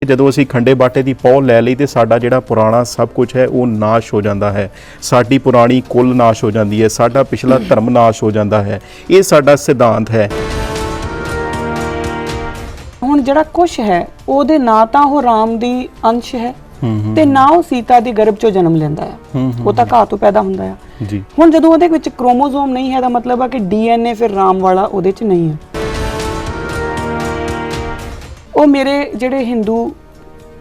ਜਦੋਂ ਅਸੀਂ ਖੰਡੇ ਬਾਟੇ ਦੀ ਪਹੁ ਲੈ ਲਈ तो साडा जिहड़ा पुराना सब कुछ है वो नाश हो जाता है, साडी पुरानी कुल नाश हो जाती है, साडा पिछला धर्म नाश हो जाता है। ये साडा सिद्धांत है। हुण जिहड़ा कुछ है ओहदे ना तां ओह राम दी अंश है ते ना ओह सीता दी गर्भ चों जन्म लैंदा है, ओह तां घाह तों पैदा हुंदा है जी। हुण जदों ओहदे विच क्रोमोसोम नहीं है दा मतलब है कि डीएनए फिर राम वाला ओहदे च नहीं है। ਉਹ ਮੇਰੇ ਜਿਹੜੇ ਹਿੰਦੂ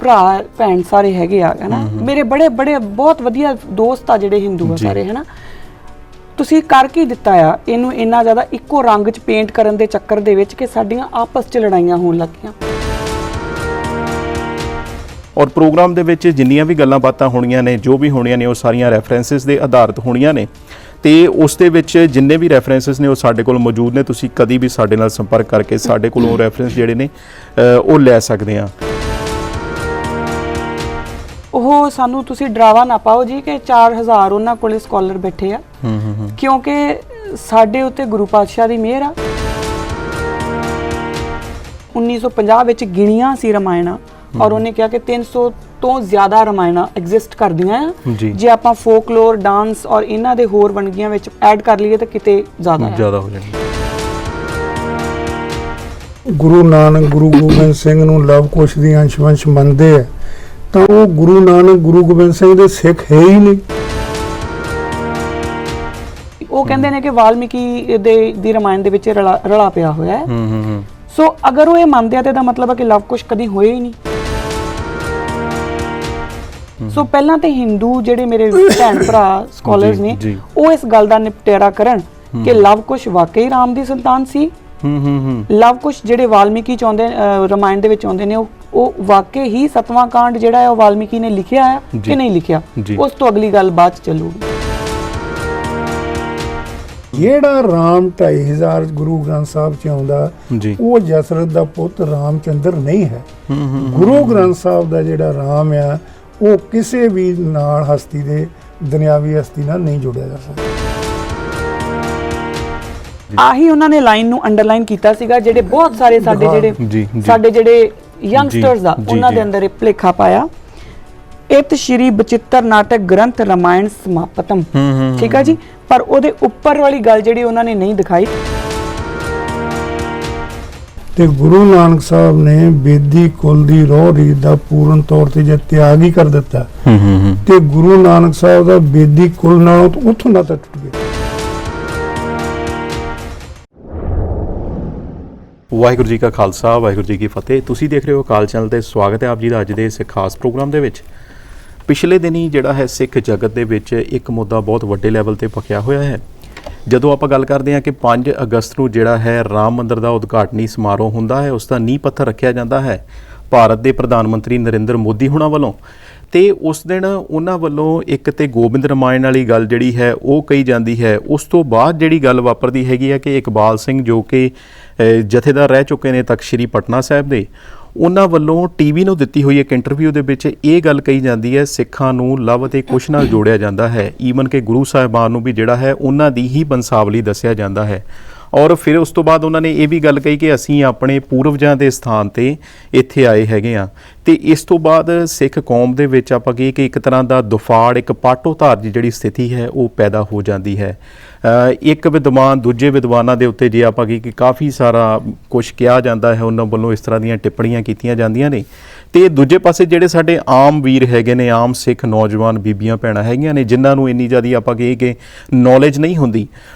ਭਰਾ ਭੈਣ ਸਾਰੇ ਹੈਗੇ ਆ ਹੈ ਨਾ, ਮੇਰੇ ਬੜੇ ਬੜੇ ਬਹੁਤ ਵਧੀਆ ਦੋਸਤ ਆ ਜਿਹੜੇ ਹਿੰਦੂ ਆ ਸਾਰੇ ਹੈ ਨਾ। ਤੁਸੀਂ ਕਰ ਕੀ ਦਿੱਤਾ ਆ ਇਹਨੂੰ ਇੰਨਾ ਜ਼ਿਆਦਾ ਇੱਕੋ ਰੰਗ 'ਚ ਪੇਂਟ ਕਰਨ ਦੇ ਚੱਕਰ ਦੇ ਵਿੱਚ ਕਿ ਸਾਡੀਆਂ ਆਪਸ 'ਚ ਲੜਾਈਆਂ ਹੋਣ ਲੱਗੀਆਂ। ਔਰ ਪ੍ਰੋਗਰਾਮ ਦੇ ਵਿੱਚ ਜਿੰਨੀਆਂ ਵੀ ਗੱਲਾਂ ਬਾਤਾਂ ਹੋਣੀਆਂ ਨੇ, ਜੋ ਵੀ ਹੋਣੀਆਂ ਨੇ, ਉਹ ਸਾਰੀਆਂ ਰੈਫਰੈਂਸਿਸ ਦੇ ਆਧਾਰਿਤ ਹੋਣੀਆਂ ਨੇ ਤੇ ਉਸ ਦੇ ਵਿੱਚ ਜਿੰਨੇ ਵੀ ਰੈਫਰੈਂਸਿਸ ਨੇ ਉਹ ਸਾਡੇ ਕੋਲ ਮੌਜੂਦ ਨੇ। ਤੁਸੀਂ ਕਦੀ ਵੀ ਸਾਡੇ ਨਾਲ ਸੰਪਰਕ ਕਰਕੇ ਸਾਡੇ ਕੋਲੋਂ ਰੈਫਰੈਂਸ ਜਿਹੜੇ ਨੇ ਉਹ ਲੈ ਸਕਦੇ ਆ। ਉਹ ਸਾਨੂੰ ਤੁਸੀਂ ਡਰਾਵਾ ਨਾ ਪਾਓ ਜੀ ਕਿ 4000 ਉਹਨਾਂ ਕੋਲੇ ਸਕਾਲਰ ਬੈਠੇ ਆ, ਕਿਉਂਕਿ ਸਾਡੇ ਉੱਤੇ ਗੁਰੂ ਪਾਤਸ਼ਾਹ ਦੀ ਮਿਹਰ ਆ। 1950 ਵਿੱਚ ਗਿਣੀਆਂ ਸੀ ਰਮਾਇਣਾ ਔਰ ਉਹਨੇ ਕਿਹਾ ਕਿ 300 ਤੋਂ ਜ਼ਿਆਦਾ ਰਮਾਇਣਾ ਐਗਜ਼ਿਸਟ ਕਰਦੀਆਂ ਆ। ਜੇ ਆਪਾਂ ਫੋਕਲੋਰ ਡਾਂਸ ਔਰ ਇਹਨਾਂ ਦੇ ਹੋਰ ਵੰਨਗੀਆਂ ਵਿੱਚ ਐਡ ਕਰ ਲਈਏ ਤਾਂ ਕਿਤੇ ਜ਼ਿਆਦਾ ਹੋ ਜਾਣੀ। ਗੁਰੂ ਨਾਨਕ ਗੁਰੂ ਗੋਬਿੰਦ ਸਿੰਘ ਨੂੰ ਲਵ ਕੁਸ਼ ਦੀ ਅੰਸ਼-ਵੰਸ਼ ਮੰਨਦੇ ਆ ਤਾਂ ਉਹ ਗੁਰੂ ਨਾਨਕ ਗੁਰੂ ਗੋਬਿੰਦ ਸਿੰਘ ਦੇ ਸਿੱਖ ਹੈ ਹੀ ਨਹੀਂ। ਉਹ ਕਹਿੰਦੇ ਨੇ ਕਿ ਵਾਲਮੀਕੀ ਦੀ ਰਮਾਇਣ ਦੇ ਵਿੱਚ ਰਲਾ ਪਿਆ ਹੋਇਆ ਹੈ। ਸੋ ਅਗਰ ਉਹ ਇਹ ਮੰਨਦੇ ਆ ਤੇ ਇਹਦਾ ਮਤਲਬ ਹੈ ਕਿ ਲਵ ਕੁਸ਼ ਕਦੀ ਹੋਇਆ ਹੀ ਨਹੀਂ। ਸੋ ਪਹਿਲਾਂ ਤੇ ਹਿੰਦੂ ਜਿਹੜੇ ਮੇਰੇ ਭੈਣ ਭਰਾ ਸਕਾਲਰਸ ਨੇ ਉਹ ਇਸ ਗੱਲ ਦਾ ਨਿਪਟਾਰਾ ਕਰਨ ਕਿ ਲਵ ਕੁਸ਼ ਵਾਕਈ ਰਾਮ ਦੀ ਸੰਤਾਨ ਸੀ। ਲਵ ਕੁਸ਼ ਜਿਹੜੇ ਵਾਲਮੀਕੀ ਚਾਹੁੰਦੇ ਰਮਾਇਣ ਦੇ ਵਿੱਚ ਆਉਂਦੇ ਨੇ ਉਹ ਵਾਕਈ ਹੀ 7ਵਾਂ ਕਾਂਡ ਜਿਹੜਾ ਹੈ ਉਹ ਵਾਲਮੀਕੀ ਨੇ ਲਿਖਿਆ ਹੈ ਕਿ ਨਹੀਂ ਲਿਖਿਆ, ਉਸ ਤੋਂ ਅਗਲੀ ਗੱਲ ਬਾਅਦ ਚ ਚੱਲੂਗੀ। ਜਿਹੜਾ ਰਾਮ 2500 ਗੁਰੂ ਗ੍ਰੰਥ ਸਾਹਿਬ ਚ ਆਉਂਦਾ ਉਹ ਜਸਰਤ ਦਾ ਪੁੱਤ ਰਾਮਚੰਦਰ ਨਹੀਂ ਹੈ। ਗੁਰੂ ਗ੍ਰੰਥ ਸਾਹਿਬ ਦਾ ਜਿਹੜਾ ਰਾਮ ਆ ਉਹ ਕਿਸੇ ਵੀ ਨਾਲ ਹਸਤੀ ਦੇ ਦੁਨਿਆਵੀ ਹਸਤੀ ਨਾਲ ਨਹੀਂ ਜੁੜਿਆ ਜਾ ਸਕਦਾ। ਆਹੀ ਉਹਨਾਂ ਨੇ ਲਾਈਨ ਨੂੰ ਅੰਡਰਲਾਈਨ ਕੀਤਾ ਸੀਗਾ। ਜਿਹੜੇ ਬਹੁਤ ਸਾਰੇ ਸਾਡੇ ਜਿਹੜੇ ਯੰਗਸਟਰਸ ਆ ਉਹਨਾਂ ਦੇ ਅੰਦਰ ਇਹ ਭੁਲੇਖਾ ਪਾਇਆ। ਇਤ ਸ਼੍ਰੀ ਬਚਿੱਤਰ ਨਾਟਕ ਗ੍ਰੰਥ ਰਾਮਾਇਣ ਸਮਾਪਤਮ, ਠੀਕ ਆ ਜੀ, ਪਰ ਉਹਦੇ ਉੱਪਰ ਵਾਲੀ ਗੱਲ ਜਿਹੜੀ ਉਹਨਾਂ ਨੇ ਨਹੀਂ ਦਿਖਾਈ। ਤੇ ਗੁਰੂ ਨਾਨਕ ਸਾਹਿਬ ਨੇ ਬੇਦੀ ਕੁਲ ਦੀ ਰੋਹ ਰੀਤ ਦਾ ਪੂਰਨ ਤੌਰ ਤੇ ਜੇ ਤਿਆਗ ਹੀ ਕਰ ਦਿੱਤਾ ਤੇ ਗੁਰੂ ਨਾਨਕ ਸਾਹਿਬ ਦਾ ਬੇਦੀ ਕੁਲ ਨਾਲੋਂ ਉੱਥੋਂ ਦਾ ਟੁੱਟ ਗਿਆ। ਵਾਹਿਗੁਰੂ ਜੀ ਕਾ ਖਾਲਸਾ, ਵਾਹਿਗੁਰੂ ਜੀ ਕੀ ਫਤਿਹ। ਤੁਸੀਂ ਦੇਖ ਰਹੇ ਹੋ ਅਕਾਲ ਚੈਨਲ ਤੇ ਸਵਾਗਤ ਹੈ ਆਪ ਜੀ ਦਾ ਅੱਜ ਦੇ ਇਸ ਖਾਸ ਪ੍ਰੋਗਰਾਮ ਦੇ ਵਿੱਚ। ਪਿਛਲੇ ਦਿਨੀ ਜਿਹੜਾ ਹੈ ਸਿੱਖ ਜਗਤ ਦੇ ਵਿੱਚ ਇੱਕ ਮੁੱਦਾ ਬਹੁਤ ਵੱਡੇ ਲੈਵਲ ਤੇ ਪੱਕਿਆ ਹੋਇਆ ਹੈ। ਜਦੋਂ ਆਪਾਂ ਗੱਲ ਕਰਦੇ ਹਾਂ ਕਿ 5 ਅਗਸਤ ਨੂੰ ਜਿਹੜਾ ਹੈ ਰਾਮ ਮੰਦਿਰ ਦਾ ਉਦਘਾਟਨੀ ਸਮਾਰੋਹ ਹੁੰਦਾ ਹੈ, ਉਸ ਦਾ ਨੀਂਹ ਪੱਥਰ ਰੱਖਿਆ ਜਾਂਦਾ ਹੈ ਭਾਰਤ ਦੇ ਪ੍ਰਧਾਨ ਮੰਤਰੀ ਨਰਿੰਦਰ ਮੋਦੀ ਹੁਣਾਂ ਵੱਲੋਂ। ਤੇ ਉਸ ਦਿਨ ਉਹਨਾਂ ਵੱਲੋਂ ਇੱਕ ਤੇ ਗੋਬਿੰਦ ਰਮਾਇਣ ਵਾਲੀ ਗੱਲ ਜਿਹੜੀ ਹੈ ਉਹ ਕਹੀ ਜਾਂਦੀ ਹੈ। ਉਸ ਤੋਂ ਬਾਅਦ ਜਿਹੜੀ ਗੱਲ ਵਾਪਰਦੀ ਹੈਗੀ ਹੈ ਕਿ ਇਕਬਾਲ ਸਿੰਘ ਜੋ ਕਿ ਜਥੇਦਾਰ ਰਹਿ ਚੁੱਕੇ ਨੇ ਤਖਤ ਸ਼੍ਰੀ ਪਟਨਾ ਸਾਹਿਬ ਦੇ, ਉਹਨਾਂ ਵੱਲੋਂ ਟੀਵੀ ਨੂੰ ਦਿੱਤੀ ਹੋਈ ਇੱਕ ਇੰਟਰਵਿਊ ਦੇ ਵਿੱਚ ਇਹ ਗੱਲ ਕਹੀ ਜਾਂਦੀ ਹੈ ਸਿੱਖਾਂ ਨੂੰ ਲਵ ਅਤੇ ਕੁਸ਼ ਨਾਲ ਜੋੜਿਆ ਜਾਂਦਾ ਹੈ। ਈਵਨ ਕਿ ਗੁਰੂ ਸਾਹਿਬਾਨ ਨੂੰ ਵੀ ਜਿਹੜਾ ਹੈ ਉਹਨਾਂ ਦੀ ਹੀ ਬੰਸਾਵਲੀ ਦੱਸਿਆ ਜਾਂਦਾ ਹੈ। ਔਰ ਫਿਰ ਉਸ ਤੋਂ ਬਾਅਦ ਉਹਨਾਂ ਨੇ ਇਹ ਵੀ ਗੱਲ ਕਹੀ ਕਿ ਅਸੀਂ ਆਪਣੇ ਪੂਰਵਜਾਂ ਦੇ ਸਥਾਨ 'ਤੇ ਇੱਥੇ ਆਏ ਹੈਗੇ ਹਾਂ। ਤੇ ਇਸ ਤੋਂ ਬਾਅਦ ਸਿੱਖ ਕੌਮ ਦੇ ਵਿੱਚ ਆਪਾਂ ਕਹੀਏ ਕਿ ਇੱਕ ਤਰ੍ਹਾਂ ਦਾ ਦੁਫਾੜ, ਇੱਕ ਪਾਟੋਧਾਰ ਦੀ ਜਿਹੜੀ ਸਥਿਤੀ ਹੈ ਉਹ ਪੈਦਾ ਹੋ ਜਾਂਦੀ ਹੈ। ਇੱਕ ਵਿਦਵਾਨ ਦੂਜੇ ਵਿਦਵਾਨਾਂ ਦੇ ਉੱਤੇ ਜੇ ਆਪਾਂ ਕਹੀਏ ਕਿ ਕਾਫੀ ਸਾਰਾ ਕੁਛ ਕਿਹਾ ਜਾਂਦਾ ਹੈ, ਉਹਨਾਂ ਵੱਲੋਂ ਇਸ ਤਰ੍ਹਾਂ ਦੀਆਂ ਟਿੱਪਣੀਆਂ ਕੀਤੀਆਂ ਜਾਂਦੀਆਂ ਨੇ। ਤੇ ਦੂਜੇ ਪਾਸੇ ਜਿਹੜੇ ਸਾਡੇ ਆਮ ਵੀਰ ਹੈਗੇ ਨੇ, ਆਮ ਸਿੱਖ ਨੌਜਵਾਨ ਬੀਬੀਆਂ ਭੈਣਾਂ ਹੈਗੀਆਂ ਨੇ ਜਿਨ੍ਹਾਂ ਨੂੰ ਇੰਨੀ ਜ਼ਿਆਦਾ ਆਪਾਂ ਕਹੀਏ ਕਿ ਨੌਲੇਜ ਨਹੀਂ ਹੁੰਦੀ,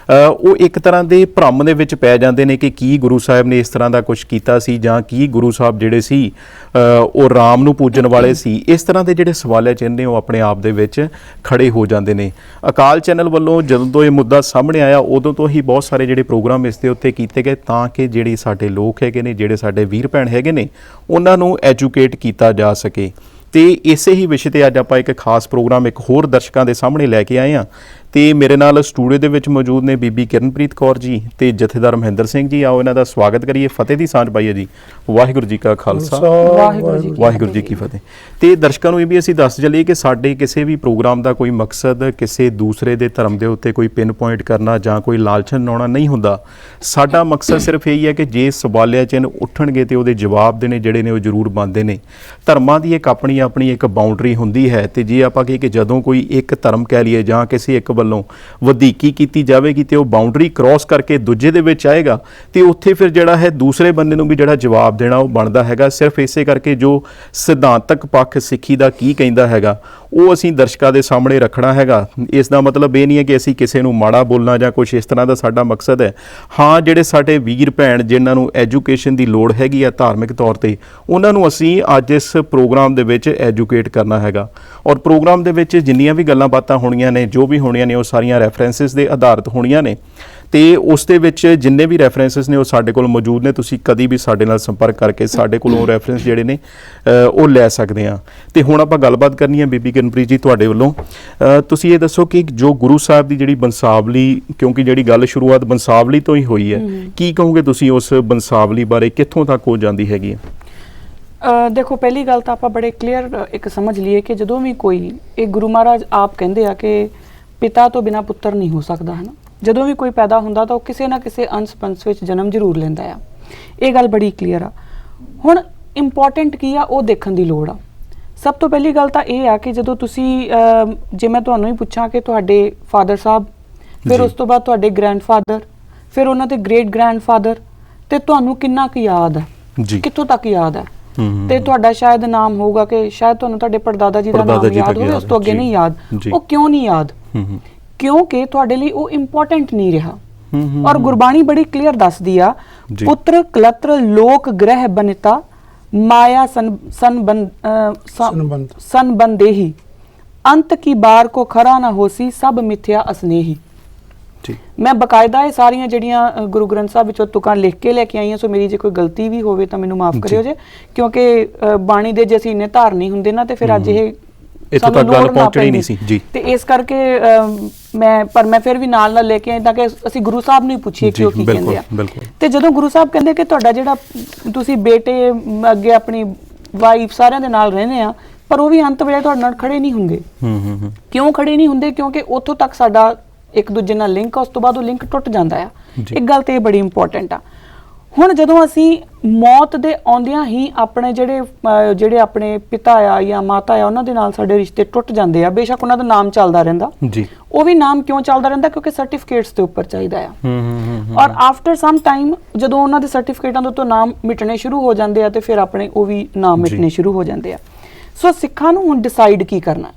ਉਹ ਇੱਕ ਤਰ੍ਹਾਂ ਦੇ ਭਰਮ ਦੇ ਵਿੱਚ ਪੈ ਜਾਂਦੇ ਨੇ ਕਿ ਕੀ ਗੁਰੂ ਸਾਹਿਬ ਨੇ ਇਸ ਤਰ੍ਹਾਂ ਦਾ ਕੁਛ ਕੀਤਾ ਸੀ ਜਾਂ ਕੀ ਗੁਰੂ ਸਾਹਿਬ ਜਿਹੜੇ ਸੀ ਉਹ ਰਾਮ ਨੂੰ ਪੂਜਣ ਵਾਲੇ ਸੀ। ਇਸ ਤਰ੍ਹਾਂ ਦੇ ਜਿਹੜੇ ਸਵਾਲੇ ਚਿੰਨ੍ਹ ਨੇ ਉਹ ਆਪਣੇ ਆਪ ਦੇ ਵਿੱਚ ਖੜੇ ਹੋ ਜਾਂਦੇ ਨੇ। ਅਕਾਲ ਚੈਨਲ ਵੱਲੋਂ ਜਦੋਂ ਤੋਂ ਇਹ ਮੁੱਦਾ ਸਾਹਮਣੇ ਆਇਆ ਉਦੋਂ ਤੋਂ ਹੀ ਬਹੁਤ ਸਾਰੇ ਜਿਹੜੇ ਪ੍ਰੋਗਰਾਮ ਇਸ ਦੇ ਉੱਤੇ ਕੀਤੇ ਗਏ ਤਾਂ ਕਿ ਜਿਹੜੇ ਸਾਡੇ ਲੋਕ ਹੈਗੇ ਨੇ, ਜਿਹੜੇ ਸਾਡੇ ਵੀਰ ਭੈਣ ਹੈਗੇ ਨੇ, ਉਹਨਾਂ ਨੂੰ ਐਜੂਕੇਟ ਕੀਤਾ ਜਾ ਸਕੇ। ਤੇ ਇਸੇ ਹੀ ਵਿਸ਼ੇ ਤੇ ਅੱਜ ਆਪਾਂ ਇੱਕ ਖਾਸ ਪ੍ਰੋਗਰਾਮ ਇੱਕ ਹੋਰ ਦਰਸ਼ਕਾਂ ਦੇ ਸਾਹਮਣੇ ਲੈ ਕੇ ਆਏ ਹਾਂ। ਤੇ ਮੇਰੇ ਨਾਲ ਸਟੂਡੀਓ ਦੇ ਵਿੱਚ ਮੌਜੂਦ ਨੇ ਬੀਬੀ ਕਿਰਨਪ੍ਰੀਤ ਕੌਰ ਜੀ ਤੇ ਜਥੇਦਾਰ ਮਹਿੰਦਰ ਸਿੰਘ ਜੀ। ਆਓ ਇਹਨਾਂ ਦਾ ਸਵਾਗਤ ਕਰੀਏ, ਫਤਿਹ ਦੀ ਸਾਂਝ ਪਾਈਏ ਜੀ। ਵਾਹਿਗੁਰੂ ਜੀ ਕਾ ਖਾਲਸਾ, ਵਾਹਿਗੁਰੂ ਜੀ ਕੀ ਫਤਿਹ। ਤੇ ਦਰਸ਼ਕਾਂ ਨੂੰ ਇਹ ਵੀ ਅਸੀਂ ਦੱਸ ਚੱਲੀਏ ਕਿ ਸਾਡੇ ਕਿਸੇ ਵੀ ਪ੍ਰੋਗਰਾਮ ਦਾ ਕੋਈ ਮਕਸਦ ਕਿਸੇ ਦੂਸਰੇ ਦੇ ਧਰਮ ਦੇ ਉੱਤੇ ਕੋਈ ਪਿਨ ਪੁਆਇੰਟ ਕਰਨਾ ਜਾਂ ਕੋਈ ਲਾਲਚਨ ਲਾਉਣਾ ਨਹੀਂ ਹੁੰਦਾ। ਸਾਡਾ ਮਕਸਦ ਸਿਰਫ ਇਹੀ ਹੈ ਕਿ ਜੇ ਸਵਾਲਿਆ ਚਿੰਨ੍ਹ ਉੱਠਣਗੇ ਤੇ ਉਹਦੇ ਜਵਾਬ ਦੇਣੇ ਜਿਹੜੇ ਨੇ ਉਹ ਜ਼ਰੂਰ ਬਣਦੇ ਨੇ। ਧਰਮਾਂ ਦੀ ਇੱਕ ਆਪਣੀ ਇੱਕ ਬਾਉਂਡਰੀ ਹੁੰਦੀ ਹੈ, ਤੇ ਜੇ ਆਪਾਂ ਕਹੀਏ ਕਿ ਜਦੋਂ ਕੋਈ ਇੱਕ ਧਰਮ ਕਹਿ ਲਈਏ ਜਾਂ ਕਿਸੇ ਇੱਕ ਵੱਲੋਂ ਵਧੀਕੀ ਕੀਤੀ ਜਾਵੇਗੀ ਤੇ ਉਹ ਬਾਉਂਡਰੀ ਕ੍ਰਾਸ ਕਰਕੇ ਦੂਜੇ ਦੇ ਵਿੱਚ ਆਏਗਾ ਤੇ ਉੱਥੇ ਫਿਰ ਜਿਹੜਾ ਹੈ ਦੂਸਰੇ ਬੰਦੇ ਨੂੰ ਵੀ ਜਿਹੜਾ ਜਵਾਬ ਦੇਣਾ ਉਹ ਬਣਦਾ ਹੈਗਾ। ਸਿਰਫ ਇਸੇ ਕਰਕੇ ਜੋ ਸਿਧਾਂਤਕ ਪੱਖ ਸਿੱਖੀ ਦਾ ਕੀ ਕਹਿੰਦਾ ਹੈਗਾ ਉਹ ਅਸੀਂ ਦਰਸ਼ਕਾਂ ਦੇ ਸਾਹਮਣੇ ਰੱਖਣਾ ਹੈਗਾ। ਇਸ ਦਾ ਮਤਲਬ ਇਹ ਨਹੀਂ ਹੈ ਕਿ ਅਸੀਂ ਕਿਸੇ ਨੂੰ ਮਾੜਾ ਬੋਲਣਾ ਜਾਂ ਕੁਝ ਇਸ ਤਰ੍ਹਾਂ ਦਾ ਸਾਡਾ ਮਕਸਦ ਹੈ। ਹਾਂ, ਜਿਹੜੇ ਸਾਡੇ ਵੀਰ ਭੈਣ ਜਿਨ੍ਹਾਂ ਨੂੰ ਐਜੂਕੇਸ਼ਨ ਦੀ ਲੋੜ ਹੈਗੀ ਆ ਧਾਰਮਿਕ ਤੌਰ ਤੇ, ਉਹਨਾਂ ਨੂੰ ਅਸੀਂ ਅੱਜ ਇਸ ਪ੍ਰੋਗਰਾਮ ਦੇ ਵਿੱਚ ਐਜੂਕੇਟ ਕਰਨਾ ਹੈਗਾ। ਔਰ ਪ੍ਰੋਗਰਾਮ ਦੇ ਵਿੱਚ ਜਿੰਨੀਆਂ ਵੀ ਗੱਲਾਂ ਬਾਤਾਂ ਹੋਣੀਆਂ ਨੇ, ਜੋ ਵੀ ਹੋਣੀਆਂ ਨੇ, ਉਹ ਸਾਰੀਆਂ ਰੈਫਰੈਂਸਿਸ ਦੇ ਆਧਾਰਿਤ ਹੋਣੀਆਂ ਨੇ ਤੇ ਉਸ ਦੇ ਵਿੱਚ ਜਿੰਨੇ ਵੀ ਰੈਫਰੈਂਸਿਸ ਨੇ ਉਹ ਸਾਡੇ ਕੋਲ ਮੌਜੂਦ ਨੇ। ਤੁਸੀਂ ਕਦੀ ਵੀ ਸਾਡੇ ਨਾਲ ਸੰਪਰਕ ਕਰਕੇ ਸਾਡੇ ਕੋਲੋਂ ਰੈਫਰੈਂਸ ਜਿਹੜੇ ਨੇ ਉਹ ਲੈ ਸਕਦੇ ਆ। ਤੇ ਹੁਣ ਆਪਾਂ ਗੱਲਬਾਤ ਕਰਨੀ ਹੈ ਬੀਬੀ ਕਿਰਨਪ੍ਰੀਤ ਜੀ ਤੁਹਾਡੇ ਵੱਲੋਂ। ਤੁਸੀਂ ਇਹ ਦੱਸੋ ਕਿ ਜੋ ਗੁਰੂ ਸਾਹਿਬ ਦੀ ਜਿਹੜੀ ਬੰਸਾਵਲੀ, ਕਿਉਂਕਿ ਜਿਹੜੀ ਗੱਲ ਸ਼ੁਰੂਆਤ ਬੰਸਾਵਲੀ ਤੋਂ ਹੀ ਹੋਈ ਹੈ, ਕੀ ਕਹੋਗੇ ਤੁਸੀਂ ਉਸ ਬੰਸਾਵਲੀ ਬਾਰੇ, ਕਿੱਥੋਂ ਤੱਕ ਹੋ ਜਾਂਦੀ ਹੈਗੀ ਹੈ? ਦੇਖੋ, ਪਹਿਲੀ ਗੱਲ ਤਾਂ ਆਪਾਂ ਬੜੇ ਕਲੀਅਰ ਇੱਕ ਸਮਝ ਲਈਏ ਕਿ ਜਦੋਂ ਵੀ ਕੋਈ, ਇਹ ਗੁਰੂ ਮਹਾਰਾਜ ਆਪ ਕਹਿੰਦੇ ਆ ਕਿ ਪਿਤਾ ਤੋਂ ਬਿਨਾਂ ਪੁੱਤਰ ਨਹੀਂ ਹੋ ਸਕਦਾ, ਹੈ ਨਾ। ਜਦੋਂ ਵੀ ਕੋਈ ਪੈਦਾ ਹੁੰਦਾ ਤਾਂ ਉਹ ਕਿਸੇ ਨਾ ਕਿਸੇ ਅੰਸ਼ ਪੰਸ਼ ਵਿੱਚ ਜਨਮ ਜ਼ਰੂਰ ਲੈਂਦਾ ਆ। ਇਹ ਗੱਲ ਬੜੀ ਕਲੀਅਰ ਆ। ਹੁਣ ਇੰਪੋਰਟੈਂਟ ਕੀ ਆ ਉਹ ਦੇਖਣ ਦੀ ਲੋੜ ਆ। ਸਭ ਤੋਂ ਪਹਿਲੀ ਗੱਲ ਤਾਂ ਇਹ ਆ ਕਿ ਜਦੋਂ ਤੁਸੀਂ ਜੇ ਮੈਂ ਤੁਹਾਨੂੰ ਹੀ ਪੁੱਛਾਂ ਕਿ ਤੁਹਾਡੇ ਫਾਦਰ ਸਾਹਿਬ, ਫਿਰ ਉਸ ਤੋਂ ਬਾਅਦ ਤੁਹਾਡੇ ਗ੍ਰੈਂਡਫਾਦਰ, ਫਿਰ ਉਹਨਾਂ ਦੇ ਗ੍ਰੇਟ ਗ੍ਰੈਂਡਫਾਦਰ, ਤੇ ਤੁਹਾਨੂੰ ਕਿੰਨਾ ਕੁ ਯਾਦ ਹੈ, ਕਿੱਥੋਂ ਤੱਕ ਯਾਦ ਹੈ? ਤੇ ਤੁਹਾਡਾ ਸ਼ਾਇਦ ਨਾਮ ਹੋਊਗਾ ਕਿ ਸ਼ਾਇਦ ਤੁਹਾਨੂੰ ਤੁਹਾਡੇ ਪੜਦਾਦਾ ਜੀ ਦਾ ਨਾਮ ਯਾਦ ਹੋਵੇ, ਉਸ ਤੋਂ ਅੱਗੇ ਨਹੀਂ ਯਾਦ। ਉਹ ਕਿਉਂ ਨਹੀਂ ਯਾਦ? ਕਿਉਂਕਿ ਤੁਹਾਡੇ ਲਈ ਉਹ ਇੰਪੋਰਟੈਂਟ ਨਹੀਂ ਰਿਹਾ। ਔਰ ਗੁਰਬਾਣੀ ਬੜੀ ਕਲੀਅਰ ਦੱਸਦੀ ਆ, ਪੁੱਤਰ ਕਲਤਰ ਲੋਕ ਗ੍ਰਹਿ ਬਨਿਤਾ ਮਾਇਆ ਸੰਬੰਧੇਹੀ ਅੰਤ ਕੀ ਬਾਰ ਕੋ ਖਰਾ ਨਾ ਹੋਸੀ ਸਭ ਮਿਥਿਆ ਅਸਨੇਹੀ। ਮੈਂ ਬਕਾਇਦਾ ਇਹ ਸਾਰੀਆਂ ਜਿਹੜੀਆਂ ਗੁਰੂ ਗ੍ਰੰਥ ਸਾਹਿਬ ਵਿੱਚੋਂ ਤੁਕਾਂ ਲਿਖ ਕੇ ਲੈ ਕੇ ਆਈ ਹਾਂ। ਸੋ ਮੇਰੀ ਜੇ ਕੋਈ ਗਲਤੀ ਵੀ ਹੋਵੇ ਤਾਂ ਮੈਨੂੰ ਮਾਫ ਕਰਿਓ ਜੇ, ਕਿਉਂਕਿ ਬਾਣੀ ਦੇ ਜੇ ਅਸੀਂ ਇੰਨੇ ਧਾਰਨੀ ਹੁੰਦੇ ਨਾ ਤੇ ਫਿਰ ਅੱਜ ਇਹ ਇੱਥੋਂ ਤੱਕ ਗੱਲ ਪਹੁੰਚਣੀ ਨਹੀਂ ਸੀ ਜੀ। ਤੇ ਇਸ ਕਰਕੇ ਮੈਂ ਫਿਰ ਵੀ ਨਾਲ ਲੈ ਕੇ ਆਈ ਤਾਂ ਕਿ ਅਸੀਂ ਗੁਰੂ ਸਾਹਿਬ ਨੂੰ ਹੀ ਪੁੱਛੀਏ ਕਿ ਉਹ ਕੀ ਕਹਿੰਦੇ ਆ। ਤੇ ਜਦੋਂ ਗੁਰੂ ਸਾਹਿਬ ਕਹਿੰਦੇ ਕਿ ਤੁਹਾਡਾ ਜਿਹੜਾ ਤੁਸੀਂ ਬੇਟੇ ਅੱਗੇ ਆਪਣੀ ਵਾਈਫ ਸਾਰਿਆਂ ਦੇ ਨਾਲ ਰਹਿੰਦੇ ਆ, ਪਰ ਉਹ ਵੀ ਅੰਤ ਵੇਲੇ ਤੁਹਾਡੇ ਨਾਲ ਖੜੇ ਨਹੀਂ ਹੁੰਦੇ। ਕਿਉਂ ਖੜੇ ਨਹੀਂ ਹੁੰਦੇ? ਕਿਉਂਕਿ ਉੱਥੋਂ ਤੱਕ ਸਾਡਾ ਇੱਕ ਦੂਜੇ ਨਾਲ ਲਿੰਕ ਆ, ਉਸ ਤੋਂ ਬਾਅਦ ਉਹ ਲਿੰਕ ਟੁੱਟ ਜਾਂਦਾ ਆ। ਇੱਕ ਗੱਲ ਤੇ ਇਹ ਬੜੀ ਇੰਪੋਰਟੈਂਟ ਆ। ਹੁਣ ਜਦੋਂ ਅਸੀਂ ਮੌਤ ਦੇ ਆਉਂਦਿਆਂ ਹੀ ਆਪਣੇ ਜਿਹੜੇ ਆਪਣੇ ਪਿਤਾ ਆ ਜਾਂ ਮਾਤਾ ਆ ਉਹਨਾਂ ਦੇ ਨਾਲ ਸਾਡੇ ਰਿਸ਼ਤੇ ਟੁੱਟ ਜਾਂਦੇ ਆ। ਬੇਸ਼ੱਕ ਉਹਨਾਂ ਦਾ ਨਾਮ ਚੱਲਦਾ ਰਹਿੰਦਾ ਜੀ, ਉਹ ਵੀ ਨਾਮ ਕਿਉਂ ਚੱਲਦਾ ਰਹਿੰਦਾ? ਕਿਉਂਕਿ ਸਰਟੀਫਿਕੇਟਸ ਦੇ ਉੱਪਰ ਚਾਹੀਦਾ ਆ। ਔਰ ਆਫਟਰ ਸਮ ਟਾਈਮ ਜਦੋਂ ਉਹਨਾਂ ਦੇ ਸਰਟੀਫਿਕੇਟਾਂ ਦੇ ਉੱਤੋਂ ਨਾਮ ਮਿਟਣੇ ਸ਼ੁਰੂ ਹੋ ਜਾਂਦੇ ਆ ਤੇ ਫਿਰ ਆਪਣੇ ਉਹ ਵੀ ਨਾਮ ਮਿਟਣੇ ਸ਼ੁਰੂ ਹੋ ਜਾਂਦੇ ਆ। ਸੋ ਸਿੱਖਾਂ ਨੂੰ ਹੁਣ ਡਿਸਾਈਡ ਕੀ ਕਰਨਾ?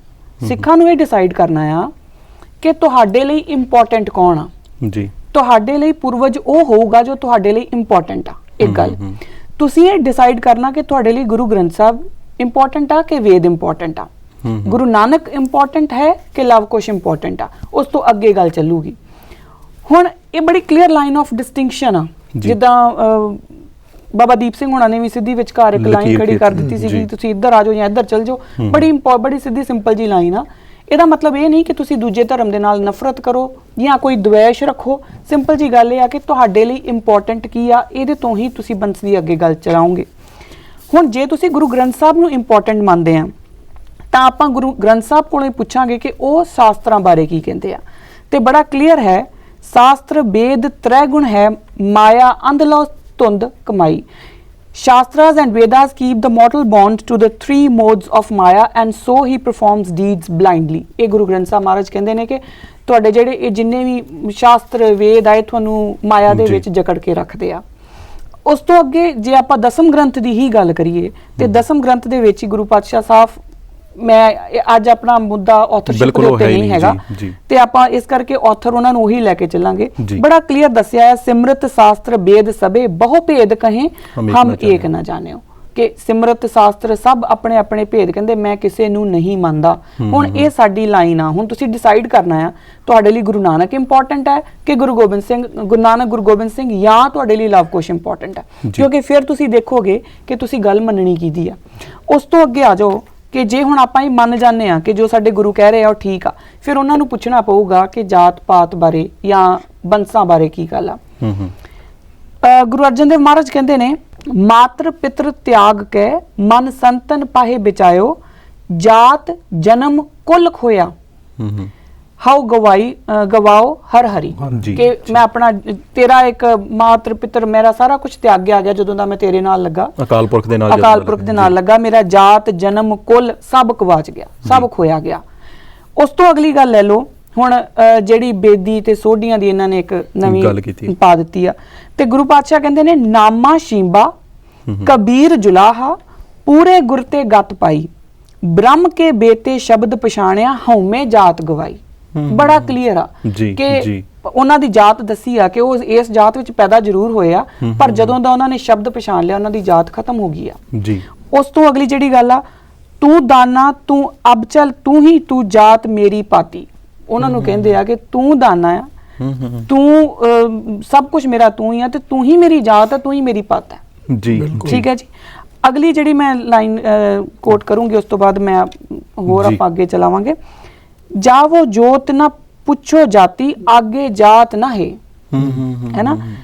ਸਿੱਖਾਂ ਨੂੰ ਇਹ ਡਿਸਾਈਡ ਕਰਨਾ ਆ ਕਿ ਤੁਹਾਡੇ ਲਈ ਇੰਪੋਰਟੈਂਟ ਕੌਣ ਆ ਜੀ। ਤੁਹਾਡੇ ਲਈ ਪੂਰਵਜ ਉਹ ਹੋਊਗਾ ਜੋ ਤੁਹਾਡੇ ਲਈ ਇੰਪੋਰਟੈਂਟ ਆ। ਇੱਕ ਗੱਲ ਤੁਸੀਂ ਇਹ ਡਿਸਾਈਡ ਕਰਨਾ ਕਿ ਤੁਹਾਡੇ ਲਈ ਗੁਰੂ ਗ੍ਰੰਥ ਸਾਹਿਬ ਇੰਪੋਰਟੈਂਟ ਆ ਕਿ ਵੇਦ ਇੰਪੋਰਟੈਂਟ ਆ, ਗੁਰੂ ਨਾਨਕ ਇੰਪੋਰਟੈਂਟ ਹੈ ਕਿ ਲਵ ਕੁਸ਼ ਇੰਪੋਰਟੈਂਟ ਆ। ਉਸ ਤੋਂ ਅੱਗੇ ਗੱਲ ਚੱਲੂਗੀ। ਹੁਣ ਇਹ ਬੜੀ ਕਲੀਅਰ ਲਾਈਨ ਆਫ ਡਿਸਟਿੰਕਸ਼ਨ ਆ। ਜਿੱਦਾਂ ਬਾਬਾ ਦੀਪ ਸਿੰਘ ਹੁਣਾਂ ਨੇ ਵੀ ਸਿੱਧੀ ਵਿਚਕਾਰ ਇੱਕ ਲਾਈਨ ਖੜੀ ਕਰ ਦਿੱਤੀ ਸੀ ਕਿ ਤੁਸੀਂ ਇੱਧਰ ਆ ਜਾਓ ਜਾਂ ਇੱਧਰ ਚੱਲ ਜਾਓ। ਬੜੀ ਸਿੱਧੀ ਸਿੰਪਲ ਜੀ ਲਾਈਨ ਆ। ਇਹਦਾ ਮਤਲਬ ਇਹ ਨਹੀਂ ਕਿ ਤੁਸੀਂ ਦੂਜੇ ਧਰਮ ਦੇ ਨਾਲ ਨਫ਼ਰਤ ਕਰੋ ਜਾਂ ਕੋਈ ਦਵੇਸ਼ ਰੱਖੋ। ਸਿੰਪਲ ਜੀ ਗੱਲ ਇਹ ਆ ਕਿ ਤੁਹਾਡੇ ਲਈ ਇੰਪੋਰਟੈਂਟ ਕੀ ਆ, ਇਹਦੇ ਤੋਂ ਹੀ ਤੁਸੀਂ ਬੰਸ ਦੀ ਅੱਗੇ ਗੱਲ ਚਲਾਓਗੇ। ਹੁਣ ਜੇ ਤੁਸੀਂ ਗੁਰੂ ਗ੍ਰੰਥ ਸਾਹਿਬ ਨੂੰ ਇੰਪੋਰਟੈਂਟ ਮੰਨਦੇ ਆ ਤਾਂ ਆਪਾਂ ਗੁਰੂ ਗ੍ਰੰਥ ਸਾਹਿਬ ਕੋਲੋਂ ਪੁੱਛਾਂਗੇ ਕਿ ਉਹ ਸ਼ਾਸਤਰਾਂ ਬਾਰੇ ਕੀ ਕਹਿੰਦੇ ਆ। ਤੇ ਬੜਾ ਕਲੀਅਰ ਹੈ, ਸ਼ਾਸਤਰ ਵੇਦ ਤ੍ਰੈ ਗੁਣ ਹੈ ਮਾਇਆ ਅੰਧਲੋ ਧੁੰਦ ਕਮਾਈ। Shastras and Vedas keep the mortal bond to the three modes of Maya and so he performs deeds blindly। ਇਹ ਗੁਰੂ ਗ੍ਰੰਥ ਸਾਹਿਬ ਮਹਾਰਾਜ ਕਹਿੰਦੇ ਨੇ ਕਿ ਤੁਹਾਡੇ ਜਿਹੜੇ ਇਹ ਜਿੰਨੇ ਵੀ ਸ਼ਾਸਤਰ ਵੇਦ ਆਏ ਤੁਹਾਨੂੰ ਮਾਇਆ ਦੇ ਵਿੱਚ ਜਕੜ ਕੇ ਰੱਖਦੇ ਆ। ਉਸ ਤੋਂ ਅੱਗੇ ਜੇ ਆਪਾਂ ਦਸਮ ਗ੍ਰੰਥ ਦੀ ਹੀ ਗੱਲ ਕਰੀਏ ਤੇ ਦਸਮ ਗ੍ਰੰਥ ਦੇ ਵਿੱਚ ਹੀ ਗੁਰੂ ਪਾਤਸ਼ਾਹ ਸਾਹਿਬ, ਮੈਂ ਅੱਜ ਆਪਣਾ ਮੁੱਦਾ ਆਥਰਸ਼ਿਪ ਦੇ ਉੱਤੇ ਨਹੀਂ ਹੈਗਾ ਤੇ ਆਪਾਂ ਇਸ ਕਰਕੇ ਆਥਰ ਉਹਨਾਂ ਨੂੰ ਉਹੀ ਲੈ ਕੇ ਚੱਲਾਂਗੇ। ਬੜਾ ਕਲੀਅਰ ਦੱਸਿਆ ਹੈ, ਸਿਮਰਤ ਸ਼ਾਸਤਰ ਵੇਦ ਸਭੇ ਬਹੁ ਭੇਦ ਕਹੇ ਹਮ ਏਕ ਨਾ ਜਾਣਿਓ। ਕਿ ਸਿਮਰਤ ਸ਼ਾਸਤਰ ਸਭ ਆਪਣੇ ਆਪਣੇ ਭੇਦ ਕਹਿੰਦੇ, ਮੈਂ ਕਿਸੇ ਨੂੰ ਨਹੀਂ ਮੰਨਦਾ। ਹੁਣ ਇਹ ਸਾਡੀ ਲਾਈਨ ਆ। ਹੁਣ ਤੁਸੀਂ ਡਿਸਾਈਡ ਕਰਨਾ ਆ ਤੁਹਾਡੇ ਲਈ ਗੁਰੂ ਨਾਨਕ ਇੰਪੋਰਟੈਂਟ ਹੈ ਕਿ ਗੁਰੂ ਨਾਨਕ ਗੁਰੂ ਗੋਬਿੰਦ ਸਿੰਘ ਜਾਂ ਤੁਹਾਡੇ ਲਈ ਲਵ ਕੁਸ਼ ਇੰਪੋਰਟੈਂਟ ਹੈ। ਕਿਉਂਕਿ ਫਿਰ ਤੁਸੀਂ ਦੇਖੋਗੇ ਕਿ ਤੁਸੀਂ ਗੱਲ ਮੰਨਣੀ ਕਿਹਦੀ ਆ। ਉਸ ਤੋਂ ਅੱਗੇ ਆ ਜਾਓ ਕਿ ਜੇ ਹੁਣ ਆਪਾਂ ਇਹ ਮੰਨ ਜਾਂਦੇ ਆ ਕਿ ਜੋ ਸਾਡੇ ਗੁਰੂ ਕਹਿ ਰਹੇ ਆ ਉਹ ਠੀਕ ਆ, ਫਿਰ ਉਹਨਾਂ ਨੂੰ ਪੁੱਛਣਾ ਪਊਗਾ ਕਿ ਜਾਤ ਪਾਤ ਬਾਰੇ ਜਾਂ ਬੰਸਾਂ ਬਾਰੇ ਕੀ ਗੱਲ ਆ। ਗੁਰੂ ਅਰਜਨ ਦੇਵ ਮਹਾਰਾਜ ਕਹਿੰਦੇ ਨੇ, ਮਾਤਰ ਪਿਤਰ ਤਿਆਗ ਕੇ ਮਨ ਸੰਤਨ ਪਾਹੇ ਬਿਚਾਇਓ, ਜਾਤ ਜਨਮ ਕੁਲ ਖੋਇਆ ਹਾਉ ਗਵਾਓ ਹਰ ਹਰੀ। ਕਿ ਮੈਂ ਆਪਣਾ ਤੇਰਾ ਇੱਕ ਮਾਤਰ ਪਿਤਰ ਮੇਰਾ ਸਾਰਾ ਕੁਝ ਤਿਆਗਿਆ ਗਿਆ ਜਦੋਂ ਦਾ ਮੈਂ ਤੇਰੇ ਨਾਲ ਲੱਗਾ, ਅਕਾਲ ਪੁਰਖ ਦੇ ਨਾਲ ਲੱਗਾ, ਮੇਰਾ ਜਾਤ ਜਨਮ ਕੁਲ ਸਭ ਗਵਾਚ ਗਿਆ, ਸਭ ਖੋਇਆ ਗਿਆ। ਉਸ ਤੋਂ ਅਗਲੀ ਗੱਲ ਲੈ ਲਓ, ਹੁਣ ਜਿਹੜੀ ਬੇਦੀ ਤੇ ਸੋਢੀਆਂ ਦੀ ਇਹਨਾਂ ਨੇ ਇੱਕ ਨਵੀਂ ਪਾ ਦਿੱਤੀ ਆ, ਤੇ ਗੁਰੂ ਪਾਤਸ਼ਾਹ ਕਹਿੰਦੇ ਨੇ, ਨਾਮਾ ਸ਼ੀਂਬਾ ਕਬੀਰ ਜੁਲਾਹਾ ਪੂਰੇ ਗੁਰ ਤੇ ਗਤ ਪਾਈ, ਬ੍ਰਹਮ ਕੇ ਬੇਤੇ ਸ਼ਬਦ ਪਛਾਣਿਆ ਹਉਮੈ ਜਾਤ ਗਵਾਈ। ਬੜਾ ਕਲੀਅਰ ਆ ਕਿ ਉਹਨਾਂ ਦੀ ਜਾਤ ਦੱਸੀ ਆ ਕਿ ਉਹ ਇਸ ਜਾਤ ਵਿੱਚ ਪੈਦਾ ਜ਼ਰੂਰ ਹੋਏ ਆ, ਪਰ ਜਦੋਂ ਦਾ ਉਹਨਾਂ ਨੇ ਸ਼ਬਦ ਪਛਾਣ ਲਿਆ ਉਹਨਾਂ ਦੀ ਜਾਤ ਖਤਮ ਹੋ ਗਈ ਆ। ਉਸ ਤੋਂ ਅਗਲੀ ਜਿਹੜੀ ਗੱਲ ਆ, ਤੂੰ ਦਾਨਾ ਤੂੰ ਅਬਚਲ ਤੂੰ ਹੀ ਤੂੰ ਜਾਤ ਮੇਰੀ ਪਾਤੀ। ਉਹਨਾਂ ਨੂੰ ਕਹਿੰਦੇ ਆ ਕਿ ਤੂੰ ਦਾਨਾ ਆ, ਤੂੰ ਸਭ ਕੁਝ ਮੇਰਾ ਤੂੰ ਹੀ ਆ, ਤੇ ਤੂੰ ਹੀ ਮੇਰੀ ਜਾਤ ਆ, ਤੂੰ ਹੀ ਮੇਰੀ ਪਤ ਹੈ ਜੀ। ਠੀਕ ਹੈ ਜੀ। ਅਗਲੀ ਜਿਹੜੀ ਮੈਂ ਲਾਈਨ ਕੋਟ ਕਰੂੰਗੀ, ਉਸ ਤੋਂ ਬਾਅਦ ਮੈਂ ਹੋਰ ਆਪਾਂ ਅੱਗੇ ਚਲਾਵਾਂਗੇ। ਜਾਵੋ ਜੋਤ ਨਾ ਪੁੱਛੋ ਜਾਤੀ, ਆਗੇ ਜਾਤ ਨਾ ਹੈ ਨਾ।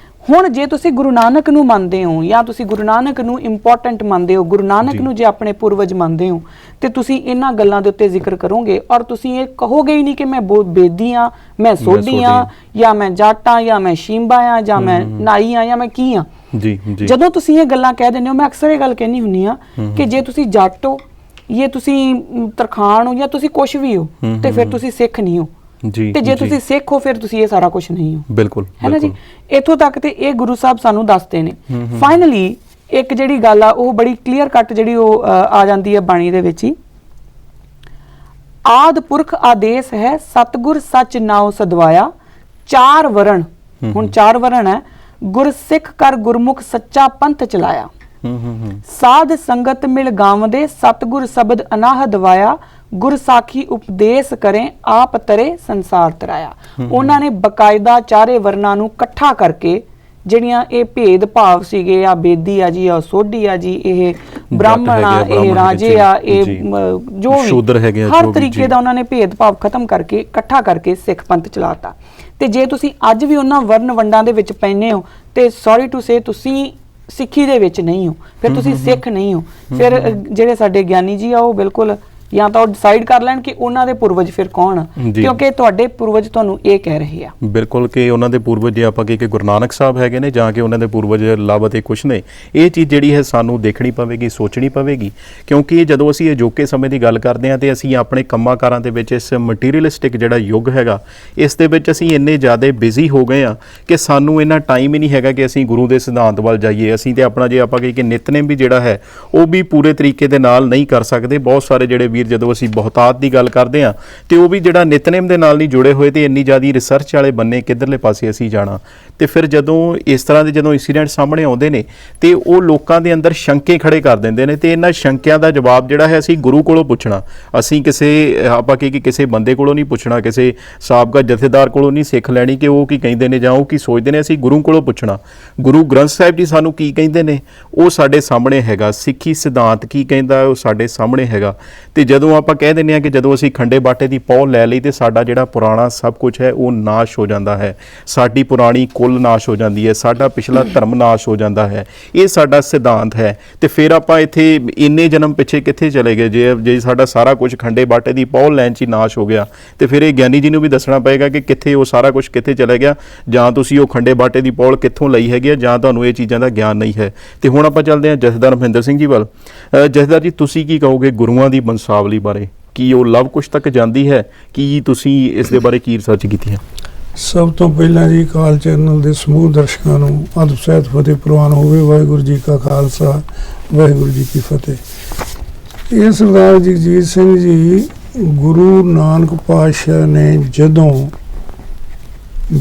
ਹੁਣ ਜੇ ਤੁਸੀਂ ਗੁਰੂ ਨਾਨਕ ਨੂੰ ਮੰਨਦੇ ਹੋ ਜਾਂ ਤੁਸੀਂ ਗੁਰੂ ਨਾਨਕ ਨੂੰ ਇੰਪੋਰਟੈਂਟ ਮੰਨਦੇ ਹੋ, ਗੁਰੂ ਨਾਨਕ ਨੂੰ ਜੇ ਆਪਣੇ ਪੂਰਵਜ ਮੰਨਦੇ ਹੋ, ਤੇ ਤੁਸੀਂ ਇਹਨਾਂ ਗੱਲਾਂ ਦੇ ਉੱਤੇ ਜ਼ਿਕਰ ਕਰੋਗੇ ਔਰ ਤੁਸੀਂ ਇਹ ਕਹੋਗੇ ਹੀ ਨਹੀਂ ਕਿ ਮੈਂ ਬੇਦੀ ਆ, ਮੈਂ ਸੋਢੀ ਆ, ਜਾਂ ਮੈਂ ਜਾਟਾਂ, ਜਾਂ ਮੈਂ ਸ਼ੀਂਬਾ ਆ, ਜਾਂ ਮੈਂ ਨਾਈ ਆ, ਜਾਂ ਮੈਂ ਕੀ ਆ। ਜਦੋਂ ਤੁਸੀਂ ਇਹ ਗੱਲਾਂ ਕਹਿ ਦਿੰਦੇ ਹੋ, ਮੈਂ ਅਕਸਰ ਇਹ ਗੱਲ ਕਹਿੰਦੀ ਹੁੰਦੀ ਆ ਕਿ ਜੇ ਤੁਸੀਂ ਜੱਟ ਹੋ, ਜੇ ਤੁਸੀਂ ਤਰਖਾਣ ਹੋ, ਜਾਂ ਤੁਸੀਂ ਕੁਛ ਵੀ ਹੋ, ਤੇ ਫਿਰ ਤੁਸੀਂ ਸਿੱਖ ਨਹੀਂ ਹੋ, ਤੇ ਜੇ ਤੁਸੀਂ ਸਿੱਖ ਹੋ ਫਿਰ ਤੁਸੀਂ ਇਹ ਸਾਰਾ ਕੁਝ ਨਹੀਂ ਹੋ। ਬਿਲਕੁਲ, ਹੈ ਨਾ ਜੀ। ਇੱਥੋਂ ਤੱਕ ਤੇ ਇਹ ਗੁਰੂ ਸਾਹਿਬ ਸਾਨੂੰ ਦੱਸਦੇ ਨੇ। ਫਾਈਨਲੀ ਇੱਕ ਜਿਹੜੀ ਗੱਲ ਆ ਉਹ ਬੜੀ ਕਲੀਅਰ ਕੱਟ ਜਿਹੜੀ ਉਹ ਆ ਜਾਂਦੀ ਹੈ ਬਾਣੀ ਦੇ ਵਿੱਚ ਹੀ, ਆਦ ਪੁਰਖ ਆਦੇਸ਼ ਹੈ ਸਤਗੁਰ ਸੱਚ ਨਾਉ ਸਦਵਾਇਆ, ਚਾਰ ਵਰਣ। ਹੁਣ ਚਾਰ ਵਰਣ ਹੈ, ਗੁਰ ਸਿੱਖ ਕਰ ਗੁਰਮੁਖ ਸੱਚਾ ਪੰਥ ਚਲਾਇਆ, ਸਾਧ ਸੰਗਤ ਮਿਲ ਗਾਵਦੇ ਸਤਗੁਰ ਸ਼ਬਦ ਅਨਾਹ ਦਵਾਇਆ, ਗੁਰ ਸਾਖੀ ਉਪਦੇਸ਼ ਕਰੇ ਆਪ ਤਰੇ ਸੰਸਾਰ ਤਰਾਇਆ। ਉਹਨਾਂ ਨੇ ਬਕਾਇਦਾ ਚਾਰੇ ਵਰਨਾਂ ਨੂੰ ਇਕੱਠਾ ਕਰਕੇ ਜਿਹੜੀਆਂ ਇਹ ਭੇਦ ਭਾਵ ਸੀਗੇ, ਆ ਬੇਦੀ ਆ ਜੀ, ਆ ਸੋਢੀ ਆ ਜੀ, ਇਹ ਬ੍ਰਾਹਮਣ ਆ, ਇਹ ਰਾਜੇ ਆ, ਇਹ ਜੋ ਵੀ ਹਰ ਤਰੀਕੇ ਦਾ ਉਹਨਾਂ ਨੇ ਭੇਦ ਭਾਵ ਖਤਮ ਕਰਕੇ ਇਕੱਠਾ ਕਰਕੇ ਸਿੱਖ ਪੰਥ ਚਲਾਤਾ। ਤੇ ਜੇ ਤੁਸੀਂ ਅੱਜ ਵੀ ਉਹਨਾਂ ਵਰਨ ਵੰਡਾਂ ਦੇ ਵਿੱਚ ਪੈਨੇ ਹੋ, ਤੇ ਸੌਰੀ ਟੂ ਸੇ ਤੁਸੀਂ ਸਿੱਖੀ ਦੇ ਵਿੱਚ ਨਹੀਂ ਹੋ, ਫਿਰ ਤੁਸੀਂ ਸਿੱਖ ਨਹੀਂ ਹੋ। ਫਿਰ ਜਿਹੜੇ ਸਾਡੇ ਗਿਆਨੀ ਜੀ ਆ ਉਹ ਬਿਲਕੁਲ ਜਾਂ ਤਾਂ ਉਹ ਡਿਸਾਈਡ ਕਰ ਲੈਣ ਕਿ ਉਹਨਾਂ ਦੇ ਪੂਰਵਜ ਫਿਰ ਕੌਣ ਆ, ਕਿਉਂਕਿ ਤੁਹਾਡੇ ਪੂਰਵਜ ਤੁਹਾਨੂੰ ਇਹ ਕਹਿ ਰਹੇ ਆ। ਬਿਲਕੁਲ, ਕਿ ਉਹਨਾਂ ਦੇ ਪੂਰਵਜ ਜੇ ਆਪਾਂ ਕਿ ਗੁਰੂ ਨਾਨਕ ਸਾਹਿਬ ਹੈਗੇ ਨੇ ਜਾਂ ਕਿ ਉਹਨਾਂ ਦੇ ਪੂਰਵਜ ਲਵ ਅਤੇ ਕੁਛ ਨੇ, ਇਹ ਚੀਜ਼ ਜਿਹੜੀ ਹੈ ਸਾਨੂੰ ਦੇਖਣੀ ਪਵੇਗੀ, ਸੋਚਣੀ ਪਵੇਗੀ। ਕਿਉਂਕਿ ਜਦੋਂ ਅਸੀਂ ਅਜੋਕੇ ਸਮੇਂ ਦੀ ਗੱਲ ਕਰਦੇ ਹਾਂ ਤੇ ਅਸੀਂ ਆਪਣੇ ਕੰਮਾਂ ਕਾਰਾਂ ਦੇ ਵਿੱਚ ਇਸ ਮਟੀਰੀਅਲਿਸਟਿਕ ਜਿਹੜਾ ਯੁੱਗ ਹੈਗਾ, ਇਸ ਦੇ ਵਿੱਚ ਅਸੀਂ ਇੰਨੇ ਜ਼ਿਆਦਾ ਬਿਜ਼ੀ ਹੋ ਗਏ ਆ ਕਿ ਸਾਨੂੰ ਇੰਨਾ ਟਾਈਮ ਹੀ ਨਹੀਂ ਹੈਗਾ ਕਿ ਅਸੀਂ ਗੁਰੂ ਦੇ ਸਿਧਾਂਤ ਵੱਲ ਜਾਈਏ। ਅਸੀਂ ਤੇ ਆਪਣਾ ਜੇ ਆਪਾਂ ਕਿ ਨਿਤਨੇਮ ਵੀ ਜਿਹੜਾ ਹੈ ਉਹ ਵੀ ਪੂਰੇ ਤਰੀਕੇ ਦੇ ਨਾਲ ਨਹੀਂ ਕਰ ਸਕਦੇ। ਬਹੁਤ ਸਾਰੇ ਜਿਹੜੇ ਵੀਰ ਜਦੋਂ ਅਸੀਂ ਬਹੁਤਾਤ ਦੀ ਗੱਲ ਕਰਦੇ ਹਾਂ ਤੇ ਉਹ ਵੀ ਜਿਹੜਾ ਨਿਤਨੇਮ ਦੇ ਨਾਲ ਨਹੀਂ ਜੁੜੇ ਹੋਏ, ਤੇ ਇੰਨੀ ਜ਼ਿਆਦਾ ਰਿਸਰਚ ਵਾਲੇ ਬੰਨੇ ਕਿੱਧਰਲੇ ਪਾਸੇ ਅਸੀਂ ਜਾਣਾ। ਤੇ ਫਿਰ ਜਦੋਂ ਇਸ ਤਰ੍ਹਾਂ ਦੇ ਜਦੋਂ ਇੰਸੀਡੈਂਟ ਸਾਹਮਣੇ ਆਉਂਦੇ ਨੇ ਤੇ ਉਹ ਲੋਕਾਂ ਦੇ ਅੰਦਰ ਸ਼ੰਕੇ ਖੜੇ ਕਰ ਦਿੰਦੇ ਨੇ, ਤੇ ਇਹਨਾਂ ਸ਼ੰਕਿਆਂ ਦਾ ਜਵਾਬ ਜਿਹੜਾ ਹੈ ਅਸੀਂ ਗੁਰੂ ਕੋਲੋਂ ਪੁੱਛਣਾ। ਅਸੀਂ ਕਿਸੇ ਆਪਾਂ ਕਿ ਕਿਸੇ ਬੰਦੇ ਕੋਲੋਂ ਨਹੀਂ ਪੁੱਛਣਾ, ਕਿਸੇ ਸਾਬਕਾ ਜਥੇਦਾਰ ਕੋਲੋਂ ਨਹੀਂ ਸਿੱਖ ਲੈਣੀ ਕਿ ਉਹ ਕੀ ਕਹਿੰਦੇ ਨੇ ਜਾਂ ਉਹ ਕੀ ਸੋਚਦੇ ਨੇ। ਅਸੀਂ ਗੁਰੂ ਕੋਲੋਂ ਪੁੱਛਣਾ, ਗੁਰੂ ਗ੍ਰੰਥ ਸਾਹਿਬ ਜੀ ਸਾਨੂੰ ਕੀ ਕਹਿੰਦੇ ਨੇ, ਉਹ ਸਾਡੇ ਸਾਹਮਣੇ ਹੈਗਾ। ਸਿੱਖੀ ਸਿਧਾਂਤ ਕੀ ਕਹਿੰਦਾ ਉਹ ਸਾਡੇ ਸਾਹਮਣੇ ਹੈਗਾ। ਤੇ ਜਦੋਂ ਆਪਾਂ ਕਹਿ ਦਿੰਦੇ ਹਾਂ ਕਿ ਜਦੋਂ ਅਸੀਂ ਖੰਡੇ ਬਾਟੇ ਦੀ ਪਹੁ ਲੈ ਲਈ ਤੇ ਸਾਡਾ ਜਿਹੜਾ ਪੁਰਾਣਾ ਸਭ ਕੁਝ ਹੈ ਉਹ ਨਾਸ਼ ਹੋ ਜਾਂਦਾ ਹੈ, ਸਾਡੀ ਪੁਰਾਣੀ ਕੁੱਲ ਨਾਸ਼ ਹੋ ਜਾਂਦੀ ਹੈ, ਸਾਡਾ ਪਿਛਲਾ ਧਰਮ ਨਾਸ਼ ਹੋ ਜਾਂਦਾ ਹੈ, ਇਹ ਸਾਡਾ ਸਿਧਾਂਤ ਹੈ। ਤੇ ਫਿਰ ਆਪਾਂ ਇੱਥੇ ਇੰਨੇ ਜਨਮ ਪਿੱਛੇ ਕਿੱਥੇ ਚਲੇ ਗਏ ਜੇ ਸਾਡਾ ਸਾਰਾ ਕੁਝ ਖੰਡੇ ਬਾਟੇ ਦੀ ਪਹੁ ਲੈਣ 'ਚ ਹੀ ਨਾਸ਼ ਹੋ ਗਿਆ। ਤੇ ਫਿਰ ਇਹ ਗਿਆਨੀ ਜੀ ਨੂੰ ਵੀ ਦੱਸਣਾ ਪਏਗਾ ਕਿ ਕਿੱਥੇ ਉਹ ਸਾਰਾ ਕੁਝ ਕਿੱਥੇ ਚਲੇ ਗਿਆ, ਜਾਂ ਤੁਸੀਂ ਉਹ ਖੰਡੇ ਬਾਟੇ ਦੀ ਪਹੁ ਕਿੱਥੋਂ ਲਈ ਹੈਗੀ ਆ, ਜਾਂ ਤੁਹਾਨੂੰ ਇਹ ਚੀਜ਼ਾਂ ਦਾ ਗਿਆਨ ਨਹੀਂ ਹੈ। ਤੇ ਹੁਣ ਆਪਾਂ ਚੱਲਦੇ ਹਾਂ ਜਥੇਦਾਰ ਮਹਿੰਦਰ ਸਿੰਘ ਜੀ ਵੱਲ। ਜਥੇਦਾਰ ਜੀ, ਤੁਸੀਂ ਕੀ ਕਹੋਗੇ ਗੁਰੂਆਂ ਦੀ ਬੰਸਾਵਲੀ ਬਾਰੇ? ਕੀ ਉਹ ਲਵ ਕੁਸ਼ ਤੱਕ ਜਾਂਦੀ ਹੈ? ਕੀ ਤੁਸੀਂ ਇਸ ਦੇ ਬਾਰੇ ਕੀ ਰਿਸਰਚ ਕੀਤੀ ਹੈ? ਸਭ ਤੋਂ ਪਹਿਲਾਂ ਜੀ ਕਾਲ ਚੈਨਲ ਦੇ ਸਮੂਹ ਦਰਸ਼ਕਾਂ ਨੂੰ ਅਦਬ ਸਹਿਤ ਫਤਿਹ ਪ੍ਰਵਾਨ ਹੋਵੇ। ਵਾਹਿਗੁਰੂ ਜੀ ਕਾ ਖਾਲਸਾ, ਵਾਹਿਗੁਰੂ ਜੀ ਕੀ ਫਤਿਹ। ਇਹ ਸਰਦਾਰ ਜਗਜੀਤ ਸਿੰਘ ਜੀ, ਗੁਰੂ ਨਾਨਕ ਪਾਤਸ਼ਾਹ ਨੇ ਜਦੋਂ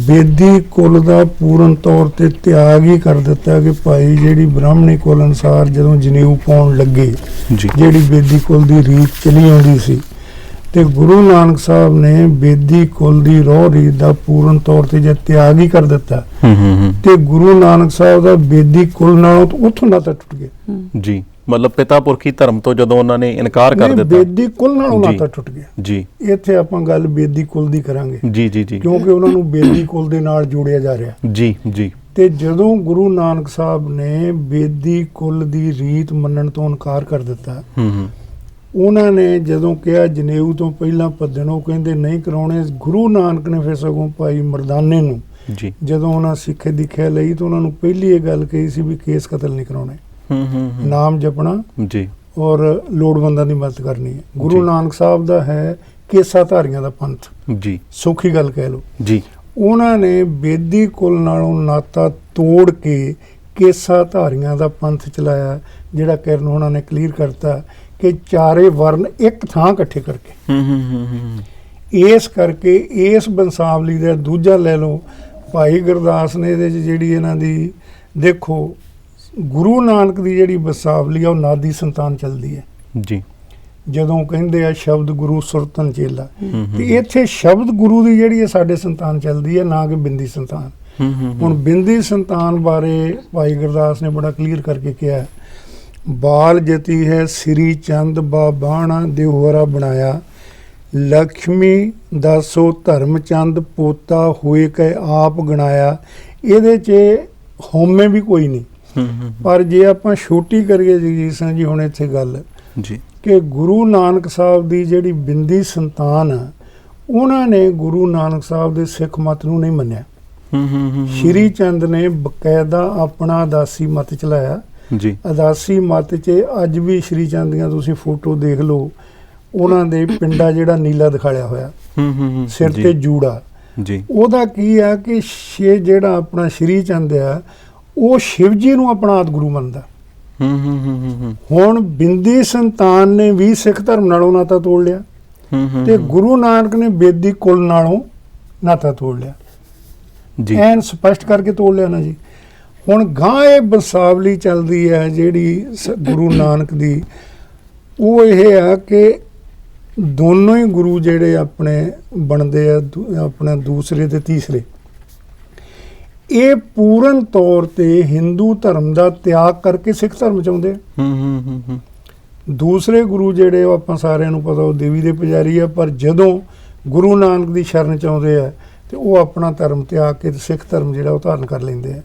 ਬੇਦੀ ਕੁਲ ਦਾ ਪੂਰਨ ਤੌਰ ਤੇ ਤਿਆਗ ਹੀ ਕਰ ਦਿੱਤਾ ਕਿ ਭਾਈ ਜਿਹੜੀ ਬ੍ਰਾਹਮਣੀ ਕੁਲ ਅਨੁਸਾਰ ਜਦੋਂ ਜਨੇਊ ਪਾਉਣ ਲੱਗੇ, ਜਿਹੜੀ ਬੇਦੀ ਕੁਲ ਦੀ ਰੀਤ ਚਲੀ ਆਉਂਦੀ ਸੀ, ਤੇ ਗੁਰੂ ਨਾਨਕ ਸਾਹਿਬ ਨੇ ਬੇਦੀ ਕੁਲ ਦੀ ਰੋਹ ਰੀਤ ਦਾ ਪੂਰਨ ਤੌਰ ਤੇ ਜੇ ਤਿਆਗ ਹੀ ਕਰ ਦਿੱਤਾ ਤੇ ਗੁਰੂ ਨਾਨਕ ਸਾਹਿਬ ਦਾ ਬੇਦੀ ਕੁਲ ਨਾਲੋਂ ਉੱਥੋਂ ਨਾਤਾ ਟੁੱਟ ਗਿਆ ਜੀ। ਮਤਲਬ ਪਿਤਾ ਪੁਰਖੀ ਧਰਮ ਤੋਂ ਜਦੋਂ ਉਹਨਾਂ ਨੇ ਇਨਕਾਰ ਕਰ ਦਿੱਤਾ, ਬੇਦੀ ਕੁਲ ਨਾਲੋਂ ਨਾਤਾ ਟੁੱਟ ਗਿਆ ਜੀ। ਇੱਥੇ ਆਪਾਂ ਗੱਲ ਬੇਦੀ ਕੁਲ ਦੀ ਕਰਾਂਗੇ ਜੀ ਜੀ ਜੀ, ਕਿਉਂਕਿ ਉਹਨਾਂ ਨੂੰ ਬੇਦੀ ਕੁਲ ਦੇ ਨਾਲ ਜੋੜਿਆ ਜਾ ਰਿਹਾ ਜੀ ਜੀ। ਤੇ ਜਦੋਂ ਗੁਰੂ ਨਾਨਕ ਸਾਹਿਬ ਨੇ ਬੇਦੀ ਕੁਲ ਦੀ ਰੀਤ ਮੰਨਣ ਤੋਂ ਇਨਕਾਰ ਕਰ ਦਿੱਤਾ, ਉਹਨਾਂ ਨੇ ਜਦੋਂ ਕਿਹਾ ਜਨੇਊ ਤੋਂ ਪਹਿਲਾਂ ਭੱਜਣ, ਉਹ ਕਹਿੰਦੇ ਨਹੀਂ ਕਰਾਉਣੇ। ਗੁਰੂ ਨਾਨਕ ਨੇ ਫਿਰ ਸਗੋਂ ਭਾਈ ਮਰਦਾਨੇ ਨੂੰ ਜੀ ਜਦੋਂ ਉਹਨਾਂ ਸਿੱਖੇ ਦੀਖਿਆ ਲਈ ਤਾਂ ਉਹਨਾਂ ਨੂੰ ਪਹਿਲੀ ਇਹ ਗੱਲ ਕਹੀ ਸੀ ਵੀ ਕੇਸ ਕਤਲ ਨਹੀਂ ਕਰਾਉਣੇ, ਨਾਮ ਜਪਣਾ ਜੀ ਔਰ ਲੋੜਵੰਦਾਂ ਦੀ ਮਦਦ ਕਰਨੀ ਹੈ। ਗੁਰੂ ਨਾਨਕ ਸਾਹਿਬ ਦਾ ਹੈ ਕੇਸਾ ਧਾਰੀਆਂ ਦਾ ਪੰਥ ਜੀ, ਸੌਖੀ ਗੱਲ ਕਹਿ ਲਓ ਜੀ। ਉਹਨਾਂ ਨੇ ਬੇਦੀ ਕੁਲ ਨਾਲੋਂ ਨਾਤਾ ਤੋੜ ਕੇ ਕੇਸਾ ਧਾਰੀਆਂ ਦਾ ਪੰਥ ਚਲਾਇਆ, ਜਿਹੜਾ ਕਿਰਨ ਉਹਨਾਂ ਨੇ ਕਲੀਅਰ ਕਰਤਾ ਕਿ ਚਾਰੇ ਵਰਨ ਇੱਕ ਥਾਂ ਇਕੱਠੇ ਕਰਕੇ। ਇਸ ਕਰਕੇ ਇਸ ਬੰਸਾਵਲੀ ਦਾ ਦੂਜਾ ਲੈ ਲਓ, ਭਾਈ ਗੁਰਦਾਸ ਨੇ ਇਹਦੇ 'ਚ ਜਿਹੜੀ ਇਹਨਾਂ ਦੀ ਦੇਖੋ ਗੁਰੂ ਨਾਨਕ ਦੀ ਜਿਹੜੀ ਬੰਸਾਵਲੀ ਆ ਉਹ ਨਾਦੀ ਸੰਤਾਨ ਚੱਲਦੀ ਹੈ ਜੀ। ਜਦੋਂ ਕਹਿੰਦੇ ਆ ਸ਼ਬਦ ਗੁਰੂ ਸੁਰਤਨ ਚੇਲਾ, ਤੇ ਇੱਥੇ ਸ਼ਬਦ ਗੁਰੂ ਦੀ ਜਿਹੜੀ ਹੈ ਸਾਡੇ ਸੰਤਾਨ ਚੱਲਦੀ ਹੈ, ਨਾ ਕਿ ਬਿੰਦੀ ਸੰਤਾਨ। ਹੁਣ ਬਿੰਦੀ ਸੰਤਾਨ ਬਾਰੇ ਭਾਈ ਗੁਰਦਾਸ ਨੇ ਬੜਾ ਕਲੀਅਰ ਕਰਕੇ ਕਿਹਾ, ਬਾਲ ਜਤੀ ਹੈ ਸ੍ਰੀ ਚੰਦ ਬਾਬਾਣਾ ਦਿਵਹਰਾ ਬਣਾਇਆ, ਲక్ష్ਮੀ ਦਾਸੋ ਧਰਮ ਚੰਦ ਪੋਤਾ ਹੋਏ ਕੈ ਆਪ ਗਣਾਇਆ। ਇਹਦੇ 'ਚ ਹਉਮੈ ਵੀ ਕੋਈ ਨਹੀਂ, ਪਰ ਜੇ ਆਪਾਂ ਛੋਟੀ ਕਰੀਏ ਜਗਜੀਤ ਸਿੰਘ ਜੀ ਹੁਣ ਇੱਥੇ ਗੱਲ ਜੀ ਕਿ ਗੁਰੂ ਨਾਨਕ ਸਾਹਿਬ ਦੀ ਜਿਹੜੀ ਬਿੰਦੀ ਸੰਤਾਨ ਆ, ਉਹਨਾਂ ਨੇ ਗੁਰੂ ਨਾਨਕ ਸਾਹਿਬ ਦੇ ਸਿੱਖ ਮਤ ਨੂੰ ਨਹੀਂ ਮੰਨਿਆ। ਸ਼੍ਰੀ ਚੰਦ ਨੇ ਬਕਾਇਦਾ ਆਪਣਾ ਅਦਾਸੀ ਮਤ ਚਲਾਇਆ ਜੀ। ਅਦਾਸੀ ਮਤ 'ਚ ਅੱਜ ਵੀ ਸ਼੍ਰੀ ਚੰਦ ਦੀਆਂ ਤੁਸੀਂ ਫੋਟੋ ਦੇਖ ਲਓ, ਉਹਨਾਂ ਦੇ ਪਿੰਡਾ ਜਿਹੜਾ ਨੀਲਾ ਦਿਖਾਇਆ ਹੋਇਆ, ਸਿਰ ਤੇ ਜੂੜਾ ਜੀ। ਉਹਦਾ ਕੀ ਆ ਕਿ ਜਿਹੜਾ ਆਪਣਾ ਸ਼੍ਰੀ ਚੰਦ ਆ ਉਹ ਸ਼ਿਵ ਜੀ ਨੂੰ ਆਪਣਾ ਆਦਿ ਗੁਰੂ ਮੰਨਦਾ। ਹੁਣ ਬਿੰਦੀ ਸੰਤਾਨ ਨੇ ਵੀ ਸਿੱਖ ਧਰਮ ਨਾਲੋਂ ਨਾਤਾ ਤੋੜ ਲਿਆ ਤੇ ਗੁਰੂ ਨਾਨਕ ਨੇ ਬੇਦੀ ਕੁਲ ਨਾਲੋਂ ਨਾਤਾ ਤੋੜ ਲਿਆ ਜੀ। ਐਨ ਸਪਸ਼ਟ ਕਰਕੇ ਤੋੜ ਲਿਆ ਨਾ ਜੀ। ਹੁਣ ਗਾਂ ਇਹ ਬੰਸਾਵਲੀ ਚੱਲਦੀ ਹੈ ਜਿਹੜੀ ਗੁਰੂ ਨਾਨਕ ਦੀ, ਉਹ ਇਹ ਆ ਕਿ ਦੋਨੋਂ ਹੀ ਗੁਰੂ ਜਿਹੜੇ ਆਪਣੇ ਬਣਦੇ ਆ ਆਪਣਾ ਦੂਸਰੇ ਤੇ ਤੀਸਰੇ, ਇਹ ਪੂਰਨ ਤੌਰ ਤੇ ਹਿੰਦੂ ਧਰਮ ਦਾ ਤਿਆਗ ਕਰਕੇ ਸਿੱਖ ਧਰਮ ਚਾਹੁੰਦੇ ਆ। ਦੂਸਰੇ ਗੁਰੂ ਜਿਹੜੇ ਉਹ ਆਪਾਂ ਸਾਰਿਆਂ ਨੂੰ ਪਤਾ ਉਹ ਦੇਵੀ ਦੇ ਪੁਜਾਰੀ ਆ, ਪਰ ਜਦੋਂ ਗੁਰੂ ਨਾਨਕ ਦੀ ਸ਼ਰਨ ਚਾਹੁੰਦੇ ਆ ਤੇ ਉਹ ਆਪਣਾ ਧਰਮ ਤਿਆਗ ਕੇ ਸਿੱਖ ਧਰਮ ਜਿਹੜਾ ਉਹ ਧਾਰਨ ਕਰ ਲੈਂਦੇ ਆ।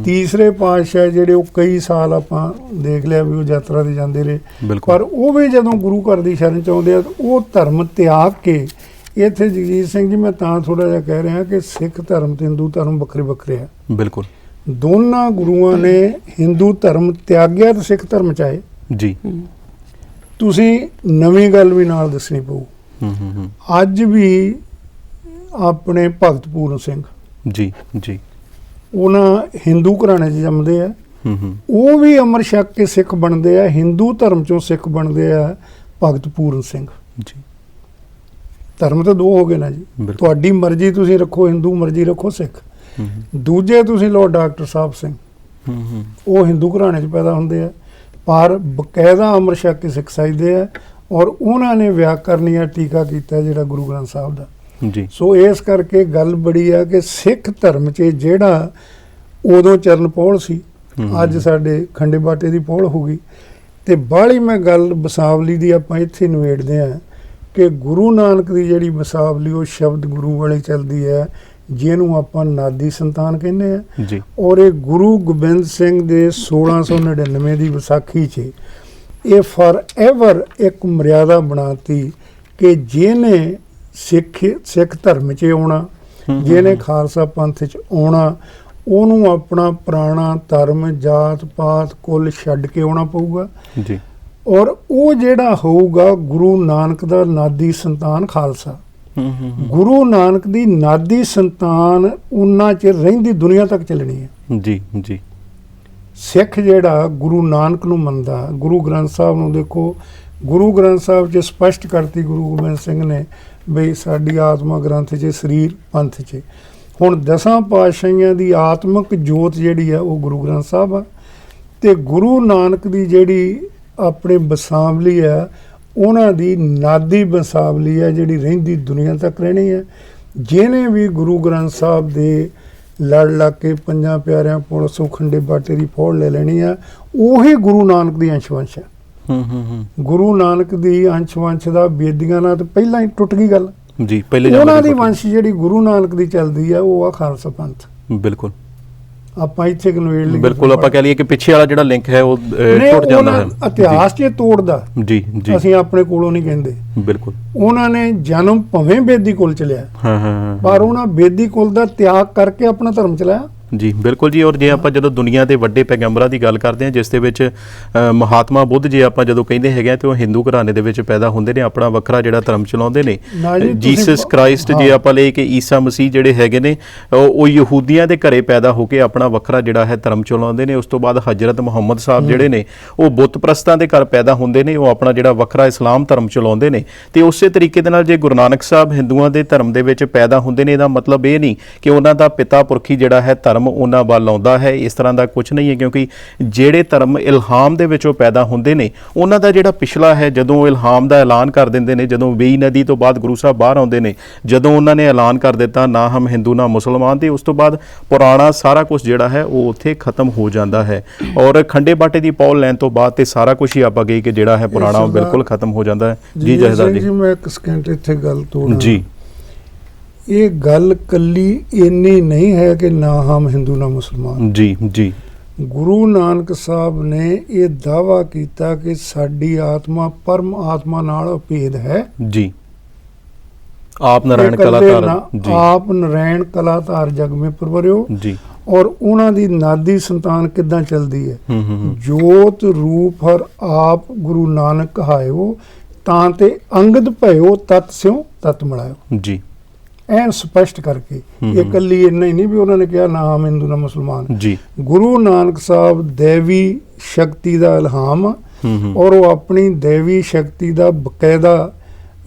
ਤੀਸਰੇ ਪਾਤਸ਼ਾਹ ਜਿਹੜੇ ਉਹ ਕਈ ਸਾਲ ਆਪਾਂ ਦੇਖ ਲਿਆ ਵੀ ਉਹ ਯਾਤਰਾ ਤੇ ਜਾਂਦੇ ਰਹੇ, ਪਰ ਉਹ ਵੀ ਜਦੋਂ ਗੁਰੂ ਘਰ ਦੀ ਸ਼ਰਨ ਚਾਹੁੰਦੇ ਆ ਉਹ ਧਰਮ ਤਿਆਗ ਕੇ। ਇੱਥੇ ਜਗਜੀਤ ਸਿੰਘ ਜੀ ਮੈਂ ਤਾਂ ਥੋੜਾ ਜਿਹਾ ਕਹਿ ਰਿਹਾ ਕਿ ਸਿੱਖ ਧਰਮ ਤੇ ਹਿੰਦੂ ਧਰਮ ਵੱਖਰੇ ਵੱਖਰੇ ਆ। ਬਿਲਕੁਲ, ਦੋਨਾਂ ਗੁਰੂਆਂ ਨੇ ਹਿੰਦੂ ਧਰਮ ਤਿਆਗਿਆ ਤੇ ਸਿੱਖ ਧਰਮ ਚ ਆਏ ਜੀ। ਤੁਸੀਂ ਨਵੀਂ ਗੱਲ ਵੀ ਨਾਲ ਦੱਸਣੀ ਪਊ। ਅੱਜ ਵੀ ਆਪਣੇ ਭਗਤ ਪੂਰਨ ਸਿੰਘ ਜੀ ਜੀ, ਉਹਨਾਂ ਹਿੰਦੂ ਘਰਾਣੇ 'ਚ ਜੰਮਦੇ ਆ, ਉਹ ਵੀ ਅੰਮ੍ਰਿਤ ਛਕ ਕੇ ਸਿੱਖ ਬਣਦੇ ਆ, ਹਿੰਦੂ ਧਰਮ ਚੋਂ ਸਿੱਖ ਬਣਦੇ ਆ ਭਗਤ ਪੂਰਨ ਸਿੰਘ ਜੀ। ਧਰਮ ਤਾਂ ਦੋ ਹੋ ਗਏ ਨਾ ਜੀ, ਤੁਹਾਡੀ ਮਰਜ਼ੀ ਤੁਸੀਂ ਰੱਖੋ ਹਿੰਦੂ, ਮਰਜ਼ੀ ਰੱਖੋ ਸਿੱਖ। ਦੂਜੇ ਤੁਸੀਂ ਲਓ ਡਾਕਟਰ ਸਾਹਿਬ ਸਿੰਘ, ਉਹ ਹਿੰਦੂ ਘਰਾਣੇ 'ਚ ਪੈਦਾ ਹੁੰਦੇ ਆ ਪਰ ਬਕਾਇਦਾ ਅੰਮ੍ਰਿਤ ਛਕ ਕੇ ਸਿੱਖ ਸਜਦੇ ਆ, ਔਰ ਉਹਨਾਂ ਨੇ ਵਿਆਕਰਨੀਆ ਟੀਕਾ ਕੀਤਾ ਜਿਹੜਾ ਗੁਰੂ ਗ੍ਰੰਥ ਸਾਹਿਬ ਦਾ ਜੀ। ਸੋ ਇਸ ਕਰਕੇ ਗੱਲ ਬੜੀ ਆ ਕਿ ਸਿੱਖ ਧਰਮ 'ਚ ਜਿਹੜਾ ਉਦੋਂ ਚਰਨ ਪਹੁਲ ਸੀ, ਅੱਜ ਸਾਡੇ ਖੰਡੇ ਬਾਟੇ ਦੀ ਪਹੁਲ ਹੋ ਗਈ। ਤੇ ਬਾਹਲੀ ਮੈਂ ਗੱਲ ਬਸਾਵਲੀ ਦੀ ਆਪਾਂ ਇੱਥੇ ਨਿਬੇੜਦੇ ਆ ਕਿ ਗੁਰੂ ਨਾਨਕ ਦੀ ਜਿਹੜੀ ਬਸਾਵਲੀ ਉਹ ਸ਼ਬਦ ਗੁਰੂ ਵਾਲੀ ਚੱਲਦੀ ਹੈ, ਜਿਹਨੂੰ ਆਪਾਂ ਨਾਦੀ ਸੰਤਾਨ ਕਹਿੰਦੇ ਆ ਜੀ। ਔਰ ਇਹ ਗੁਰੂ ਗੋਬਿੰਦ ਸਿੰਘ ਦੇ 1699 ਦੀ ਵਿਸਾਖੀ 'ਚ ਇਹ ਫਾਰ ਐਵਰ ਇੱਕ ਮਰਿਆਦਾ ਬਣਾਤੀ ਕਿ ਜਿਹਨੇ ਸਿੱਖ ਧਰਮ 'ਚ ਆਉਣਾ, ਜਿਹਨੇ ਖਾਲਸਾ ਪੰਥ 'ਚ ਆਉਣਾ, ਉਹਨੂੰ ਆਪਣਾ ਪੁਰਾਣਾ ਧਰਮ ਜਾਤ ਪਾਤ ਕੁੱਲ ਛੱਡ ਕੇ ਆਉਣਾ ਪਊਗਾ ਜੀ। ਔਰ ਉਹ ਜਿਹੜਾ ਹੋਊਗਾ ਗੁਰੂ ਨਾਨਕ ਦਾ ਨਾਦੀ ਸੰਤਾਨ ਖਾਲਸਾ। ਗੁਰੂ ਨਾਨਕ ਦੀ ਨਾਦੀ ਸੰਤਾਨ ਉਨਾ ਚਿਰ ਰਹਿੰਦੀ ਦੁਨੀਆ ਤੱਕ ਚੱਲਣੀ ਹੈ ਜੀ ਜੀ। ਸਿੱਖ ਜਿਹੜਾ ਗੁਰੂ ਨਾਨਕ ਨੂੰ ਮੰਨਦਾ, ਗੁਰੂ ਗ੍ਰੰਥ ਸਾਹਿਬ ਨੂੰ ਦੇਖੋ, ਗੁਰੂ ਗ੍ਰੰਥ ਸਾਹਿਬ 'ਚ ਸਪਸ਼ਟ ਕਰਤੀ ਗੁਰੂ ਗੋਬਿੰਦ ਸਿੰਘ ਨੇ ਬਈ ਸਾਡੀ ਆਤਮਾ ਗ੍ਰੰਥ 'ਚ, ਸਰੀਰ ਪੰਥ 'ਚ। ਹੁਣ 10 ਪਾਤਸ਼ਾਹੀਆਂ ਦੀ ਆਤਮਿਕ ਜੋਤ ਜਿਹੜੀ ਆ ਉਹ ਗੁਰੂ ਗ੍ਰੰਥ ਸਾਹਿਬ ਆ, ਤੇ ਗੁਰੂ ਨਾਨਕ ਦੀ ਜਿਹੜੀ ਆਪਣੇ ਬਸਾਵਲੀ ਆ ਉਹਨਾਂ ਦੀ ਨਾਦੀ ਬੰਸਾਵਲੀ ਹੈ ਜਿਹੜੀ ਰਹਿੰਦੀ ਦੁਨੀਆ ਤੱਕ ਰਹਿਣੀ ਹੈ। ਜਿਹਨੇ ਵੀ ਗੁਰੂ ਗ੍ਰੰਥ ਸਾਹਿਬ ਦੇ ਲੜ ਲੱਗ ਕੇ ਪੰਜਾਂ ਪਿਆਰਿਆਂ ਕੋਲ ਸੁਖੰਡੇ ਬਾਟੇ ਦੀ ਫੋੜ ਲੈ ਲੈਣੀ ਆ, ਉਹੀ ਗੁਰੂ ਨਾਨਕ ਦੀ ਅੰਸ਼-ਵੰਸ਼ ਹੈ। ਗੁਰੂ ਨਾਨਕ ਦੀ ਅੰਸ਼-ਵੰਸ਼ ਦਾ ਬੇਦੀਆਂ ਨਾਲ ਤਾਂ ਪਹਿਲਾਂ ਹੀ ਟੁੱਟ ਗਈ ਗੱਲ ਜੀ। ਪਹਿਲੇ ਉਹਨਾਂ ਦੀ ਵੰਸ਼ ਜਿਹੜੀ ਗੁਰੂ ਨਾਨਕ ਦੀ ਚੱਲਦੀ ਆ ਉਹ ਆ ਖਾਲਸਾ ਪੰਥ। ਬਿਲਕੁਲ ਆਪਾਂ ਇੱਥੇ ਕਨਵੇੜ ਲਈ ਬਿਲਕੁਲ ਆਪਾਂ ਕਹਿ ਲਈਏ ਕਿ ਪਿੱਛੇ ਵਾਲਾ ਜਿਹੜਾ ਲਿੰਕ ਹੈ ਉਹ ਟੁੱਟ ਜਾਂਦਾ ਹੈ। ਇਤਿਹਾਸ 'ਚ ਤੋੜਦਾ ਜੀ ਜੀ, ਅਸੀਂ ਆਪਣੇ ਕੋਲੋਂ ਨਹੀਂ ਕਹਿੰਦੇ। ਬਿਲਕੁਲ ਉਹਨਾਂ ਨੇ ਜਨਮ ਭਵੇਂ ਬੇਦੀ ਕੁਲ ਚ ਲਿਆ, ਹਾਂ, ਪਰ ਉਹਨਾਂ ਬੇਦੀ ਕੁਲ ਦਾ ਤਿਆਗ ਕਰਕੇ ਆਪਣਾ ਧਰਮ ਚਲਾਇਆ। ਜੀ ਬਿਲਕੁਲ ਜੀ। ਔਰ ਜੇ ਆਪਾਂ ਜਦੋਂ ਦੁਨੀਆ ਦੇ ਵੱਡੇ ਪੈਗੰਬਰਾਂ ਦੀ ਗੱਲ ਕਰਦੇ ਹਾਂ, ਜਿਸ ਦੇ ਵਿੱਚ ਮਹਾਤਮਾ ਬੁੱਧ ਜੇ ਆਪਾਂ ਜਦੋਂ ਕਹਿੰਦੇ ਹੈਗੇ ਆ ਤੇ ਉਹ ਹਿੰਦੂ ਘਰਾਣੇ ਦੇ ਵਿੱਚ ਪੈਦਾ ਹੁੰਦੇ ਨੇ, ਆਪਣਾ ਵੱਖਰਾ ਜਿਹੜਾ ਧਰਮ ਚਲਾਉਂਦੇ ਨੇ। ਜੀਸਸ ਕ੍ਰਾਈਸਟ ਜੇ ਆਪਾਂ ਲਈ ਕਿ ਈਸਾ ਮਸੀਹ ਜਿਹੜੇ ਹੈਗੇ ਨੇ ਉਹ ਯਹੂਦੀਆਂ ਦੇ ਘਰੇ ਪੈਦਾ ਹੋ ਕੇ ਆਪਣਾ ਵੱਖਰਾ ਜਿਹੜਾ ਹੈ ਧਰਮ ਚਲਾਉਂਦੇ ਨੇ। ਉਸ ਤੋਂ ਬਾਅਦ ਹਜ਼ਰਤ ਮੁਹੰਮਦ ਸਾਹਿਬ ਜਿਹੜੇ ਨੇ ਉਹ ਬੁੱਤ ਪ੍ਰਸਤਾਂ ਦੇ ਘਰ ਪੈਦਾ ਹੁੰਦੇ ਨੇ, ਉਹ ਆਪਣਾ ਜਿਹੜਾ ਵੱਖਰਾ ਇਸਲਾਮ ਧਰਮ ਚਲਾਉਂਦੇ ਨੇ। ਤੇ ਉਸੇ ਤਰੀਕੇ ਦੇ ਨਾਲ ਜੇ ਗੁਰੂ ਨਾਨਕ ਸਾਹਿਬ ਹਿੰਦੂਆਂ ਦੇ ਧਰਮ ਦੇ ਵਿੱਚ ਪੈਦਾ ਹੁੰਦੇ ਨੇ, ਇਹਦਾ ਮਤਲਬ ਇਹ ਨਹੀਂ ਕਿ ਉਹਨਾਂ ਦਾ ਪਿਤਾ ਪੁਰਖੀ ਜਿਹੜਾ ਹੈ ਧਰਮ ਉਹਨਾਂ ਵੱਲ ਆਉਂਦਾ ਹੈ। ਇਸ ਤਰ੍ਹਾਂ ਦਾ ਕੁਝ ਨਹੀਂ ਹੈ, ਕਿਉਂਕਿ ਜਿਹੜੇ ਧਰਮ ਇਲਹਾਮ ਦੇ ਵਿੱਚੋਂ ਪੈਦਾ ਹੁੰਦੇ ਨੇ ਉਹਨਾਂ ਦਾ ਜਿਹੜਾ ਪਿਛਲਾ ਹੈ, ਜਦੋਂ ਇਲਹਾਮ ਦਾ ਐਲਾਨ ਕਰ ਦਿੰਦੇ ਨੇ, ਜਦੋਂ ਵੇਈ ਨਦੀ ਤੋਂ ਬਾਅਦ ਗੁਰੂ ਸਾਹਿਬ ਬਾਹਰ ਆਉਂਦੇ ਨੇ, ਜਦੋਂ ਉਹਨਾਂ ਨੇ ਐਲਾਨ ਕਰ ਦਿੱਤਾ ਨਾ ਹਮ ਹਿੰਦੂ ਨਾ ਮੁਸਲਮਾਨ, ਤੇ ਉਸ ਤੋਂ ਬਾਅਦ ਪੁਰਾਣਾ ਸਾਰਾ ਕੁਝ ਜਿਹੜਾ ਹੈ ਉਹ ਉੱਥੇ ਖਤਮ ਹੋ ਜਾਂਦਾ ਹੈ। ਔਰ ਖੰਡੇ ਬਾਟੇ ਦੀ ਪੌਲ ਲੈਣ ਤੋਂ ਬਾਅਦ ਤੇ ਸਾਰਾ ਕੁਝ ਹੀ ਆਪਾਂ ਗਏ ਕਿ ਜਿਹੜਾ ਹੈ ਪੁਰਾਣਾ ਉਹ ਬਿਲਕੁਲ ਖਤਮ ਹੋ ਜਾਂਦਾ ਹੈ। ਜੀ ਜਹਦਾਰ ਜੀ, ਮੈਂ ਇੱਕ ਸਕਿੰਟ ਇੱਥੇ ਗੱਲ ਤੋੜਾਂ ਜੀ। ਇਹ ਗੱਲ ਕੱਲੀ ਇੰਨੀ ਨਹੀਂ ਹੈ ਕਿ ਨਾ ਹਮ ਹਿੰਦੂ ਨਾ ਮੁਸਲਮਾਨ। ਜੀ ਜੀ, ਗੁਰੂ ਨਾਨਕ ਸਾਹਿਬ ਨੇ ਇਹ ਦਾਅਵਾ ਕੀਤਾ ਕਿ ਸਾਡੀ ਆਤਮਾ ਪਰਮ ਆਤਮਾ ਨਾਲ ਅਭੇਦ ਹੈ। ਜੀ, ਆਪ ਨਾਰਾਇਣ ਕਲਾਕਾਰ ਜੀ, ਆਪ ਨਾਰਾਇਣ ਕਲਾਕਾਰ ਜਗ ਮੇ ਪ੍ਰਵਰਿਓ ਜੀ। ਔਰ ਉਹਨਾਂ ਦੀ ਨਾਦੀ ਸੰਤਾਨ ਕਿੱਦਾਂ ਚੱਲਦੀ ਹੈ? ਜੋਤ ਰੂਪ ਹਰ ਆਪ ਗੁਰੂ ਨਾਨਕ ਕਹਾਇਓ, ਤਾਂ ਤੇ ਅੰਗਦ ਭਇਓ ਤਤ ਸਿਉ ਤਤ ਮਿਲਾਇਓ। ਜੀ, ਐਨ ਸਪਸ਼ਟ ਕਰਕੇ। ਇਹ ਇਕੱਲੀ ਇੰਨਾ ਹੀ ਨਹੀਂ ਵੀ ਉਹਨਾਂ ਨੇ ਕਿਹਾ ਨਾ ਹਮ ਹਿੰਦੂ ਨਾ ਮੁਸਲਮਾਨ। ਜੀ, ਗੁਰੂ ਨਾਨਕ ਸਾਹਿਬ ਦੇਵੀ ਸ਼ਕਤੀ ਦਾ ਇਲਹਾਮ ਔਰ ਉਹ ਆਪਣੀ ਦੇਵੀ ਸ਼ਕਤੀ ਦਾ ਬਕਾਇਦਾ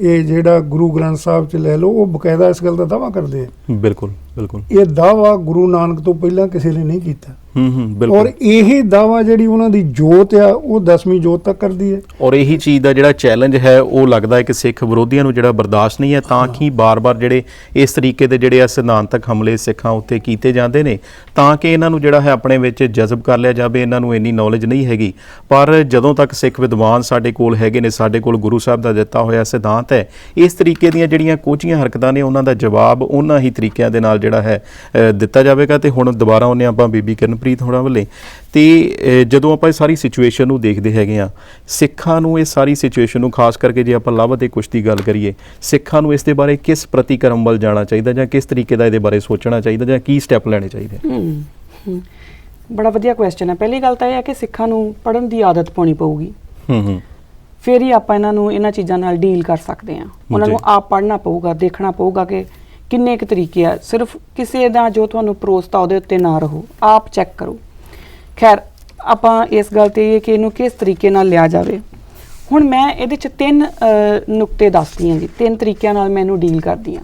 ਇਹ ਜਿਹੜਾ ਗੁਰੂ ਗ੍ਰੰਥ ਸਾਹਿਬ 'ਚ ਲੈ ਲਓ, ਉਹ ਬਕਾਇਦਾ ਇਸ ਗੱਲ ਦਾ ਦਾਅਵਾ ਕਰਦੇ ਆ। ਬਿਲਕੁਲ ਬਿਲਕੁਲ। ਇਹ ਦਾਅਵਾ ਗੁਰੂ ਨਾਨਕ ਤੋਂ ਪਹਿਲਾਂ ਕਿਸੇ ਨੇ ਨਹੀਂ ਕੀਤਾ। ਬਿਲਕੁਲ। ਔਰ ਇਹੀ ਦਾਅਵਾ ਜਿਹੜੀ ਉਹਨਾਂ ਦੀ ਜੋਤ ਆ ਉਹ 10ਵੀਂ ਜੋਤ ਤੱਕ ਕਰਦੀ ਹੈ। ਔਰ ਇਹੀ ਚੀਜ਼ ਦਾ ਜਿਹੜਾ ਚੈਲੰਜ ਹੈ ਉਹ ਲੱਗਦਾ ਹੈ ਕਿ ਸਿੱਖ ਵਿਰੋਧੀਆਂ ਨੂੰ ਜਿਹੜਾ ਬਰਦਾਸ਼ਤ ਨਹੀਂ ਹੈ, ਤਾਂ ਕਿ ਬਾਰ-ਬਾਰ ਜਿਹੜੇ ਇਸ ਤਰੀਕੇ ਦੇ ਜਿਹੜੇ ਸਿਧਾਂਤਕ ਹਮਲੇ ਸਿੱਖਾਂ ਉੱਤੇ ਕੀਤੇ ਜਾਂਦੇ ਨੇ, ਤਾਂ ਕਿ ਇਹਨਾਂ ਨੂੰ ਜਿਹੜਾ ਹੈ ਆਪਣੇ ਵਿੱਚ ਜਜ਼ਬ ਕਰ ਲਿਆ ਜਾਵੇ। ਇਹਨਾਂ ਨੂੰ ਇੰਨੀ ਨੌਲੇਜ ਨਹੀਂ ਹੈਗੀ, ਪਰ ਜਦੋਂ ਤੱਕ ਸਿੱਖ ਵਿਦਵਾਨ ਸਾਡੇ ਕੋਲ ਹੈਗੇ ਨੇ, ਸਾਡੇ ਕੋਲ ਗੁਰੂ ਸਾਹਿਬ ਦਾ ਦਿੱਤਾ ਹੋਇਆ ਸਿਧਾਂਤ ਹੈ, ਇਸ ਤਰੀਕੇ ਦੀਆਂ ਜਿਹੜੀਆਂ ਕੋਝੀਆਂ ਹਰਕਤਾਂ ਨੇ ਉਹਨਾਂ ਦਾ ਜਵਾਬ ਉਹਨਾਂ ਹੀ ਤਰੀਕਿਆਂ ਦੇ ਨਾਲ ਜਿਹੜਾ ਹੈ ਦਿੱਤਾ ਜਾਵੇਗਾ। ਤੇ ਹੁਣ ਦੁਬਾਰਾ ਉਹਨੇ ਆਪਾਂ ਬੀਬੀ ਕਿਰਨਪ੍ਰੀਤ ਹੋਣਾ ਵੱਲੇ ਤੇ ਜਦੋਂ ਆਪਾਂ ਇਹ ਸਾਰੀ ਸਿਚੁਏਸ਼ਨ ਨੂੰ ਦੇਖਦੇ ਹੈਗੇ ਆ, ਸਿੱਖਾਂ ਨੂੰ ਇਹ ਸਾਰੀ ਸਿਚੁਏਸ਼ਨ ਨੂੰ ਖਾਸ ਕਰਕੇ ਜੇ ਆਪਾਂ ਲਵ ਅਤੇ ਕੁਸ਼ ਦੀ ਗੱਲ ਕਰੀਏ, ਸਿੱਖਾਂ ਨੂੰ ਇਸ ਦੇ ਬਾਰੇ ਕਿਸ ਪ੍ਰਤੀਕਰਮ ਵੱਲ ਜਾਣਾ ਚਾਹੀਦਾ, ਜਾਂ ਕਿਸ ਤਰੀਕੇ ਦਾ ਇਹਦੇ ਬਾਰੇ ਸੋਚਣਾ ਚਾਹੀਦਾ, ਜਾਂ ਕੀ ਸਟੈਪ ਲੈਣੇ ਚਾਹੀਦੇ? ਬੜਾ ਵਧੀਆ ਕੁਐਸਚਨ ਹੈ। ਪਹਿਲੀ ਗੱਲ ਤਾਂ ਇਹ ਹੈ ਕਿ ਸਿੱਖਾਂ ਨੂੰ ਪੜ੍ਹਨ ਦੀ ਆਦਤ ਪਾਉਣੀ ਪਊਗੀ। ਫਿਰ ਹੀ ਆਪਾਂ ਇਹਨਾਂ ਨੂੰ ਇਹਨਾਂ ਚੀਜ਼ਾਂ ਨਾਲ ਡੀਲ ਕਰ ਸਕਦੇ ਹਾਂ। ਉਹਨਾਂ ਨੂੰ ਆਪ ਪੜ੍ਹਨਾ ਪਊਗਾ, ਦੇਖਣਾ ਪਊਗਾ ਕਿ ਕਿੰਨੇ ਕੁ ਤਰੀਕੇ ਆ। ਸਿਰਫ ਕਿਸੇ ਦਾ ਜੋ ਤੁਹਾਨੂੰ ਪਰੋਸਤਾ ਉਹਦੇ ਉੱਤੇ ਨਾ ਰਹੋ, ਆਪ ਚੈੱਕ ਕਰੋ। ਖੈਰ, ਆਪਾਂ ਇਸ ਗੱਲ ਤੇ ਕਿ ਇਹਨੂੰ ਕਿਸ ਤਰੀਕੇ ਨਾਲ ਲਿਆ ਜਾਵੇ। ਹੁਣ ਮੈਂ ਇਹਦੇ 'ਚ 3 ਨੁਕਤੇ ਦੱਸਦੀ ਹਾਂ ਜੀ, 3 ਤਰੀਕਿਆਂ ਨਾਲ ਮੈਂ ਇਹਨੂੰ ਡੀਲ ਕਰਦੀ ਹਾਂ।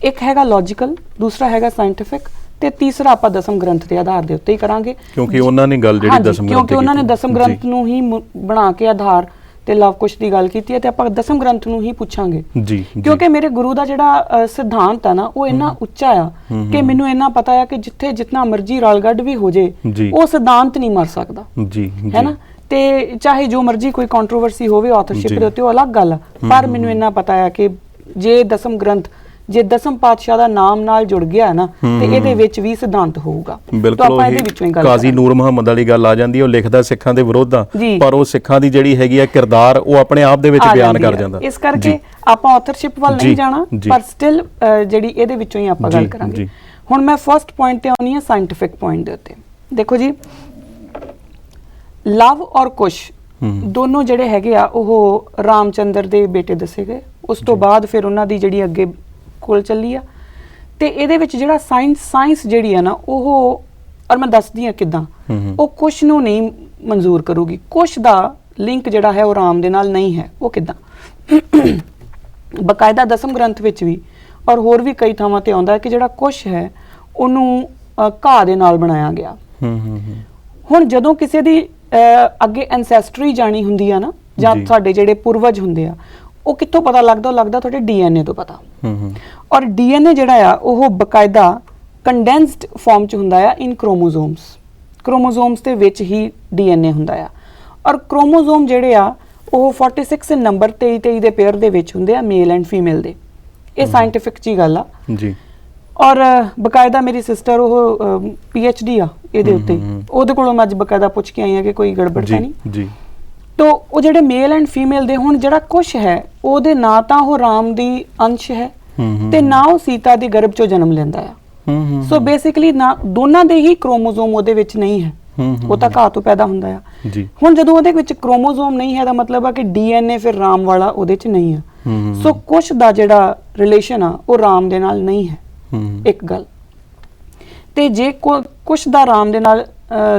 ਇੱਕ ਹੈਗਾ ਲੌਜੀਕਲ, ਦੂਸਰਾ ਹੈਗਾ ਸਾਇੰਟੀਫਿਕ, ਤੇ ਤੀਸਰਾ ਆਪਾਂ ਦਸਮ ਗ੍ਰੰਥ ਦੇ ਆਧਾਰ ਦੇ ਉੱਤੇ ਹੀ ਕਰਾਂਗੇ, ਕਿਉਂਕਿ ਉਹਨਾਂ ਨੇ ਗੱਲ ਜਿਹੜੀ ਦਸਮ ਗ੍ਰੰਥ ਕਿਉਂਕਿ ਉਹਨਾਂ ਨੇ ਦਸਮ ਗ੍ਰੰਥ ਨੂੰ ਹੀ ਬਣਾ ਕੇ ਆਧਾਰ ਤੇ ਲਵ ਕੁਸ਼ ਦੀ ਗੱਲ ਕੀਤੀ ਹੈ, ਤੇ ਆਪਾਂ ਦਸਮ ਗ੍ਰੰਥ ਨੂੰ ਹੀ ਪੁੱਛਾਂਗੇ। ਜੀ, ਕਿਉਂਕਿ ਮੇਰੇ ਗੁਰੂ ਦਾ ਜਿਹੜਾ ਸਿਧਾਂਤ ਹੈ ਨਾ ਉਹ ਇੰਨਾ ਉੱਚਾ ਆ ਕਿ ਮੈਨੂੰ ਇੰਨਾ ਪਤਾ ਆ ਕਿ ਜਿੱਥੇ ਜਿੰਨਾ ਮਰਜ਼ੀ ਰਲਗੱਡ ਵੀ ਹੋ ਜੇ, ਉਹ ਸਿਧਾਂਤ ਨਹੀਂ ਮਰ ਸਕਦਾ। ਜੀ, ਹੈ ਨਾ। ਤੇ ਚਾਹੇ ਜੋ ਮਰਜ਼ੀ ਕੋਈ ਕੰਟਰੋਵਰਸੀ ਹੋਵੇ ਆਥਰਸ਼ਿਪ ਦੇ ਉੱਤੇ, ਉਹ ਅਲੱਗ ਗੱਲ ਆ, ਪਰ ਮੈਨੂੰ ਇੰਨਾ ਪਤਾ ਆ ਕਿ ਜੇ ਦਸਮ ਗ੍ਰੰਥ ਜੇ ਦਸਮ ਪਾਤਸ਼ਾਹ ਦਾ ਨਾਮ ਨਾਲ ਜੁੜ ਗਿਆ ਹੈ ਨਾ, ਤੇ ਇਹਦੇ ਵਿੱਚ ਵੀ ਸਿਧਾਂਤ ਹੋਊਗਾ। ਬਿਲਕੁਲ। ਆਪਾਂ ਇਹਦੇ ਵਿੱਚੋਂ ਹੀ ਗੱਲ ਕਾਜ਼ੀ ਨੂਰ ਮੁਹੰਮਦ ਵਾਲੀ ਗੱਲ ਆ ਜਾਂਦੀ ਹੈ, ਉਹ ਲਿਖਦਾ ਸਿੱਖਾਂ ਦੇ ਵਿਰੋਧ ਆ, ਪਰ ਉਹ ਸਿੱਖਾਂ ਦੀ ਜਿਹੜੀ ਹੈਗੀ ਆ ਕਿਰਦਾਰ ਉਹ ਆਪਣੇ ਆਪ ਦੇ ਵਿੱਚ ਬਿਆਨ ਕਰ ਜਾਂਦਾ। ਇਸ ਕਰਕੇ ਆਪਾਂ ਆਥਰਸ਼ਿਪ ਵੱਲ ਨਹੀਂ ਜਾਣਾ, ਪਰ ਸਟਿਲ ਜਿਹੜੀ ਇਹਦੇ ਵਿੱਚੋਂ ਹੀ ਆਪਾਂ ਗੱਲ ਕਰਾਂਗੇ। ਹੁਣ ਮੈਂ ਫਰਸਟ ਪੁਆਇੰਟ ਤੇ ਆਉਣੀ ਹੈ ਸਾਇੰਟੀਫਿਕ ਪੁਆਇੰਟ ਦੇ ਉੱਤੇ। ਦੇਖੋ ਜੀ, ਲਵ ਔਰ ਕੁਸ਼ ਦੋਨੋਂ ਜਿਹੜੇ ਹੈਗੇ ਆ ਉਹ ਰਾਮਚੰਦਰ ਦੇ ਬੇਟੇ ਦੱਸੇ ਗਏ। ਉਸ ਤੋਂ ਬਾਅਦ ਫਿਰ ਉਹਨਾਂ ਦੀ ਜਿਹੜੀ ਅੱਗੇ ਕੋਲ ਚੱਲੀ ਆ, ਤੇ ਇਹਦੇ ਵਿੱਚ ਜਿਹੜਾ ਸਾਇੰਸ ਜਿਹੜੀ ਆ ਨਾ ਉਹ, ਔਰ ਮੈਂ ਦੱਸਦੀ ਆ ਕਿਦਾਂ, ਉਹ ਕੁਸ਼ ਨੂੰ ਨਹੀਂ ਮਨਜ਼ੂਰ ਕਰੂਗੀ। ਕੁਸ਼ ਦਾ ਲਿੰਕ ਜਿਹੜਾ ਹੈ ਉਹ ਰਾਮ ਦੇ ਨਾਲ ਨਹੀਂ ਹੈ। ਉਹ ਕਿਦਾਂ? ਬਕਾਇਦਾ ਦਸਮ ਗ੍ਰੰਥ ਵਿੱਚ ਵੀ ਔਰ ਹੋਰ ਵੀ ਕਈ ਥਾਵਾਂ ਤੇ ਆਉਂਦਾ ਹੈ ਕਿ ਜਿਹੜਾ ਕੁਸ਼ ਹੈ ਉਹਨੂੰ ਘਾਹ ਦੇ ਨਾਲ ਬਣਾਇਆ ਗਿਆ। ਹੁਣ ਜਦੋਂ ਕਿਸੇ ਦੀ ਅੱਗੇ ਐਨਸੈਸਟਰੀ ਜਾਣੀ ਹੁੰਦੀ ਆ ਨਾ, ਜਾਂ ਸਾਡੇ ਜਿਹੜੇ ਪੂਰਵਜ ਹੁੰਦੇ ਆ ਉਹ ਕਿੱਥੋਂ ਪਤਾ ਲੱਗਦਾ? ਉਹ ਲੱਗਦਾ ਤੁਹਾਡੇ ਡੀਐਨਏ ਤੋਂ ਪਤਾ। ਔਰ ਡੀਐਨਏ ਜਿਹੜਾ ਆ ਉਹ ਬਕਾਇਦਾ ਕੰਡੈਂਸਡ ਫਾਰਮ ਚ ਹੁੰਦਾ ਆ ਇਨ ਕ੍ਰੋਮੋਸੋਮਸ ਦੇ ਵਿੱਚ ਹੀ ਡੀਐਨਏ ਹੁੰਦਾ ਆ। ਔਰ ਕ੍ਰੋਮੋਸੋਮ ਜਿਹੜੇ ਆ ਉਹ 46 ਨੰਬਰ 23 ਦੇ ਪੇਅਰ ਦੇ ਵਿੱਚ ਹੁੰਦੇ ਆ, ਮੇਲ ਐਂਡ ਫੀਮੇਲ ਦੇ। ਇਹ ਸਾਇੰਟਿਫਿਕ ਜੀ ਗੱਲ ਆ ਜੀ। ਔਰ ਬਕਾਇਦਾ ਮੇਰੀ ਸਿਸਟਰ ਉਹ PhD ਆ ਇਹਦੇ ਉੱਤੇ, ਉਹਦੇ ਕੋਲੋਂ ਮੈਂ ਅੱਜ ਬਕਾਇਦਾ ਪੁੱਛ ਕੇ ਆਈ ਆ ਕਿ ਕੋਈ ਗੜਬੜ ਤਾਂ ਨਹੀਂ ਜੀ। ਤੋ ਉਹ ਜਿਹੜੇ ਮੇਲ ਐਂਡ ਫੀਮੇਲ ਦੇ ਹੁਣ ਜਿਹੜਾ ਕੁਛ ਹੈ ਉਹਦੇ ਨਾ ਤਾਂ ਉਹ ਰਾਮ ਦੀ ਅੰਸ਼ ਹੈ ਤੇ ਨਾ ਉਹ ਸੀਤਾ ਦੇ ਗਰਭ ਚੋਂ ਜਨਮ ਲੈਂਦਾ ਆ। ਸੋ ਬੇਸਿਕਲੀ ਨਾ ਦੋਨਾਂ ਦੇ ਹੀ ਕ੍ਰੋਮੋਸੋਮ ਉਹਦੇ ਵਿੱਚ ਨਹੀਂ ਹੈ, ਉਹ ਤਾਂ ਘਾਹ ਤੋਂ ਪੈਦਾ ਹੁੰਦਾ ਆ। ਹੁਣ ਜਦੋਂ ਉਹਦੇ ਵਿੱਚ ਕ੍ਰੋਮੋਸੋਮ ਨਹੀਂ ਹੈ ਦਾ ਮਤਲਬ ਆ ਕਿ ਡੀਐਨਏ ਫਿਰ ਰਾਮ ਵਾਲਾ ਉਹਦੇ ਚ ਨਹੀਂ ਆ। ਸੋ ਕੁਛ ਦਾ ਜਿਹੜਾ ਰਿਲੇਸ਼ਨ ਆ ਉਹ ਰਾਮ ਦੇ ਨਾਲ ਨਹੀਂ ਹੈ, ਇੱਕ ਗੱਲ। ਤੇ ਜੇ ਕੁਛ ਦਾ ਰਾਮ ਦੇ ਨਾਲ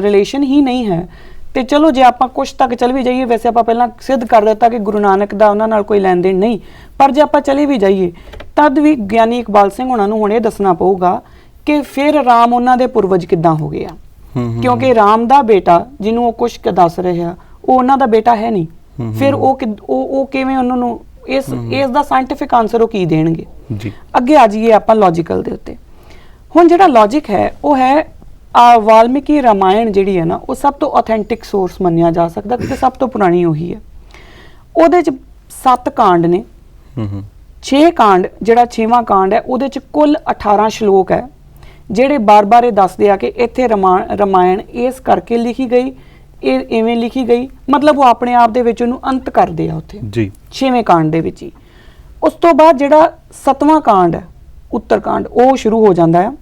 ਰਿਲੇਸ਼ਨ ਹੀ ਨਹੀਂ ਹੈ ਤੇ ਚਲੋ ਜੇ ਆਪਾਂ ਕੁਛ ਤੱਕ ਚੱਲ ਵੀ ਜਾਈਏ, ਵੈਸੇ ਆਪਾਂ ਪਹਿਲਾਂ ਸਿੱਧ ਕਰ ਦਿੱਤਾ ਕਿ ਗੁਰੂ ਨਾਨਕ ਦਾ ਉਹਨਾਂ ਨਾਲ ਕੋਈ ਲੈਣ ਦੇਣ ਨਹੀਂ, ਪਰ ਜੇ ਆਪਾਂ ਚਲੇ ਵੀ ਜਾਈਏ ਤਦ ਵੀ ਗਿਆਨੀ ਇਕਬਾਲ ਸਿੰਘ ਉਹਨਾਂ ਨੂੰ ਹੁਣ ਇਹ ਦੱਸਣਾ ਪਊਗਾ ਕਿ ਫਿਰ ਰਾਮ ਉਹਨਾਂ ਦੇ ਪੂਰਵਜ ਕਿੱਦਾਂ ਹੋ ਗਏ ਆ। ਕਿਉਂਕਿ ਰਾਮ ਦਾ ਬੇਟਾ ਜਿਹਨੂੰ ਉਹ ਕੁਛ ਦੱਸ ਰਿਹਾ ਉਹ ਉਹਨਾਂ ਦਾ ਬੇਟਾ ਹੈ ਨਹੀਂ, ਫਿਰ ਉਹ ਕਿਵੇਂ ਉਹਨਾਂ ਨੂੰ ਇਸ ਦਾ ਸਾਇੰਟਿਫਿਕ ਆਨਸਰ ਉਹ ਕੀ ਦੇਣਗੇ ਜੀ। ਅੱਗੇ ਆ ਜਾਈਏ ਆਪਾਂ ਲੌਜੀਕਲ ਦੇ ਉੱਤੇ। ਹੁਣ ਜਿਹੜਾ ਲੌਜਿਕ ਹੈ ਉਹ ਹੈ ਵਾਲਮੀਕੀ ਰਾਮਾਇਣ ਜਿਹੜੀ ਹੈ ਨਾ ਉਹ ਸਭ ਤੋਂ ਆਥੈਂਟਿਕ ਸੋਰਸ ਮੰਨਿਆ ਜਾ ਸਕਦਾ ਕਿਉਂਕਿ ਸਭ ਤੋਂ ਪੁਰਾਣੀ ਉਹੀ ਹੈ। ਉਹਦੇ ਚ 7 ਕਾਂਡ ਨੇ, 6 ਕਾਂਡ, ਜਿਹੜਾ 6ਵਾਂ ਕਾਂਡ ਹੈ ਉਹਦੇ ਚ ਕੁੱਲ 18 ਸ਼ਲੋਕ ਹੈ ਜਿਹੜੇ ਬਾਰ-ਬਾਰ ਇਹ ਦੱਸਦੇ ਆ ਕਿ ਇੱਥੇ ਰਾਮਾਇਣ ਇਸ ਕਰਕੇ ਲਿਖੀ ਗਈ, ਇਹ ਐਵੇਂ ਲਿਖੀ ਗਈ, ਮਤਲਬ ਉਹ ਆਪਣੇ ਆਪ ਦੇ ਵਿੱਚ ਉਹਨੂੰ ਅੰਤ ਕਰਦੇ ਆ ਉੱਥੇ ਜੀ 6ਵੇਂ ਕਾਂਡ ਦੇ ਵਿੱਚ ਹੀ। ਉਸ ਤੋਂ ਬਾਅਦ ਜਿਹੜਾ 7ਵਾਂ ਕਾਂਡ ਹੈ ਉੱਤਰਕਾਂਡ, ਉਹ ਸ਼ੁਰੂ ਹੋ ਜਾਂਦਾ ਆ।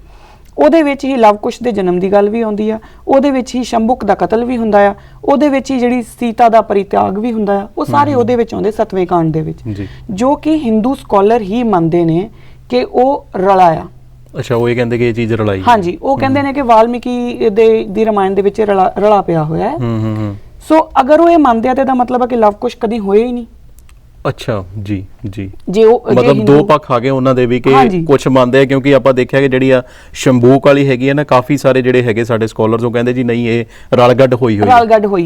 ਉਹਦੇ ਵਿੱਚ ਹੀ ਲਵ ਕੁਸ਼ ਦੇ ਜਨਮ ਦੀ ਗੱਲ ਵੀ ਆਉਂਦੀ ਆ, ਉਹਦੇ ਵਿੱਚ ਹੀ ਸ਼ੰਭੁਕ ਦਾ ਕਤਲ ਵੀ ਹੁੰਦਾ ਆ, ਉਹਦੇ ਵਿੱਚ ਹੀ ਜਿਹੜੀ ਸੀਤਾ ਦਾ ਪਰਿਤਿਆਗ ਵੀ ਹੁੰਦਾ ਆ, ਉਹ ਸਾਰੇ ਉਹਦੇ ਵਿੱਚ ਆਉਂਦੇ 7ਵੇਂ ਕਾਂਡ ਦੇ ਵਿੱਚ, ਜੋ ਕਿ ਹਿੰਦੂ ਸਕਾਲਰ ਹੀ ਮੰਨਦੇ ਨੇ ਕਿ ਉਹ ਰਲਾ ਆ। ਅੱਛਾ, ਉਹ ਇਹ ਕਹਿੰਦੇ ਕਿ ਇਹ ਚੀਜ਼ ਰਲਾਈ। ਹਾਂਜੀ, ਉਹ ਕਹਿੰਦੇ ਨੇ ਕਿ ਵਾਲਮੀਕੀ ਦੀ ਰਾਮਾਇਣ ਦੇ ਵਿੱਚ ਰਲਾ ਪਿਆ ਹੋਇਆ ਹੈ। ਸੋ ਅਗਰ ਉਹ ਇਹ ਮੰਨਦੇ ਆ ਤੇ ਇਹਦਾ ਮਤਲਬ ਹੈ ਕਿ ਲਵ ਕੁਸ਼ ਕਦੀ ਹੋਏ ਹੀ ਨਹੀਂ। ਅੱਛਾ ਜੀ ਜੀ। ਜੇ ਉਹ ਮਤਲਬ ਦੋ ਪੱਖ ਆ ਗਏ ਉਹਨਾਂ ਦੇ ਵੀ ਕਿ ਕੁਝ ਮੰਨਦੇ ਆ, ਕਿਉਂਕਿ ਆਪਾਂ ਦੇਖਿਆ ਕਿ ਜਿਹੜੀ ਆ ਸ਼ੰਭੂਕ ਵਾਲੀ ਹੈਗੀ ਆ ਨਾ, ਕਾਫੀ ਸਾਰੇ ਜਿਹੜੇ ਹੈਗੇ ਸਾਡੇ ਸਕਾਲਰਸ ਉਹ ਕਹਿੰਦੇ ਜੀ ਨਹੀਂ ਇਹ ਰਲਗੱਡ ਹੋਈ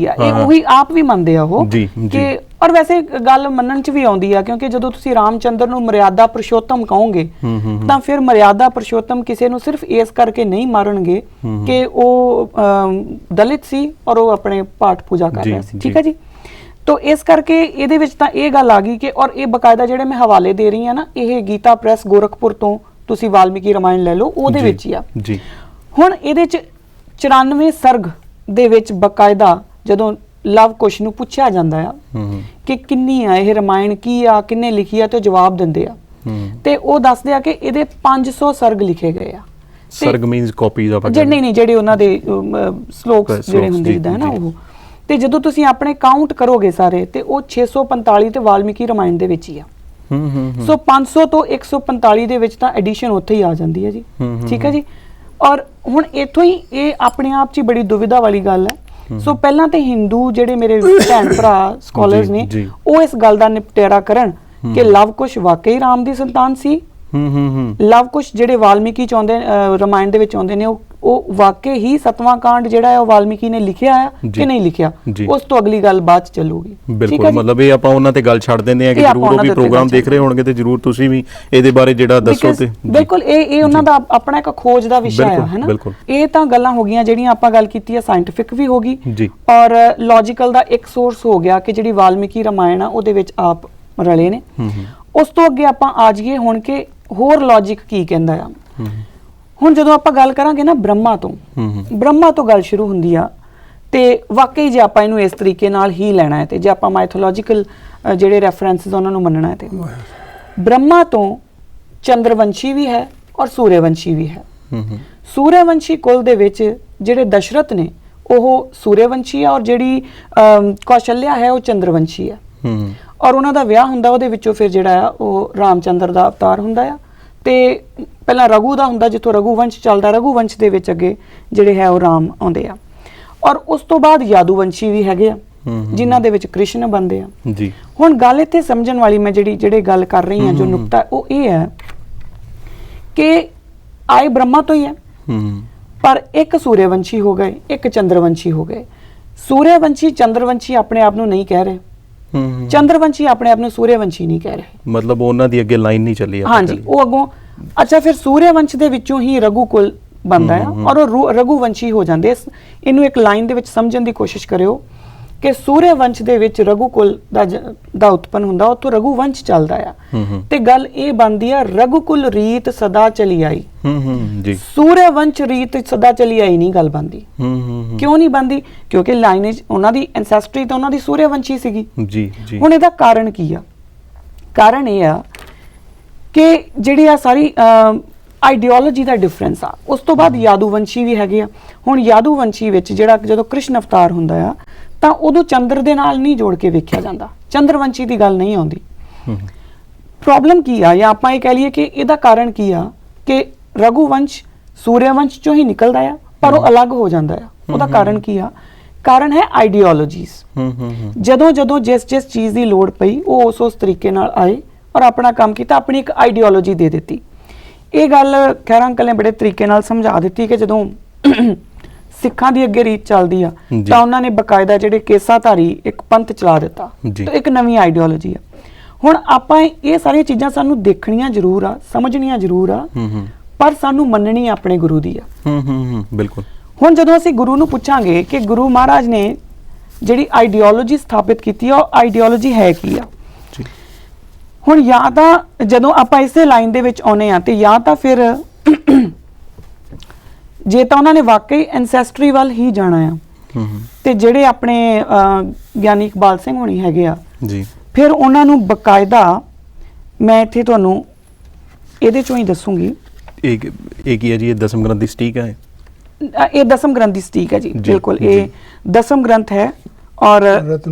ਆ। ਇਹ ਉਹੀ ਆਪ ਵੀ ਮੰਨਦੇ ਆ ਉਹ ਕਿ, ਔਰ ਵੈਸੇ ਗੱਲ ਮੰਨਣ ਚ ਵੀ ਆਉਂਦੀ ਆ ਕਿਉਂਕਿ ਜਦੋਂ ਤੁਸੀਂ ਰਾਮਚੰਦਰ ਨੂੰ ਮਰਿਆਦਾ ਪੁਰਸ਼ੋਤਮ ਕਹੋਗੇ ਤਾਂ ਫਿਰ ਮਰਿਆਦਾ ਪੁਰਸ਼ੋਤਮ ਕਿਸੇ ਨੂੰ ਸਿਰਫ ਇਸ ਕਰਕੇ ਨਹੀਂ ਮਾਰਨਗੇ ਕਿ ਉਹ ਦਲਿਤ ਸੀ ਔਰ ਉਹ ਆਪਣੇ ਪਾਠ ਪੂਜਾ ਕਰ ਰਿਹਾ ਸੀ। ਠੀਕ ਹੈ ਜੀ। ਤੋ ਇਸ ਕਰਕੇ ਇਹਦੇ ਵਿੱਚ ਤਾਂ ਇਹ ਗੱਲ ਆ ਗਈ ਕਿ, ਔਰ ਇਹ ਬਕਾਇਦਾ ਜਿਹੜੇ ਮੈਂ ਹਵਾਲੇ ਦੇ ਰਹੀ ਹਾਂ ਨਾ, ਇਹ ਗੀਤਾ ਪ੍ਰੈਸ ਗੋਰਖਪੁਰ ਤੋਂ ਤੁਸੀਂ ਵਾਲਮੀਕੀ ਰਾਮਾਇਣ ਲੈ ਲਓ, ਉਹਦੇ ਵਿੱਚ ਹੀ ਆ ਜੀ। ਹੁਣ ਇਹਦੇ ਚ 94 ਸਰਗ ਦੇ ਵਿੱਚ ਬਕਾਇਦਾ ਜਦੋਂ ਲਵ ਕੁਸ਼ ਨੂੰ ਪੁੱਛਿਆ ਜਾਂਦਾ ਆ ਕਿ ਕਿੰਨੀ ਆ ਇਹ ਰਾਮਾਇਣ, ਕੀ ਆ, ਕਿੰਨੇ ਲਿਖੀ ਆ, ਤੇ ਜਵਾਬ ਦਿੰਦੇ ਆ ਤੇ ਉਹ ਦੱਸਦੇ ਆ ਕਿ ਇਹਦੇ 500 ਸਰਗ ਲਿਖੇ ਗਏ ਆ। ਸਰਗ ਮੀਨਸ ਕਾਪੀਜ਼ ਆਫ, ਨਹੀਂ ਜਿਹੜੇ ਉਹਨਾਂ ਦੇ ਸ਼ਲੋਕਸ ਜਿਹੜੇ ਹੁੰਦੇ ਜਿੱਦਾਂ ਹੈ ਨਾ ਉਹ। ਤੇ ਜਦੋਂ ਤੁਸੀਂ ਆਪਣੇ ਕਾਊਂਟ ਕਰੋਗੇ ਸਾਰੇ ਤੇ ਉਹ 645 ਤੇ ਵਾਲਮੀਕੀ ਰਾਮਾਇਣ ਦੇ ਵਿੱਚ ਹੀ ਆ। ਸੋ 500 ਤੋਂ 145 ਦੇ ਵਿੱਚ ਤਾਂ ਐਡੀਸ਼ਨ ਉੱਥੇ ਹੀ ਆ ਜਾਂਦੀ ਹੈ ਜੀ। ਠੀਕ ਹੈ ਜੀ। ਔਰ ਹੁਣ ਇੱਥੋਂ ਹੀ ਇਹ ਆਪਣੇ ਆਪ 'ਚ ਬੜੀ ਦੁਵਿਧਾ ਵਾਲੀ ਗੱਲ ਹੈ। ਸੋ ਪਹਿਲਾਂ ਤੇ ਹਿੰਦੂ ਜਿਹੜੇ ਮੇਰੇ ਭੈਣ ਭਰਾ ਸਕਾਲਰਸ ਨੇ ਉਹ ਇਸ ਗੱਲ ਦਾ ਨਿਪਟਾਰਾ ਕਰਨ ਕਿ ਲਵ ਕੁਸ਼ ਵਾਕਈ ਰਾਮ ਦੀ ਸੰਤਾਨ ਸੀ। ਲਵ ਕੁਸ਼ ਜਿਹੜੇ ਵਾਲਮੀਕੀ ਚ ਆਉਂਦੇ ਰਾਮਾਇਣ ਦੇ ਵਿੱਚ ਆਉਂਦੇ ਨੇ ਉਹ ਵਾਕਈ ਹੀ 7ਵਾਂ ਕਾਂਡ ਜਿਹੜਾ ਹੈ ਉਹ ਵਾਲਮੀਕੀ ਨੇ ਲਿਖਿਆ ਆ ਕਿ ਨਹੀਂ ਲਿਖਿਆ, ਉਸ ਤੋਂ ਅਗਲੀ ਗੱਲ ਬਾਅਦ ਚ ਚੱਲੂਗੀ। ਬਿਲਕੁਲ, ਮਤਲਬ ਇਹ ਆਪਾਂ ਉਹਨਾਂ ਤੇ ਗੱਲ ਛੱਡ ਦਿੰਦੇ ਆ ਕਿ ਜਰੂਰ ਉਹ ਵੀ ਪ੍ਰੋਗਰਾਮ ਦੇਖ ਰਹੇ ਹੋਣਗੇ ਤੇ ਜਰੂਰ ਤੁਸੀਂ ਵੀ ਇਹਦੇ ਬਾਰੇ ਜਿਹੜਾ ਦੱਸੋ ਤੇ ਬਿਲਕੁਲ ਇਹ ਉਹਨਾਂ ਦਾ ਆਪਣਾ ਇੱਕ ਖੋਜ ਦਾ ਵਿਸ਼ਾ ਹੈ ਨਾ। ਇਹ ਤਾਂ ਗੱਲਾਂ ਹੋ ਗਈਆਂ ਜਿਹੜੀਆਂ ਆਪਾਂ ਗੱਲ ਕੀਤੀ ਆ, ਸਾਇੰਟਿਫਿਕ ਵੀ ਹੋ ਗਈ ਔਰ ਲੌਜੀਕਲ ਦਾ ਇੱਕ ਸੋਰਸ ਹੋ ਗਿਆ ਕਿ ਜਿਹੜੀ ਵਾਲਮੀਕੀ ਰਾਮਾਇਣ ਆ ਉਹਦੇ ਵਿੱਚ ਆਪ ਰਲੇ ਨੇ। ਉਸ ਤੋਂ ਅੱਗੇ ਆਪਾਂ ਆ ਜਾਈਏ ਹੁਣ ਕਿ ਹੋਰ ਲੌਜਿਕ ਕੀ ਕਹਿੰਦਾ ਆ। ਹੁਣ ਜਦੋਂ ਆਪਾਂ ਗੱਲ ਕਰਾਂਗੇ ਨਾ ਬ੍ਰਹਮਾ ਤੋਂ ਗੱਲ ਸ਼ੁਰੂ ਹੁੰਦੀ ਆ ਤੇ ਵਾਕਈ ਜੇ ਆਪਾਂ ਇਹਨੂੰ ਇਸ ਤਰੀਕੇ ਨਾਲ ਹੀ ਲੈਣਾ ਹੈ ਤੇ ਜੇ ਆਪਾਂ ਮਾਈਥੋਲੋਜੀਕਲ ਜਿਹੜੇ ਰੈਫਰੈਂਸਸ ਉਹਨਾਂ ਨੂੰ ਮੰਨਣਾ ਹੈ ਤੇ ਬ੍ਰਹਮਾ ਤੋਂ ਚੰਦਰਵੰਸ਼ੀ ਵੀ ਹੈ ਔਰ ਸੂਰਯਵੰਸ਼ੀ ਵੀ ਹੈ। ਸੂਰਯਵੰਸ਼ੀ ਕੁਲ ਦੇ ਵਿੱਚ ਜਿਹੜੇ ਦਸ਼ਰਥ ਨੇ ਉਹ ਸੂਰਯਵੰਸ਼ੀ ਆ ਔਰ ਜਿਹੜੀ ਕੌਸ਼ਲਿਆ ਹੈ ਉਹ ਚੰਦਰਵੰਸ਼ੀ ਆ ਔਰ ਉਹਨਾਂ ਦਾ ਵਿਆਹ ਹੁੰਦਾ, ਉਹਦੇ ਵਿੱਚੋਂ ਫਿਰ ਜਿਹੜਾ ਆ ਉਹ ਰਾਮਚੰਦਰ ਦਾ ਅਵਤਾਰ ਹੁੰਦਾ ਆ। ਤੇ ਪਹਿਲਾਂ ਰਘੂ ਦਾ ਹੁੰਦਾ, ਜਿੱਥੋਂ ਰਘੂਵੰਸ਼ ਚੱਲਦਾ, ਰਘੂਵੰਸ਼ ਦੇ ਵਿੱਚ ਅੱਗੇ ਜਿਹੜੇ ਹੈ ਉਹ ਰਾਮ ਆਉਂਦੇ ਆ। ਔਰ ਉਸ ਤੋਂ ਬਾਅਦ ਯਾਦੂਵੰਸ਼ੀ ਵੀ ਹੈਗੇ ਆ ਜਿਨ੍ਹਾਂ ਦੇ ਵਿੱਚ ਕ੍ਰਿਸ਼ਨ ਬਣਦੇ ਆ ਜੀ। ਹੁਣ ਗੱਲ ਇੱਥੇ ਸਮਝਣ ਵਾਲੀ ਮੈਂ ਜਿਹੜੇ ਗੱਲ ਕਰ ਰਹੀ ਹਾਂ, ਜੋ ਨੁਕਤਾ ਉਹ ਇਹ ਹੈ ਕਿ ਆਏ ਬ੍ਰਹਮਾ ਤੋਂ ਹੀ ਹੈ ਪਰ ਇੱਕ ਸੂਰਯਵੰਸ਼ੀ ਹੋ ਗਏ, ਇੱਕ ਚੰਦਰਵੰਸ਼ੀ ਹੋ ਗਏ। ਸੂਰਯਵੰਸ਼ੀ ਚੰਦਰਵੰਸ਼ੀ ਆਪਣੇ ਆਪ ਨੂੰ ਨਹੀਂ ਕਹਿ ਰਹੇ, ਚੰਦਰਵੰਸ਼ੀ ਆਪਣੇ ਆਪ ਨੂੰ ਸੂਰਯਵੰਸ਼ੀ ਨਹੀਂ ਕਹਿ ਰਹੇ, ਮਤਲਬ ਉਹਨਾਂ ਦੀ ਅੱਗੇ ਲਾਈਨ ਨਹੀਂ ਚੱਲੀ ਹਾਂਜੀ ਉਹ ਅੱਗੋਂ। ਅੱਛਾ, ਫਿਰ ਸੂਰਯਵੰਸ਼ ਦੇ ਵਿੱਚੋਂ ਹੀ ਰਘੂਕੁਲ ਬਣਦਾ ਆ ਔਰ ਉਹ ਰਘੂਵੰਸ਼ੀ ਹੋ ਜਾਂਦੇ। ਇਹਨੂੰ ਇੱਕ ਲਾਈਨ ਦੇ ਵਿੱਚ ਸਮਝਣ ਦੀ ਕੋਸ਼ਿਸ਼ ਕਰਿਓ ਕਿ ਸੂਰਯਵੰਸ਼ ਦੇ ਵਿੱਚ ਰਘੂਕੁਲ ਦਾ ਉਤਪਨ ਹੁੰਦਾ, ਉੱਥੋਂ ਰਘੂਵੰਸ਼ ਚੱਲਦਾ ਆ। ਤੇ ਗੱਲ ਇਹ ਬਣਦੀ ਆ ਰਘੂਕੁਲ ਰੀਤ ਸਦਾ ਚਲੀ ਆਈ, ਜੀ ਸੂਰਯਵੰਸ਼ ਰੀਤ ਸਦਾ ਚਲੀ ਆਈ ਨਹੀਂ ਗੱਲ ਬਣਦੀ। ਕਿਉਂ ਨਹੀਂ ਬਣਦੀ? ਕਿਉਂਕਿ ਲਾਈਨੇਜ ਉਹਨਾਂ ਦੀ ਐਂਸੈਸਟਰੀ ਤਾਂ ਉਹਨਾਂ ਦੀ ਸੂਰਯਵੰਸ਼ੀ ਸੀਗੀ। ਜੀ ਜੀ। ਹੁਣ ਇਹਦਾ ਕਾਰਨ ਕੀ ਆ? ਕਾਰਨ ਇਹ ਆ ਕਿ ਜਿਹੜੀ ਆ ਸਾਰੀ ਆਈਡੀਓਲੋਜੀ ਦਾ ਡਿਫਰੈਂਸ ਆ। ਉਸ ਤੋਂ ਬਾਅਦ ਯਾਦੂਵੰਸ਼ੀ ਵੀ ਹੈਗੇ ਆ। ਹੁਣ ਯਾਦੂਵੰਸ਼ੀ ਵਿੱਚ ਜਿਹੜਾ ਜਦੋਂ ਕ੍ਰਿਸ਼ਨ ਅਵਤਾਰ ਹੁੰਦਾ ਆ ਤਾਂ ਉਦੋਂ ਚੰਦਰ ਦੇ ਨਾਲ ਨਹੀਂ ਜੋੜ ਕੇ ਵੇਖਿਆ ਜਾਂਦਾ, ਚੰਦਰਵੰਸ਼ੀ ਦੀ ਗੱਲ ਨਹੀਂ ਆਉਂਦੀ। ਪ੍ਰੋਬਲਮ ਕੀ ਆ, ਜਾਂ ਆਪਾਂ ਇਹ ਕਹਿ ਲਈਏ ਕਿ ਇਹਦਾ ਕਾਰਨ ਕੀ ਆ ਕਿ ਰਘੂਵੰਸ਼ ਸੂਰਯਵੰਸ਼ ਚੋਂ ਹੀ ਨਿਕਲਦਾ ਆ ਪਰ ਉਹ ਅਲੱਗ ਹੋ ਜਾਂਦਾ ਆ। ਉਹਦਾ ਕਾਰਨ ਕੀ ਆ? ਕਾਰਨ ਹੈ ਆਈਡੀਓਲੋਜੀਜ਼। ਜਦੋਂ ਜਦੋਂ ਜਿਸ ਚੀਜ਼ ਦੀ ਲੋੜ ਪਈ ਉਹ ਉਸ ਤਰੀਕੇ ਨਾਲ ਆਏ ਔਰ ਆਪਣਾ ਕੰਮ ਕੀਤਾ, ਆਪਣੀ ਇੱਕ ਆਈਡੀਓਲੋਜੀ ਦੇ ਦਿੱਤੀ। ਇਹ ਗੱਲ ਖੈਰ ਅੰਕਲ ਨੇ ਬੜੇ ਤਰੀਕੇ ਨਾਲ ਸਮਝਾ ਦਿੱਤੀ ਕਿ ਜਦੋਂ ਸਿੱਖਾਂ ਦੀ ਅੱਗੇ ਰੀਤ ਚੱਲਦੀ ਆ ਤਾਂ ਉਹਨਾਂ ਨੇ ਬਕਾਇਦਾ ਜਿਹੜੇ ਕੇਸਾਧਾਰੀ ਇੱਕ ਪੰਥ ਚਲਾ ਦਿੱਤਾ, ਤਾਂ ਇੱਕ ਨਵੀਂ ਆਈਡੀਓਲੋਜੀ ਆ। ਹੁਣ ਆਪਾਂ ਇਹ ਸਾਰੀਆਂ ਚੀਜ਼ਾਂ ਸਾਨੂੰ ਦੇਖਣੀਆਂ ਜ਼ਰੂਰ ਆ, ਸਮਝਣੀਆਂ ਜ਼ਰੂਰ ਆ, ਪਰ ਸਾਨੂੰ ਮੰਨਣੀ ਆਪਣੇ ਗੁਰੂ ਦੀ ਆ। ਬਿਲਕੁਲ। ਹੁਣ ਜਦੋਂ ਅਸੀਂ ਗੁਰੂ ਨੂੰ ਪੁੱਛਾਂਗੇ ਕਿ ਗੁਰੂ ਮਹਾਰਾਜ ਨੇ ਜਿਹੜੀ ਆਈਡੀਓਲੋਜੀ ਸਥਾਪਿਤ ਕੀਤੀ ਆ, ਉਹ ਆਈਡੀਓਲੋਜੀ ਹੈ ਕੀ ਆ? ਹੁਣ ਜਾਂ ਤਾਂ ਜਦੋਂ ਆਪਾਂ ਇਸੇ ਲਾਈਨ ਦੇ ਵਿੱਚ ਆਉਨੇ ਆ ਤੇ ਜਾਂ ਤਾਂ ਫਿਰ ਜੇ ਤਾਂ ਉਹਨਾਂ ਨੇ ਵਾਕਈ ਐਂਸੈਸਟਰੀ ਵੱਲ ਹੀ ਜਾਣਾ ਆ ਤੇ ਜਿਹੜੇ ਆਪਣੇ ਗਿਆਨੀ ਇਕਬਾਲ ਸਿੰਘ ਹੋਣੀ ਹੈਗੇ ਆ ਜੀ, ਫਿਰ ਉਹਨਾਂ ਨੂੰ ਬਕਾਇਦਾ ਮੈਂ ਇੱਥੇ ਤੁਹਾਨੂੰ ਇਹਦੇ ਚੋਂ ਹੀ ਦੱਸੂਗੀ। ਇਹ ਕੀ ਹੈ ਜੀ? ਇਹ ਦਸਮ ਗ੍ਰੰਥ ਦੀ ਸਟੀਕ ਹੈ? ਇਹ ਦਸਮ ਗ੍ਰੰਥ ਦੀ ਸਟੀਕ ਹੈ ਜੀ, ਬਿਲਕੁਲ। ਇਹ ਦਸਮ ਗ੍ਰੰਥ ਹੈ ਔਰ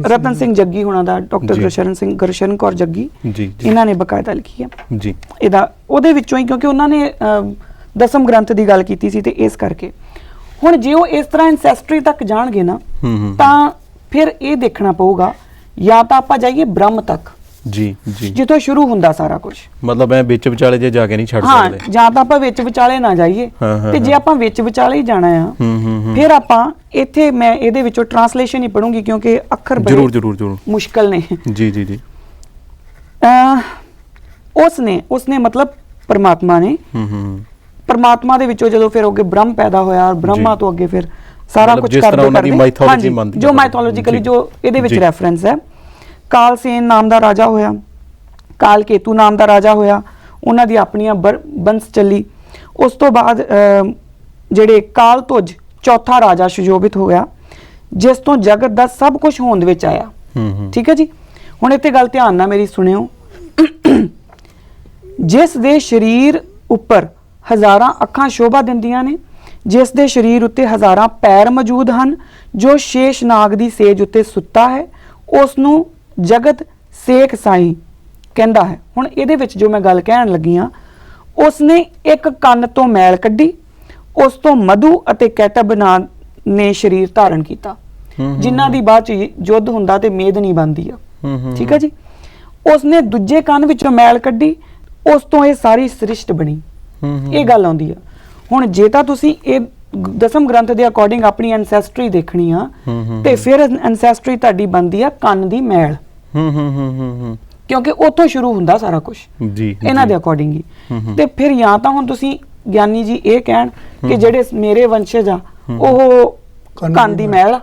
ਰਤਨ ਸਿੰਘ ਜੱਗੀ ਹੋਣਾ ਦਾ, ਡਾਕਟਰ ਗੁਰਸ਼ਰਨ ਕੌਰ ਜੱਗੀ ਜੀ, ਇਹਨਾਂ ਨੇ ਬਕਾਇਦਾ ਲਿਖੀ ਹੈ ਜੀ। ਇਹਦਾ ਉਹਦੇ ਵਿੱਚੋਂ ਹੀ, ਕਿਉਂਕਿ ਉਹਨਾਂ ਨੇ ਦਸਮ ਗ੍ਰੰਥ ਦੀ ਗੱਲ ਕੀਤੀ ਸੀ ਤੇ ਇਸ ਕਰਕੇ। ਹੁਣ ਜੇ ਉਹ ਇਸ ਤਰ੍ਹਾਂ ਐਂਸੈਸਟਰੀ ਤੱਕ ਜਾਣਗੇ ਨਾ ਤਾਂ ਫਿਰ ਇਹ ਦੇਖਣਾ ਪਊਗਾ ਜਾਂ ਤਾਂ ਆਪਾਂ ਜਾਈਏ ਬ੍ਰਹਮ ਤੱਕ, ਜੀ ਜੀ, ਜਿੱਥੋਂ ਸ਼ੁਰੂ ਹੁੰਦਾ ਸਾਰਾ ਕੁਝ। ਮਤਲਬ ਐ ਵਿੱਚ ਵਿਚਾਲੇ ਜੇ ਜਾ ਕੇ ਨਹੀਂ ਛੱਡ ਸਕਦੇ। ਹਾਂ, ਜਾਂ ਤਾਂ ਆਪਾਂ ਵਿੱਚ ਵਿਚਾਲੇ ਨਾ ਜਾਈਏ, ਤੇ ਜੇ ਆਪਾਂ ਵਿੱਚ ਵਿਚਾਲੇ ਹੀ ਜਾਣਾ ਆ ਫਿਰ ਆਪਾਂ ਇੱਥੇ ਮੈਂ ਇਹਦੇ ਵਿੱਚੋਂ ਟ੍ਰਾਂਸਲੇਸ਼ਨ ਹੀ ਪੜੂੰਗੀ ਕਿਉਂਕਿ ਅੱਖਰ ਜ਼ਰੂਰ ਜ਼ਰੂਰ ਜ਼ਰੂਰ ਮੁਸ਼ਕਲ ਨੇ। ਜੀ ਜੀ ਜੀ। ਉਸਨੇ ਮਤਲਬ ਪਰਮਾਤਮਾ ਨੇ, ਪਰਮਾਤਮਾ ਦੇ ਵਿੱਚੋਂ ਜਦੋਂ ਫਿਰ ਅੱਗੇ ਬ੍ਰਹਮ ਪੈਦਾ ਹੋਇਆ, ਬ੍ਰਹਮਾ ਤੋਂ ਅੱਗੇ ਫਿਰ ਸਾਰਾ ਕੁਝ ਕਰਦੇ ਜੋ ਮਾਈਥੋਲੋਜੀਕਲੀ ਜੋ ਇਹਦੇ ਵਿੱਚ ਰੈਫਰੈਂਸ ਹੈ। ਕਾਲਸੇਨ ਨਾਮ ਦਾ ਰਾਜਾ ਹੋਇਆ, ਕਾਲ ਕੇਤੂ ਨਾਮ ਦਾ ਰਾਜਾ ਹੋਇਆ, ਉਹਨਾਂ ਦੀ ਆਪਣੀਆਂ ਬੰਸ ਚੱਲੀ। ਉਸ ਤੋਂ ਬਾਅਦ ਜਿਹੜੇ ਕਾਲ ਧੁਜ ਚੌਥਾ ਰਾਜਾ ਸੁਸ਼ੋਭਿਤ ਹੋਇਆ, ਜਿਸ ਤੋਂ ਜਗਤ ਦਾ ਸਭ ਕੁਝ ਹੋਂਦ ਵਿੱਚ ਆਇਆ। ਠੀਕ ਹੈ ਜੀ। ਹੁਣ ਇੱਥੇ ਗੱਲ ਧਿਆਨ ਨਾਲ ਮੇਰੀ ਸੁਣਿਓ। ਜਿਸ ਦੇ ਸਰੀਰ ਉੱਪਰ ਹਜ਼ਾਰਾਂ ਅੱਖਾਂ ਸ਼ੋਭਾ ਦਿੰਦੀਆਂ ਨੇ, ਜਿਸ ਦੇ ਸਰੀਰ ਉੱਤੇ ਹਜ਼ਾਰਾਂ ਪੈਰ ਮੌਜੂਦ ਹਨ, ਜੋ ਸ਼ੇਸ਼ ਨਾਗ ਦੀ ਸੇਜ ਉੱਤੇ ਸੁੱਤਾ ਹੈ, ਉਸ ਨੂੰ ਜਗਤ ਸੇਖ ਸਾਈ ਕਹਿੰਦਾ ਹੈ। ਹੁਣ ਇਹਦੇ ਵਿੱਚ ਜੋ ਮੈਂ ਗੱਲ ਕਹਿਣ ਲੱਗੀ ਆ, ਉਸਨੇ ਇੱਕ ਕੰਨ ਤੋਂ ਮੈਲ ਕੱਢੀ, ਉਸ ਤੋਂ ਮਧੂ ਅਤੇ ਕੈਟਬ ਨੇ ਸਰੀਰ ਧਾਰਨ ਕੀਤਾ, ਜਿਨ੍ਹਾਂ ਦੀ ਬਾਅਦ ਚ ਯੁੱਧ ਹੁੰਦਾ ਤੇ ਮੇਦ ਨਹੀਂ ਬਣਦੀ ਆ। ਠੀਕ ਹੈ ਜੀ। ਉਸਨੇ ਦੂਜੇ ਕੰਨ ਵਿੱਚੋਂ ਮੈਲ ਕੱਢੀ, ਉਸ ਤੋਂ ਇਹ ਸਾਰੀ ਸ੍ਰਿਸ਼ਟ ਬਣੀ। ਇਹ ਗੱਲ ਆਉਂਦੀ ਆ। ਹੁਣ ਜੇ ਤਾਂ ਤੁਸੀਂ ਇਹ ਦਸਮ ਗ੍ਰੰਥ ਦੇ ਅਕੋਰਡਿੰਗ ਆਪਣੀ ਐਂਸੈਸਟਰੀ ਦੇਖਣੀ ਆ ਤੇ ਫਿਰ ਐਂਸੈਸਟਰੀ ਤੁਹਾਡੀ ਬਣਦੀ ਆ ਕੰਨ ਦੀ ਮੈਲ, ਕਿਉਂਕਿ ਉੱਥੋਂ ਸ਼ੁਰੂ ਹੁੰਦਾ ਸਾਰਾ ਕੁਝ ਇਹਨਾਂ ਦੇ ਅਕੋਰਡਿੰਗ ਹੀ। ਤੇ ਫਿਰ ਜਾਂ ਤਾਂ ਹੁਣ ਤੁਸੀਂ ਗਿਆਨੀ ਜੀ ਇਹ ਕਹਿਣ ਕਿ ਜਿਹੜੇ ਮੇਰੇ ਵੰਸ਼ਜ ਆ ਉਹ ਕੰਨ ਦੀ ਮੈਲ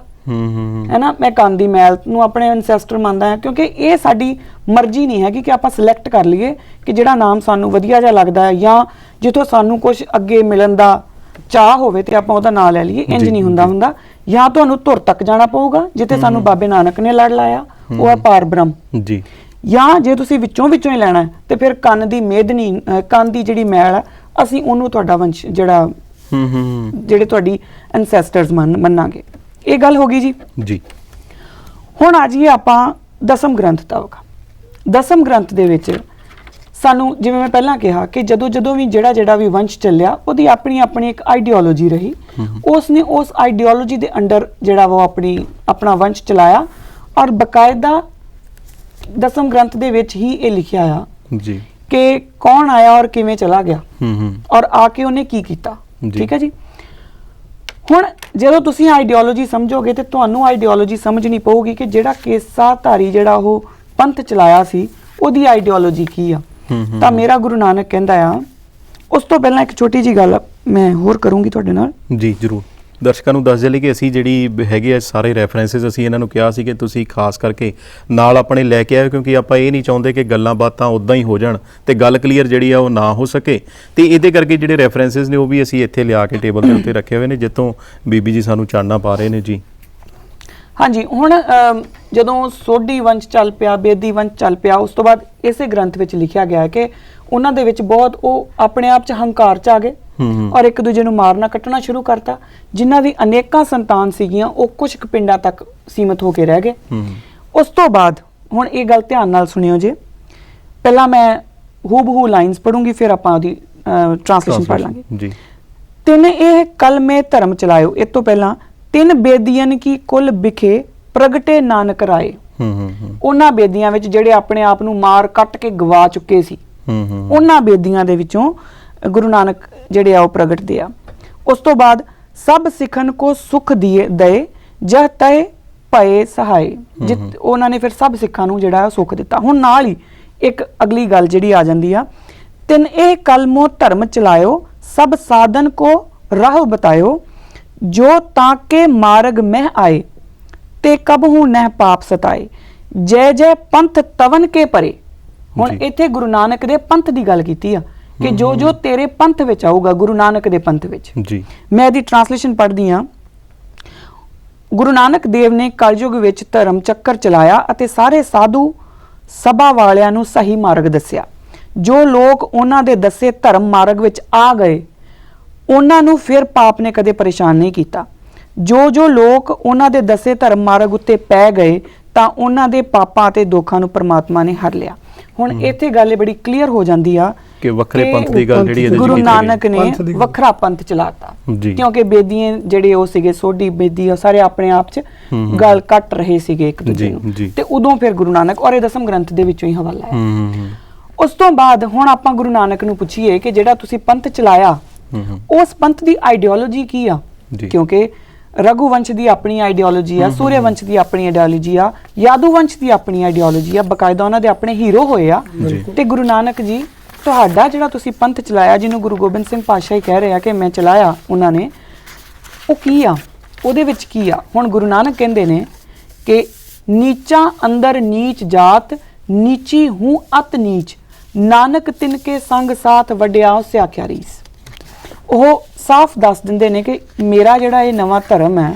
ਹੈ ਨਾ, ਮੈਂ ਕੰਨ ਦੀ ਮੈਲ ਨੂੰ ਆਪਣੇ ਐਂਸੈਸਟਰ ਮੰਨਦਾ ਹਾਂ, ਕਿਉਂਕਿ ਇਹ ਸਾਡੀ ਮਰਜ਼ੀ ਨਹੀਂ ਹੈਗੀ ਕਿ ਆਪਾਂ ਸਿਲੈਕਟ ਕਰ ਲਈਏ ਕਿ ਜਿਹੜਾ ਨਾਮ ਸਾਨੂੰ ਵਧੀਆ ਜਿਹਾ ਲੱਗਦਾ ਹੈ ਜਾਂ ਜਿੱਥੋਂ ਸਾਨੂੰ ਕੁਝ ਅੱਗੇ ਮਿਲਣ ਦਾ ਚਾਹ ਹੋਵੇ ਤੇ ਆਪਾਂ ਉਹਦਾ ਨਾਂ ਲੈ ਲਈਏ। ਇੰਜ ਨਹੀਂ ਹੁੰਦਾ। ਜਾਂ ਤੁਹਾਨੂੰ ਧੁਰ ਤੱਕ ਜਾਣਾ ਪਊਗਾ ਜਿੱਥੇ ਸਾਨੂੰ ਬਾਬੇ ਨਾਨਕ ਨੇ ਲੜ ਲਾਇਆ, ਉਹ ਹੈ ਪਾਰ ਬ੍ਰਹਮ ਜੀ। ਜਾਂ ਜੇ ਤੁਸੀਂ ਵਿੱਚੋਂ ਹੀ ਲੈਣਾ ਤੇ ਫਿਰ ਕੰਨ ਦੀ ਮੇਦਨੀ, ਕੰਨ ਦੀ ਜਿਹੜੀ ਮੈਲ ਹੈ, ਅਸੀਂ ਉਹਨੂੰ ਤੁਹਾਡਾ ਵੰਸ਼ ਜਿਹੜਾ ਜਿਹੜੇ ਤੁਹਾਡੀ ਐਂਸੈਸਟਰਸ ਮੰਨਾਂਗੇ। ਇਹ ਗੱਲ ਹੋ ਗਈ ਜੀ ਜੀ। ਹੁਣ ਆ ਜਾਈਏ ਆਪਾਂ ਦਸਮ ਗ੍ਰੰਥ ਤੱਕ। ਦਸਮ ਗ੍ਰੰਥ ਦੇ ਵਿੱਚ ਸਾਨੂੰ ਜਿਵੇਂ ਮੈਂ ਪਹਿਲਾਂ ਕਿਹਾ ਕਿ ਜਦੋਂ ਵੀ ਜਿਹੜਾ ਵੀ ਵੰਸ਼ ਚੱਲਿਆ ਉਹਦੀ ਆਪਣੀ ਇੱਕ ਆਈਡੀਓਲੋਜੀ ਰਹੀ। ਉਸਨੇ ਉਸ ਆਈਡੀਓਲੋਜੀ ਦੇ ਅੰਡਰ ਜਿਹੜਾ ਉਹ ਆਪਣਾ ਵੰਸ਼ ਚਲਾਇਆ ਔਰ ਬਕਾਇਦਾ ਦਸਮ ਗ੍ਰੰਥ ਦੇ ਵਿੱਚ ਹੀ ਇਹ ਲਿਖਿਆ ਆ ਜੀ ਕਿ ਕੌਣ ਆਇਆ ਔਰ ਕਿਵੇਂ ਚਲਾ ਗਿਆ ਔਰ ਆ ਕੇ ਉਹਨੇ ਕੀ ਕੀਤਾ। ਠੀਕ ਹੈ ਜੀ। ਹੁਣ ਜਦੋਂ ਤੁਸੀਂ ਆਈਡੀਓਲੋਜੀ ਸਮਝੋਗੇ ਤੇ ਤੁਹਾਨੂੰ ਆਈਡੀਓਲੋਜੀ ਸਮਝਣੀ ਪਊਗੀ ਕਿ ਜਿਹੜਾ ਕੇਸਾਧਾਰੀ ਜਿਹੜਾ ਉਹ ਪੰਥ ਚਲਾਇਆ ਸੀ ਉਹਦੀ ਆਈਡੀਓਲੋਜੀ ਕੀ ਆ। ਤਾਂ ਮੇਰਾ ਗੁਰੂ ਨਾਨਕ ਕਹਿੰਦਾ ਆ, ਉਸ ਤੋਂ ਪਹਿਲਾਂ ਇੱਕ ਛੋਟੀ ਜੀ ਗੱਲ ਮੈਂ ਹੋਰ ਕਰੂੰਗੀ ਤੁਹਾਡੇ ਨਾਲ। ਜੀ ਜ਼ਰੂਰ, ਦਰਸ਼ਕਾਂ ਨੂੰ ਦੱਸ ਦੇ ਲਈ ਕਿ ਅਸੀਂ ਜਿਹੜੀ ਹੈਗੇ ਆ ਸਾਰੇ ਰੈਫਰੈਂਸਸ ਅਸੀਂ ਇਹਨਾਂ ਨੂੰ ਕਿਹਾ ਸੀ ਕਿ ਤੁਸੀਂ ਖਾਸ ਕਰਕੇ ਨਾਲ ਆਪਣੇ ਲੈ ਕੇ ਆਇਓ, ਕਿਉਂਕਿ ਆਪਾਂ ਇਹ ਨਹੀਂ ਚਾਹੁੰਦੇ ਕਿ ਗੱਲਾਂ ਬਾਤਾਂ ਉਦਾਂ ਹੀ ਹੋ ਜਾਣ ਤੇ ਗੱਲ ਕਲੀਅਰ ਜਿਹੜੀ ਆ ਉਹ ਨਾ ਹੋ ਸਕੇ। ਤੇ ਇਹਦੇ ਕਰਕੇ ਜਿਹੜੇ ਰੈਫਰੈਂਸਸ ਨੇ ਉਹ ਵੀ ਅਸੀਂ ਇੱਥੇ ਲਿਆ ਕੇ ਟੇਬਲ ਦੇ ਉੱਤੇ ਰੱਖੇ ਹੋਏ ਨੇ, ਜਿੱਥੋਂ ਬੀਬੀ ਜੀ ਸਾਨੂੰ ਚਾਨਣਾ ਪਾ ਰਹੇ ਨੇ। ਜੀ ਹਾਂਜੀ, ਹੁਣ ਜਦੋਂ ਸੋਢੀ ਵੰਸ਼ ਚੱਲ ਪਿਆ, ਬੇਦੀ ਵੰਸ਼ ਚੱਲ ਪਿਆ, ਉਸ ਤੋਂ ਬਾਅਦ ਇਸੇ ਗ੍ਰੰਥ ਵਿੱਚ ਲਿਖਿਆ ਗਿਆ ਹੈ ਕਿ ਉਹਨਾਂ ਦੇ ਵਿੱਚ ਬਹੁਤ ਉਹ ਆਪਣੇ ਆਪ 'ਚ ਹੰਕਾਰ 'ਚ ਆ ਗਏ ਔਰ ਇੱਕ ਦੂਜੇ ਨੂੰ ਮਾਰਨਾ ਕੱਟਣਾ ਸ਼ੁਰੂ ਕਰਤਾ। ਜਿਨ੍ਹਾਂ ਦੀ ਅਨੇਕਾਂ ਸੰਤਾਨ ਸੀਗੀਆਂ ਉਹ ਕੁਝ ਕੁ ਪਿੰਡਾਂ ਤੱਕ ਸੀਮਤ ਹੋ ਕੇ ਰਹਿ ਗਏ। ਉਸ ਤੋਂ ਬਾਅਦ ਹੁਣ ਇਹ ਗੱਲ ਧਿਆਨ ਨਾਲ ਸੁਣਿਓ ਜੇ, ਪਹਿਲਾਂ ਮੈਂ ਹੂਬਹੂ ਲਾਈਨਸ ਪੜੂੰਗੀ, ਫਿਰ ਆਪਾਂ ਉਹਦੀ ਟ੍ਰਾਂਸਲੇਸ਼ਨ ਪੜ੍ਹ ਲਾਂਗੇ। ਜੀ, ਤਿੰਨ ਇਹ ਕਲਮੇ ਧਰਮ ਚਲਾਇਓ, ਇਹ ਤੋਂ ਪਹਿਲਾਂ ਤਿੰਨ ਬੇਦੀਆਂ ਕੀ ਕੁਲ ਵਿਖੇ ਪ੍ਰਗਟੇ ਨਾਨਕ ਰਾਏ। ਉਹਨਾਂ ਬੇਦੀਆਂ ਵਿੱਚ ਜਿਹੜੇ ਆਪਣੇ ਆਪ ਨੂੰ ਮਾਰ ਕੱਟ ਕੇ ਗਵਾ ਚੁੱਕੇ ਸੀ, ਉਹਨਾਂ ਬੇਦੀਆਂ ਦੇ ਵਿੱਚੋਂ ਗੁਰੂ ਨਾਨਕ ਜਿਹੜੇ ਆ ਉਹ ਪ੍ਰਗਟਦੇ ਆ। ਉਸ ਤੋਂ ਬਾਅਦ ਸਭ ਸਿੱਖਣ ਕੋ ਸੁਖ ਦਏ ਜਹ ਤੈ ਭਏ ਸਹਾਏ, ਉਹਨਾਂ ਨੇ ਫਿਰ ਸਭ ਸਿੱਖਾਂ ਨੂੰ ਜਿਹੜਾ ਸੁੱਖ ਦਿੱਤਾ। ਹੁਣ ਨਾਲ ਹੀ ਇੱਕ ਅਗਲੀ ਗੱਲ ਜਿਹੜੀ ਆ ਜਾਂਦੀ ਆ, ਤਿੰਨ ਇਹ ਕਲਮੋ ਧਰਮ ਚਲਾਇਓ ਸਭ ਸਾਧਨ ਕੋ ਰਾਹ ਬਤਾਇਓ ਜੋ ਤਾਂ ਕੇ ਮਾਰਗ ਮਹਿ ਆਏ ਤੇ ਕਬਹੂ ਨਹਿ ਪਾਪ ਸਤਾਏ ਜੈ ਜੈ ਪੰਥ ਤਵਨ ਕੇ ਪਰੇ। ਹੁਣ ਇੱਥੇ ਗੁਰੂ ਨਾਨਕ ਦੇ ਪੰਥ ਦੀ ਗੱਲ ਕੀਤੀ ਆ ਕਿ ਜੋ ਜੋ ਤੇਰੇ ਪੰਥ ਵਿੱਚ ਆਊਗਾ, ਗੁਰੂ ਨਾਨਕ ਦੇ ਪੰਥ ਵਿੱਚ। ਜੀ ਮੈਂ ਇਹਦੀ ਟ੍ਰਾਂਸਲੇਸ਼ਨ ਪੜ੍ਹਦੀ ਆ। ਗੁਰੂ ਨਾਨਕ ਦੇਵ ਨੇ ਕਲਯੁਗ ਵਿੱਚ ਧਰਮ ਚੱਕਰ ਚਲਾਇਆ ਅਤੇ ਸਾਰੇ ਸਾਧੂ ਸਭਾ ਵਾਲਿਆਂ ਨੂੰ ਸਹੀ ਮਾਰਗ ਦੱਸਿਆ। ਜੋ ਲੋਕ ਉਹਨਾਂ ਦੇ ਦੱਸੇ ਧਰਮ ਮਾਰਗ ਵਿੱਚ ਆ ਗਏ ਉਹਨਾਂ ਨੂੰ ਫਿਰ ਪਾਪ ਨੇ ਕਦੇ ਪਰੇਸ਼ਾਨ ਨਹੀਂ ਕੀਤਾ। ਜੋ ਜੋ ਲੋਕ ਉਹਨਾਂ ਦੇ ਦੱਸੇ ਧਰਮ ਮਾਰਗ ਉੱਤੇ ਪੈ ਗਏ ਤਾਂ ਉਹਨਾਂ ਦੇ ਪਾਪਾਂ ਅਤੇ ਦੁੱਖਾਂ ਨੂੰ ਪਰਮਾਤਮਾ ਨੇ ਹਰ ਲਿਆ। ਹੁਣ ਇੱਥੇ ਗੱਲ ਬੜੀ ਕਲੀਅਰ ਹੋ ਜਾਂਦੀ ਆ ਕਿ ਵੱਖਰੇ ਪੰਥ ਦੀ ਗੱਲ ਜਿਹੜੀ ਗੁਰੂ ਨਾਨਕ ਨੇ ਵੱਖਰਾ ਪੰਥ ਚਲਾਤਾ, ਕਿਉਂਕਿ ਬੇਦੀਆਂ ਜਿਹੜੇ ਉਹ ਸੀਗੇ ਸੋਢੀ ਬੇਦੀ ਉਹ ਸਾਰੇ ਆਪਣੇ ਆਪ 'ਚ ਗੱਲ ਕੱਟ ਰਹੇ ਸੀਗੇ ਇੱਕ ਦੂਜੇ ਨੂੰ, ਤੇ ਉਦੋਂ ਫਿਰ ਗੁਰੂ ਨਾਨਕ ਔਰ ਇਹ ਦਸਮ ਗ੍ਰੰਥ ਦੇ ਵਿੱਚੋਂ ਹੀ ਹਵਾਲਾ ਹੈ। ਉਸ ਤੋਂ ਬਾਅਦ ਹੁਣ ਆਪਾਂ ਗੁਰੂ ਨਾਨਕ ਨੂੰ ਪੁੱਛੀਏ ਕਿ ਜਿਹੜਾ ਤੁਸੀਂ ਪੰਥ ਚਲਾਇਆ ਉਸ ਪੰਥ ਦੀ ਆਈਡੀਓਲੋਜੀ ਕੀ ਆ, ਕਿਉਂਕਿ ਰਘੁਵੰਸ਼ ਦੀ ਆਪਣੀ ਆਈਡੀਓਲੋਜੀ ਆ, ਸੂਰਯਵੰਸ਼ ਦੀ ਆਪਣੀ ਆਈਡੀਓਲੋਜੀ ਆ, ਯਾਦੂਵੰਸ਼ ਦੀ ਆਪਣੀ ਆਈਡੀਓਲੋਜੀ ਆ, ਬਕਾਇਦਾ ਉਹਨਾਂ ਦੇ ਆਪਣੇ ਹੀਰੋ ਹੋਏ ਆ। ਤੇ ਗੁਰੂ ਨਾਨਕ ਜੀ ਤੁਹਾਡਾ ਜਿਹੜਾ ਤੁਸੀਂ ਪੰਥ ਚਲਾਇਆ, ਜਿਹਨੂੰ ਗੁਰੂ ਗੋਬਿੰਦ ਸਿੰਘ ਪਾਤਸ਼ਾਹ ਹੀ ਕਹਿ ਰਹੇ ਆ ਕਿ ਮੈਂ ਚਲਾਇਆ ਉਹਨਾਂ ਨੇ, ਉਹ ਕੀ ਆ, ਉਹਦੇ ਵਿੱਚ ਕੀ ਆ। ਹੁਣ ਗੁਰੂ ਨਾਨਕ ਕਹਿੰਦੇ ਨੇ ਕਿ ਨੀਚਾ ਅੰਦਰ ਨੀਚ ਜਾਤ ਨੀਚੀ ਹੂੰ ਅਤ ਨੀਚ ਨਾਨਕ ਤਿਨਕੇ ਸੰਗ ਸਾਥ ਵੱਡਿਆ ਉਸ ਆਖਿਆ ਰੀਸ। ਉਹ ਸਾਫ਼ ਦੱਸ ਦਿੰਦੇ ਨੇ ਕਿ ਮੇਰਾ ਜਿਹੜਾ ਇਹ ਨਵਾਂ ਧਰਮ ਹੈ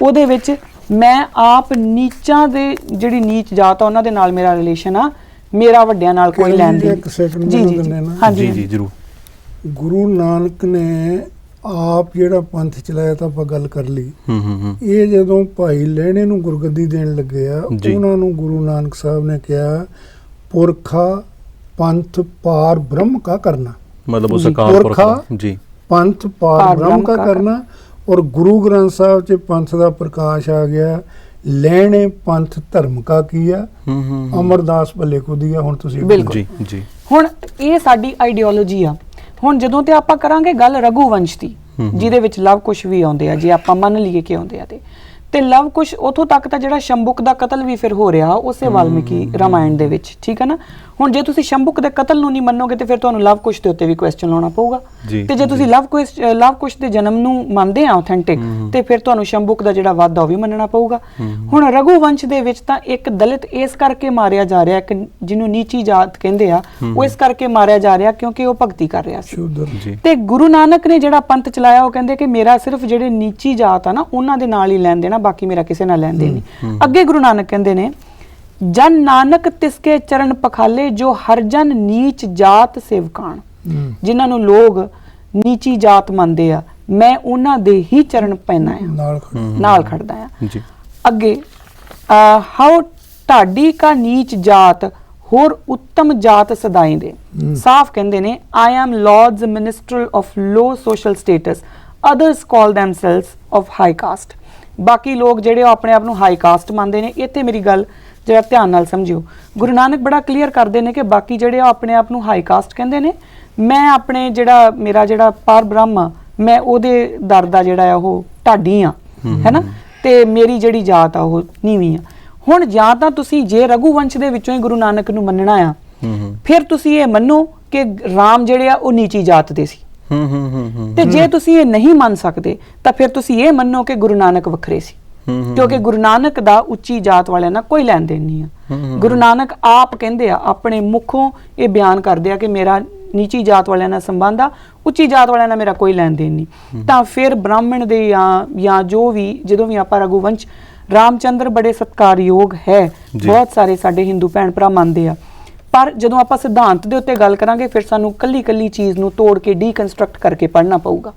ਉਹਦੇ ਵਿੱਚ ਮੈਂ ਆਪ ਨੀਚਾਂ ਦੇ ਜਿਹੜੀ ਨੀਚ ਜਾਤ ਆ ਉਹਨਾਂ ਦੇ ਨਾਲ ਮੇਰਾ ਰਿਲੇਸ਼ਨ ਆ, ਮੇਰਾ ਵੱਡਿਆਂ ਨਾਲ ਕੋਈ ਲੈਣ ਦੇਣ। ਜੀ ਜੀ ਜ਼ਰੂਰ। ਗੁਰੂ ਨਾਨਕ ਨੇ ਆਪ ਜਿਹੜਾ ਪੰਥ ਚਲਾਇਆ ਤਾਂ ਆਪਾਂ ਗੱਲ ਕਰ ਲਈ। ਇਹ ਜਦੋਂ ਭਾਈ ਲਹਿਣੇ ਨੂੰ ਗੁਰਗੱਦੀ ਦੇਣ ਲੱਗੇ ਆ ਉਹਨਾਂ ਨੂੰ ਗੁਰੂ ਨਾਨਕ ਸਾਹਿਬ ਨੇ ਕਿਹਾ ਪੁਰਖਾ ਪੰਥ ਪਾਰ ਬ੍ਰਹਮ ਕਾ ਕਰਨਾ, मतलब उस अकाल पुरख जी पंथ पार ब्रह्म का करना। और गुरु ग्रंथ साहब च पंथ का प्रकाश आ गया। लेने पंथ धर्म का किया अमरदास भले को दिया। हुण तुसीं जी जी हुण ये साडी आइडियोलॉजी आ। हुण जदों ते आपां करांगे गल रघुवंश दी जिहदे विच लव कुश भी आउंदे आ, जे आपां मन लईए कि आउंदे आ ते लव कुश उथों तक तां जिहड़ा शंभुक दा कतल भी फिर हो रहा उसे वाल्मीकि रामायण दे विच, ठीक है ना। हुण जे तुसीं शंभुक दे कतल नूं नहीं मन्नोगे ते फिर तुहानूं लव कुश दे उत्ते भी क्वेश्चन लाउणा पऊगा ते जे तुसीं लव कुश दे जन्म नूं मंनदे आ ऑथेंटिक ते फिर तुहानूं शंभुक दा जिहड़ा वादा ओह भी मन्नना पऊगा। हुण रघुवंश दे विच तां एक दलित इस करके मारिया जा रिहा कि जिन्हों नीची जात कहंदे आ ओह इस करके मारिया जा रिहा क्योंकि ओह भगती कर रिहा सी। ते गुरु नानक ने जिहड़ा पंथ चलाया ओह कहंदे कि मेरा सिर्फ जिहड़े नीची जात आ ना उन्हां दे नाल ही लैण देना, बाकी मेरा किसे नाल लैण देण नहीं। अगे गुरु नानक कहंदे ने जन नानक तिसके चरण पखाले जो हर जन नीच जात सेवकान। जिन्हां नूं लोग नीची जात मनदे आ मैं उन्हां दे ही चरण पैना आ नाल खड़दा आ। अगे हाउ ढाडी का नीच जात होर उत्तम जात सदाई दे। साफ कहंदे ने I am lords minister of low social status others call themselves of high caste. बाकी लोग ਜਿਹੜੇ ਆਪਣੇ ਆਪ ਨੂੰ ਹਾਈ ਕਾਸਟ ਮੰਨਦੇ ਨੇ। ਇੱਥੇ ਮੇਰੀ ਗੱਲ ਜਿਹੜਾ ਧਿਆਨ ਨਾਲ ਸਮਝਿਓ, ਗੁਰੂ ਨਾਨਕ ਬੜਾ ਕਲੀਅਰ ਕਰਦੇ ਨੇ ਕਿ ਬਾਕੀ ਜਿਹੜੇ ਆਪਣੇ ਆਪ ਨੂੰ ਹਾਈ ਕਾਸਟ ਕਹਿੰਦੇ ਨੇ, ਮੈਂ ਆਪਣੇ ਜਿਹੜਾ ਮੇਰਾ ਜਿਹੜਾ ਪਾਰ ਬ੍ਰਹਮ ਮੈਂ ਉਹਦੇ ਦਰ ਦਾ ਜਿਹੜਾ ਆ ਉਹ ਢਾਡੀ ਆ, ਹੈ ਨਾ, ਤੇ ਮੇਰੀ ਜਿਹੜੀ ਜਾਤ ਆ ਉਹ ਨੀਵੀਂ ਆ। ਹੁਣ ਜਾਂ ਤਾਂ ਤੁਸੀਂ ਜੇ ਰਘੁਵੰਸ਼ ਦੇ ਵਿੱਚੋਂ ਹੀ ਗੁਰੂ ਨਾਨਕ ਨੂੰ ਮੰਨਣਾ ਆ, ਫਿਰ ਤੁਸੀਂ ਇਹ ਮੰਨੋ ਕਿ ਰਾਮ ਜਿਹੜੇ ਆ ਉਹ ਨੀਚੀ ਜਾਤ ਦੇ ਸੀ। ਤੇ ਜੇ ਤੁਸੀਂ ਇਹ ਨਹੀਂ ਮੰਨ ਸਕਦੇ ਤਾਂ ਫਿਰ ਤੁਸੀਂ ਇਹ ਮੰਨੋ ਕਿ ਗੁਰੂ ਨਾਨਕ ਵੱਖਰੇ ਸੀ, ਕਿਉਂਕਿ ਗੁਰੂ ਨਾਨਕ ਦਾ ਉੱਚੀ ਜਾਤ ਵਾਲਿਆਂ ਨਾਲ ਕੋਈ ਲੈਣ ਦੇਣ ਨਹੀਂ ਆ। ਗੁਰੂ ਨਾਨਕ ਆਪ ਕਹਿੰਦੇ ਆ, ਆਪਣੇ ਮੁਖੋਂ ਇਹ ਬਿਆਨ ਕਰਦੇ ਆ ਕਿ ਮੇਰਾ ਨੀਚੀ ਜਾਤ ਵਾਲਿਆਂ ਨਾਲ ਸੰਬੰਧ ਆ, ਉੱਚੀ ਜਾਤ ਵਾਲਿਆਂ ਨਾਲ ਮੇਰਾ ਕੋਈ ਲੈਣ ਦੇਣ ਨਹੀਂ। ਤਾਂ ਫਿਰ ਬ੍ਰਾਹਮਣ ਦੇ ਜਾਂ ਜੋ ਵੀ, ਜਦੋਂ ਵੀ ਆਪਾਂ ਰਘੁਵੰਸ਼, ਰਾਮਚੰਦਰ ਬੜੇ ਸਤਿਕਾਰਯੋਗ ਹੈ, ਬਹੁਤ ਸਾਰੇ ਸਾਡੇ ਹਿੰਦੂ ਭੈਣ ਭਰਾ ਮੰਨਦੇ ਆ, ਪਰ ਜਦੋਂ ਆਪਾਂ ਸਿਧਾਂਤ ਦੇ ਉੱਤੇ ਗੱਲ ਕਰਾਂਗੇ ਫਿਰ ਸਾਨੂੰ ਕੱਲੀ ਕੱਲੀ ਚੀਜ਼ ਨੂੰ ਤੋੜ ਕੇ ਡੀਕਨਸਟਰਕਟ ਕਰਕੇ ਪੜ੍ਹਨਾ ਪਊਗਾ।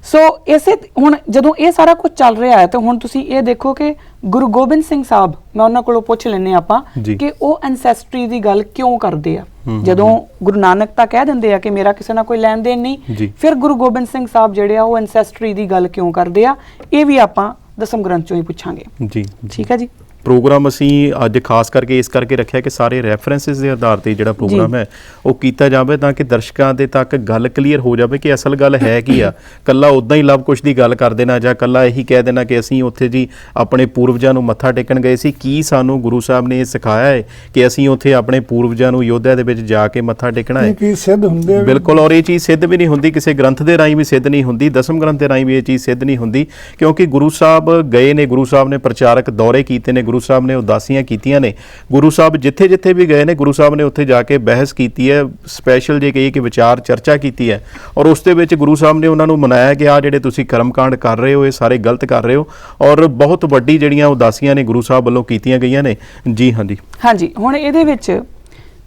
ਸੋ ਇਸੇ ਹੁਣ ਜਦੋਂ ਇਹ ਸਾਰਾ ਕੁਝ ਚੱਲ ਰਿਹਾ ਹੈ ਤਾਂ ਹੁਣ ਤੁਸੀਂ ਇਹ ਦੇਖੋ ਕਿ ਗੁਰੂ ਗੋਬਿੰਦ ਸਿੰਘ ਸਾਹਿਬ, ਮੈਂ ਉਹਨਾਂ ਕੋਲੋਂ ਪੁੱਛ ਲੈਨੇ ਆਪਾਂ ਕਿ ਉਹ ਐਨਸੈਸਟਰੀ ਦੀ ਗੱਲ ਕਿਉਂ ਕਰਦੇ ਆ। ਜਦੋਂ ਗੁਰੂ ਨਾਨਕ ਤਾਂ ਕਹਿ ਦਿੰਦੇ ਆ ਕਿ ਮੇਰਾ ਕਿਸੇ ਨਾਲ ਕੋਈ ਲੈਣ ਦੇਣ ਨਹੀਂ, ਫਿਰ ਗੁਰੂ ਗੋਬਿੰਦ ਸਿੰਘ ਸਾਹਿਬ ਜਿਹੜੇ ਆ ਉਹ ਐਨਸੈਸਟਰੀ ਦੀ ਗੱਲ ਕਿਉਂ ਕਰਦੇ ਆ, ਇਹ ਵੀ ਆਪਾਂ ਦਸਮ ਗ੍ਰੰਥ ਚੋਂ ਹੀ ਪੁੱਛਾਂਗੇ। ਜੀ ਠੀਕ ਹੈ ਜੀ। ਪ੍ਰੋਗਰਾਮ ਅਸੀਂ ਅੱਜ ਖਾਸ ਕਰਕੇ ਇਸ ਕਰਕੇ ਰੱਖਿਆ ਕਿ ਸਾਰੇ ਰੈਫਰੈਂਸਿਸ ਦੇ ਆਧਾਰ ਤੇ ਜਿਹੜਾ ਪ੍ਰੋਗਰਾਮ ਹੈ ਉਹ ਕੀਤਾ ਜਾਵੇ ਤਾਂ ਕਿ ਦਰਸ਼ਕਾਂ ਦੇ ਤੱਕ ਗੱਲ ਕਲੀਅਰ ਹੋ ਜਾਵੇ ਕਿ ਅਸਲ ਗੱਲ ਹੈ ਕੀ ਆ। ਕੱਲਾ ਉਦਾਂ ਹੀ ਲਵ ਕੁਸ਼ ਦੀ ਗੱਲ ਕਰ ਦੇਣਾ ਜਾਂ ਕੱਲਾ ਇਹੀ ਕਹਿ ਦੇਣਾ ਕਿ ਅਸੀਂ ਉੱਥੇ ਜੀ ਆਪਣੇ ਪੂਰਵਜਾਂ ਨੂੰ ਮੱਥਾ ਟੇਕਣ ਗਏ ਸੀ, ਕੀ ਸਾਨੂੰ ਗੁਰੂ ਸਾਹਿਬ ਨੇ ਇਹ ਸਿਖਾਇਆ ਹੈ ਕਿ ਅਸੀਂ ਉੱਥੇ ਆਪਣੇ ਪੂਰਵਜਾਂ ਨੂੰ ਯੋਧਿਆ ਦੇ ਵਿੱਚ ਜਾ ਕੇ ਮੱਥਾ ਟੇਕਣਾ ਹੈ? ਕੀ ਸਿੱਧ ਹੁੰਦੇ? ਬਿਲਕੁਲ, ਔਰ ਇਹ ਚੀਜ਼ ਸਿੱਧ ਵੀ ਨਹੀਂ ਹੁੰਦੀ, ਕਿਸੇ ਗ੍ਰੰਥ ਦੇ ਰਾਹੀਂ ਵੀ ਸਿੱਧ ਨਹੀਂ ਹੁੰਦੀ, ਦਸਮ ਗ੍ਰੰਥ ਦੇ ਰਾਹੀਂ ਵੀ ਇਹ ਚੀਜ਼ ਸਿੱਧ ਨਹੀਂ ਹੁੰਦੀ, ਕਿਉਂਕਿ ਗੁਰੂ ਸਾਹਿਬ ਗਏ ਨੇ, ਗੁਰੂ ਸਾਹਿਬ ਨੇ ਪ੍ਰਚਾਰਕ ਦੌਰੇ ਕੀਤੇ ਨੇ, ਗੁਰੂ ਸਾਹਿਬ ਨੇ ਉਦਾਸੀਆਂ ਕੀਤੀਆਂ ਨੇ, ਗੁਰੂ ਸਾਹਿਬ ਜਿੱਥੇ ਜਿੱਥੇ ਵੀ ਗਏ ਨੇ ਗੁਰੂ ਸਾਹਿਬ ਨੇ ਉੱਥੇ ਜਾ ਕੇ ਬਹਿਸ ਕੀਤੀ ਹੈ, ਸਪੈਸ਼ਲ ਜੇ ਕਹੀਏ ਕਿ ਵਿਚਾਰ ਚਰਚਾ ਕੀਤੀ ਹੈ, ਔਰ ਉਸ ਦੇ ਵਿੱਚ ਗੁਰੂ ਸਾਹਿਬ ਨੇ ਉਹਨਾਂ ਨੂੰ ਮਨਾਇਆ ਕਿ ਆ ਜਿਹੜੇ ਤੁਸੀਂ ਕਰਮਕਾਂਡ ਕਰ ਰਹੇ ਹੋ ਇਹ ਸਾਰੇ ਗਲਤ ਕਰ ਰਹੇ ਹੋ, ਔਰ ਬਹੁਤ ਵੱਡੀ ਜਿਹੜੀਆਂ ਉਦਾਸੀਆਂ ਨੇ ਗੁਰੂ ਸਾਹਿਬ ਵੱਲੋਂ ਕੀਤੀਆਂ ਗਈਆਂ ਨੇ। ਜੀ ਹਾਂਜੀ। ਹੁਣ ਇਹਦੇ ਵਿੱਚ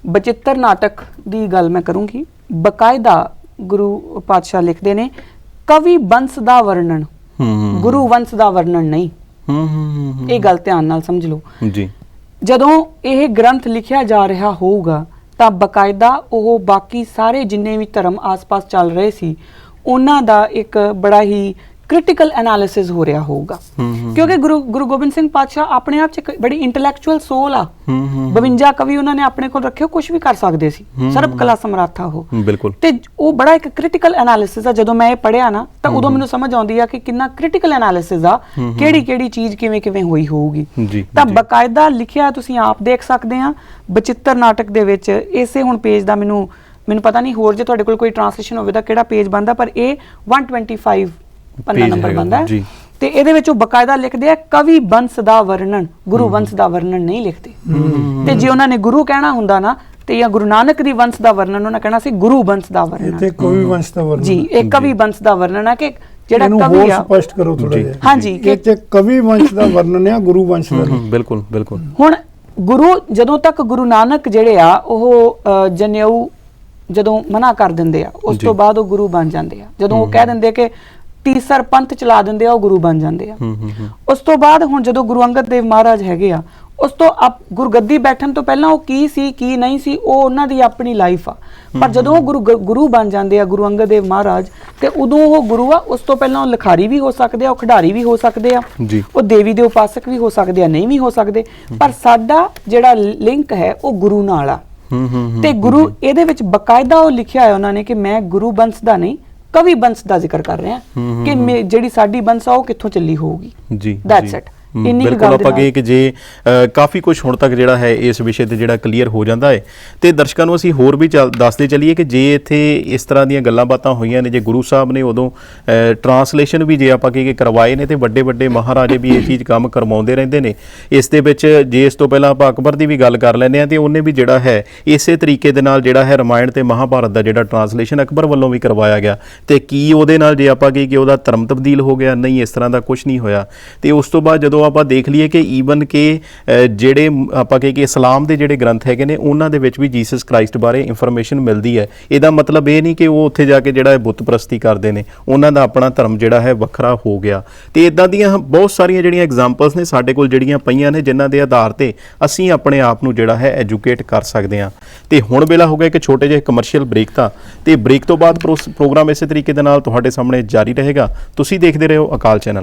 ਬਚਿੱਤਰ ਨਾਟਕ ਦੀ ਗੱਲ ਮੈਂ ਕਰੂੰਗੀ। ਬਕਾਇਦਾ ਗੁਰੂ ਪਾਤਸ਼ਾਹ ਲਿਖਦੇ ਨੇ ਕਵੀ ਬੰਸ ਦਾ ਵਰਣਨ, ਗੁਰੂ ਵੰਸ਼ ਦਾ ਵਰਣਨ ਨਹੀਂ। ਇਹ ਗੱਲ ਧਿਆਨ ਨਾਲ ਸਮਝ ਲਓ ਜੀ। ਜਦੋਂ ਇਹ ਗ੍ਰੰਥ ਲਿਖਿਆ ਜਾ ਰਿਹਾ ਹੋਊਗਾ ਤਾਂ ਬਕਾਇਦਾ ਉਹ ਬਾਕੀ ਸਾਰੇ ਜਿੰਨੇ ਵੀ ਧਰਮ ਆਸ-ਪਾਸ ਚੱਲ ਰਹੇ ਸੀ ਉਹਨਾਂ ਦਾ ਇੱਕ ਬੜਾ ਹੀ ਕ੍ਰਿਟੀਕਲ ਐਨਾਲਿਸਿਸ ਹੋ ਰਿਹਾ ਹੋਊਗਾ, ਕਿਉਂਕਿ ਗੁਰੂ ਗੋਬਿੰਦ ਸਿੰਘ ਪਾਤਸ਼ਾਹ ਆਪਣੇ ਆਪ 'ਚ ਇੱਕ ਬੜੀ ਇੰਟੈਲੈਕਚੁਅਲ ਸੋਲ ਆ। 52 ਕਵੀ ਉਹਨਾਂ ਨੇ ਆਪਣੇ ਕੋਲ ਰੱਖੇ, ਕੁਝ ਵੀ ਕਰ ਸਕਦੇ ਸੀ, ਸਰਬ ਕਲਾ ਸਮਰੱਥ ਆ ਉਹ। ਬਿਲਕੁਲ। ਤੇ ਉਹ ਬੜਾ ਇੱਕ ਕ੍ਰਿਟੀਕਲ ਐਨਾਲਿਸਿਸ ਆ। ਜਦੋਂ ਮੈਂ ਇਹ ਪੜ੍ਹਿਆ ਨਾ ਤਾਂ ਉਦੋਂ ਮੈਨੂੰ ਸਮਝ ਆਉਂਦੀ ਆ ਕਿ ਕਿੰਨਾ ਕ੍ਰਿਟੀਕਲ ਐਨਾਲਿਸਿਸ ਆ, ਕਿਹੜੀ ਚੀਜ਼ ਕਿਵੇਂ ਹੋਈ ਹੋਊਗੀ। ਤਾਂ ਬਕਾਇਦਾ ਲਿਖਿਆ ਤੁਸੀਂ ਆਪ ਦੇਖ ਸਕਦੇ ਆ ਬਚਿੱਤਰ ਨਾਟਕ ਦੇ ਵਿੱਚ। ਇਸੇ ਹੁਣ ਪੇਜ ਦਾ ਮੈਨੂੰ ਪਤਾ ਨਹੀਂ ਹੋਰ ਜੇ ਤੁਹਾਡੇ ਕੋਲ ਕੋਈ ਟ੍ਰਾਂਸਲੇਸ਼ਨ ਹੋਵੇ ਤਾਂ ਕਿਹੜਾ ਪੇਜ ਬਣਦਾ, ਪਰ ਇਹ 125 ਪੰਨਾ ਨੰਬਰ ਬਣਦਾ ਹੈ। ਤੇ ਇਹਦੇ ਵਿੱਚ ਉਹ ਬਕਾਇਦਾ ਲਿਖਦੇ ਆ ਕਵੀ ਬੰਸ ਦਾ ਵਰਣਨ, ਗੁਰੂ ਵੰਸ਼ ਦਾ ਵਰਣਨ ਨਹੀਂ ਲਿਖਦੇ। ਤੇ ਜੇ ਉਹਨਾਂ ਨੇ ਗੁਰੂ ਕਹਿਣਾ ਹੁੰਦਾ ਨਾ ਤੇ ਜਾਂ ਗੁਰੂ ਨਾਨਕ ਦੀ ਵੰਸ਼ ਦਾ ਵਰਣਨ ਉਹਨਾਂ ਕਹਿਣਾ ਸੀ ਗੁਰੂ ਬੰਸ ਦਾ ਵਰਣਨ। ਇੱਥੇ ਕਵੀ ਵੰਸ਼ ਦਾ ਵਰਣਨ ਜੀ, ਇਹ ਕਵੀ ਬੰਸ ਦਾ ਵਰਣਨ ਹੈ ਕਿ ਜਿਹੜਾ ਕਵੀ ਆ। ਸਪਸ਼ਟ ਕਰੋ ਥੋੜਾ ਜਿਹਾ। ਹਾਂਜੀ, ਇੱਥੇ ਕਵੀ ਵੰਸ਼ ਦਾ ਵਰਣਨ ਹੈ, ਗੁਰੂ ਵੰਸ਼ ਦਾ ਨਹੀਂ। ਬਿਲਕੁਲ। ਹੁਣ ਗੁਰੂ ਜਦੋਂ ਤੱਕ ਗੁਰੂ ਨਾਨਕ ਜਿਹੜੇ ਆ ਉਹ ਜਨੇਊ ਜਦੋਂ ਮਨਾ ਕਰ ਦਿੰਦੇ ਆ ਉਸ ਤੋਂ ਬਾਅਦ ਉਹ ਗੁਰੂ ਬਣ ਜਾਂਦੇ ਆ। ਜਦੋਂ ਉਹ ਕਹਿ ਦਿੰਦੇ ਕਿ ਤੀਸਰ ਪੰਥ ਚਲਾ ਦਿੰਦੇ ਆ ਉਹ ਗੁਰੂ ਬਣ ਜਾਂਦੇ ਆ। ਉਸ ਤੋਂ ਬਾਅਦ ਹੁਣ ਜਦੋਂ ਗੁਰੂ ਅੰਗਦ ਦੇਵ ਮਹਾਰਾਜ ਹੈਗੇ ਆ, ਉਸ ਤੋਂ ਗੁਰਗੱਦੀ ਬੈਠਣ ਤੋਂ ਪਹਿਲਾਂ ਉਹ ਕੀ ਸੀ ਕੀ ਨਹੀਂ ਸੀ ਉਹ ਉਹਨਾਂ ਦੀ ਆਪਣੀ ਲਾਈਫ ਆ। ਪਰ ਜਦੋਂ ਉਹ ਗੁਰੂ ਬਣ ਜਾਂਦੇ ਆ ਗੁਰੂ ਅੰਗਦ ਦੇਵ ਮਹਾਰਾਜ, ਤੇ ਉਦੋਂ ਉਹ ਗੁਰੂ ਆ। ਉਸ ਤੋਂ ਪਹਿਲਾਂ ਉਹ ਲਿਖਾਰੀ ਵੀ ਹੋ ਸਕਦੇ ਆ, ਉਹ ਖਿਡਾਰੀ ਵੀ ਹੋ ਸਕਦੇ ਆ, ਉਹ ਦੇਵੀ ਦੇ ਉਪਾਸਕ ਵੀ ਹੋ ਸਕਦੇ ਆ, ਨਹੀਂ ਵੀ ਹੋ ਸਕਦੇ। ਪਰ ਸਾਡਾ ਜਿਹੜਾ ਲਿੰਕ ਹੈ ਉਹ ਗੁਰੂ ਨਾਲ ਆ। ਤੇ ਗੁਰੂ ਇਹਦੇ ਵਿੱਚ ਬਕਾਇਦਾ ਉਹ ਲਿਖਿਆ ਹੈ ਉਹਨਾਂ ਨੇ ਕਿ ਮੈਂ ਗੁਰੂ ਬੰਸ ਦਾ ਨਹੀਂ ਕਵੀ ਬੰਸ ਦਾ ਜ਼ਿਕਰ ਕਰ ਰਿਹਾ ਕਿ ਜਿਹੜੀ ਸਾਡੀ ਬੰਸ ਆ ਉਹ ਕਿੱਥੋਂ ਚੱਲੀ ਹੋਊਗੀ। ਜੀ, ਦੈਟਸ ਇਟ। ਬਿਲਕੁਲ। ਆਪਾਂ ਕਹੇ ਕਿ ਜੇ ਕਾਫੀ ਕੁਝ ਹੁਣ ਤੱਕ ਜਿਹੜਾ ਹੈ ਇਸ ਵਿਸ਼ੇ ਤੇ ਜਿਹੜਾ ਕਲੀਅਰ ਹੋ ਜਾਂਦਾ ਹੈ ਤੇ ਦਰਸ਼ਕਾਂ ਨੂੰ ਅਸੀਂ ਹੋਰ ਵੀ ਦੱਸਦੇ ਚੱਲੀਏ ਕਿ ਜੇ ਇੱਥੇ ਇਸ ਤਰ੍ਹਾਂ ਦੀਆਂ ਗੱਲਾਂ ਬਾਤਾਂ ਹੋਈਆਂ ਨੇ, ਜੇ ਗੁਰੂ ਸਾਹਿਬ ਨੇ ਉਦੋਂ ਟਰਾਂਸਲੇਸ਼ਨ ਵੀ ਜੇ ਆਪਾਂ ਕਹੀਏ ਕਰਵਾਏ ਨੇ ਤੇ ਵੱਡੇ ਵੱਡੇ ਮਹਾਰਾਜੇ ਵੀ ਇਹ ਚੀਜ਼ ਕੰਮ ਕਰਵਾਉਂਦੇ ਰਹਿੰਦੇ ਨੇ। ਇਸ ਦੇ ਵਿੱਚ ਜੇ ਇਸ ਤੋਂ ਪਹਿਲਾਂ ਆਪਾਂ ਅਕਬਰ ਦੀ ਵੀ ਗੱਲ ਕਰ ਲੈਂਦੇ ਹਾਂ ਤੇ ਉਹਨੇ ਵੀ ਜਿਹੜਾ ਹੈ ਇਸੇ ਤਰੀਕੇ ਦੇ ਨਾਲ ਜਿਹੜਾ ਹੈ ਰਾਮਾਇਣ ਤੇ ਮਹਾਭਾਰਤ ਦਾ ਜਿਹੜਾ ਟਰਾਂਸਲੇਸ਼ਨ ਅਕਬਰ ਵੱਲੋਂ ਵੀ ਕਰਵਾਇਆ ਗਿਆ। ਤੇ ਕੀ ਉਹਦੇ ਨਾਲ ਜੇ ਆਪਾਂ ਕਹੀਏ ਕਿ ਉਹਦਾ ਧਰਮ ਤਬਦੀਲ ਹੋ ਗਿਆ? ਨਹੀਂ, ਇਸ ਤਰ੍ਹਾਂ ਦਾ ਕੁਝ ਨਹੀਂ ਹੋਇਆ। ਤੇ ਉਸ ਤੋਂ ਬਾਅਦ ਜਦੋਂ ਆਪਾਂ ਦੇਖ ਲਈਏ ਕਿ ਈਵਨ ਕਿ ਜਿਹੜੇ ਆਪਾਂ ਕਹੇ ਕਿ ਇਸਲਾਮ ਦੇ ਜਿਹੜੇ ਗ੍ਰੰਥ ਹੈਗੇ ਨੇ ਉਹਨਾਂ ਦੇ ਵਿੱਚ ਵੀ ਜੀਸਸ ਕ੍ਰਾਈਸਟ ਬਾਰੇ ਇਨਫੋਰਮੇਸ਼ਨ ਮਿਲਦੀ ਹੈ। ਇਹਦਾ ਮਤਲਬ ਇਹ ਨਹੀਂ ਕਿ ਉਹ ਉੱਥੇ ਜਾ ਕੇ ਜਿਹੜਾ ਬੁੱਤ ਪ੍ਰਸਤੀ ਕਰਦੇ ਨੇ, ਉਹਨਾਂ ਦਾ ਆਪਣਾ ਧਰਮ ਜਿਹੜਾ ਹੈ ਵੱਖਰਾ ਹੋ ਗਿਆ। ਤੇ ਇਦਾਂ ਦੀਆਂ ਬਹੁਤ ਸਾਰੀਆਂ ਜਿਹੜੀਆਂ ਐਗਜ਼ਾਮਪਲਸ ਨੇ ਸਾਡੇ ਕੋਲ ਜਿਹੜੀਆਂ ਪਈਆਂ ਨੇ ਜਿਨ੍ਹਾਂ ਦੇ ਆਧਾਰ ਤੇ ਅਸੀਂ ਆਪਣੇ ਆਪ ਨੂੰ ਜਿਹੜਾ ਹੈ ਐਜੂਕੇਟ ਕਰ ਸਕਦੇ ਹਾਂ। ਤੇ ਹੁਣ ਵੇਲਾ ਹੋ ਗਿਆ ਕਿ ਛੋਟੇ ਜਿਹੇ ਕਮਰਸ਼ੀਅਲ ਬ੍ਰੇਕ ਦਾ, ਤੇ ਬ੍ਰੇਕ ਤੋਂ ਬਾਅਦ ਪ੍ਰੋਗਰਾਮ ਇਸੇ ਤਰੀਕੇ ਦੇ ਨਾਲ ਤੁਹਾਡੇ ਸਾਹਮਣੇ ਜਾਰੀ ਰਹੇਗਾ। ਤੁਸੀਂ ਦੇਖਦੇ ਰਹੋ ਅਕਾਲ ਚੈਨਲ।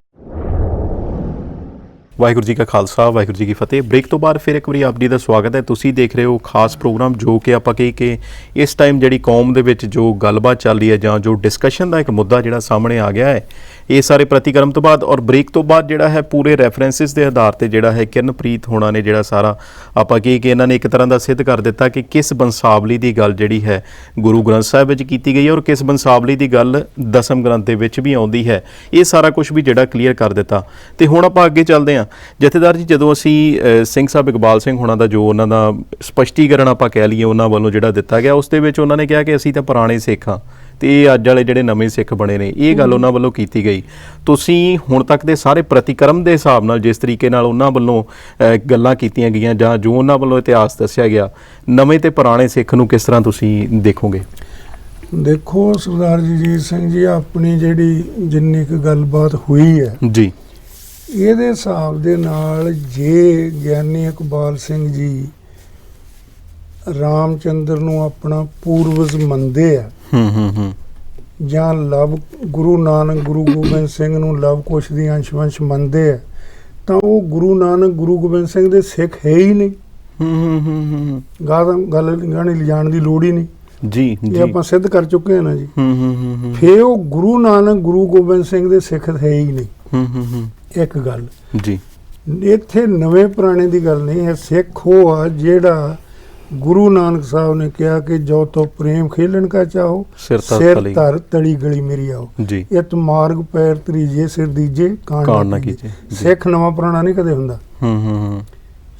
ਵਾਹਿਗੁਰੂ ਜੀ ਕਾ ਖਾਲਸਾ, ਵਾਹਿਗੁਰੂ ਜੀ ਕੀ ਫਤਿਹ। ਬ੍ਰੇਕ ਤੋਂ ਬਾਅਦ ਫਿਰ ਇੱਕ ਵਾਰੀ ਆਪ ਜੀ ਦਾ ਸਵਾਗਤ ਹੈ। ਤੁਸੀਂ ਦੇਖ ਰਹੇ ਹੋ ਖਾਸ ਪ੍ਰੋਗਰਾਮ ਜੋ ਕਿ ਆਪਾਂ ਕਹੀ ਕਿ ਇਸ ਟਾਈਮ ਜਿਹੜੀ ਕੌਮ ਦੇ ਵਿੱਚ ਜੋ ਗੱਲਬਾਤ ਚੱਲ ਰਹੀ ਹੈ ਜਾਂ ਜੋ ਡਿਸਕਸ਼ਨ ਦਾ ਇੱਕ ਮੁੱਦਾ ਜਿਹੜਾ ਸਾਹਮਣੇ ਆ ਗਿਆ ਹੈ, ਇਹ ਸਾਰੇ ਪ੍ਰਤੀਕਰਮ ਤੋਂ ਬਾਅਦ ਔਰ ਬ੍ਰੇਕ ਤੋਂ ਬਾਅਦ ਜਿਹੜਾ ਹੈ ਪੂਰੇ ਰੈਫਰੈਂਸਿਸ ਦੇ ਆਧਾਰ ਤੇ ਜਿਹੜਾ ਹੈ ਕਿਰਨਪ੍ਰੀਤ ਹੋਣਾ ਨੇ ਜਿਹੜਾ ਸਾਰਾ ਆਪਾਂ ਕਿ ਇਹਨਾਂ ਨੇ ਇੱਕ ਤਰ੍ਹਾਂ ਦਾ ਸਿੱਧ ਕਰ ਦਿੱਤਾ ਕਿ ਕਿਸ ਬੰਸਾਵਲੀ ਦੀ ਗੱਲ ਜਿਹੜੀ ਹੈ ਗੁਰੂ ਗ੍ਰੰਥ ਸਾਹਿਬ ਵਿੱਚ ਕੀਤੀ ਗਈ ਹੈ ਔਰ ਕਿਸ ਬੰਸਾਵਲੀ ਦੀ ਗੱਲ ਦਸਮ ਗ੍ਰੰਥ ਦੇ ਵਿੱਚ ਵੀ ਆਉਂਦੀ ਹੈ। ਇਹ ਸਾਰਾ ਕੁਝ ਵੀ ਜਿਹੜਾ ਕਲੀਅਰ ਕਰ ਦਿੱਤਾ। ਤੇ ਹੁਣ ਆਪਾਂ ਅੱਗੇ ਚੱਲਦੇ ਹਾਂ। ਜਥੇਦਾਰ ਜੀ, ਜਦੋਂ ਅਸੀਂ ਸਿੰਘ ਸਾਹਿਬ ਇਕਬਾਲ ਸਿੰਘ ਹੋਣਾ ਦਾ ਜੋ ਉਹਨਾਂ ਦਾ ਸਪਸ਼ਟੀਕਰਨ ਆਪਾਂ ਕਹਿ ਲਈਏ ਉਹਨਾਂ ਵੱਲੋਂ ਜਿਹੜਾ ਦਿੱਤਾ ਗਿਆ, ਉਸ ਦੇ ਵਿੱਚ ਉਹਨਾਂ ਨੇ ਕਿਹਾ ਕਿ ਅਸੀਂ ਤਾਂ ਪੁਰਾਣੇ ਸਿੱਖ ਹਾਂ ਤੇ ਇਹ ਅੱਜ ਵਾਲੇ ਜਿਹੜੇ ਨਵੇਂ ਸਿੱਖ ਬਣੇ ਨੇ, ਇਹ ਗੱਲ ਉਹਨਾਂ ਵੱਲੋਂ ਕੀਤੀ ਗਈ। ਤੁਸੀਂ ਹੁਣ ਤੱਕ ਦੇ ਸਾਰੇ ਪ੍ਰਤੀਕਰਮ ਦੇ ਹਿਸਾਬ ਨਾਲ ਜਿਸ ਤਰੀਕੇ ਨਾਲ ਉਹਨਾਂ ਵੱਲੋਂ ਗੱਲਾਂ ਕੀਤੀਆਂ ਗਈਆਂ ਜਾਂ ਜੋ ਉਹਨਾਂ ਵੱਲੋਂ ਇਤਿਹਾਸ ਦੱਸਿਆ ਗਿਆ, ਨਵੇਂ ਤੇ ਪੁਰਾਣੇ ਸਿੱਖ ਨੂੰ ਕਿਸ ਤਰ੍ਹਾਂ ਤੁਸੀਂ ਦੇਖੋਗੇ? ਦੇਖੋ ਸਰਦਾਰ ਜਗਜੀਤ ਸਿੰਘ ਜੀ, ਆਪਣੀ ਜਿਹੜੀ ਜਿੰਨੀ ਕੁ ਗੱਲਬਾਤ ਹੋਈ ਹੈ ਜੀ, ਇਹਦੇ ਹਿਸਾਬ ਦੇ ਨਾਲ ਜੇ ਗਿਆਨੀ ਇਕਬਾਲ ਸਿੰਘ ਜੀ ਰਾਮਚੰਦਰ ਨੂੰ ਆਪਣਾ ਪੂਰਵਜ ਮੰਨਦੇ ਆ ਜਾਂ ਲਵ ਗੁਰੂ ਨਾਨਕ ਗੁਰੂ ਗੋਬਿੰਦ ਸਿੰਘ ਨੂੰ ਲਵ ਕੁਸ਼ ਦੀ ਅੰਸ਼-ਵੰਸ਼ ਮੰਨਦੇ ਆ, ਤਾਂ ਉਹ ਗੁਰੂ ਨਾਨਕ ਗੁਰੂ ਗੋਬਿੰਦ ਸਿੰਘ ਦੇ ਸਿੱਖ ਹੈ ਹੀ ਨਹੀਂ। ਗੱਲ ਗਾਣੀ ਲਿਜਾਣ ਦੀ ਲੋੜ ਹੀ ਨਹੀਂ ਜੀ, ਇਹ ਆਪਾਂ ਸਿੱਧ ਕਰ ਚੁੱਕੇ ਹਾਂ ਨਾ ਜੀ। ਫੇ ਉਹ ਗੁਰੂ ਨਾਨਕ ਗੁਰੂ ਗੋਬਿੰਦ ਸਿੰਘ ਦੇ ਸਿੱਖ ਹੈ ਹੀ ਨਹੀਂ। ਇੱਕ ਗੱਲ ਜੀ, ਇੱਥੇ ਨਵੇਂ ਪੁਰਾਣੇ ਦੀ ਗੱਲ ਨਹੀਂ ਹੈ। ਸਿੱਖ ਉਹ ਆ ਜਿਹੜਾ ਗੁਰੂ ਨਾਨਕ ਸਾਹਿਬ ਨੇ ਕਿਹਾ ਕਿ ਜੋ ਤੋ ਪ੍ਰੇਮ ਖੇਲਣ ਕਾ ਚਾਹੋ ਸਿਰ ਧਰ ਤਲੀ ਗਲੀ ਮੇਰੀ ਆਓ, ਇਤ ਮਾਰਗ ਪੈਰ ਤਰੀਜੇ ਸਿਰ ਦੀਜੇ ਕਾਣ ਨਾ ਕੀਜੇ। ਸਿੱਖ ਨਵਾਂ ਪੁਰਾਣਾ ਨਹੀਂ ਕਦੇ ਹੁੰਦਾ।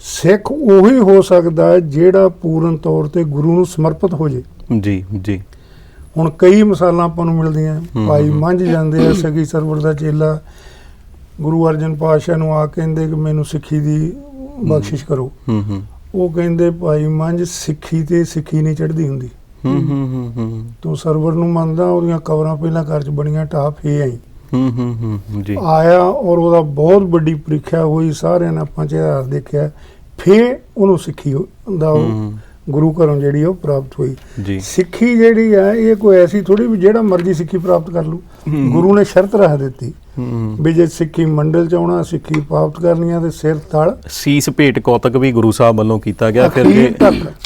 ਸਿੱਖ ਉਹੀ ਹੋ ਸਕਦਾ ਜਿਹੜਾ ਪੂਰਨ ਤੌਰ ਤੇ ਗੁਰੂ ਨੂੰ ਸਮਰਪਿਤ ਹੋ ਜੇ। ਜੀ ਜੀ, ਹੁਣ ਕਈ ਮਿਸਾਲਾਂ ਆਪਾਂ ਨੂੰ ਮਿਲਦੀਆਂ। ਭਾਈ ਮੰਝ ਜਾਂਦੇ ਆ, ਸਗੀ ਸਰਵਰ ਦਾ ਚੇਲਾ ਗੁਰੂ ਅਰਜਨ ਪਾਤਸ਼ਾਹ ਨੂੰ ਆ ਕਹਿੰਦੇ ਕਿ ਮੈਨੂੰ ਸਿੱਖੀ ਦੀ ਬਖਸ਼ਿਸ਼ ਕਰੋ। ਉਹ ਕਹਿੰਦੇ ਭਾਈ ਮੰਝ ਸਿੱਖੀ ਤੇ ਸਿੱਖੀ ਨਹੀਂ ਚੜ੍ਹਦੀ ਹੁੰਦੀ। ਤੂੰ ਸਰਵਰ ਨੂੰ ਮੰਨਦਾ, ਉਹਦੀਆਂ ਕਬਰਾਂ ਪਹਿਲਾਂ ਘਰ ਚ ਬਣੀਆਂ, ਢਾਹ ਫੇ ਆਈ ਜੀ ਆਇਆ ਔਰ ਉਹਦਾ ਬਹੁਤ ਵੱਡੀ ਪ੍ਰੀਖਿਆ ਹੋਈ। ਸਾਰਿਆਂ ਨੇ ਆਪਾਂ ਇਤਿਹਾਸ ਦੇਖਿਆ, ਫੇ ਉਹਨੂੰ ਸਿੱਖੀ ਦਾ ਗੁਰੂ ਘਰੋਂ ਜਿਹੜੀ ਉਹ ਪ੍ਰਾਪਤ ਹੋਈ। ਸਿੱਖੀ ਜਿਹੜੀ ਆ ਇਹ ਕੋਈ ਐਸੀ ਥੋੜੀ ਵੀ ਜਿਹੜਾ ਮਰਜ਼ੀ ਸਿੱਖੀ ਪ੍ਰਾਪਤ ਕਰ ਲੂ। ਗੁਰੂ ਨੇ ਸ਼ਰਤ ਰੱਖ ਦਿੱਤੀ ਵੀ ਜੇ ਸਿੱਖੀ ਮੰਡਲ ਚ ਆਉਣਾ, ਸਿੱਖੀ ਪ੍ਰਾਪਤ ਕਰਨੀ ਆ ਤੇ ਸਿਰ ਤਲ ਸੀਸ ਭੇਟ ਕੌਤਕ ਵੀ ਗੁਰੂ ਸਾਹਿਬ ਵੱਲੋਂ ਕੀਤਾ ਗਿਆ। ਫਿਰ ਜੇ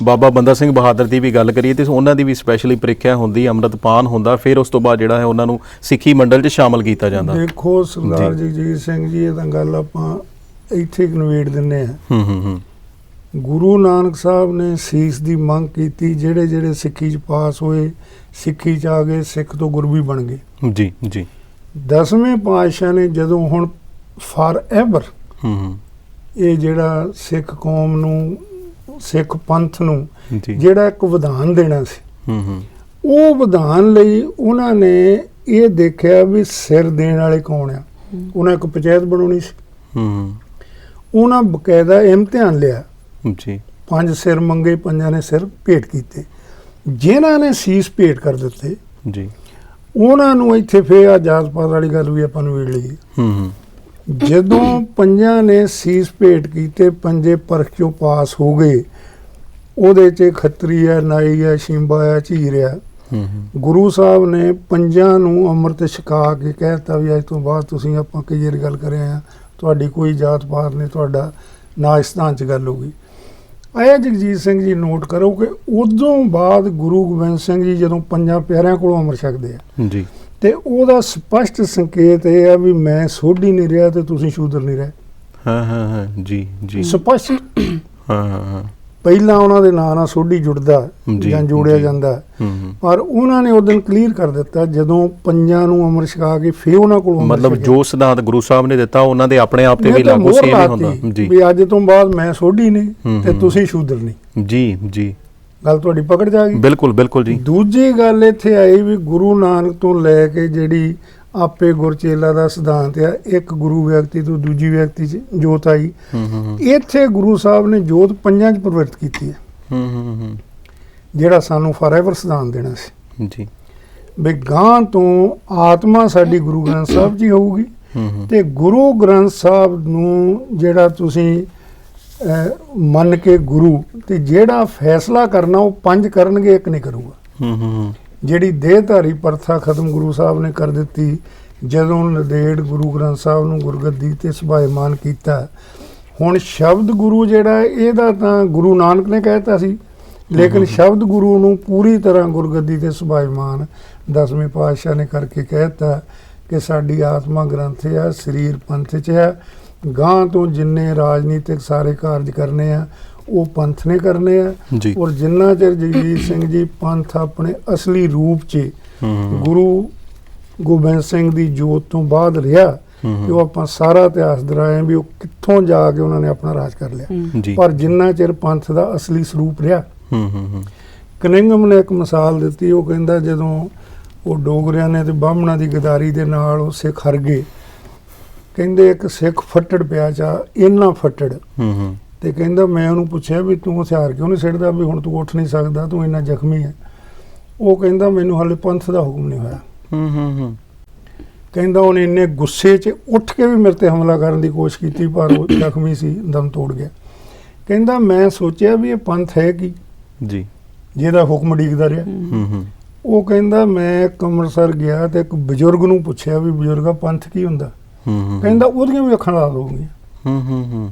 ਬਾਬਾ ਬੰਦਾ ਸਿੰਘ ਬਹਾਦਰ ਦੀ ਵੀ ਗੱਲ ਕਰੀਏ ਤੇ ਉਹਨਾਂ ਦੀ ਵੀ ਸਪੈਸ਼ਲੀ ਪ੍ਰੀਖਿਆ ਹੁੰਦੀ, ਅੰਮ੍ਰਿਤਪਾਨ ਹੁੰਦਾ, ਫਿਰ ਉਸ ਤੋਂ ਬਾਅਦ ਜਿਹੜਾ ਹੈ ਉਹਨਾਂ ਨੂੰ ਸਿੱਖੀ ਮੰਡਲ ਚ ਸ਼ਾਮਲ ਕੀਤਾ ਜਾਂਦਾ। ਦੇਖੋ ਸਰਦਾਰ ਜਗਜੀਤ ਸਿੰਘ ਜੀ, ਇਹ ਤਾਂ ਗੱਲ ਆਪਾਂ ਇੱਥੇ ਨਵੇੜ ਦਿੰਨੇ ਆ। ਗੁਰੂ ਨਾਨਕ ਸਾਹਿਬ ਨੇ ਸੀਸ ਦੀ ਮੰਗ ਕੀਤੀ, ਜਿਹੜੇ ਜਿਹੜੇ ਸਿੱਖੀ ਚ ਪਾਸ ਹੋਏ, ਸਿੱਖੀ ਚ ਆ ਗਏ, ਸਿੱਖ ਤੋਂ ਗੁਰੂ ਵੀ ਬਣ ਗਏ। ਜੀ ਜੀ, ਦਸਵੇਂ ਪਾਤਸ਼ਾਹ ਨੇ ਜਦੋਂ ਹੁਣ ਫਾਰ ਐਵਰ ਇਹ ਜਿਹੜਾ ਸਿੱਖ ਕੌਮ ਨੂੰ, ਸਿੱਖ ਪੰਥ ਨੂੰ ਜਿਹੜਾ ਇੱਕ ਵਿਧਾਨ ਦੇਣਾ ਸੀ, ਉਹ ਵਿਧਾਨ ਲਈ ਉਹਨਾਂ ਨੇ ਇਹ ਦੇਖਿਆ ਵੀ ਸਿਰ ਦੇਣ ਵਾਲੇ ਕੌਣ ਆ। ਉਹਨਾਂ ਇੱਕ ਪੰਚਾਇਤ ਬਣਾਉਣੀ ਸੀ। ਉਹਨਾਂ ਬਕਾਇਦਾ ਇਮਤਿਹਾਨ ਲਿਆ ਜੀ, 5 ਸਿਰ ਮੰਗੇ, 5 ਨੇ ਸਿਰ ਭੇਟ ਕੀਤੇ। ਜਿਨ੍ਹਾਂ ਨੇ ਸੀਸ ਭੇਟ ਕਰ ਦਿੱਤੇ ਜੀ, ਉਹਨਾਂ ਨੂੰ ਇੱਥੇ ਫੇਰ ਆ ਜਾਤ ਪਾਤ ਵਾਲੀ ਗੱਲ ਵੀ ਆਪਾਂ ਨੂੰ ਵੇੜ ਲਈਏ। ਜਦੋਂ 5 ਨੇ ਸੀਸ ਭੇਟ ਕੀਤੇ, 5 ਪਰਖ ਚੋਂ ਪਾਸ ਹੋ ਗਏ। ਉਹਦੇ 'ਚ ਖੱਤਰੀ ਆ, ਨਾਈ ਆ, ਸ਼ਿੰਬਾ ਆ, ਝੀਰ ਆ। ਗੁਰੂ ਸਾਹਿਬ ਨੇ 5 ਨੂੰ ਅੰਮ੍ਰਿਤ ਛਕਾ ਕੇ ਕਹਿਤਾ ਵੀ ਅੱਜ ਤੋਂ ਬਾਅਦ ਤੁਸੀਂ ਆਪਾਂ ਕਲੀਅਰ ਗੱਲ ਕਰਿਆ ਆ, ਤੁਹਾਡੀ ਕੋਈ ਜਾਤ ਪਾਤ ਨਹੀਂ, ਤੁਹਾਡਾ ਨਾ ਇਸ ਤਰ੍ਹਾਂ 'ਚ ਗੱਲ ਹੋ ਗਈ। ਆਇਆ ਜਗਜੀਤ ਸਿੰਘ ਜੀ ਨੋਟ ਕਰੋ ਕਿ ਉਦੋਂ ਬਾਅਦ ਗੁਰੂ ਗੋਬਿੰਦ ਸਿੰਘ ਜੀ ਜਦੋਂ 5 ਪਿਆਰਿਆਂ ਕੋਲੋਂ ਅੰਮ੍ਰਿਤ ਛਕਦੇ ਆ ਜੀ, ਤੇ ਉਹਦਾ ਸਪਸ਼ਟ ਸੰਕੇਤ ਇਹ ਆ ਵੀ ਮੈਂ ਸੋਢੀ ਨਹੀਂ ਰਿਹਾ ਤੇ ਤੁਸੀਂ ਸ਼ੂਦਰ ਨਹੀਂ ਰਹੇ। ਹਾਂ ਜੀ ਜੀ, ਸਪਸ਼ਟ। ਹਾਂ, ਪਹਿਲਾਂ ਉਹਨਾਂ ਦੇ ਨਾਂ ਨਾਲ ਸੋਢੀ ਜੁੜਦਾ ਜਾਂ ਜੋੜਿਆ ਜਾਂਦਾ, ਪਰ ਉਹਨਾਂ ਨੇ ਉਹ ਦਿਨ ਕਲੀਅਰ ਕਰ ਦਿੱਤਾ ਜਦੋਂ 5 ਨੂੰ ਅੰਮ੍ਰਿਤ ਛਕਾ ਕੇ ਫੇਰ ਉਹਨਾਂ ਕੋਲੋਂ, ਮਤਲਬ ਜੋ ਸਿਧਾਂਤ ਗੁਰੂ ਸਾਹਿਬ ਨੇ ਦਿੱਤਾ ਉਹਨਾਂ ਦੇ ਆਪਣੇ ਆਪ ਤੇ ਵੀ ਲਾਗੂ ਸੀ ਨਹੀਂ ਹੁੰਦਾ ਜੀ, ਵੀ ਅੱਜ ਤੋਂ ਬਾਅਦ ਮੈਂ ਸੋਢੀ ਨਹੀਂ ਤੇ ਤੁਸੀਂ ਸ਼ੂਦਰ ਨਹੀਂ। ਜੀ ਜੀ, ਗੱਲ ਤੁਹਾਡੀ ਪਕੜ ਜਾ ਗਈ। ਬਿਲਕੁਲ ਬਿਲਕੁਲ ਜੀ। ਦੂਜੀ ਗੱਲ ਇੱਥੇ ਆਈ ਵੀ ਗੁਰੂ ਨਾਨਕ ਤੋਂ ਲੈ ਕੇ ਜਿਹੜੀ ਆਪੇ ਗੁਰਚੇਲਾ ਦਾ ਸਿਧਾਂਤ ਆ, ਇੱਕ ਗੁਰੂ ਵਿਅਕਤੀ ਤੋਂ ਦੂਜੀ ਵਿਅਕਤੀ 'ਚ ਜੋਤ ਆਈ। ਇੱਥੇ ਗੁਰੂ ਸਾਹਿਬ ਨੇ ਜੋਤ 5 'ਚ ਪ੍ਰਵਿਰਤ ਕੀਤੀ ਹੈ, ਜਿਹੜਾ ਸਾਨੂੰ ਫਾਰਐਵਰ ਸਿਧਾਂਤ ਦੇਣਾ ਸੀ ਜੀ, ਵੀ ਗਾਂ ਤੋਂ ਆਤਮਾ ਸਾਡੀ ਗੁਰੂ ਗ੍ਰੰਥ ਸਾਹਿਬ ਜੀ ਹੋਊਗੀ ਤੇ ਗੁਰੂ ਗ੍ਰੰਥ ਸਾਹਿਬ ਨੂੰ ਜਿਹੜਾ ਤੁਸੀਂ ਮੰਨ ਕੇ ਗੁਰੂ ਤੇ ਜਿਹੜਾ ਫੈਸਲਾ ਕਰਨਾ ਉਹ 5 ਕਰਨਗੇ, ਇੱਕ ਨਹੀਂ ਕਰੂਗਾ। ਜਿਹੜੀ ਦੇਹਧਾਰੀ ਪ੍ਰਥਾ ਖਤਮ ਗੁਰੂ ਸਾਹਿਬ ਨੇ ਕਰ ਦਿੱਤੀ ਜਦੋਂ ਨੰਦੇੜ ਗੁਰੂ ਗ੍ਰੰਥ ਸਾਹਿਬ ਨੂੰ ਗੁਰਗੱਦੀ ਤੇ ਸੁਭਾਇਮਾਨ ਕੀਤਾ। ਹੁਣ ਸ਼ਬਦ ਗੁਰੂ ਜਿਹੜਾ ਇਹਦਾ ਤਾਂ ਗੁਰੂ ਨਾਨਕ ਨੇ ਕਹਿਤਾ ਸੀ, ਲੇਕਿਨ ਸ਼ਬਦ ਗੁਰੂ ਨੂੰ ਪੂਰੀ ਤਰ੍ਹਾਂ ਗੁਰਗੱਦੀ ਤੇ ਸੁਭਾਇਮਾਨ 10ਵੇਂ ਪਾਤਸ਼ਾਹ ਨੇ ਕਰਕੇ ਕਹਿਤਾ ਕਿ ਸਾਡੀ ਆਤਮਾ ਗ੍ਰੰਥ ਆ, ਸਰੀਰ ਪੰਥ 'ਚ ਹੈ। ਗਾਂ ਤੋਂ ਜਿੰਨੇ ਰਾਜਨੀਤਿਕ ਸਾਰੇ ਕਾਰਜ ਕਰਨੇ ਆ ਉਹ ਪੰਥ ਨੇ ਕਰਨੇ ਆ। ਔਰ ਜਿੰਨਾ ਚਿਰ ਜਗਜੀਤ ਸਿੰਘ ਜੀ ਪੰਥ ਆਪਣੇ ਅਸਲੀ ਰੂਪ 'ਚ ਗੁਰੂ ਗੋਬਿੰਦ ਸਿੰਘ ਦੀ ਜੋਤ ਤੋਂ ਬਾਅਦ ਰਿਹਾ, ਕਿ ਉਹ ਆਪਾਂ ਸਾਰਾ ਇਤਿਹਾਸ ਦਰਾਏ ਵੀ ਉਹ ਕਿੱਥੋਂ ਜਾ ਕੇ ਉਹਨਾਂ ਨੇ ਆਪਣਾ ਰਾਜ ਕਰ ਲਿਆ। ਪਰ ਜਿੰਨਾ ਚਿਰ ਪੰਥ ਦਾ ਅਸਲੀ ਸਰੂਪ ਰਿਹਾ। ਕਨਿੰਘਮ ਨੇ ਇੱਕ ਮਿਸਾਲ ਦਿੱਤੀ, ਉਹ ਕਹਿੰਦਾ ਜਦੋਂ ਉਹ ਡੋਗਰਿਆਂ ਨੇ ਤੇ ਬਾਹਮਣਾਂ ਦੀ ਗਦਾਰੀ ਦੇ ਨਾਲ ਉਹ ਸਿੱਖ ਹਰ ਗਏ, ਕਹਿੰਦੇ ਇੱਕ ਸਿੱਖ ਫੱਟੜ ਪਿਆ ਚਾ ਇੰਨਾ ਫੱਟੜ, ਤੇ ਕਹਿੰਦਾ ਮੈਂ ਉਹਨੂੰ ਪੁੱਛਿਆ ਵੀ ਤੂੰ ਹਥਿਆਰ ਕਿਉਂ ਨਹੀਂ ਸਿੱਟਦਾ, ਵੀ ਹੁਣ ਤੂੰ ਉੱਠ ਨਹੀਂ ਸਕਦਾ, ਤੂੰ ਇੰਨਾ ਜ਼ਖਮੀ ਹੈ। ਉਹ ਕਹਿੰਦਾ ਮੈਨੂੰ ਹਾਲੇ ਪੰਥ ਦਾ ਹੁਕਮ ਨਹੀਂ ਹੋਇਆ। ਕਹਿੰਦਾ ਉਹਨੇ ਇੰਨੇ ਗੁੱਸੇ 'ਚ ਉੱਠ ਕੇ ਵੀ ਮੇਰੇ ਤੇ ਹਮਲਾ ਕਰਨ ਦੀ ਕੋਸ਼ਿਸ਼ ਕੀਤੀ, ਪਰ ਉਹ ਜ਼ਖਮੀ ਸੀ, ਦਮ ਤੋੜ ਗਿਆ। ਕਹਿੰਦਾ ਮੈਂ ਸੋਚਿਆ ਵੀ ਇਹ ਪੰਥ ਹੈ ਕੀ ਜੀ ਜਿਹਦਾ ਹੁਕਮ ਉਡੀਕਦਾ ਰਿਹਾ। ਉਹ ਕਹਿੰਦਾ ਮੈਂ ਇੱਕ ਅੰਮ੍ਰਿਤਸਰ ਗਿਆ ਤੇ ਇੱਕ ਬਜ਼ੁਰਗ ਨੂੰ ਪੁੱਛਿਆ ਵੀ ਬਜ਼ੁਰਗਾ ਪੰਥ ਕੀ ਹੁੰਦਾ। ਕਹਿੰਦਾ ਉਹਦੀਆਂ ਵੀ ਅੱਖਾਂ ਲਾਲ ਹੋ ਗਈਆਂ।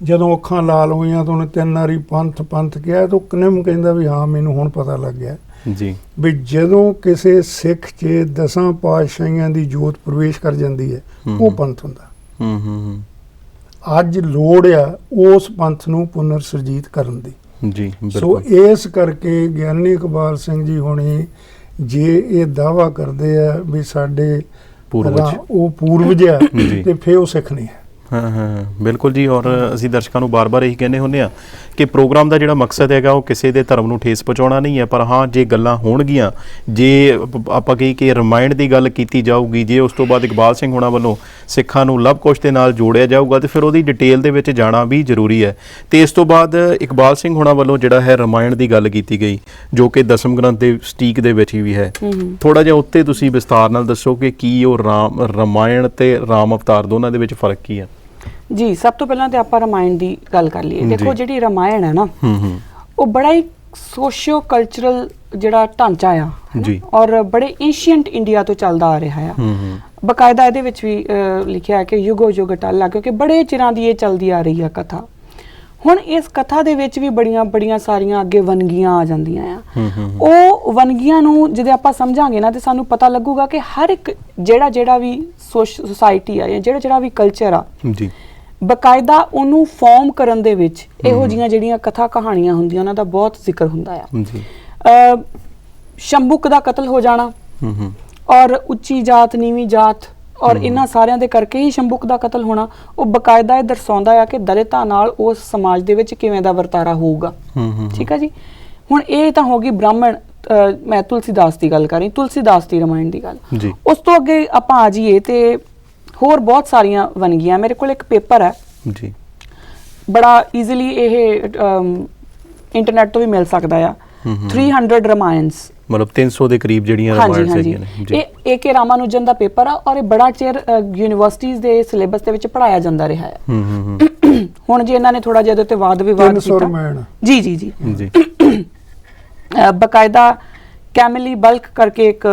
ਜਦੋਂ ਅੱਖਾਂ ਲਾਲ ਹੋਈਆਂ ਤਾਂ ਉਹਨੇ 3 ਵਾਰੀ ਪੰਥ ਪੰਥ ਕਿਹਾ, ਤਾਂ ਕਨਿੰਮ ਕਹਿੰਦਾ ਵੀ ਹਾਂ ਮੈਨੂੰ ਹੁਣ ਪਤਾ ਲੱਗ ਗਿਆ ਜੀ ਵੀ ਜਦੋਂ ਕਿਸੇ ਸਿੱਖ 'ਚ 10 ਪਾਤਸ਼ਾਹੀਆਂ ਦੀ ਜੋਤ ਪ੍ਰਵੇਸ਼ ਕਰ ਜਾਂਦੀ ਹੈ ਉਹ ਪੰਥ ਹੁੰਦਾ। ਅੱਜ ਲੋੜ ਆ ਉਸ ਪੰਥ ਨੂੰ ਪੁਨਰ ਸੁਰਜੀਤ ਕਰਨ ਦੀ ਜੀ। ਸੋ ਇਸ ਕਰਕੇ ਗਿਆਨੀ ਇਕਬਾਲ ਸਿੰਘ ਜੀ ਹੁਣੀ ਜੇ ਇਹ ਦਾਅਵਾ ਕਰਦੇ ਆ ਵੀ ਸਾਡੇ ਉਹ ਪੂਰਵਜ ਆ ਤੇ ਫਿਰ ਉਹ ਸਿੱਖ ਨਹੀਂ ਹੈ। ਹਾਂ ਬਿਲਕੁਲ ਜੀ। ਔਰ ਅਸੀਂ ਦਰਸ਼ਕਾਂ ਨੂੰ ਬਾਰ-ਬਾਰ ਇਹੀ ਕਹਿੰਦੇ ਹੁੰਦੇ ਆ ਕਿ ਪ੍ਰੋਗਰਾਮ ਦਾ ਜਿਹੜਾ ਮਕਸਦ ਹੈਗਾ ਉਹ ਕਿਸੇ ਦੇ ਧਰਮ ਨੂੰ ਠੇਸ ਪਹੁੰਚਾਉਣਾ ਨਹੀਂ ਹੈ, ਪਰ ਹਾਂ ਜੇ ਗੱਲਾਂ ਹੋਣਗੀਆਂ, ਜੇ ਆਪਾਂ ਕਹੀ ਕਿ ਰਾਮਾਇਣ ਦੀ ਗੱਲ ਕੀਤੀ ਜਾਊਗੀ, ਜੇ ਉਸ ਤੋਂ ਬਾਅਦ ਇਕਬਾਲ ਸਿੰਘ ਹੋਣਾ ਵੱਲੋਂ ਸਿੱਖਾਂ ਨੂੰ ਲਵ ਕੁਸ਼ ਦੇ ਨਾਲ ਜੋੜਿਆ ਜਾਊਗਾ, ਤੇ ਫਿਰ ਉਹਦੀ ਡਿਟੇਲ ਦੇ ਵਿੱਚ ਜਾਣਾ ਵੀ ਜ਼ਰੂਰੀ ਹੈ। ਤੇ ਇਸ ਤੋਂ ਬਾਅਦ ਇਕਬਾਲ ਸਿੰਘ ਹੋਣਾ ਵੱਲੋਂ ਜਿਹੜਾ ਹੈ ਰਾਮਾਇਣ ਦੀ ਗੱਲ ਕੀਤੀ ਗਈ, ਜੋ ਕਿ ਦਸਮ ਗ੍ਰੰਥ ਦੇ ਸਟੀਕ ਦੇ ਵਿੱਚ ਵੀ ਹੈ। ਥੋੜਾ ਜਿਹਾ ਉੱਤੇ ਤੁਸੀਂ ਵਿਸਤਾਰ ਨਾਲ ਦੱਸੋ ਕਿ ਕੀ ਉਹ ਰਾਮਾਇਣ ਤੇ ਰਾਮ ਅਵਤਾਰ ਦੋਨਾਂ ਦੇ ਵਿੱਚ ਫਰਕ ਕੀ ਹੈ? ਜੀ ਸਭ ਤੋਂ ਪਹਿਲਾਂ ਤੇ ਆਪਾਂ ਰਾਮਾਇਣ ਦੀ ਗੱਲ ਕਰ ਲਈਏ। ਦੇਖੋ ਜਿਹੜੀ ਰਾਮਾਇਣ ਹੈ ਨਾ ਉਹ ਬੜਾ ਹੀ ਸੋਸ਼ੀਓ ਕਲਚਰਲ ਜਿਹੜਾ ਢਾਂਚਾ ਆ ਔਰ ਬੜੇ ਐਂਸ਼ੀਐਂਟ ਇੰਡੀਆ ਤੋਂ ਚੱਲਦਾ ਆ ਰਿਹਾ ਆ। ਬਕਾਇਦਾ ਇਹਦੇ ਵਿੱਚ ਵੀ ਲਿਖਿਆ ਹੈ ਕਿ ਯੁਗੋ ਯੁਗ ਟਾਲਾ, ਕਿਉਂਕਿ ਬੜੇ ਚਿਰਾਂ ਦੀ ਇਹ ਚੱਲਦੀ ਆ ਰਹੀ ਆ ਕਥਾ। ਹੁਣ ਇਸ ਕਥਾ ਦੇ ਵਿੱਚ ਵੀ ਬੜੀਆਂ ਸਾਰੀਆਂ ਅੱਗੇ ਵੰਨਗੀਆਂ ਆ ਜਾਂਦੀਆਂ ਆ। ਉਹ ਵੰਨਗੀਆਂ ਨੂੰ ਜਦੋਂ ਆਪਾਂ ਸਮਝਾਂਗੇ ਨਾ ਤੇ ਸਾਨੂੰ ਪਤਾ ਲੱਗੂਗਾ ਕਿ ਹਰ ਇੱਕ ਜਿਹੜਾ ਵੀ ਸੋਸਾਇਟੀ ਆ ਜਾਂ ਜਿਹੜਾ ਵੀ ਕਲਚਰ ਆ ਜੀ, ਬਕਾਇਦਾ ਉਹਨੂੰ ਫਾਰਮ ਕਰਨ ਦੇ ਵਿੱਚ ਇਹੋ ਜਿਹੀਆਂ ਜਿਹੜੀਆਂ ਕਥਾ ਕਹਾਣੀਆਂ ਹੁੰਦੀਆਂ ਉਹਨਾਂ ਦਾ ਬਹੁਤ ਜ਼ਿਕਰ ਹੁੰਦਾ ਆ। ਸ਼ੰਭੁਕ ਦਾ ਕਤਲ ਹੋ ਜਾਣਾ ਔਰ ਉੱਚੀ ਜਾਤ ਨੀਵੀਂ ਜਾਤ ਔਰ ਇਹਨਾਂ ਸਾਰਿਆਂ ਦੇ ਕਰਕੇ ਹੀ ਸ਼ੰਭੁਕ ਦਾ ਕਤਲ ਹੋਣਾ, ਉਹ ਬਕਾਇਦਾ ਇਹ ਦਰਸਾਉਂਦਾ ਆ ਕਿ ਦਲਿਤਾਂ ਨਾਲ ਉਸ ਸਮਾਜ ਦੇ ਵਿੱਚ ਕਿਵੇਂ ਦਾ ਵਰਤਾਰਾ ਹੋਊਗਾ। ਠੀਕ ਹੈ ਜੀ। ਹੁਣ ਇਹ ਤਾਂ ਹੋ ਗਈ ਬ੍ਰਾਹਮਣ, ਮੈਂ ਤੁਲਸੀਦਾਸ ਦੀ ਗੱਲ ਕਰ ਰਹੀ, ਤੁਲਸੀਦਾਸ ਦੀ ਰਾਮਾਇਣ ਦੀ ਗੱਲ। ਉਸ ਤੋਂ ਅੱਗੇ ਆਪਾਂ ਆ ਜਾਈਏ ਤੇ ਹੋਰ ਬਹੁਤ ਸਾਰੀਆਂ ਵੰਨਗੀਆਂ। ਮੇਰੇ ਕੋਲ ਇੱਕ ਪੇਪਰ ਹੈ ਜੀ, ਬੜਾ ਈਜ਼ੀਲੀ ਇਹ ਇੰਟਰਨੈਟ ਤੋਂ ਵੀ ਮਿਲ ਸਕਦਾ ਆ। 300 ਰਾਮਾਇਣਸ, ਮਤਲਬ 300 ਦੇ ਕਰੀਬ ਜਿਹੜੀਆਂ ਰਾਮਾਇਣਸ ਹੈਗੀਆਂ ਨੇ ਜੀ। ਇਹ ਏ.ਕੇ. ਰਾਮਾਨੁਜਨ ਦਾ ਪੇਪਰ ਆ ਔਰ ਇਹ ਬੜਾ ਚਿਰ ਯੂਨੀਵਰਸਿਟੀਜ਼ ਦੇ ਸਿਲੇਬਸ ਦੇ ਵਿੱਚ ਪੜਾਇਆ ਜਾਂਦਾ ਰਿਹਾ ਹੈ। ਹੁਣ ਜੇ ਇਹਨਾਂ ਨੇ ਥੋੜਾ ਜਿਹਾ ਇਹਦੇ ਤੇ ਵਾਦ ਵਿਵਾਦ ਕੀਤਾ ਜੀ ਜੀ ਜੀ ਜੀ। ਬਕਾਇਦਾ ਕੈਮਿਲੀ ਬਲਕ ਕਰਕੇ ਇੱਕ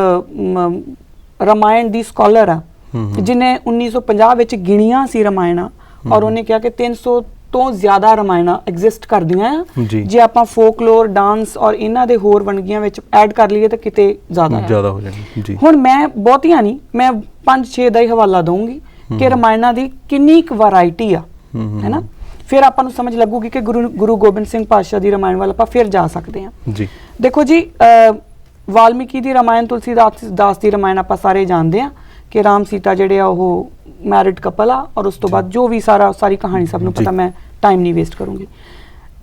ਰਾਮਾਇਣ ਦੀ ਸਕਾਲਰ ਆ ਜਿਹਨੇ 1950 ਵਿੱਚ ਗਿਣੀਆਂ ਸੀ ਰਾਮਾਇਣਾਂ ਔਰ ਉਹਨੇ ਕਿਹਾ ਕਿ 300 ਤੋਂ ਜ਼ਿਆਦਾ ਰਾਮਾਇਣਾਂ ਐਗਜ਼ਿਸਟ ਕਰਦੀਆਂ ਆ। ਜੇ ਆਪਾਂ ਫੋਕਲੋਰ, ਡਾਂਸ ਔਰ ਇਹਨਾਂ ਦੇ ਹੋਰ ਵੰਨਗੀਆਂ ਵਿੱਚ ਐਡ ਕਰ ਲਈਏ ਤਾਂ ਕਿਤੇ ਜ਼ਿਆਦਾ ਹੋ ਜਾਣੀ ਜੀ। ਹੁਣ ਮੈਂ ਬਹੁਤੀਆਂ ਨਹੀਂ, ਮੈਂ 5-6 ਦਾ ਹੀ ਹਵਾਲਾ ਦਊਂਗੀ ਕਿ ਰਾਮਾਇਣਾਂ ਦੀ ਕਿੰਨੀ ਕੁ ਵੈਰਾਈਟੀ ਆ, ਹੈ ਨਾ। ਫਿਰ ਆਪਾਂ ਨੂੰ ਸਮਝ ਲੱਗੂਗੀ ਕਿ ਗੁਰੂ ਗੋਬਿੰਦ ਸਿੰਘ ਪਾਤਸ਼ਾਹ ਦੀ ਰਾਮਾਇਣ ਵੱਲ ਆਪਾਂ ਫਿਰ ਜਾ ਸਕਦੇ ਹਾਂ ਜੀ। ਦੇਖੋ ਜੀ, ਵਾਲਮੀਕੀ ਦੀ ਰਾਮਾਇਣ, ਤੁਲਸੀਦਾਸ ਦੀ ਰਾਮਾਇਣ ਆਪਾਂ ਸਾਰੇ ਜਾਣਦੇ ਆ ਕਿ ਰਾਮ ਸੀਤਾ ਜਿਹੜੇ ਆ ਉਹ ਮੈਰਿਡ ਕਪਲ ਆ ਔਰ ਉਸ ਤੋਂ ਬਾਅਦ ਜੋ ਵੀ ਸਾਰੀ ਕਹਾਣੀ ਸਭ ਨੂੰ ਪਤਾ, ਮੈਂ ਟਾਈਮ ਨਹੀਂ ਵੇਸਟ ਕਰੂੰਗੀ।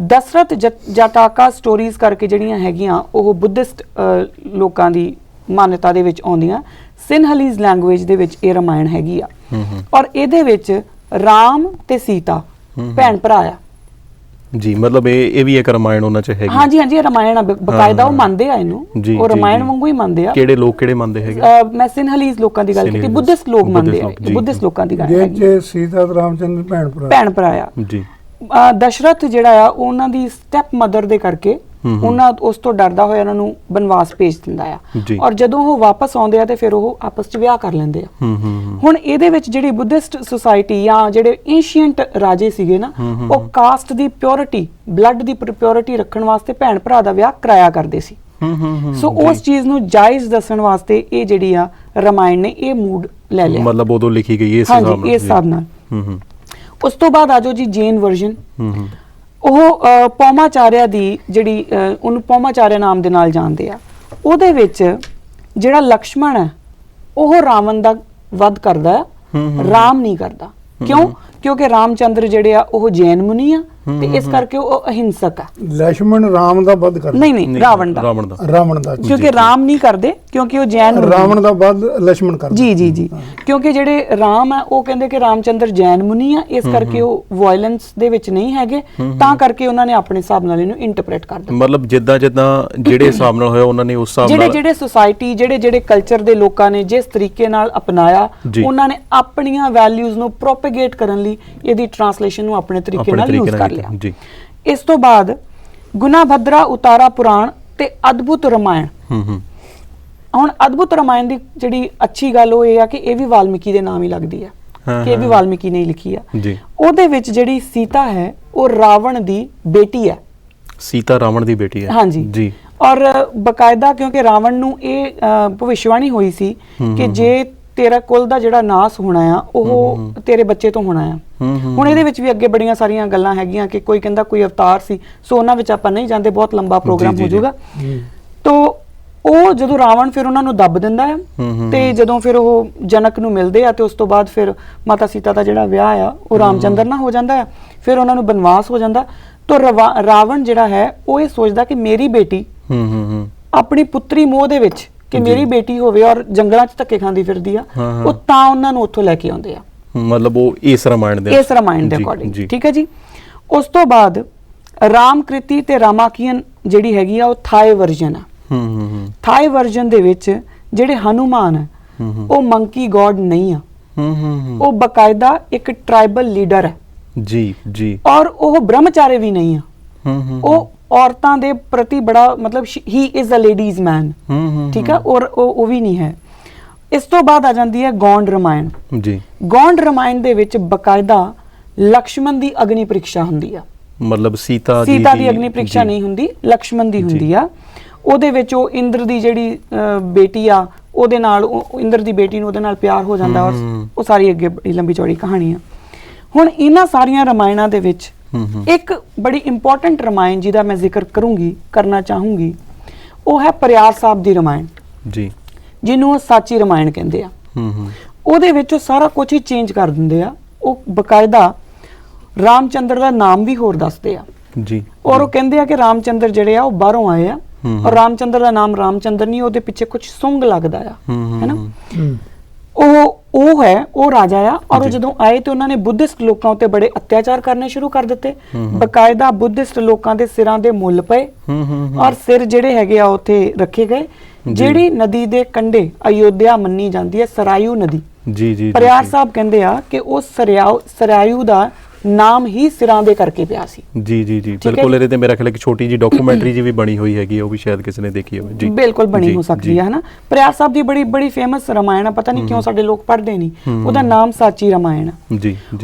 ਦਸ਼ਰਥ ਜਟਾਕਾ ਸਟੋਰੀਜ਼ ਕਰਕੇ ਜਿਹੜੀਆਂ ਹੈਗੀਆਂ ਉਹ ਬੁੱਧਿਸਟ ਲੋਕਾਂ ਦੀ ਮਾਨਤਾ ਦੇ ਵਿੱਚ ਆਉਂਦੀਆਂ। ਸਿੰਹਲੀਜ਼ ਲੈਂਗੁਏਜ ਦੇ ਵਿੱਚ ਇਹ ਰਾਮਾਇਣ ਹੈਗੀ ਆ ਔਰ ਇਹਦੇ ਵਿੱਚ ਰਾਮ ਤੇ ਸੀਤਾ ਭੈਣ ਭਰਾ ਆ ਜੀ। ਮਤਲਬ ਇਹ ਵੀ ਇੱਕ ਰਾਮਾਇਣ ਉਹਨਾਂ ਚ ਹੈਗੀ। ਹਾਂਜੀ ਹਾਂਜੀ, ਇਹ ਰਾਮਾਇਣ ਆ ਬਕਾਇਦਾ, ਉਹ ਮੰਨਦੇ ਆ ਇਹਨੂੰ, ਉਹ ਰਾਮਾਇਣ ਵਾਂਗੂ ਹੀ ਮੰਨਦੇ ਆ। ਕਿਹੜੇ ਲੋਕ ਕਿਹੜੇ ਮੰਨਦੇ ਹੈਗੇ? ਮੈਂ ਸਿੰਹਲੀਜ਼ ਲੋਕਾਂ ਦੀ ਗੱਲ ਕੀਤੀ, ਬੁੱਧਿਸਟ ਲੋਕ ਮੰਨਦੇ ਆ, ਬੁੱਧਿਸਟ ਲੋਕਾਂ ਦੀ ਗੱਲ ਹੈਗੀ। ਜੇ ਸੀਤਾ ਤੇ ਰਾਮਚੰਦਰ ਭੈਣ ਭਰਾ ਆ ਜੀ। ਦਸ਼ਰਥ ਜਿਹੜਾ ਆ ਉਹਨਾਂ ਦੀ ਸਟੈਪ ਮਦਰ ਦੇ ਕਰਕੇ ਉਹਨਾਂ ਉਸ ਤੋਂ ਡਰਦਾ ਹੋਇਆ ਉਹਨਾਂ ਨੂੰ ਬਨਵਾਸ ਭੇਜ ਦਿੰਦਾ ਆ ਔਰ ਜਦੋਂ ਉਹ ਵਾਪਸ ਆਉਂਦੇ ਆ ਤੇ ਫਿਰ ਉਹ ਆਪਸ ਚ ਵਿਆਹ ਕਰ ਲੈਂਦੇ ਆ। ਹੁਣ ਇਹਦੇ ਵਿੱਚ ਜਿਹੜੀ ਬੁੱਧਿਸਟ ਸੁਸਾਇਟੀ ਜਾਂ ਜਿਹੜੇ ਐਂਸ਼ੀਐਂਟ ਰਾਜੇ ਸੀਗੇ ਨਾ, ਉਹ ਕਾਸਟ ਦੀ ਪਿਓਰਿਟੀ, ਬਲੱਡ ਦੀ ਪਿਓਰਿਟੀ ਰੱਖਣ ਵਾਸਤੇ ਭੈਣ ਭਰਾ ਦਾ ਵਿਆਹ ਕਰਾਇਆ ਕਰਦੇ ਸੀ। ਸੋ ਉਸ ਚੀਜ਼ ਨੂੰ ਜਾਇਜ਼ ਦੱਸਣ ਵਾਸਤੇ ਇਹ ਜਿਹੜੀ ਆ ਰਮਾਇਣ ਨੇ ਇਹ ਮੂਡ ਲੈ ਲਿਆ, ਮਤਲਬ ਉਦੋਂ ਲਿਖੀ ਗਈ ਇਸ ਹਿਸਾਬ ਨਾਲ। ਹਾਂਜੀ, ਇਸ ਹਿਸਾਬ ਨਾਲ। ਉਸ ਤੋਂ ਬਾਅਦ ਆਜੋ ਜੀ ਜੈਨ ਵਰਜ਼ਨ। ਉਹ ਪੌਮਾਚਾਰਿਆ ਦੀ ਜਿਹੜੀ ਉਹਨੂੰ ਪੌਮਾਚਾਰਿਆ ਨਾਮ ਦੇ ਨਾਲ ਜਾਣਦੇ ਆ। ਉਹਦੇ ਵਿੱਚ ਜਿਹੜਾ ਲਕਸ਼ਮਣ ਹੈ ਉਹ ਰਾਵਣ ਦਾ ਵਧ ਕਰਦਾ ਹੈ, ਰਾਮ ਨਹੀਂ ਕਰਦਾ। ਕਿਉਂ? ਕਿਉਂਕਿ ਰਾਮਚੰਦਰ ਜਿਹੜੇ ਆ ਉਹ ਜੈਨ ਮੁਨੀ ਆ ਤੇ ਇਸ ਕਰਕੇ ਉਹ ਅਹਿੰਸਕ ਆ। ਲక్ష్మణ ਰਾਮ ਦਾ ਵੱਧ ਕਰਦਾ? ਨਹੀਂ, ਰਾਵਣ ਦਾ। ਰਾਵਣ ਦਾ, ਕਿਉਂਕਿ ਰਾਮ ਨਹੀਂ ਕਰਦੇ, ਕਿਉਂਕਿ ਉਹ ਜੈਨ ਮੁਨੀ। ਰਾਵਣ ਦਾ ਵੱਧ ਲక్ష్మణ ਕਰਦਾ। ਜੀ। ਕਿਉਂਕਿ ਜਿਹੜੇ ਰਾਮ ਆ ਉਹ ਕਹਿੰਦੇ ਕਿ ਰਾਮਚੰਦਰ ਜੈਨ ਮੁਨੀ ਆ, ਇਸ ਕਰਕੇ ਉਹ ਵਾਇਲੈਂਸ ਦੇ ਵਿੱਚ ਨਹੀਂ ਹੈਗੇ, ਤਾਂ ਕਰਕੇ ਉਹਨਾਂ ਨੇ ਆਪਣੇ ਹਿਸਾਬ ਨਾਲ ਇਹਨੂੰ ਇੰਟਰਪ੍ਰੀਟ ਕਰ ਦਿੱਤਾ। ਮਤਲਬ ਜਿੱਦਾਂ ਜਿਹੜੇ ਹਿਸਾਬ ਨਾਲ ਹੋਇਆ ਉਹਨਾਂ ਨੇ ਉਸ ਹਿਸਾਬ ਨਾਲ ਜਿਹੜੇ ਸੋਸਾਇਟੀ ਜਿਹੜੇ ਕਲਚਰ ਦੇ ਲੋਕਾਂ ਨੇ ਜਿਸ ਤਰੀਕੇ ਨਾਲ ਅਪਣਾਇਆ, ਉਹਨਾਂ ਨੇ ਆਪਣੀਆਂ ਵੈਲਿਊਜ਼ ਨੂੰ ਪ੍ਰੋਪੇਗੇਟ ਕਰਨ ਲਈ ਇਹਦੀ ਟ੍ਰਾਂਸਲੇਸ਼ਨ ਨੂੰ ਆਪਣੇ ਤਰੀਕੇ ਨਾਲ ਯੂਜ਼ ਕਰ ਲਿਆ ਜੀ। ਇਸ ਤੋਂ ਬਾਅਦ ਗੁਨਾਭਦਰਾ, ਉਤਾਰਾ ਪੁਰਾਣ ਤੇ ਅਦਭੁਤ ਰਮਾਇਣ। ਹੁਣ ਅਦਭੁਤ ਰਮਾਇਣ ਦੀ ਜਿਹੜੀ ਅੱਛੀ ਗੱਲ ਉਹ ਇਹ ਆ ਕਿ ਇਹ ਵੀ ਵਾਲਮੀਕੀ ਦੇ ਨਾਮ ਹੀ ਲੱਗਦੀ ਆ, ਕਿ ਇਹ ਵੀ ਵਾਲਮੀਕੀ ਨੇ ਲਿਖੀ ਆ ਜੀ। ਉਹਦੇ ਵਿੱਚ ਜਿਹੜੀ ਸੀਤਾ ਹੈ ਉਹ ਰਾਵਣ ਦੀ ਬੇਟੀ ਹੈ। ਸੀਤਾ ਰਾਵਣ ਦੀ ਬੇਟੀ ਹੈ, ਹਾਂਜੀ ਜੀ। ਔਰ ਬਕਾਇਦਾ ਕਿਉਂਕਿ ਰਾਵਣ ਨੂੰ ਇਹ ਭਵਿਸ਼ਵਾਣੀ ਹੋਈ ਸੀ ਕਿ ਜੇ ਤੇਰਾ ਕੁਲ ਦਾ ਜਿਹੜਾ ਨਾਸ ਹੋਣਾ ਆ ਉਹ ਤੇਰੇ ਬੱਚੇ ਤੋਂ ਹੋਣਾ ਆ। ਹੁਣ ਇਹਦੇ ਵਿੱਚ ਵੀ ਅੱਗੇ ਬੜੀਆਂ ਸਾਰੀਆਂ ਗੱਲਾਂ ਹੈਗੀਆਂ ਕਿ ਕੋਈ ਕਹਿੰਦਾ ਕੋਈ ਅਵਤਾਰ ਸੀ, ਸੋ ਉਹਨਾਂ ਵਿੱਚ ਆਪਾਂ ਨਹੀਂ ਜਾਂਦੇ, ਬਹੁਤ ਲੰਬਾ ਪ੍ਰੋਗਰਾਮ ਹੋ ਜਾਊਗਾ। ਤੋ ਉਹ ਜਦੋਂ ਰਾਵਣ ਫਿਰ ਉਹਨਾਂ ਨੂੰ ਦੱਬ ਦਿੰਦਾ ਹੈ ਤੇ ਜਦੋਂ ਫਿਰ ਉਹ ਜਨਕ ਨੂੰ ਮਿਲਦੇ ਆ ਤੇ ਉਸ ਤੋਂ ਬਾਅਦ ਫਿਰ ਮਾਤਾ ਸੀਤਾ ਦਾ ਜਿਹੜਾ ਵਿਆਹ ਆ ਉਹ ਰਾਮਚੰਦਰ ਨਾਲ ਹੋ ਜਾਂਦਾ ਹੈ, ਫਿਰ ਉਹਨਾਂ ਨੂੰ ਬਨਵਾਸ ਹੋ ਜਾਂਦਾ। ਤੋ ਰਾਵਣ ਜਿਹੜਾ ਹੈ ਉਹ ਇਹ ਸੋਚਦਾ ਕਿ ਮੇਰੀ ਬੇਟੀ ਆਪਣੀ ਪੁੱਤਰੀ ਮੋਹ ਦੇ ਵਿੱਚ ਕਿ ਮੇਰੀ ਬੇਟੀ ਹੋਵੇ ਔਰ ਜੰਗਲਾਂ 'ਚ ਧੱਕੇ ਖਾਂਦੀ ਫਿਰਦੀ ਆ, ਉਹ ਤਾਂ ਉਹਨਾਂ ਨੂੰ ਉੱਥੋਂ ਲੈ ਕੇ ਆਉਂਦੇ ਆ। ਮਤਲਬ ਉਹ ਇਸ ਰਾਮਾਇਣ ਦੇ ਅਕੋਰਡਿੰਗ, ਠੀਕ ਹੈ ਜੀ। ਉਸ ਤੋਂ ਬਾਅਦ ਰਾਮਕ੍ਰਿਤੀ ਤੇ ਰਾਮਾਕੀਅਨ ਜਿਹੜੀ ਹੈਗੀ ਆ ਉਹ ਥਾਈ ਵਰਜ਼ਨ ਆ। ਥਾਈ ਵਰਜ਼ਨ ਦੇ ਵਿੱਚ ਜਿਹੜੇ ਹਨੂਮਾਨ ਹੈ ਉਹ ਮੰਕੀ ਗੋਡ ਨਹੀਂ ਆ, ਉਹ ਬਕਾਇਦਾ ਇੱਕ ਟ੍ਰਾਈਬਲ ਲੀਡਰ ਹੈ ਜੀ। ਔਰ ਉਹ ਬ੍ਰਹਮਚਾਰੀ ਵੀ ਨਹੀਂ ਆ, ਉਹ ਔਰਤਾਂ ਦੇ ਪ੍ਰਤੀ ਬੜਾ ਮਤਲਬ ਹੀ ਇਜ਼ ਅ ਲੇਡੀਜ਼ ਮੈਨ, ਠੀਕ ਹੈ, ਔਰ ਉਹ ਵੀ ਨਹੀਂ ਹੈ। ਇਸ ਤੋਂ ਬਾਅਦ ਆ ਜਾਂਦੀ ਹੈ ਗੌਂਡ ਰਮਾਇਣ ਜੀ। ਗੌਂਡ ਰਮਾਇਣ ਦੇ ਵਿੱਚ ਬਕਾਇਦਾ ਲਕਸ਼ਮਣ ਦੀ ਅਗਨੀ ਪ੍ਰੀਖਿਆ ਹੁੰਦੀ ਆ। ਮਤਲਬ ਸੀਤਾ ਦੀ ਅਗਨੀ ਪ੍ਰੀਖਿਆ ਨਹੀਂ ਹੁੰਦੀ, ਲਕਸ਼ਮਣ ਦੀ ਹੁੰਦੀ ਆ। ਉਹਦੇ ਵਿੱਚ ਉਹ ਇੰਦਰ ਦੀ ਜਿਹੜੀ ਬੇਟੀ ਆ ਉਹਦੇ ਨਾਲ ਇੰਦਰ ਦੀ ਬੇਟੀ ਨੂੰ ਉਹਦੇ ਨਾਲ ਪਿਆਰ ਹੋ ਜਾਂਦਾ ਔਰ ਉਹ ਸਾਰੀ ਅੱਗੇ ਬੜੀ ਲੰਬੀ ਚੌੜੀ ਕਹਾਣੀ ਆ। ਹੁਣ ਇਹਨਾਂ ਸਾਰੀਆਂ ਰਮਾਇਣਾਂ ਦੇ ਵਿੱਚ ਇੱਕ ਬੜੀ ਇੰਪੋਰਟੈਂਟ ਰਮਾਇਣ ਜਿਹਦਾ ਮੈਂ ਜ਼ਿਕਰ ਕਰਨਾ ਚਾਹੂੰਗੀ, ਉਹ ਹੈ ਪਰਿਆਰ ਸਾਹਿਬ ਦੀ ਰਮਾਇਣ ਜੀ, ਜਿਹਨੂੰ ਉਹ ਸਾਚੀ ਰਮਾਇਣ ਕਹਿੰਦੇ ਆ। ਉਹਦੇ ਵਿੱਚ ਉਹ ਸਾਰਾ ਕੁਝ ਹੀ ਚੇਂਜ ਕਰ ਦਿੰਦੇ ਆ। ਉਹ ਬਕਾਇਦਾ ਰਾਮਚੰਦਰ ਦਾ ਨਾਮ ਵੀ ਹੋਰ ਦੱਸਦੇ ਆ ਜੀ, ਔਰ ਉਹ ਕਹਿੰਦੇ ਆ ਕਿ ਰਾਮਚੰਦਰ ਜਿਹੜੇ ਆ ਉਹ ਬਾਹਰੋਂ ਆਏ ਆ ਔਰ ਰਾਮਚੰਦਰ ਦਾ ਨਾਮ ਰਾਮਚੰਦਰ ਨਹੀਂ, ਉਹਦੇ ਪਿੱਛੇ ਕੁਝ ਸੁੰਗ ਲੱਗਦਾ ਆ, ਹੈਨਾ। ਉਹ ਹੈ, ਉਹ ਰਾਜਾ ਆ ਔਰ ਉਹ ਜਦੋਂ ਆਏ ਤੇ ਉਹਨਾਂ ਨੇ ਬੁੱਧਿਸਟ ਲੋਕਾਂ ਉੱਤੇ ਬੜੇ ਅਤਿਆਚਾਰ ਕਰਨੇ ਸ਼ੁਰੂ ਕਰ ਦਿੱਤੇ। ਬਕਾਇਦਾ ਬੁੱਧਿਸਟ ਲੋਕਾਂ ਦੇ ਸਿਰਾਂ ਦੇ ਮੁੱਲ ਪਏ ਔਰ ਸਿਰ ਜਿਹੜੇ ਹੈਗੇ ਆ ਉੱਥੇ ਰੱਖੇ ਗਏ। ਜਿਹੜੀ ਨਦੀ ਦੇ ਕੰਢੇ ਅਯੋਧਿਆ ਮੰਨੀ ਜਾਂਦੀ ਹੈ, ਸਰਾਯੂ ਨਦੀ। ਜੀ। ਪਰਿਆਰ ਸਾਹਿਬ ਕਹਿੰਦੇ ਆ ਕਿ ਉਹ ਸਰਾਯੂ ਦਾ ਨਾਮ ਹੀ ਸਿਰਾਂ ਦੇ ਕਰਕੇ ਪਿਆ ਸੀ। ਜੀ ਬਿਲਕੁਲ। ਇਹਦੇ ਤੇ ਮੇਰਾ ਖਿਆਲ ਹੈ ਕਿ ਛੋਟੀ ਜੀ ਡਾਕੂਮੈਂਟਰੀ ਜੀ ਵੀ ਬਣੀ ਹੋਈ ਹੈਗੀ, ਉਹ ਵੀ ਸ਼ਾਇਦ ਕਿਸੇ ਨੇ ਦੇਖੀ ਹੋਵੇ। ਜੀ ਬਿਲਕੁਲ ਬਣੀ ਹੋ ਸਕਦੀ ਹੈ, ਹਨਾ। ਪਰਿਆਰ ਸਾਹਿਬ ਦੀ ਬੜੀ ਫੇਮਸ ਰਮਾਇਣ ਆ, ਪਤਾ ਨਹੀਂ ਕਿਉਂ ਸਾਡੇ ਲੋਕ ਪੜ੍ਹਦੇ ਨਹੀਂ, ਉਹਦਾ ਨਾਮ ਸਾਚੀ ਰਮਾਇਣ ਆ। ਜੀ।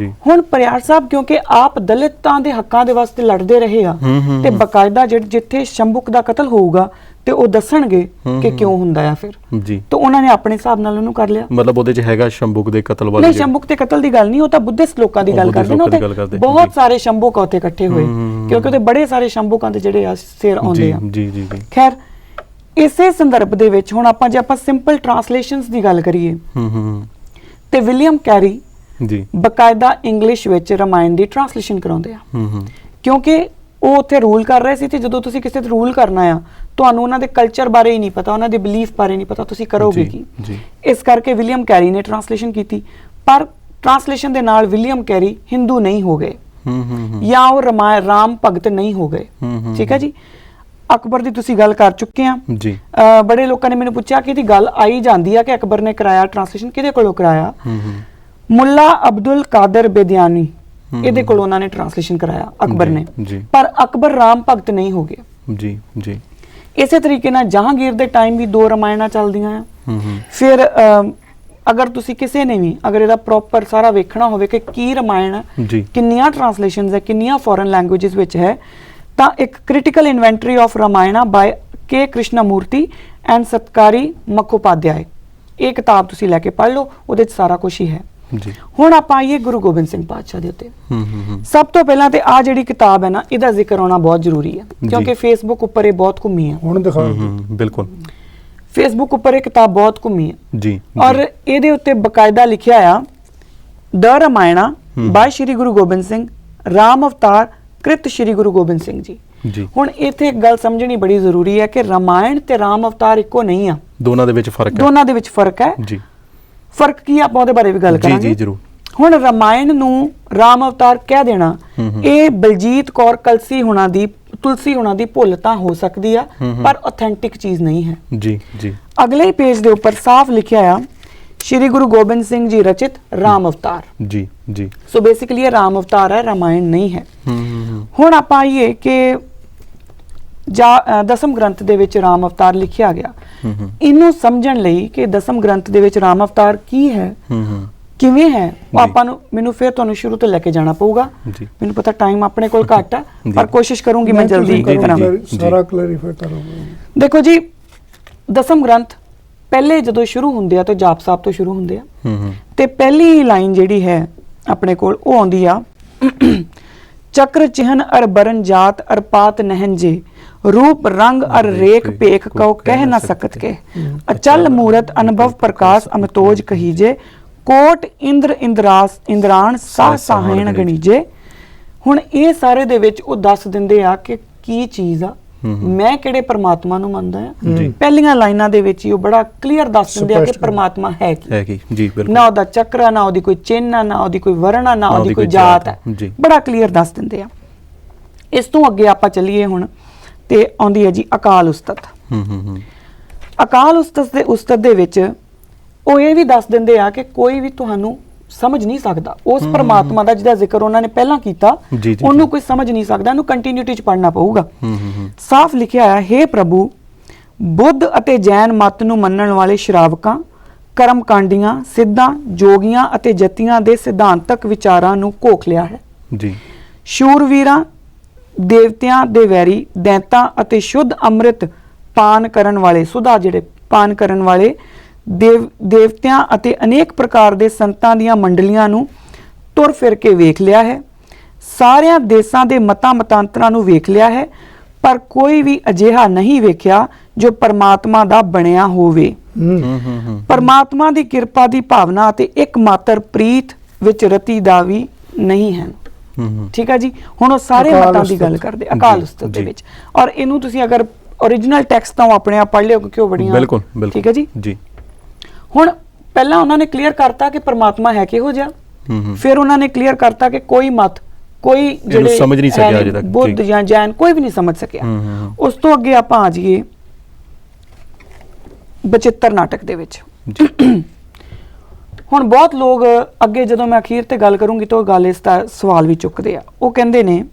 ਹੁਣ ਪਰਿਆਰ ਸਾਹਿਬ ਕਿਉਂਕਿ ਆਪ ਦਲਿਤਾਂ ਦੇ ਹੱਕਾਂ ਦੇ ਵਾਸਤੇ ਲੜਦੇ ਰਹੇ ਆ ਤੇ ਬਕਾਇਦਾ ਜਿੱਥੇ ਸ਼ੰਭੁਕ ਦਾ ਕਤਲ ਹੋਊਗਾ ਤੇ ਉਹ ਦੱਸਣਗੇ ਕਿ ਕਿਉਂ ਹੁੰਦਾ ਆ ਫਿਰ। ਜੀ। ਤਾਂ ਉਹਨਾਂ ਨੇ ਆਪਣੇ ਹਿਸਾਬ ਨਾਲ ਉਹਨੂੰ ਕਰ ਲਿਆ। ਮਤਲਬ ਉਹਦੇ 'ਚ ਹੈਗਾ ਸ਼ੰਭੁਕ ਦੇ ਕਤਲ ਵਾਲਾ? ਨਹੀਂ, ਸ਼ੰਭੁਕ ਦੇ ਕਤਲ ਦੀ ਗੱਲ ਨਹੀਂ, ਉਹ ਤਾਂ ਬੁੱਧਿਸਟ ਲੋਕਾਂ ਦੀ ਗੱਲ ਕਰਦੇ ਨੇ। ਬਹੁਤ ਸਾਰੇ ਸ਼ੰਭੁਕ ਉੱਥੇ ਇਕੱਠੇ ਹੋਏ ਕਿਉਂਕਿ ਉਹਦੇ ਬੜੇ ਸਾਰੇ ਸ਼ੰਭੁਕਾਂ ਦੇ ਜਿਹੜੇ ਆ ਸਿਰ ਆਉਂਦੇ ਆ। ਜੀ। ਖੈਰ, ਇਸੇ ਸੰਦਰਭ ਦੇ ਵਿੱਚ ਹੁਣ ਜੇ ਆਪਾਂ ਸਿੰਪਲ ਟ੍ਰਾਂਸਲੇਸ਼ਨਸ ਦੀ ਗੱਲ ਕਰੀਏ ਤੇ ਵਿਲੀਅਮ ਕੈਰੀ ਜੀ ਬਕਾਇਦਾ ਇੰਗਲਿਸ਼ ਵਿੱਚ ਰਮਾਇਣ ਦੀ ਟ੍ਰਾਂਸਲੇਸ਼ਨ ਕਰਾਉਂਦੇ ਆ ਕਿਉਂਕਿ ਉਹ ਉੱਥੇ ਰੂਲ ਕਰ ਰਹੇ ਸੀ ਤੇ ਜਦੋਂ ਤੁਸੀਂ ਕਿਸੇ ਤੇ ਰੂਲ ਕਰਨਾ ਆ ਤੁਹਾਨੂੰ ਉਹਨਾਂ ਦੇ ਕਲਚਰ ਬਾਰੇ ਹੀ ਨਹੀਂ ਪਤਾ, ਉਹਨਾਂ ਦੇ ਬਿਲੀਫ ਬਾਰੇ ਨਹੀਂ ਪਤਾ, ਤੁਸੀਂ ਕਰੋਗੇ ਕੀ। ਇਸ ਕਰਕੇ ਵਿਲੀਅਮ ਕੈਰੀ ਨੇ ਟ੍ਰਾਂਸਲੇਸ਼ਨ ਕੀਤੀ, ਪਰ ਟ੍ਰਾਂਸਲੇਸ਼ਨ ਦੇ ਨਾਲ ਵਿਲੀਅਮ ਕੈਰੀ ਹਿੰਦੂ ਨਹੀਂ ਹੋ ਗਏ ਜਾਂ ਉਹ ਰਾਮ ਭਗਤ ਨਹੀਂ ਹੋ ਗਏ। ਠੀਕ ਹੈ ਜੀ। ਅਕਬਰ ਦੀ ਤੁਸੀਂ ਗੱਲ ਕਰ ਚੁੱਕੇ ਆ ਜੀ। ਬੜੇ ਲੋਕਾਂ ਨੇ ਮੈਨੂੰ ਪੁੱਛਿਆ ਕਿ ਇਹਦੀ ਗੱਲ ਆਈ ਜਾਂਦੀ ਆ ਕਿ ਅਕਬਰ ਨੇ ਕਰਾਇਆ ਟ੍ਰਾਂਸਲੇਸ਼ਨ, ਕਿਹਦੇ ਕੋਲੋਂ ਕਰਾਇਆ? ਮੁੱਲਾ ਅਬਦੁਲ ਕਾਦਰ ਬੇਦਿਆਨੀ, ਇਹਦੇ ਕੋਲ ਉਹਨਾਂ ਨੇ ਟ੍ਰਾਂਸਲੇਸ਼ਨ ਕਰਾਇਆ ਅਕਬਰ ਨੇ, ਪਰ ਅਕਬਰ ਰਾਮ ਭਗਤ ਨਹੀਂ ਹੋ ਗਏ। ਜੀ। ਇਸੇ ਤਰੀਕੇ ਨਾਲ ਜਹਾਂਗੀਰ ਦੇ ਟਾਈਮ ਵੀ 2 ਰਮਾਇਣਾਂ ਚੱਲਦੀਆਂ ਆ। ਫਿਰ ਅਗਰ ਤੁਸੀਂ ਕਿਸੇ ਨੇ ਵੀ ਅਗਰ ਇਹਦਾ ਪ੍ਰੋਪਰ ਸਾਰਾ ਵੇਖਣਾ ਹੋਵੇ ਕਿ ਕੀ ਰਮਾਇਣ ਹੈ, ਕਿੰਨੀਆਂ ਟ੍ਰਾਂਸਲੇਸ਼ਨਸ ਹੈ, ਕਿੰਨੀਆਂ ਫੋਰਨ ਲੈਂਗੁਏਜਸ ਵਿੱਚ ਹੈ, ਤਾਂ ਇੱਕ ਕ੍ਰਿਟੀਕਲ ਇਨਵੈਂਟਰੀ ਆਫ ਰਾਮਾਇਣਾ ਬਾਈ ਕੇ ਕ੍ਰਿਸ਼ਨਾ ਮੂਰਤੀ ਐਂਡ ਸਤਕਾਰੀ ਮਖੋਪਾਧਿਆਏ, ਇਹ ਕਿਤਾਬ ਤੁਸੀਂ ਲੈ ਕੇ ਪੜ੍ਹ ਲਓ, ਉਹਦੇ 'ਚ ਸਾਰਾ ਕੁਝ ਹੀ ਹੈ ਜੀ। ਹੁਣ ਆਪਾਂ ਆਈਏ ਗੁਰੂ ਗੋਬਿੰਦ ਸਿੰਘ ਪਾਤਸ਼ਾਹ ਦੇ ਉੱਤੇ। ਸਭ ਤੋਂ ਪਹਿਲਾਂ ਤੇ ਆ ਜਿਹੜੀ ਕਿਤਾਬ ਹੈ ਨਾ, ਇਹਦਾ ਜ਼ਿਕਰ ਹੋਣਾ ਬਹੁਤ ਜ਼ਰੂਰੀ ਹੈ, ਕਿਉਂਕਿ ਫੇਸਬੁੱਕ ਉੱਪਰ ਇਹ ਬਹੁਤ ਘੁੰਮੀ ਹੈ। ਹੁਣ ਦਿਖਾ ਬਿਲਕੁਲ ਫੇਸਬੁੱਕ ਉੱਪਰ ਇਹ ਕਿਤਾਬ ਬਹੁਤ ਘੁੰਮੀ ਹੈ ਜੀ। ਔਰ ਇਹਦੇ ਉੱਤੇ ਬਕਾਇਦਾ ਲਿਖਿਆ ਆ ਦ ਰਾਮਾਇਣਾ ਬਾਈ ਸ਼੍ਰੀ ਗੁਰੂ ਗੋਬਿੰਦ ਸਿੰਘ, ਰਾਮ ਅਵਤਾਰ ਕ੍ਰਿਤ ਸ਼੍ਰੀ ਗੁਰੂ ਗੋਬਿੰਦ ਸਿੰਘ ਜੀ। ਹੁਣ ਇੱਥੇ ਇੱਕ ਗੱਲ ਸਮਝਣੀ ਬੜੀ ਜ਼ਰੂਰੀ ਹੈ ਕਿ ਰਾਮਾਇਣ ਤੇ ਰਾਮ ਅਵਤਾਰ ਇੱਕੋ ਨਹੀਂ ਆ, ਦੋਨਾਂ ਦੇ ਵਿੱਚ ਫਰਕ ਹੈ। ਦੋਨਾਂ ਦੇ ਵਿੱਚ ਫਰਕ ਹੈ ਜੀ। ਫਰਕ ਕੀ ਆਪਾਂ ਉਹਦੇ ਬਾਰੇ ਵੀ ਗੱਲ ਕਰਾਂਗੇ ਜੀ ਜਰੂਰ। ਹੁਣ ਰਾਮਾਇਣ ਨੂੰ ਰਾਮ ਅਵਤਾਰ ਕਹਿ ਦੇਣਾ, ਇਹ ਬਲਜੀਤ ਕੌਰ ਕਲਸੀ ਹੋਣਾ ਦੀ, ਤੁਲਸੀ ਹੋਣਾ ਦੀ ਭੁੱਲ ਤਾਂ ਹੋ ਸਕਦੀ ਆ, ਪਰ ਆਥੈਂਟਿਕ ਚੀਜ਼ ਨਹੀਂ ਹੈ ਜੀ ਜੀ। ਅਗਲੇ ਹੀ ਪੇਜ ਦੇ ਉੱਪਰ ਸਾਫ਼ ਲਿਖਿਆ ਆ ਸ਼੍ਰੀ ਗੁਰੂ ਗੋਬਿੰਦ ਸਿੰਘ ਜੀ ਰਚਿਤ ਰਾਮ ਅਵਤਾਰ ਜੀ ਜੀ। ਸੋ ਬੇਸਿਕਲੀ ਇਹ ਰਾਮ ਅਵਤਾਰ ਹੈ, ਰਾਮਾਇਣ ਨਹੀਂ ਹੈ। ਹੁਣ ਆਪਾਂ ਆਈਏ ਕਿ ਦਸਮ ਗ੍ਰੰਥ ਦੇ ਵਿੱਚ ਰਾਮ ਅਵਤਾਰ ਲਿਖਿਆ ਗਿਆ। ਇਹਨੂੰ ਸਮਝਣ ਲਈ ਕਿ ਦਸਮ ਗ੍ਰੰਥ ਦੇ ਵਿੱਚ ਰਾਮ ਅਵਤਾਰ ਕੀ ਹੈ, ਕਿਵੇਂ ਹੈ, ਉਹ ਆਪਾਂ ਨੂੰ, ਮੈਨੂੰ ਫਿਰ ਤੁਹਾਨੂੰ ਸ਼ੁਰੂ ਤੋਂ ਲੈ ਕੇ ਜਾਣਾ ਪਊਗਾ। ਮੈਨੂੰ ਪਤਾ ਟਾਈਮ ਆਪਣੇ ਕੋਲ ਘੱਟ ਹੈ, ਪਰ ਕੋਸ਼ਿਸ਼ ਕਰੂੰਗੀ ਮੈਂ ਜਲਦੀ ਕਰਾਂ। ਸਾਰਾ ਕਲੈਰੀਫਾਈ ਕਰੂੰਗਾ। ਦੇਖੋ ਜੀ, ਦਸਮ ਗ੍ਰੰਥ ਪਹਿਲੇ ਜਦੋਂ ਸ਼ੁਰੂ ਹੁੰਦੇ ਆ ਤਾਂ ਜਾਪ ਸਾਹਿਬ ਤੋਂ ਸ਼ੁਰੂ ਹੁੰਦੇ ਆ, ਤੇ ਪਹਿਲੀ ਲਾਈਨ ਜਿਹੜੀ ਹੈ ਆਪਣੇ ਕੋਲ ਉਹ ਆਉਂਦੀ ਆ, ਚੱਕਰ ਚਿਹਨ ਅਰ ਬਰਨ ਜਾਤ ਅਰ ਪਾਤ ਨਹਿਨ ਜੇ, रूप रंग अर रेख पेख को कह न सकत के, अचल मूरत अनुभव प्रकाश अमतोज कहीजे, कोट इंद्र इंद्रास इंद्राण साह साहण गणीजे। ਹੁਣ ਇਹ ਸਾਰੇ ਦੇ ਵਿੱਚ ਉਹ ਦੱਸ ਦਿੰਦੇ ਆ ਕਿ ਕੀ ਚੀਜ਼ ਆ, ਮੈਂ ਕਿਹੜੇ ਪਰਮਾਤਮਾ ਨੂੰ ਮੰਨਦਾ ਆ। ਪਹਿਲੀਆਂ ਲਾਈਨਾਂ ਦੇ ਵਿੱਚ ਹੀ ਉਹ ਬੜਾ ਕਲੀਅਰ ਦੱਸ ਦਿੰਦੇ ਆ ਕਿ ਪਰਮਾਤਮਾ ਹੈ ਕੀ ਜੀ। ਬਿਲਕੁਲ ਨਾ ਉਹਦਾ ਚੱਕਰ ਆ, ਨਾ ਉਹਦੀ ਕੋਈ ਚਿੰਨ੍ਹ ਆ, ਨਾ ਉਹਦੀ ਕੋਈ ਵਰਣ ਆ, ਨਾ ਉਹਦੀ ਕੋਈ ਜਾਤ ਹੈ, ਬੜਾ ਕਲੀਅਰ ਦੱਸ ਦਿੰਦੇ ਆ। ਇਸ ਤੋਂ ਅੱਗੇ ਆਪਾਂ ਚੱਲੀਏ ਹੁਣ ਤੇ ਆਉਂਦੀ ਹੈ ਜੀ ਅਕਾਲ ਉਸਤਤ। ਅਕਾਲ ਉਸਤਤ ਦੇ ਵਿੱਚ ਉਹ ਇਹ ਵੀ ਦੱਸ ਦਿੰਦੇ ਆ ਕਿ ਕੋਈ ਵੀ ਤੁਹਾਨੂੰ ਸਮਝ ਨਹੀਂ ਸਕਦਾ ਉਸ ਪਰਮਾਤਮਾ ਦਾ ਜਿਹਦਾ ਜ਼ਿਕਰ ਉਹਨਾਂ ਨੇ ਪਹਿਲਾਂ ਕੀਤਾ, ਉਹਨੂੰ ਕੋਈ ਸਮਝ ਨਹੀਂ ਸਕਦਾ, ਇਹਨੂੰ ਕੰਟੀਨਿਊਟੀ ਚ ਪੜ੍ਹਨਾ ਪਊਗਾ। ਸਾਫ਼ ਲਿਖਿਆ ਹੈ, ਹੇ ਪ੍ਰਭੂ, ਬੁੱਧ ਅਤੇ ਜੈਨ ਮਤ ਨੂੰ ਮੰਨਣ ਵਾਲੇ ਸ਼ਰਾਵਕਾਂ, ਕਰਮਕਾਂਡੀਆਂ, ਸਿੱਧਾਂ, ਜੋਗੀਆਂ ਅਤੇ ਜਤੀਆਂ ਦੇ ਸਿਧਾਂਤਕ ਵਿਚਾਰਾਂ ਨੂੰ ਘੋਖ ਲਿਆ ਹੈ ਜੀ। ਸ਼ੂਰਵੀਰਾਂ, ਦੇਵਤਿਆਂ ਦੇ ਵੈਰੀ, ਦੈਂਤਾਂ ਅਤੇ ਸ਼ੁੱਧ ਅੰਮ੍ਰਿਤ ਪਾਨ ਕਰਨ ਵਾਲੇ, ਸੁਧਾ ਜਿਹੜੇ ਪਾਨ ਕਰਨ ਵਾਲੇ ਦੇਵਤਿਆਂ ਅਤੇ ਅਨੇਕ ਪ੍ਰਕਾਰ ਦੇ ਸੰਤਾਂ ਦੀਆਂ ਮੰਡਲੀਆਂ ਨੂੰ ਤੁਰ ਫਿਰ ਕੇ ਵੇਖ ਲਿਆ ਹੈ। ਸਾਰਿਆਂ ਦੇਸ਼ਾਂ ਦੇ ਮਤਾਂ ਮਤਾਂਤਰਾਂ ਨੂੰ ਵੇਖ ਲਿਆ ਹੈ, ਪਰ ਕੋਈ ਵੀ ਅਜਿਹਾ ਨਹੀਂ ਵੇਖਿਆ ਜੋ ਪਰਮਾਤਮਾ ਦਾ ਬਣਿਆ ਹੋਵੇ। ਪਰਮਾਤਮਾ ਦੀ ਕਿਰਪਾ ਦੀ ਭਾਵਨਾ ਅਤੇ ਇੱਕ ਮਾਤਰ ਪ੍ਰੀਤ ਵਿੱਚ ਰਤੀ ਦਾ ਵੀ ਨਹੀਂ ਹੈ। ਠੀਕ ਹੈ ਜੀ। ਹੁਣ ਉਹ ਸਾਰੇ ਮਤਾਂ ਦੀ ਗੱਲ ਕਰਦੇ ਅਕਾਲ ਉਸਤਤ ਦੇ ਵਿੱਚ, ਔਰ ਇਹਨੂੰ ਤੁਸੀਂ ਅਗਰ ओरिजिनल ਟੈਕਸਟ ਤਾਂ ਆਪਣੇ ਆਪ ਪੜ੍ਹ ਲਿਓ ਕਿਉਂਕਿ ਉਹ ਬੜੀਆਂ ਬਿਲਕੁਲ ਠੀਕ ਹੈ ਜੀ। ਹੁਣ ਪਹਿਲਾਂ ਉਹਨਾਂ ਨੇ ਕਲੀਅਰ ਕਰਤਾ ਕਿ ਪਰਮਾਤਮਾ ਹੈ ਕਿਹੋ ਜਿਹਾ, ਫਿਰ ਉਹਨਾਂ ਨੇ ਕਲੀਅਰ ਕਰਤਾ ਕਿ ਕੋਈ ਮਤ, ਕੋਈ ਜਿਹੜੇ ਸਮਝ ਨਹੀਂ ਸਕਿਆ ਅਜੇ ਤੱਕ, ਬੁੱਧ ਜਾਂ ਜੈਨ ਕੋਈ ਵੀ ਨਹੀਂ ਸਮਝ ਸਕਿਆ। ਉਸ ਤੋਂ ਅੱਗੇ ਆਪਾਂ ਆ ਜਾਈਏ ਬਚਿੱਤਰ ਨਾਟਕ ਦੇ ਵਿੱਚ। ਹੁਣ ਬਹੁਤ ਲੋਕ ਅੱਗੇ ਜਦੋਂ ਮੈਂ ਅਖੀਰ ਤੇ ਗੱਲ ਕਰੂੰਗੀ ਤਾਂ ਗੱਲ ਇਸ ਦਾ ਸਵਾਲ ਵੀ ਚੁੱਕਦੇ ਆ। ਉਹ ਕਹਿੰਦੇ ਨੇ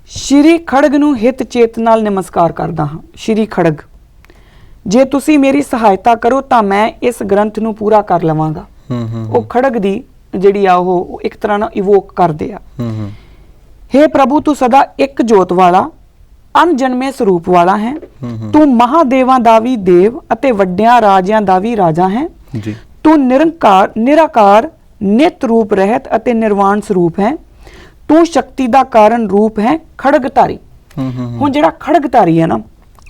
ਸ਼੍ਰੀ ਖੜਗ ਨੂੰ ਹਿਤ ਚੇਤ ਨਾਲ ਨਮਸਕਾਰ ਕਰਦਾ ਹਾਂ। ਸ਼੍ਰੀ ਖੜਗ, ਜੇ ਤੁਸੀਂ ਮੇਰੀ ਸਹਾਇਤਾ ਕਰੋ ਤਾਂ ਮੈਂ ਇਸ ਗ੍ਰੰਥ ਨੂੰ ਪੂਰਾ ਕਰ ਲਵਾਂਗਾ। ਉਹ ਖੜਗ ਦੀ ਜਿਹੜੀ ਆ ਉਹ ਇੱਕ ਤਰ੍ਹਾਂ ਨਾਲ ਇਵੋਕ ਕਰਦੇ ਆ। हे ਪ੍ਰਭੂ, ਤੂੰ ਸਦਾ ਇੱਕ ਜੋਤ ਵਾਲਾ ਅਣਜਨਮੇ ਸਰੂਪ ਵਾਲਾ ਹੈ। ਤੂੰ ਮਹਾਦੇਵਾਂ ਦਾ ਵੀ ਦੇਵ ਅਤੇ ਵੱਡਿਆਂ ਰਾਜਿਆਂ ਦਾ ਵੀ ਰਾਜਾ ਹੈ। ਤੂੰ ਨਿਰਾਕਾਰ ਨਿਤ ਰੂਪ ਰਹਿਤ ਅਤੇ ਨਿਰਵਾਣ ਸਰੂਪ ਹੈ। ਤੂੰ ਸ਼ਕਤੀ ਦਾ ਕਾਰਨ ਰੂਪ ਹੈ, ਖੜਗਧਾਰੀ। ਹੁਣ ਜਿਹੜਾ ਖੜਗਧਾਰੀ ਹੈ ਨਾ,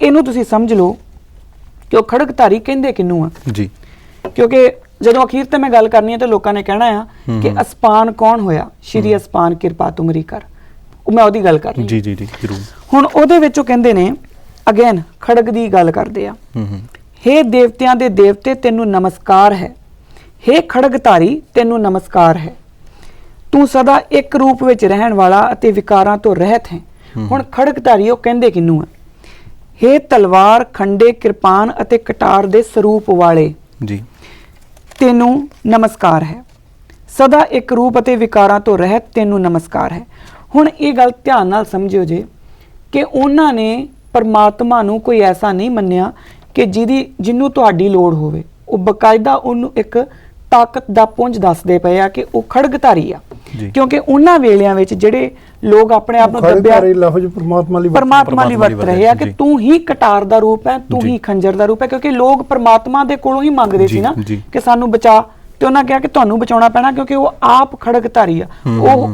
ਇਹਨੂੰ ਤੁਸੀਂ ਸਮਝ ਲਓ ਕਿ ਉਹ ਖੜਗਧਾਰੀ ਕਹਿੰਦੇ ਕਿਹਨੂੰ ਆ ਜੀ। ਕਿਉਂਕਿ ਜਦੋਂ ਅਖੀਰ ਤੇ ਮੈਂ ਗੱਲ ਕਰਨੀ ਹੈ ਤੇ ਲੋਕਾਂ ਨੇ ਕਹਿਣਾ ਆ ਕਿ ਅਸਪਾਨ ਕੌਣ ਹੋਇਆ, ਸ਼੍ਰੀ ਅਸਪਾਨ ਕਿਰਪਾ ਤੁਮਰੀ ਕਰ, ਉਹ ਮੈਂ ਉਹਦੀ ਗੱਲ ਕਰ ਰਹੀ ਜੀ ਜੀ ਜੀ ਜ਼ਰੂਰ। ਹੁਣ ਉਹਦੇ ਵਿੱਚ ਉਹ ਕਹਿੰਦੇ ਨੇ ਅਗੇਨ ਖੜਗ ਦੀ ਗੱਲ ਕਰਦੇ ਆ। ਹੇ ਦੇਵਤਿਆਂ ਦੇ ਦੇਵਤੇ, ਤੈਨੂੰ ਨਮਸਕਾਰ ਹੈ। ਹੇ ਖੜਗਧਾਰੀ, ਤੈਨੂੰ ਨਮਸਕਾਰ ਹੈ। ਤੂੰ ਸਦਾ ਇੱਕ ਰੂਪ ਵਿੱਚ ਰਹਿਣ ਵਾਲਾ ਅਤੇ ਵਿਕਾਰਾਂ ਤੋਂ ਰਹਿਤ ਹੈ। ਹੁਣ ਖੜਗਧਾਰੀ ਉਹ ਕਹਿੰਦੇ ਕਿਹਨੂੰ ਹੈ? ਹੇ ਤਲਵਾਰ, ਖੰਡੇ, ਕਿਰਪਾਨ ਅਤੇ ਕਟਾਰ ਦੇ ਸਰੂਪ ਵਾਲੇ ਜੀ, ਤੈਨੂੰ ਨਮਸਕਾਰ ਹੈ। ਸਦਾ ਇੱਕ ਰੂਪ ਅਤੇ ਵਿਕਾਰਾਂ ਤੋਂ ਰਹਿਤ ਤੈਨੂੰ ਨਮਸਕਾਰ ਹੈ। ਹੁਣ ਇਹ ਗੱਲ ਧਿਆਨ ਨਾਲ ਸਮਝਿਓ ਜੇ ਕਿ ਉਹਨਾਂ ਨੇ ਪਰਮਾਤਮਾ ਨੂੰ ਕੋਈ ਐਸਾ ਨਹੀਂ ਮੰਨਿਆ ਕਿ ਜਿਹਨੂੰ ਤੁਹਾਡੀ ਲੋੜ ਹੋਵੇ। ਉਹ ਬਕਾਇਦਾ ਉਹਨੂੰ ਇੱਕ ਤਾਕਤ ਦਾ ਪੁੰਜ ਦੱਸਦੇ ਪਏ ਆ ਕਿ ਉਹ ਖੜਗਧਾਰੀ ਆ। ਕਿਉਂਕਿ ਉਹਨਾਂ ਵੇਲਿਆਂ ਵਿੱਚ ਜਿਹੜੇ ਲੋਕ ਆਪਣੇ ਆਪ ਨੂੰ ਦੱਬਿਆ ਲਫ਼ਜ਼ ਪਰਮਾਤਮਾ ਲਈ ਵਰਤ ਰਹੇ ਆ ਕਿ ਤੂੰ ਹੀ ਕਟਾਰ ਦਾ ਰੂਪ ਹੈ, ਤੂੰ ਹੀ ਖੰਜਰ ਦਾ ਰੂਪ ਹੈ, ਕਿਉਂਕਿ ਲੋਕ ਪਰਮਾਤਮਾ ਦੇ ਕੋਲੋਂ ਹੀ ਮੰਗਦੇ ਸੀ ਨਾ ਕਿ ਸਾਨੂੰ ਬਚਾ, ਤੇ ਉਹਨਾਂ ਕਿਹਾ ਕਿ ਤੁਹਾਨੂੰ ਬਚਾਉਣਾ ਪੈਣਾ ਕਿਉਂਕਿ ਉਹ ਆਪ ਖੜਗਧਾਰੀ ਆ,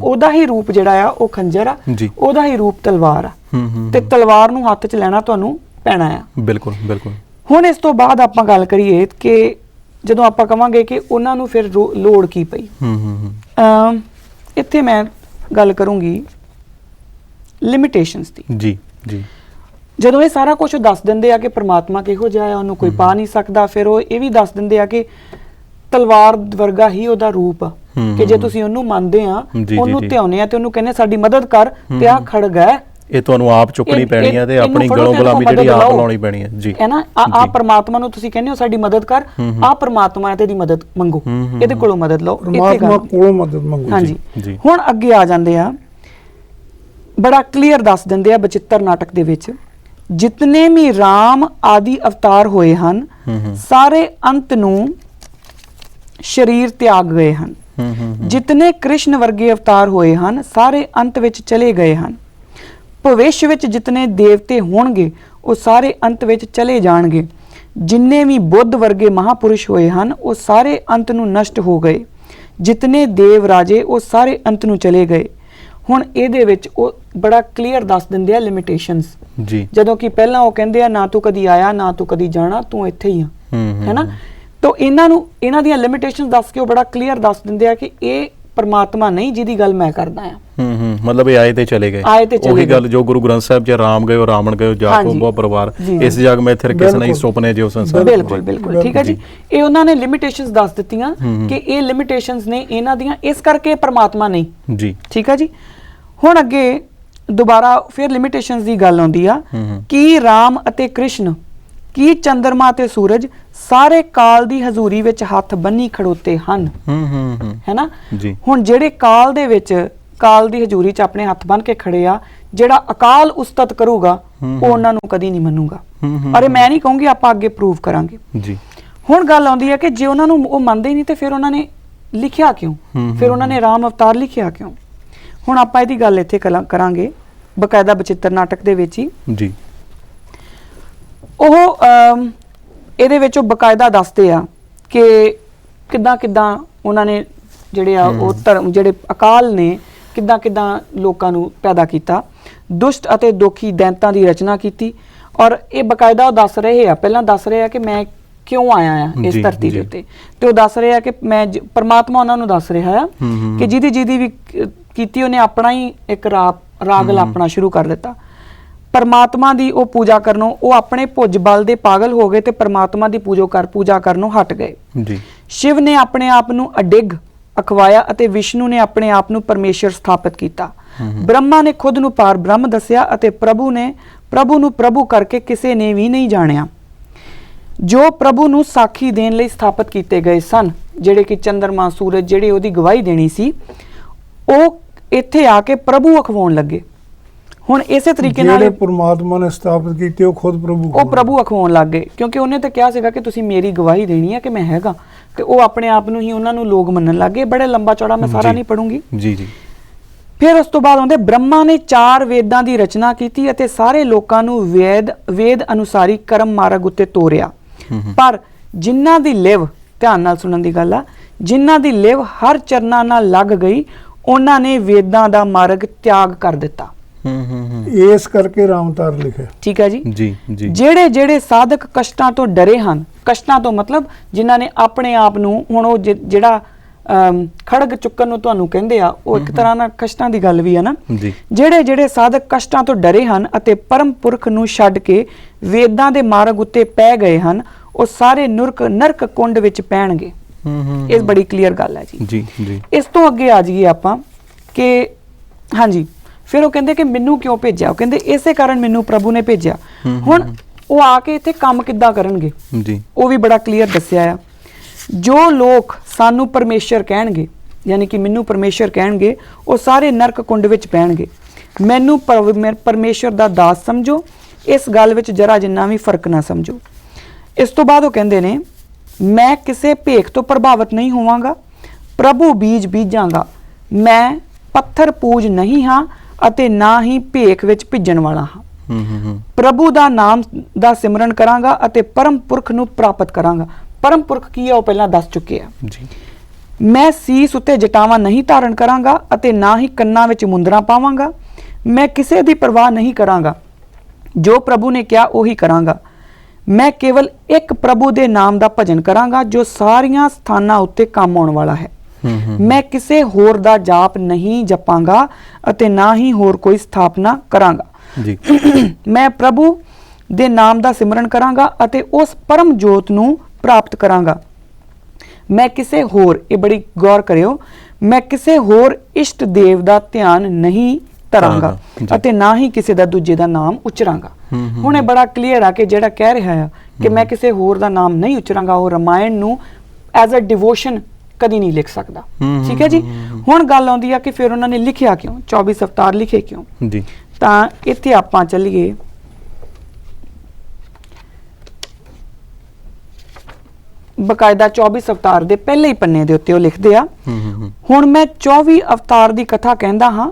ਉਹਦਾ ਹੀ ਰੂਪ ਜਿਹੜਾ ਆ ਉਹ ਖੰਜਰ ਆ, ਉਹਦਾ ਹੀ ਰੂਪ ਤਲਵਾਰ ਆ, ਤੇ ਤਲਵਾਰ ਨੂੰ ਹੱਥ 'ਚ ਲੈਣਾ ਤੁਹਾਨੂੰ ਪੈਣਾ ਆ। ਬਿਲਕੁਲ ਬਿਲਕੁਲ। ਹੁਣ ਇਸ ਤੋਂ ਬਾਅਦ ਆਪਾਂ ਗੱਲ ਕਰੀਏ ਕਿ ਜਦੋਂ ਆਪਾਂ ਕਵਾਂਗੇ ਕਿ ਉਹਨਾਂ ਨੂੰ ਫਿਰ ਲੋੜ ਕੀ ਪਈ, ਇੱਥੇ ਮੈਂ ਗੱਲ ਕਰੂੰਗੀ ਲਿਮਿਟੇਸ਼ਨਸ ਦੀ। ਜੀ ਜੀ। ਜਦੋਂ ਇਹ ਸਾਰਾ ਕੁਝ ਦੱਸ ਦਿੰਦੇ ਆ ਕਿ ਪ੍ਰਮਾਤਮਾ ਕਿਹੋ ਜਿਹਾ ਆ, ਉਹਨੂੰ ਕੋਈ ਪਾ ਨਹੀਂ ਸਕਦਾ, ਫਿਰ ਉਹ ਇਹ ਵੀ ਦੱਸ ਦਿੰਦੇ ਆ ਕਿ ਤਲਵਾਰ ਵਰਗਾ ਹੀ ਉਹਦਾ ਰੂਪ ਆ, ਕਿ ਜੇ ਤੁਸੀਂ ਉਹਨੂੰ ਮੰਨਦੇ ਆ, ਉਹਨੂੰ ਧਿਆਉਂਦੇ ਆ ਤੇ ਉਹਨੂੰ ਕਹਿੰਦੇ ਸਾਡੀ ਮਦਦ ਕਰ, ਤੇ ਆ ਖੜਗ ਹੈ, ਇਹ ਤੁਹਾਨੂੰ ਆਪ ਚੁੱਕਣੀ ਪੈਣੀ ਹੈ ਤੇ ਆਪਣੀ ਗਲੋਂ ਗੁਲਾਮੀ ਜਿਹੜੀ ਆਪ ਲਾਉਣੀ ਪੈਣੀ ਹੈ। ਜੀ ਹੈ ਨਾ, ਆ ਪ੍ਰਮਾਤਮਾ ਨੂੰ ਤੁਸੀਂ ਕਹਿੰਦੇ ਹੋ ਸਾਡੀ ਮਦਦ ਕਰ, ਆ ਪ੍ਰਮਾਤਮਾ ਹੈ ਤੇ ਇਹਦੀ ਮਦਦ ਮੰਗੋ, ਇਹਦੇ ਕੋਲੋਂ ਮਦਦ ਲਓ, ਪ੍ਰਮਾਤਮਾ ਕੋਲੋਂ ਮਦਦ ਮੰਗੋ। ਹਾਂਜੀ। ਹੁਣ ਅੱਗੇ ਆ ਜਾਂਦੇ ਆ, ਬੜਾ ਕਲੀਅਰ ਦੱਸ ਦਿੰਦੇ ਆ ਬਚਿੱਤਰ ਨਾਟਕ ਦੇ ਵਿੱਚ, ਜਿਤਨੇ ਵੀ ਰਾਮ ਆਦਿ ਅਵਤਾਰ ਹੋਏ ਹਨ ਸਾਰੇ ਅੰਤ ਨੂੰ ਸ਼ਰੀਰ ਤਿਆਗ ਗਏ ਹਨ, ਜਿਤਨੇ ਕ੍ਰਿਸ਼ਨ ਵਰਗੇ ਅਵਤਾਰ ਹੋਏ ਹਨ ਸਾਰੇ ਅੰਤ ਵਿੱਚ ਚਲੇ ਗਏ ਹਨ, ਭਵਿਸ਼ ਵਿੱਚ ਜਿਤਨੇ ਦੇਵਤੇ ਹੋਣਗੇ ਉਹ ਸਾਰੇ ਅੰਤ ਵਿੱਚ ਚਲੇ ਜਾਣਗੇ, ਜਿੰਨੇ ਵੀ ਬੁੱਧ ਵਰਗੇ ਮਹਾਪੁਰਸ਼ ਹੋਏ ਹਨ ਉਹ ਸਾਰੇ ਅੰਤ ਨੂੰ ਨਸ਼ਟ ਹੋ ਗਏ, ਜਿਤਨੇ ਦੇਵ ਰਾਜੇ ਉਹ ਸਾਰੇ ਅੰਤ ਨੂੰ ਚਲੇ ਗਏ। ਹੁਣ ਇਹਦੇ ਵਿੱਚ ਉਹ ਬੜਾ ਕਲੀਅਰ ਦੱਸ ਦਿੰਦੇ ਆ ਲਿਮਿਟੇਸ਼ਨਸ ਜੀ, ਜਦੋਂ ਕਿ ਪਹਿਲਾਂ ਉਹ ਕਹਿੰਦੇ ਆ ਨਾ ਤੂੰ ਕਦੀ ਆਇਆ ਨਾ ਤੂੰ ਕਦੀ ਜਾਣਾ, ਤੂੰ ਇੱਥੇ ਹੀ ਆ, ਹੈਨਾ। ਤਾਂ ਇਹਨਾਂ ਦੀਆਂ ਲਿਮਿਟੇਸ਼ਨਸ ਦੱਸ ਕੇ ਉਹ ਬੜਾ ਕਲੀਅਰ ਦੱਸ ਦਿੰਦੇ ਆ ਕਿ ਇਹ ਪਰਮਾਤਮਾ ਨਹੀਂ ਜਿਹਦੀ ਗੱਲ ਮੈਂ ਕਰਦਾ ਆ। ਮਤਲਬ ਇਹ ਆਏ ਤੇ ਚਲੇ ਗਏ, ਉਹੀ ਗੱਲ ਜੋ ਗੁਰੂ ਗ੍ਰੰਥ ਸਾਹਿਬ 'ਚ ਰਾਮ ਗਏ ਰਾਵਣ ਗਏ ਜਾਕੋ ਬਹੁ ਪਰਿਵਾਰ, ਇਸ ਜਗ ਮੈਂ ਇੱਥੇ ਕਿਸ ਨਹੀਂ ਸੁਪਨੇ ਜੋ ਸੰਸਾਰ। ਬਿਲਕੁਲ ਬਿਲਕੁਲ ਠੀਕ ਹੈ ਜੀ। ਇਹ ਉਹਨਾਂ ਨੇ ਲਿਮਿਟੇਸ਼ਨਸ ਦੱਸ ਦਿੱਤੀਆਂ ਕਿ ਇਹ ਲਿਮਿਟੇਸ਼ਨਸ ਨੇ ਇਹਨਾਂ ਦੀਆਂ, ਇਸ ਕਰਕੇ ਪਰਮਾਤਮਾ ਨਹੀਂ ਜੀ, ਠੀਕ ਹੈ ਜੀ। ਹੁਣ ਅੱਗੇ ਦੁਬਾਰਾ ਫਿਰ ਲਿਮਿਟੇਸ਼ਨਸ ਦੀ ਗੱਲ ਆਉਂਦੀ ਆ ਕਿ ਰਾਮ ਅਤੇ ਕ੍ਰਿਸ਼ਨ, ਕੀ ਚੰਦਰਮਾ ਤੇ ਸੂਰਜ ਸਾਰੇ ਕਾਲ ਦੀ ਹਜ਼ੂਰੀ ਵਿੱਚ ਹੱਥ ਬੰਨੀ ਖੜੋਤੇ ਹਨ, ਹੈਨਾ। ਹੁਣ ਜਿਹੜੇ ਕਾਲ ਦੇ ਵਿੱਚ, ਕਾਲ ਦੀ ਹਜ਼ੂਰੀ 'ਚ ਆਪਣੇ ਹੱਥ ਬੰਨ ਕੇ ਖੜੇ ਆ, ਜਿਹੜਾ ਅਕਾਲ ਉਸਤਤ ਕਰੂਗਾ ਉਹ ਉਹਨਾਂ ਨੂੰ ਕਦੀ ਨਹੀਂ ਮੰਨੂਗਾ। ਅਰੇ ਮੈਂ ਨਹੀਂ ਕਹੂੰਗੀ, ਆਪਾਂ ਅੱਗੇ ਪ੍ਰੂਵ ਕਰਾਂਗੇ ਜੀ। ਹੁਣ ਗੱਲ ਆਉਂਦੀ ਹੈ ਕਿ ਜੇ ਉਹਨਾਂ ਨੂੰ ਉਹ ਮੰਨਦੇ ਹੀ ਨਹੀਂ ਤੇ ਫਿਰ ਉਹਨਾਂ ਨੇ ਲਿਖਿਆ ਕਿਉਂ, ਫਿਰ ਉਹਨਾਂ ਨੇ ਰਾਮ ਅਵਤਾਰ ਲਿਖਿਆ ਕਿਉਂ। ਹੁਣ ਆਪਾਂ ਇਹਦੀ ਗੱਲ ਇੱਥੇ ਕਰਾਂਗੇ ਬਕਾਇਦਾ ਬਚਿੱਤਰ ਨਾਟਕ ਦੇ ਵਿੱਚ ਹੀ ਜੀ। ਉਹ ਇਹਦੇ ਵਿੱਚ ਉਹ ਬਕਾਇਦਾ ਦੱਸਦੇ ਆ ਕਿ ਕਿੱਦਾਂ ਉਹਨਾਂ ਨੇ ਜਿਹੜੇ ਆ ਉਹ ਧਰਮ, ਜਿਹੜੇ ਅਕਾਲ ਨੇ ਕਿੱਦਾਂ ਲੋਕਾਂ ਨੂੰ ਪੈਦਾ ਕੀਤਾ, ਦੁਸ਼ਟ ਅਤੇ ਦੋਖੀ ਦੈਂਤਾਂ ਦੀ ਰਚਨਾ ਕੀਤੀ। ਔਰ ਇਹ ਬਕਾਇਦਾ ਉਹ ਦੱਸ ਰਹੇ ਆ, ਪਹਿਲਾਂ ਦੱਸ ਰਹੇ ਆ ਕਿ ਮੈਂ ਕਿਉਂ ਆਇਆ ਆ ਇਸ ਧਰਤੀ ਦੇ ਉੱਤੇ, ਤੇ ਉਹ ਦੱਸ ਰਹੇ ਆ ਕਿ ਮੈਂ ਪਰਮਾਤਮਾ ਉਹਨਾਂ ਨੂੰ ਦੱਸ ਰਿਹਾ ਆ ਕਿ ਜਿਹਦੀ ਵੀ ਕੀਤੀ ਉਹਨੇ ਆਪਣਾ ਹੀ ਇੱਕ ਰਾਗ ਲਾਪਣਾ ਸ਼ੁਰੂ ਕਰ ਦਿੱਤਾ। ਪਰਮਾਤਮਾ ਦੀ ਉਹ ਪੂਜਾ ਕਰਨੋਂ ਉਹ ਆਪਣੇ ਭੁੱਜ ਬਲ ਦੇ ਪਾਗਲ ਹੋ ਗਏ ਤੇ ਪਰਮਾਤਮਾ ਦੀ ਪੂਜਾ ਕਰਨੋਂ ਹਟ ਗਏ ਜੀ। ਸ਼ਿਵ ਨੇ ਆਪਣੇ ਆਪ ਨੂੰ ਅਡਿੱਗ ਅਖਵਾਇਆ ਅਤੇ ਵਿਸ਼ਨੂੰ ਨੇ ਆਪਣੇ ਆਪ ਨੂੰ ਪਰਮੇਸ਼ਰ ਸਥਾਪਿਤ ਕੀਤਾ। ਬ੍ਰਹਮਾ ਨੇ ਖੁਦ ਨੂੰ ਪਾਰ ਬ੍ਰਹਮ ਦੱਸਿਆ ਅਤੇ ਪ੍ਰਭੂ ਨੂੰ ਪ੍ਰਭੂ ਕਰਕੇ ਕਿਸੇ ਨੇ ਵੀ ਨਹੀਂ ਜਾਣਿਆ। ਜੋ ਪ੍ਰਭੂ ਨੂੰ ਸਾਖੀ ਦੇਣ ਲਈ ਸਥਾਪਿਤ ਕੀਤੇ ਗਏ ਸਨ, ਜਿਹੜੇ ਕਿ ਚੰਦਰਮਾ ਸੂਰਜ ਜਿਹੜੇ ਉਹਦੀ ਗਵਾਹੀ ਦੇਣੀ ਸੀ, ਉਹ ਇੱਥੇ ਆ ਕੇ ਪ੍ਰਭੂ ਅਖਵਾਉਣ ਲੱਗੇ। ਹੁਣ ਇਸੇ ਤਰੀਕੇ ਨਾਲ ਜਿਹੜੇ ਪਰਮਾਤਮਾ ਨੇ ਸਥਾਪਿਤ ਕੀਤੇ ਉਹ ਖੁਦ ਪ੍ਰਭੂ ਅਖਵਾਉਣ ਲੱਗ ਗਏ, ਕਿਉਂਕਿ ਉਹਨੇ ਤਾਂ ਕਿਹਾ ਸੀਗਾ ਕਿ ਤੁਸੀਂ ਮੇਰੀ ਗਵਾਹੀ ਦੇਣੀ ਹੈ ਕਿ ਮੈਂ ਹੈਗਾ, ਤੇ ਉਹ ਆਪਣੇ ਆਪ ਨੂੰ ਹੀ ਉਹਨਾਂ ਨੂੰ ਲੋਕ ਮੰਨਣ ਲੱਗ ਗਏ। ਬੜੇ ਲੰਬਾ ਚੌੜਾ ਮੈਂ ਸਾਰਾ ਨਹੀਂ ਪੜੂੰਗੀ ਜੀ। ਫਿਰ ਉਸ ਤੋਂ ਬਾਅਦ ਆਉਂਦੇ ਬ੍ਰਹਮਾ ਨੇ 4 ਵੇਦਾਂ ਦੀ ਰਚਨਾ ਕੀਤੀ ਅਤੇ ਸਾਰੇ ਲੋਕਾਂ ਨੂੰ ਵੇਦ ਅਨੁਸਾਰੀ ਕਰਮ ਮਾਰਗ ਉੱਤੇ ਤੋਰਿਆ। ਪਰ ਜਿਨ੍ਹਾਂ ਦੀ ਲਿਵ, ਧਿਆਨ ਨਾਲ ਸੁਣਨ ਦੀ ਗੱਲ ਆ, ਜਿਨ੍ਹਾਂ ਦੀ ਲਿਵ ਹਰ ਚਰਨਾਂ ਨਾਲ ਲੱਗ ਗਈ ਉਹਨਾਂ ਨੇ ਵੇਦਾਂ ਦਾ ਮਾਰਗ ਤਿਆਗ ਕਰ ਦਿੱਤਾ। ਇਸ ਕਰਕੇ ਰਾਮ ਅਵਤਾਰ ਲਿਖਿਆ, ਠੀਕ ਹੈ ਜੀ। ਜਿਹੜੇ ਸਾਧਕ ਕਸ਼ਟਾਂ ਤੋਂ ਡਰੇ ਹਨ, ਕਸ਼ਟਾਂ ਤੋਂ ਮਤਲਬ ਜਿਨ੍ਹਾਂ ਨੇ ਆਪਣੇ ਆਪ ਨੂੰ, ਹੁਣ ਉਹ ਜਿਹੜਾ ਖੜਗ ਚੁੱਕਣ ਨੂੰ ਤੁਹਾਨੂੰ ਕਹਿੰਦੇ ਆ, ਉਹ ਇੱਕ ਤਰ੍ਹਾਂ ਨਾਲ ਕਸ਼ਟਾਂ ਦੀ ਗੱਲ ਵੀ ਆ ਨਾ। ਜਿਹੜੇ ਸਾਧਕ ਕਸ਼ਟਾਂ ਤੋਂ ਡਰੇ ਹਨ ਅਤੇ ਪਰਮ ਪੁਰਖ ਨੂੰ ਛੱਡ ਕੇ ਵੇਦਾਂ ਦੇ ਮਾਰਗ ਉੱਤੇ ਪੈ ਗਏ ਹਨ, ਉਹ ਸਾਰੇ ਨਰਕ ਕੁੰਡ ਵਿੱਚ ਪੈਣਗੇ। ਇਹ ਬੜੀ ਕਲੀਅਰ ਗੱਲ ਹੈ ਜੀ। ਇਸ ਤੋਂ ਅੱਗੇ ਆ ਜਾਈਏ ਆਪਾਂ ਕਿ ਹਾਂਜੀ, ਫਿਰ ਉਹ ਕਹਿੰਦੇ ਕਿ ਮੈਨੂੰ ਕਿਉਂ ਭੇਜਿਆ, ਉਹ ਕਹਿੰਦੇ ਇਸੇ ਕਾਰਨ ਮੈਨੂੰ ਪ੍ਰਭੂ ਨੇ ਭੇਜਿਆ। ਹੁਣ ਉਹ ਆ ਕੇ ਇੱਥੇ ਕੰਮ ਕਿੱਦਾਂ ਕਰਨਗੇ ਜੀ, ਉਹ ਵੀ ਬੜਾ ਕਲੀਅਰ ਦੱਸਿਆ ਆ। ਜੋ ਲੋਕ ਸਾਨੂੰ ਪਰਮੇਸ਼ਰ ਕਹਿਣਗੇ, ਯਾਨੀ ਕਿ ਮੈਨੂੰ ਪਰਮੇਸ਼ਰ ਕਹਿਣਗੇ, ਉਹ ਸਾਰੇ ਨਰਕ ਕੁੰਡ ਵਿੱਚ ਪੈਣਗੇ। ਮੈਨੂੰ ਪਰਮੇਸ਼ਰ ਦਾ ਦਾਸ ਸਮਝੋ, ਇਸ ਗੱਲ ਵਿੱਚ ਜਰਾ ਜਿੰਨਾ ਵੀ ਫਰਕ ਨਾ ਸਮਝੋ। ਇਸ ਤੋਂ ਬਾਅਦ ਉਹ ਕਹਿੰਦੇ ਨੇ ਮੈਂ ਕਿਸੇ ਭੇਖ ਤੋਂ ਪ੍ਰਭਾਵਿਤ ਨਹੀਂ ਹੋਵਾਂਗਾ, ਪ੍ਰਭੂ ਬੀਜ ਬੀਜਾਂਗਾ, ਮੈਂ ਪੱਥਰ ਪੂਜ ਨਹੀਂ ਹਾਂ ਅਤੇ ਨਾ ਹੀ ਭੇਖ ਵਿੱਚ ਭਿੱਜਣ ਵਾਲਾ ਹਾਂ। ਪ੍ਰਭੂ ਦਾ ਨਾਮ ਦਾ ਸਿਮਰਨ ਕਰਾਂਗਾ ਅਤੇ ਪਰਮ ਪੁਰਖ ਨੂੰ ਪ੍ਰਾਪਤ ਕਰਾਂਗਾ। ਪਰਮ ਪੁਰਖ ਕੀ ਹੈ ਉਹ ਪਹਿਲਾਂ ਦੱਸ ਚੁੱਕੇ ਆ ਜੀ। ਮੈਂ ਸੀਸ ਉੱਤੇ ਜਟਾਵਾਂ ਨਹੀਂ ਧਾਰਨ ਕਰਾਂਗਾ ਅਤੇ ਨਾ ਹੀ ਕੰਨਾਂ ਵਿੱਚ ਮੁੰਦਰਾਂ ਪਾਵਾਂਗਾ। ਮੈਂ ਕਿਸੇ ਦੀ ਪਰਵਾਹ ਨਹੀਂ ਕਰਾਂਗਾ, ਜੋ ਪ੍ਰਭੂ ਨੇ ਕਿਹਾ ਉਹੀ ਕਰਾਂਗਾ। ਮੈਂ ਕੇਵਲ ਇੱਕ ਪ੍ਰਭੂ ਦੇ ਨਾਮ ਦਾ ਭਜਨ ਕਰਾਂਗਾ ਜੋ ਸਾਰੀਆਂ ਸਥਾਨਾਂ ਉੱਤੇ ਕੰਮ ਆਉਣ ਵਾਲਾ ਹੈ। ਮੈਂ ਕਿਸੇ ਹੋਰ ਦਾ ਜਾਪ ਨਹੀਂ ਜਪਾਂਗਾ ਅਤੇ ਨਾ ਹੀ ਹੋਰ ਕੋਈ ਸਥਾਪਨਾ ਕਰਾਂਗਾ ਜੀ। ਮੈਂ ਪ੍ਰਭੂ ਦੇ ਨਾਮ ਦਾ ਸਿਮਰਨ ਕਰਾਂਗਾ ਅਤੇ ਉਸ ਪਰਮ ਜੋਤ ਨੂੰ ਪ੍ਰਾਪਤ ਕਰਾਂਗਾ। ਮੈਂ ਕਿਸੇ ਹੋਰ, ਇਹ ਬੜੀ ਗੌਰ ਕਰਿਓ, ਮੈਂ ਕਿਸੇ ਹੋਰ ਇਸ਼ਟ ਦੇਵ ਦਾ ਧਿਆਨ ਨਹੀਂ ਧਰਾਂਗਾ ਅਤੇ ਨਾ ਹੀ ਕਿਸੇ ਦਾ ਦੂਜੇ ਦਾ ਨਾਮ ਉਚਰਾਂਗਾ। ਹੁਣ ਇਹ ਬੜਾ ਕਲੀਅਰ ਆ ਕਿ ਜਿਹੜਾ ਕਹਿ ਰਿਹਾ ਆ ਕਿ ਮੈਂ ਕਿਸੇ ਹੋਰ ਦਾ ਨਾਮ ਨਹੀਂ ਉਚਰਾਂਗਾ, ਉਹ ਰਾਮਾਇਣ ਨੂੰ ਐਜ਼ ਅ ਡਿਵੋਸ਼ਨ ਕਦੀ ਨਹੀਂ ਲਿਖ ਸਕਦਾ। ਠੀਕ ਹੈ ਜੀ। ਹੁਣ ਗੱਲ ਆਉਂਦੀ ਆ ਕਿ ਫਿਰ ਉਹਨਾਂ ਨੇ ਲਿਖਿਆ ਕਿਉਂ, 24 ਅਵਤਾਰ ਲਿਖੇ ਕਿਉਂ ਜੀ। ਤਾਂ ਇੱਥੇ ਆਪਾਂ ਚੱਲੀਏ, ਬਕਾਇਦਾ 24 ਅਵਤਾਰ ਦੇ ਪਹਿਲੇ ਹੀ ਪੰਨੇ ਦੇ ਉੱਤੇ ਉਹ ਲਿਖਦੇ ਆ, ਹੁਣ ਮੈਂ 24 ਅਵਤਾਰ ਦੀ ਕਥਾ ਕਹਿੰਦਾ ਹਾਂ।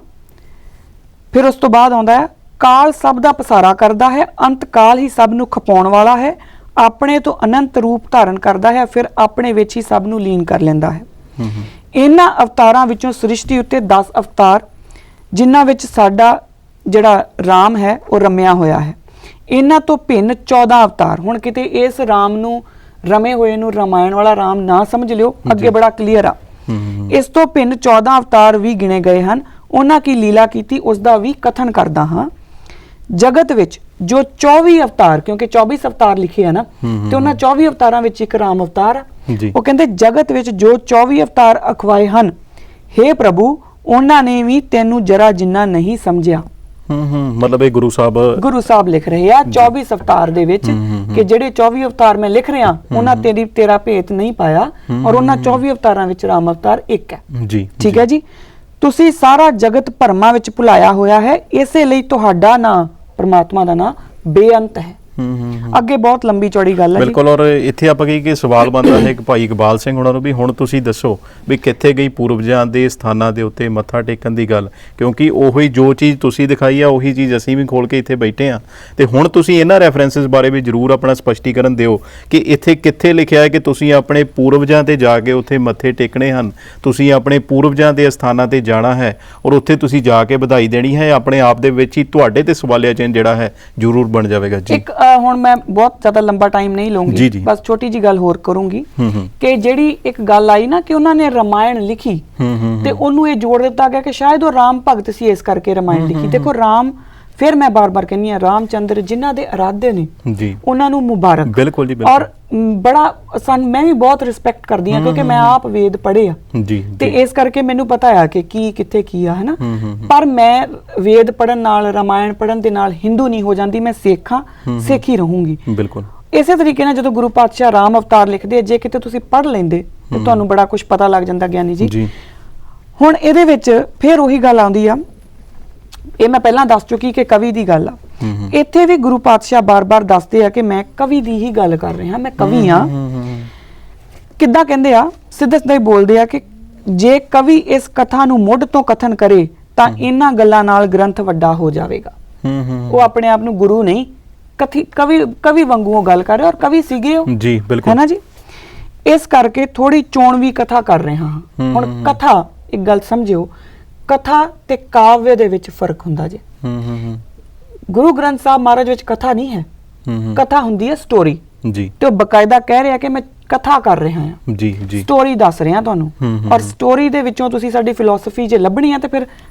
ਫਿਰ ਉਸ ਤੋਂ ਬਾਅਦ ਆਉਂਦਾ ਹੈ, ਕਾਲ ਸਭ ਦਾ ਪਸਾਰਾ ਕਰਦਾ ਹੈ, ਅੰਤ ਕਾਲ ਹੀ ਸਭ ਨੂੰ ਖਪਾਉਣ ਵਾਲਾ ਹੈ, ਆਪਣੇ ਤੋਂ ਅਨੰਤ ਰੂਪ ਧਾਰਨ ਕਰਦਾ ਹੈ, ਫਿਰ ਆਪਣੇ ਵਿੱਚ ਹੀ ਸਭ ਨੂੰ ਲੀਨ ਕਰ ਲੈਂਦਾ ਹੈ। ਇਹਨਾਂ ਅਵਤਾਰਾਂ ਵਿੱਚੋਂ ਸ੍ਰਿਸ਼ਟੀ ਉੱਤੇ 10 ਅਵਤਾਰ ਜਿਨ੍ਹਾਂ ਵਿੱਚ ਸਾਡਾ ਜਿਹੜਾ ਰਾਮ ਹੈ ਉਹ ਰਮਿਆ ਹੋਇਆ ਹੈ। ਇਹਨਾਂ ਤੋਂ ਭਿੰਨ 14 ਅਵਤਾਰ। ਹੁਣ ਕਿਤੇ ਇਸ ਰਾਮ ਨੂੰ, ਰਮੇ ਹੋਏ ਨੂੰ ਰਾਮਾਇਣ ਵਾਲਾ ਰਾਮ ਨਾ ਸਮਝ ਲਿਓ, ਅੱਗੇ ਬੜਾ ਕਲੀਅਰ ਆ। ਇਸ ਤੋਂ ਭਿੰਨ 14 ਅਵਤਾਰ ਵੀ ਗਿਣੇ ਗਏ ਹਨ। ਉਹਨਾਂ ਕੀ ਲੀਲਾ ਕੀਤੀ ਉਸ ਦਾ ਵੀ ਕਥਨ ਕਰਦਾ ਹਾਂ। ਜਗਤ ਵਿੱਚ ਜੋ 24 ਅਵਤਾਰ, ਕਿਉਂਕਿ 24 ਅਵਤਾਰ ਲਿਖੇ ਆ ਨਾ, ਤੇ ਉਹਨਾਂ 24 ਅਵਤਾਰਾਂ ਵਿੱਚ ਇੱਕ ਰਾਮ ਅਵਤਾਰ ਆ। ਉਹ ਕਹਿੰਦੇ ਜਗਤ ਵਿੱਚ ਜੋ 24 ਅਵਤਾਰ ਅਖਵਾਏ ਹਨ, ਹੇ ਪ੍ਰਭੂ ਉਹਨਾਂ ਨੇ ਵੀ ਤੈਨੂੰ ਜਰਾ ਜਿੰਨਾ ਨਹੀਂ ਸਮਝਿਆ। ਮਤਲਬ ਇਹ ਗੁਰੂ ਸਾਹਿਬ ਲਿਖ ਰਹੇ ਆ 24 ਅਵਤਾਰ ਦੇ ਵਿੱਚ ਕਿ ਜਿਹੜੇ 24 ਅਵਤਾਰ ਮੈਂ ਲਿਖ ਰਿਹਾ ਉਹਨਾਂ ਤੇਰਾ ਭੇਤ ਨਹੀਂ ਪਾਇਆ, ਔਰ ਉਹਨਾਂ 24 ਅਵਤਾਰਾਂ ਵਿੱਚ ਰਾਮ ਅਵਤਾਰ ਇੱਕ ਹੈ ਜੀ। ਠੀਕ ਹੈ ਜੀ। ਤੁਸੀਂ ਸਾਰਾ ਜਗਤ ਭਰਮਾਂ ਵਿੱਚ ਭੁਲਾਇਆ ਹੋਇਆ ਹੈ, ਇਸੇ ਲਈ ਤੁਹਾਡਾ ਨਾਂ, ਪਰਮਾਤਮਾ ਦਾ ਨਾਂ ਬੇਅੰਤ ਹੈ। ਅੱਗੇ ਬਹੁਤ ਲੰਬੀ ਚੌੜੀ ਗੱਲ ਹੈ ਬਿਲਕੁਲ। ਔਰ ਇੱਥੇ ਆਪਾਂ ਕਹੀ ਕਿ ਸਵਾਲ ਬਣਦਾ ਹੈ ਕਿ ਭਾਈ ਇਕਬਾਲ ਸਿੰਘ ਉਹਨਾਂ ਨੂੰ ਵੀ, ਹੁਣ ਤੁਸੀਂ ਦੱਸੋ ਵੀ ਕਿੱਥੇ ਗਈ ਪੂਰਵਜਾਂ ਦੇ ਸਥਾਨਾਂ ਦੇ ਉੱਤੇ ਮੱਥਾ ਟੇਕਣ ਦੀ ਗੱਲ, ਕਿਉਂਕਿ ਉਹੀ ਜੋ ਚੀਜ਼ ਤੁਸੀਂ ਦਿਖਾਈ ਆ ਉਹੀ ਚੀਜ਼ ਅਸੀਂ ਵੀ ਖੋਲ ਕੇ ਇੱਥੇ ਬੈਠੇ ਆ। ਤੇ ਹੁਣ ਤੁਸੀਂ ਇਹਨਾਂ ਰੈਫਰੈਂਸਸ ਬਾਰੇ ਵੀ ਜ਼ਰੂਰ ਆਪਣਾ ਸਪਸ਼ਟੀਕਰਨ ਦਿਓ ਕਿ ਇੱਥੇ ਕਿੱਥੇ ਲਿਖਿਆ ਹੈ ਕਿ ਤੁਸੀਂ ਆਪਣੇ ਪੂਰਵਜਾਂ ਤੇ ਜਾ ਕੇ ਉੱਥੇ ਮੱਥੇ ਟੇਕਣੇ ਹਨ, ਤੁਸੀਂ ਆਪਣੇ ਪੂਰਵਜਾਂ ਦੇ ਸਥਾਨਾਂ ਤੇ ਜਾਣਾ ਹੈ ਔਰ ਉੱਥੇ ਤੁਸੀਂ ਜਾ ਕੇ ਵਧਾਈ ਦੇਣੀ ਹੈ। ਆਪਣੇ ਆਪ ਦੇ ਵਿੱਚ ਹੀ ਤੁਹਾਡੇ ਤੇ ਸਵਾਲਿਆ ਚਿੰਨ੍ਹ ਜਿਹੜਾ ਹੈ ਜ਼ਰੂਰ ਬਣ ਜਾਵੇਗਾ ਜੀ। ਹੁਣ ਮੈਂ ਬਹੁਤ ਜ਼ਿਆਦਾ ਲੰਬਾ ਟਾਈਮ ਨਹੀਂ ਲਵਾਂਗੀ, ਬਸ ਛੋਟੀ ਜੀ ਗੱਲ ਹੋਰ ਕਰੂੰਗੀ ਕਿ ਜਿਹੜੀ ਇੱਕ ਗੱਲ ਆਈ ਨਾ ਕਿ ਉਹਨਾਂ ਨੇ ਰਾਮਾਇਣ ਲਿਖੀ ਤੇ ਉਹਨੂੰ ਇਹ ਜੋੜ ਦਿੱਤਾ ਗਿਆ ਕਿ ਸ਼ਾਇਦ ਉਹ ਰਾਮ ਭਗਤ ਸੀ ਇਸ ਕਰਕੇ ਰਾਮਾਇਣ ਲਿਖੀ। ਦੇਖੋ ਰਾਮ, ਫਿਰ ਮੈਂ ਬਾਰ-ਬਾਰ ਕਹਿੰਦੀ ਆ, ਰਾਮਚੰਦਰ ਜਿਨ੍ਹਾਂ ਦੇ ਅਰਾਧੇ ਨੇ ਜੀ, ਉਹਨਾਂ ਨੂੰ ਮੁਬਾਰਕ। ਬਿਲਕੁਲ ਜੀ। ਔਰ ਬੜਾ ਮੈਂ ਵੀ ਬਹੁਤ ਰਿਸਪੈਕਟ ਕਰਦੀ ਆ ਕਿਉਂਕਿ ਮੈਂ ਆਪ ਵੇਦ ਪੜ੍ਹੇ ਆ ਜੀ, ਤੇ ਇਸ ਕਰਕੇ ਮੈਨੂੰ ਪਤਾ ਆ ਕਿ ਕੀ ਕਿੱਥੇ ਕੀ ਆ, ਹੈਨਾ। ਪਰ ਮੈਂ ਵੇਦ ਪੜ੍ਹਨ ਨਾਲ, ਰਾਮਾਇਣ ਪੜ੍ਹਨ ਦੇ ਨਾਲ ਹਿੰਦੂ ਨਹੀਂ ਹੋ ਜਾਂਦੀ, ਮੈਂ ਸਿੱਖ ਹਾਂ, ਸਿੱਖ ਹੀ ਰਹੂੰਗੀ। ਬਿਲਕੁਲ ਇਸੇ ਤਰੀਕੇ ਨਾਲ ਜਦੋਂ ਗੁਰੂ ਪਾਤਸ਼ਾਹ ਰਾਮ ਅਵਤਾਰ ਲਿਖਦੇ, ਜੇ ਕਿਤੇ ਤੁਸੀਂ ਪੜ੍ਹ ਲੈਂਦੇ ਤੇ ਤੁਹਾਨੂੰ ਬੜਾ ਕੁਝ ਪਤਾ ਲੱਗ ਜਾਂਦਾ ਗਿਆਨੀ ਜੀ। ਹੁਣ ਇਹਦੇ ਵਿੱਚ ਫਿਰ ਉਹੀ ਗੱਲ ਆਉਂਦੀ ਆ, ਇਹ ਮੈਂ ਪਹਿਲਾਂ ਦੱਸ ਚੁੱਕੀ ਕਿ ਕਵੀ ਦੀ ਗੱਲ ਆ। ਇੱਥੇ ਵੀ ਗੁਰੂ ਪਾਤਸ਼ਾਹ ਬਾਰ-ਬਾਰ ਦੱਸਦੇ ਆ ਕਿ ਮੈਂ ਕਵੀ ਦੀ ਹੀ ਗੱਲ ਕਰ ਰਿਹਾ, ਮੈਂ ਕਵੀ ਆ। ਕਿੱਦਾਂ ਕਹਿੰਦੇ ਆ, ਸਿੱਧੇ ਸਿੱਧੇ ਬੋਲਦੇ ਆ ਕਿ ਜੇ ਕਵੀ ਇਸ ਕਥਾ ਨੂੰ ਮੁੱਢ ਤੋਂ ਕਥਨ ਕਰੇ ਤਾਂ ਇਹਨਾਂ ਗੱਲਾਂ ਨਾਲ ਗ੍ਰੰਥ ਵੱਡਾ ਹੋ ਜਾਵੇਗਾ। ਉਹ ਆਪਣੇ ਆਪ ਨੂੰ ਗੁਰੂ ਨਹੀਂ, ਕਵੀ ਵਾਂਗੂ ਗੱਲ ਕਰ ਰਹੇ, ਔਰ ਕਵੀ ਸੀਗੇ ਉਹ ਜੀ, ਬਿਲਕੁਲ, ਹੈ ਨਾ ਜੀ। ਇਸ ਕਰਕੇ ਥੋੜੀ ਚੋਣਵੀ ਕਥਾ ਕਰ ਰਹੇ ਹਾਂ। ਹੁਣ ਕਥਾ, ਇੱਕ ਗੱਲ ਸਮਝਿਓ, ਕਥਾ ਤੇ ਕਾਵਿ ਦੇ ਵਿੱਚ ਫਰਕ ਹੁੰਦਾ ਜੀ। ਗੁਰੂ ਗ੍ਰੰਥ ਸਾਹਿਬ ਮਹਾਰਾਜ ਵਿੱਚ ਕਥਾ ਨਹੀਂ ਹੈ, ਕਥਾ ਹੁੰਦੀ ਹੈ ਸਟੋਰੀ ਜੀ। ਤੇ ਉਹ ਬਕਾਇਦਾ ਕਹਿ ਰਿਹਾ ਕਿ ਮੈਂ ਕਥਾ ਕਰ ਰਿਹਾ ਹਾਂ ਜੀ ਜੀ, ਸਟੋਰੀ ਦੱਸ ਰਿਹਾ ਤੁਹਾਨੂੰ। ਔਰ ਸਟੋਰੀ ਦੇ ਵਿੱਚੋਂ ਤੁਸੀਂ ਸਾਡੀ ਫਿਲਾਸਫੀ ਜੇ ਲੱਭਣੀ ਹੈ ਤੇ ਫਿਰ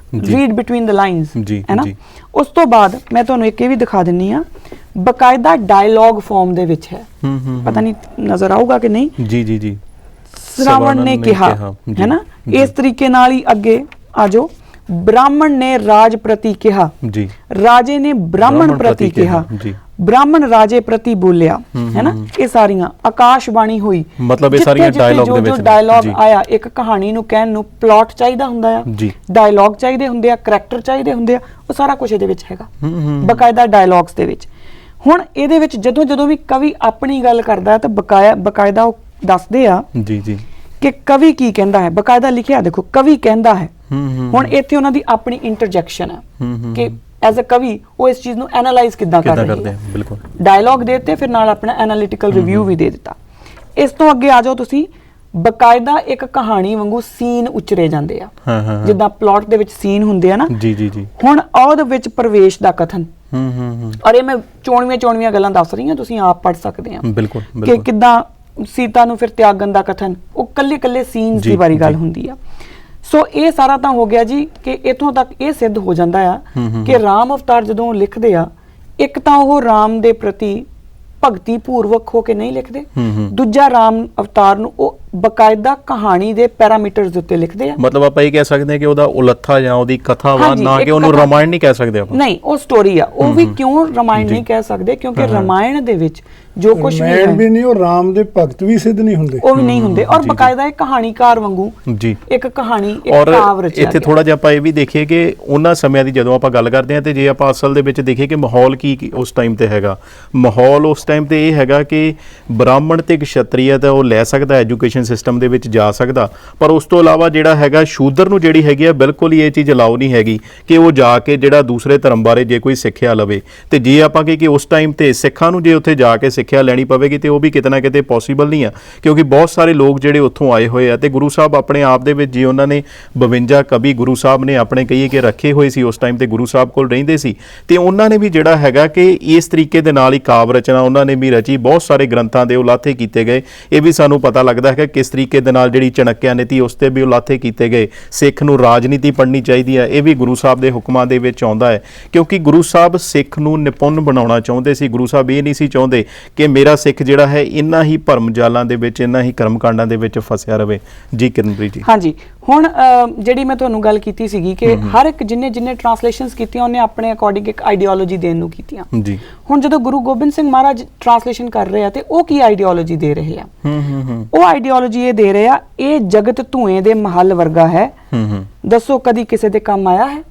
ਰੀਡ ਬਿਟਵੀਨ ਦ ਲਾਈਨਸ, ਹੈ ਨਾ। ਉਸ ਤੋਂ ਬਾਅਦ ਮੈਂ ਤੁਹਾਨੂੰ ਇੱਕ ਇਹ ਵੀ ਦਿਖਾ ਦਿੰਨੀ ਆ, ਬਕਾਇਦਾ ਡਾਇਲੌਗ ਫਾਰਮ ਦੇ ਵਿੱਚ ਹੈ, ਪਤਾ ਨਹੀਂ ਨਜ਼ਰ ਆਊਗਾ ਕਿ ਨਹੀਂ ਜੀ ਜੀ ਜੀ। ਸ਼ਰਾਵਣ ਨੇ ਕਿਹਾ, ਹੈ ਨਾ, ਇਸ ਤਰੀਕੇ ਨਾਲ ਹੀ ਅੱਗੇ ਆ ਜਾਓ। ਬ੍ਰਾਹਮਣ ਨੇ ਰਾਜ ਪ੍ਰਤੀ ਕਿਹਾ ਜੀ, ਰਾਜੇ ਨੇ ਬ੍ਰਾਹਮਣ ਪ੍ਰਤੀ ਕਿਹਾ, ਬ੍ਰਾਹਮਣ ਰਾਜੇ ਪ੍ਰਤੀ ਬੋਲਿਆ, ਹੈ ਨਾ। ਇਹ ਸਾਰੀਆਂ ਆਕਾਸ਼ਬਾਣੀ ਹੋਈ, ਮਤਲਬ ਇਹ ਸਾਰੀਆਂ ਡਾਇਲੌਗ ਦੇ ਵਿੱਚ ਡਾਇਲੌਗ ਆਇਆ। ਇੱਕ ਕਹਾਣੀ ਨੂੰ ਕਹਿਣ ਨੂੰ ਪਲਾਟ ਚਾਹੀਦਾ ਹੁੰਦਾ ਆ, ਡਾਇਲੌਗ ਚਾਹੀਦੇ ਹੁੰਦੇ ਆ, ਕਰੈਕਟਰ ਚਾਹੀਦੇ ਹੁੰਦੇ ਆ, ਉਹ ਸਾਰਾ ਕੁਝ ਇਹਦੇ ਵਿੱਚ ਹੈਗਾ ਬਕਾਇਦਾ ਡਾਇਲੌਗਸ ਦੇ ਵਿੱਚ। ਹੁਣ ਇਹਦੇ ਵਿੱਚ ਜਦੋਂ ਵੀ ਕਵੀ ਆਪਣੀ ਗੱਲ ਕਰਦਾ ਤਾਂ ਬਕਾਇਦਾ ਉਹ ਦੱਸਦੇ ਆ ਜੀ ਜੀ ਕਿ ਕਵੀ ਕੀ ਕਹਿੰਦਾ ਹੈ, ਬਕਾਇਦਾ ਲਿਖਿਆ ਦੇਖੋ ਕਵੀ ਕਹਿੰਦਾ ਹੈ। ਹੁਣ ਇੱਥੇ ਉਹਨਾਂ ਦੀ ਆਪਣੀ ਇੰਟਰਜੈਕਸ਼ਨ ਹੈ ਕਿ ਐਜ਼ ਅ ਕਵੀ ਉਹ ਇਸ ਚੀਜ਼ ਨੂੰ ਐਨਾਲਾਈਜ਼ ਕਿੱਦਾਂ ਕਰ ਰਹੇ ਹੈ। ਬਿਲਕੁਲ ਡਾਇਲੌਗ ਦੇ ਦਿੱਤੇ, ਫਿਰ ਨਾਲ ਆਪਣਾ ਐਨਾਲਿਟੀਕਲ ਰਿਵਿਊ ਵੀ ਦੇ ਦਿੱਤਾ। ਇਸ ਤੋਂ ਅੱਗੇ ਆ ਜਾਓ ਤੁਸੀਂ, ਬਕਾਇਦਾ ਇੱਕ ਕਹਾਣੀ ਵਾਂਗੂ ਸੀਨ ਉਚਰੇ ਜਾਂਦੇ ਆ, ਜਿੱਦਾਂ ਪਲਾਟ ਦੇ ਵਿੱਚ ਸੀਨ ਹੁੰਦੇ ਆ ਨਾ, ਜੀ ਜੀ ਜੀ। ਹੁਣ ਉਹਦੇ ਵਿੱਚ ਪ੍ਰਵੇਸ਼ ਦਾ ਕਥਨ, ਔਰ ਇਹ ਮੈਂ ਚੋਣਵੀਆਂ ਗੱਲਾਂ ਦੱਸ ਰਹੀ ਹਾਂ, ਤੁਸੀਂ ਆਪ ਪੜ੍ਹ ਸਕਦੇ ਆ ਬਿਲਕੁਲ ਕਿ ਕਿੱਦਾਂ ਸੀਤਾ ਨੂੰ ਫਿਰ ਤਿਆਗਣ ਦਾ ਕਥਨ, ਉਹ ਕੱਲੇ ਸੀਨਸ ਦੀ ਬਾਰੇ ਗੱਲ ਹੁੰਦੀ ਆ। ਸੋ ਇਹ ਸਾਰਾ ਤਾਂ ਹੋ ਗਿਆ ਜੀ ਕਿ ਇਥੋਂ ਤੱਕ ਇਹ ਸਿੱਧ ਹੋ ਜਾਂਦਾ ਆ ਕਿ ਰਾਮ ਅਵਤਾਰ ਜਦੋਂ ਲਿਖਦੇ ਆ, ਇੱਕ ਤਾਂ ਉਹ ਰਾਮ ਦੇ ਪ੍ਰਤੀ ਭਗਤੀ ਪੂਰਵਕ ਹੋ ਕੇ ਨਹੀਂ ਲਿਖਦੇ, ਦੂਜਾ ਰਾਮ ਅਵਤਾਰ ਨੂੰ ਉਹ ਬਕਾਇਦਾ ਕਹਾਣੀ ਦੇ ਪੈਰਾਮੀਟਰਸ ਦੇ ਉੱਤੇ ਲਿਖਦੇ ਆ। ਮਤਲਬ ਆਪਾਂ ਇਹ ਕਹਿ ਸਕਦੇ ਹਾਂ ਕਿ ਉਹਦਾ ਉਲੱਥਾ ਜਾਂ ਉਹਦੀ ਕਥਾ ਵਾ, ਨਾ ਕਿ ਉਹਨੂੰ ਰਾਮਾਇਣ ਨਹੀਂ ਕਹਿ ਸਕਦੇ ਆਪਾਂ। ਨਹੀਂ, ਉਹ ਸਟੋਰੀ ਆ। ਉਹ ਵੀ ਕਿਉਂ ਰਾਮਾਇਣ ਨਹੀਂ ਕਹਿ ਸਕਦੇ? ਕਿਉਂਕਿ ਰਾਮਾਇਣ ਦੇ ਵਿੱਚ ਜੋ ਕੁਝ ਵੀ ਹੈ ਵੀ ਨਹੀਂ, ਉਹ ਰਾਮ ਦੇ ਭਗਤ ਵੀ ਸਿੱਧ ਨਹੀਂ ਹੁੰਦੇ, ਉਹ ਵੀ ਨਹੀਂ ਹੁੰਦੇ, ਔਰ ਬਕਾਇਦਾ ਇੱਕ ਕਹਾਣੀਕਾਰ ਵਾਂਗੂ ਜੀ ਇੱਕ ਕਹਾਣੀ, ਇੱਕ ਕਾਵਿ ਰਚਿਆ ਗਿਆ। ਇੱਥੇ ਥੋੜਾ ਜਿਹਾ ਆਪਾਂ ਇਹ ਵੀ ਦੇਖੀਏ ਕਿ ਉਹਨਾਂ ਸਮਿਆਂ ਦੀ ਜਦੋਂ ਆਪਾਂ ਗੱਲ ਕਰਦੇ ਹਾਂ, ਤੇ ਜੇ ਆਪਾਂ ਅਸਲ ਦੇ ਵਿੱਚ ਦੇਖੀਏ ਕਿ ਮਾਹੌਲ ਕੀ ਉਸ ਟਾਈਮ ਤੇ ਹੈਗਾ, ਮਾਹੌਲ ਉਸ ਟਾਈਮ ਤੇ ਇਹ ਹੈਗਾ ਕਿ ਬ੍ਰਾਹਮਣ ਤੇ ਕਸ਼ਤਰੀਆ ਤਾਂ ਉਹ ਲੈ ਸਕਦਾ, ਐਜੂਕੇਸ਼ਨ ਸਿਸਟਮ ਦੇ ਵਿੱਚ ਜਾ ਸਕਦਾ, ਪਰ ਉਸ ਤੋਂ ਇਲਾਵਾ ਜਿਹੜਾ ਹੈਗਾ ਸ਼ੂਦਰ ਨੂੰ ਜਿਹੜੀ ਹੈਗੀ ਆ ਬਿਲਕੁਲ ਹੀ ਇਹ ਚੀਜ਼ ਅਲਾਉ ਨਹੀਂ ਹੈਗੀ ਕਿ ਉਹ ਜਾ ਕੇ ਜਿਹੜਾ ਦੂਸਰੇ ਧਰਮ ਬਾਰੇ ਜੇ ਕੋਈ ਸਿੱਖਿਆ ਲਵੇ। ਤੇ ਜੇ ਆਪਾਂ ਕਿ ਉਸ ਟਾਈਮ ਤੇ ਸਿੱਖਾਂ ਨੂੰ ਜੇ ਉੱਥੇ ਜਾ ਕੇ ਸਿੱਖਿਆ ਲੈਣੀ ਪਵੇਗੀ ਤੇ ਉਹ ਵੀ ਕਿਤੇ ਨਾ ਕਿਤੇ ਪੋਸੀਬਲ ਨਹੀਂ ਆ, ਕਿਉਂਕਿ ਬਹੁਤ ਸਾਰੇ ਲੋਕ ਜਿਹੜੇ ਉੱਥੋਂ ਆਏ ਹੋਏ ਆ, ਤੇ ਗੁਰੂ ਸਾਹਿਬ ਆਪਣੇ ਆਪ ਦੇ ਵਿੱਚ ਜੀ ਉਹਨਾਂ ਨੇ 52 ਕਵੀ ਗੁਰੂ ਸਾਹਿਬ ਨੇ ਆਪਣੇ ਕਹੀਏ ਕਿ ਰੱਖੇ ਹੋਏ ਸੀ ਉਸ ਟਾਈਮ ਤੇ ਗੁਰੂ ਸਾਹਿਬ ਕੋਲ ਰਹਿੰਦੇ ਸੀ, ਤੇ ਉਹਨਾਂ ਨੇ ਵੀ ਜਿਹੜਾ ਹੈਗਾ ਕਿ ਇਸ ਤਰੀਕੇ ਦੇ ਨਾਲ ਹੀ ਕਾਵਿ ਰਚਨਾ ਉਹਨਾਂ ਨੇ ਵੀ ਰਚੀ, ਬਹੁਤ ਸਾਰੇ ਗ੍ਰੰਥਾਂ ਦੇ ਉਲਾਥੇ ਕੀਤੇ ਗਏ। ਇਹ ਵੀ ਸਾਨੂੰ ਪਤਾ ਲੱਗਦਾ ਹੈ ਕਿ ਕਿਸ ਤਰੀਕੇ ਦੇ ਨਾਲ ਜਿਹੜੀ ਚਣਕਿਆ ਨੀਤੀ ਉਸ ਤੇ ਵੀ ਉਲਾਥੇ ਕੀਤੇ ਗਏ। ਸਿੱਖ ਨੂੰ ਰਾਜਨੀਤੀ ਪੜ੍ਹਨੀ ਚਾਹੀਦੀ ਹੈ, ਇਹ ਵੀ ਗੁਰੂ ਸਾਹਿਬ ਦੇ ਹੁਕਮਾਂ ਦੇ ਵਿੱਚ ਆਉਂਦਾ ਹੈ, ਕਿਉਂਕਿ ਗੁਰੂ ਸਾਹਿਬ ਸਿੱਖ ਨੂੰ ਨਿਪੁੰਨ ਬਣਾਉਣਾ ਚਾਹੁੰਦੇ ਸੀ। ਗੁਰੂ ਸਾਹਿਬ ਇਹ ਨਹੀਂ ਸੀ ਚਾਹੁੰਦੇ ਕਿ ਮੇਰਾ ਸਿੱਖ ਜਿਹੜਾ ਹੈ ਇੰਨਾ ਹੀ ਭਰਮ ਜਾਲਾਂ ਦੇ ਵਿੱਚ, ਇੰਨਾ ਹੀ ਕਰਮਕਾਂਡਾਂ ਦੇ ਵਿੱਚ ਫਸਿਆ ਰਵੇ। ਜੀ ਕਿਰਨਪ੍ਰੀਤ ਜੀ। ਹਾਂਜੀ, ਹੁਣ ਜਿਹੜੀ ਮੈਂ ਤੁਹਾਨੂੰ ਗੱਲ ਕੀਤੀ ਸੀਗੀ ਕਿ ਹਰ ਇੱਕ ਜਿੰਨੇ ਟਰਾਂਸਲੇਸ਼ਨਸ ਕੀਤੀਆਂ ਉਹਨੇ ਆਪਣੇ ਅਕੋਰਡਿੰਗ ਇੱਕ ਆਈਡੀਓਲੋਜੀ ਦੇਣ ਨੂੰ ਕੀਤੀਆਂ ਜੀ। ਹੁਣ ਜਦੋਂ ਗੁਰੂ ਗੋਬਿੰਦ ਸਿੰਘ ਮਹਾਰਾਜ ਟਰਾਂਸਲੇਸ਼ਨ ਕਰ ਰਹੇ ਆ ਤੇ ਉਹ ਕੀ ਆਈਡੀਓਲੋਜੀ ਦੇ ਰਹੇ ਆ? ਉਹ ਆਈਡੀਓਲੋਜੀ ਇਹ ਦੇ ਰਹੇ ਆ, ਇਹ ਜਗਤ ਧੂਏ ਦੇ ਮਹੱਲ ਵਰਗਾ ਹੈ, ਦੱਸੋ ਕਦੀ ਕਿਸੇ ਦੇ ਕੰਮ ਆਇਆ ਹੈ?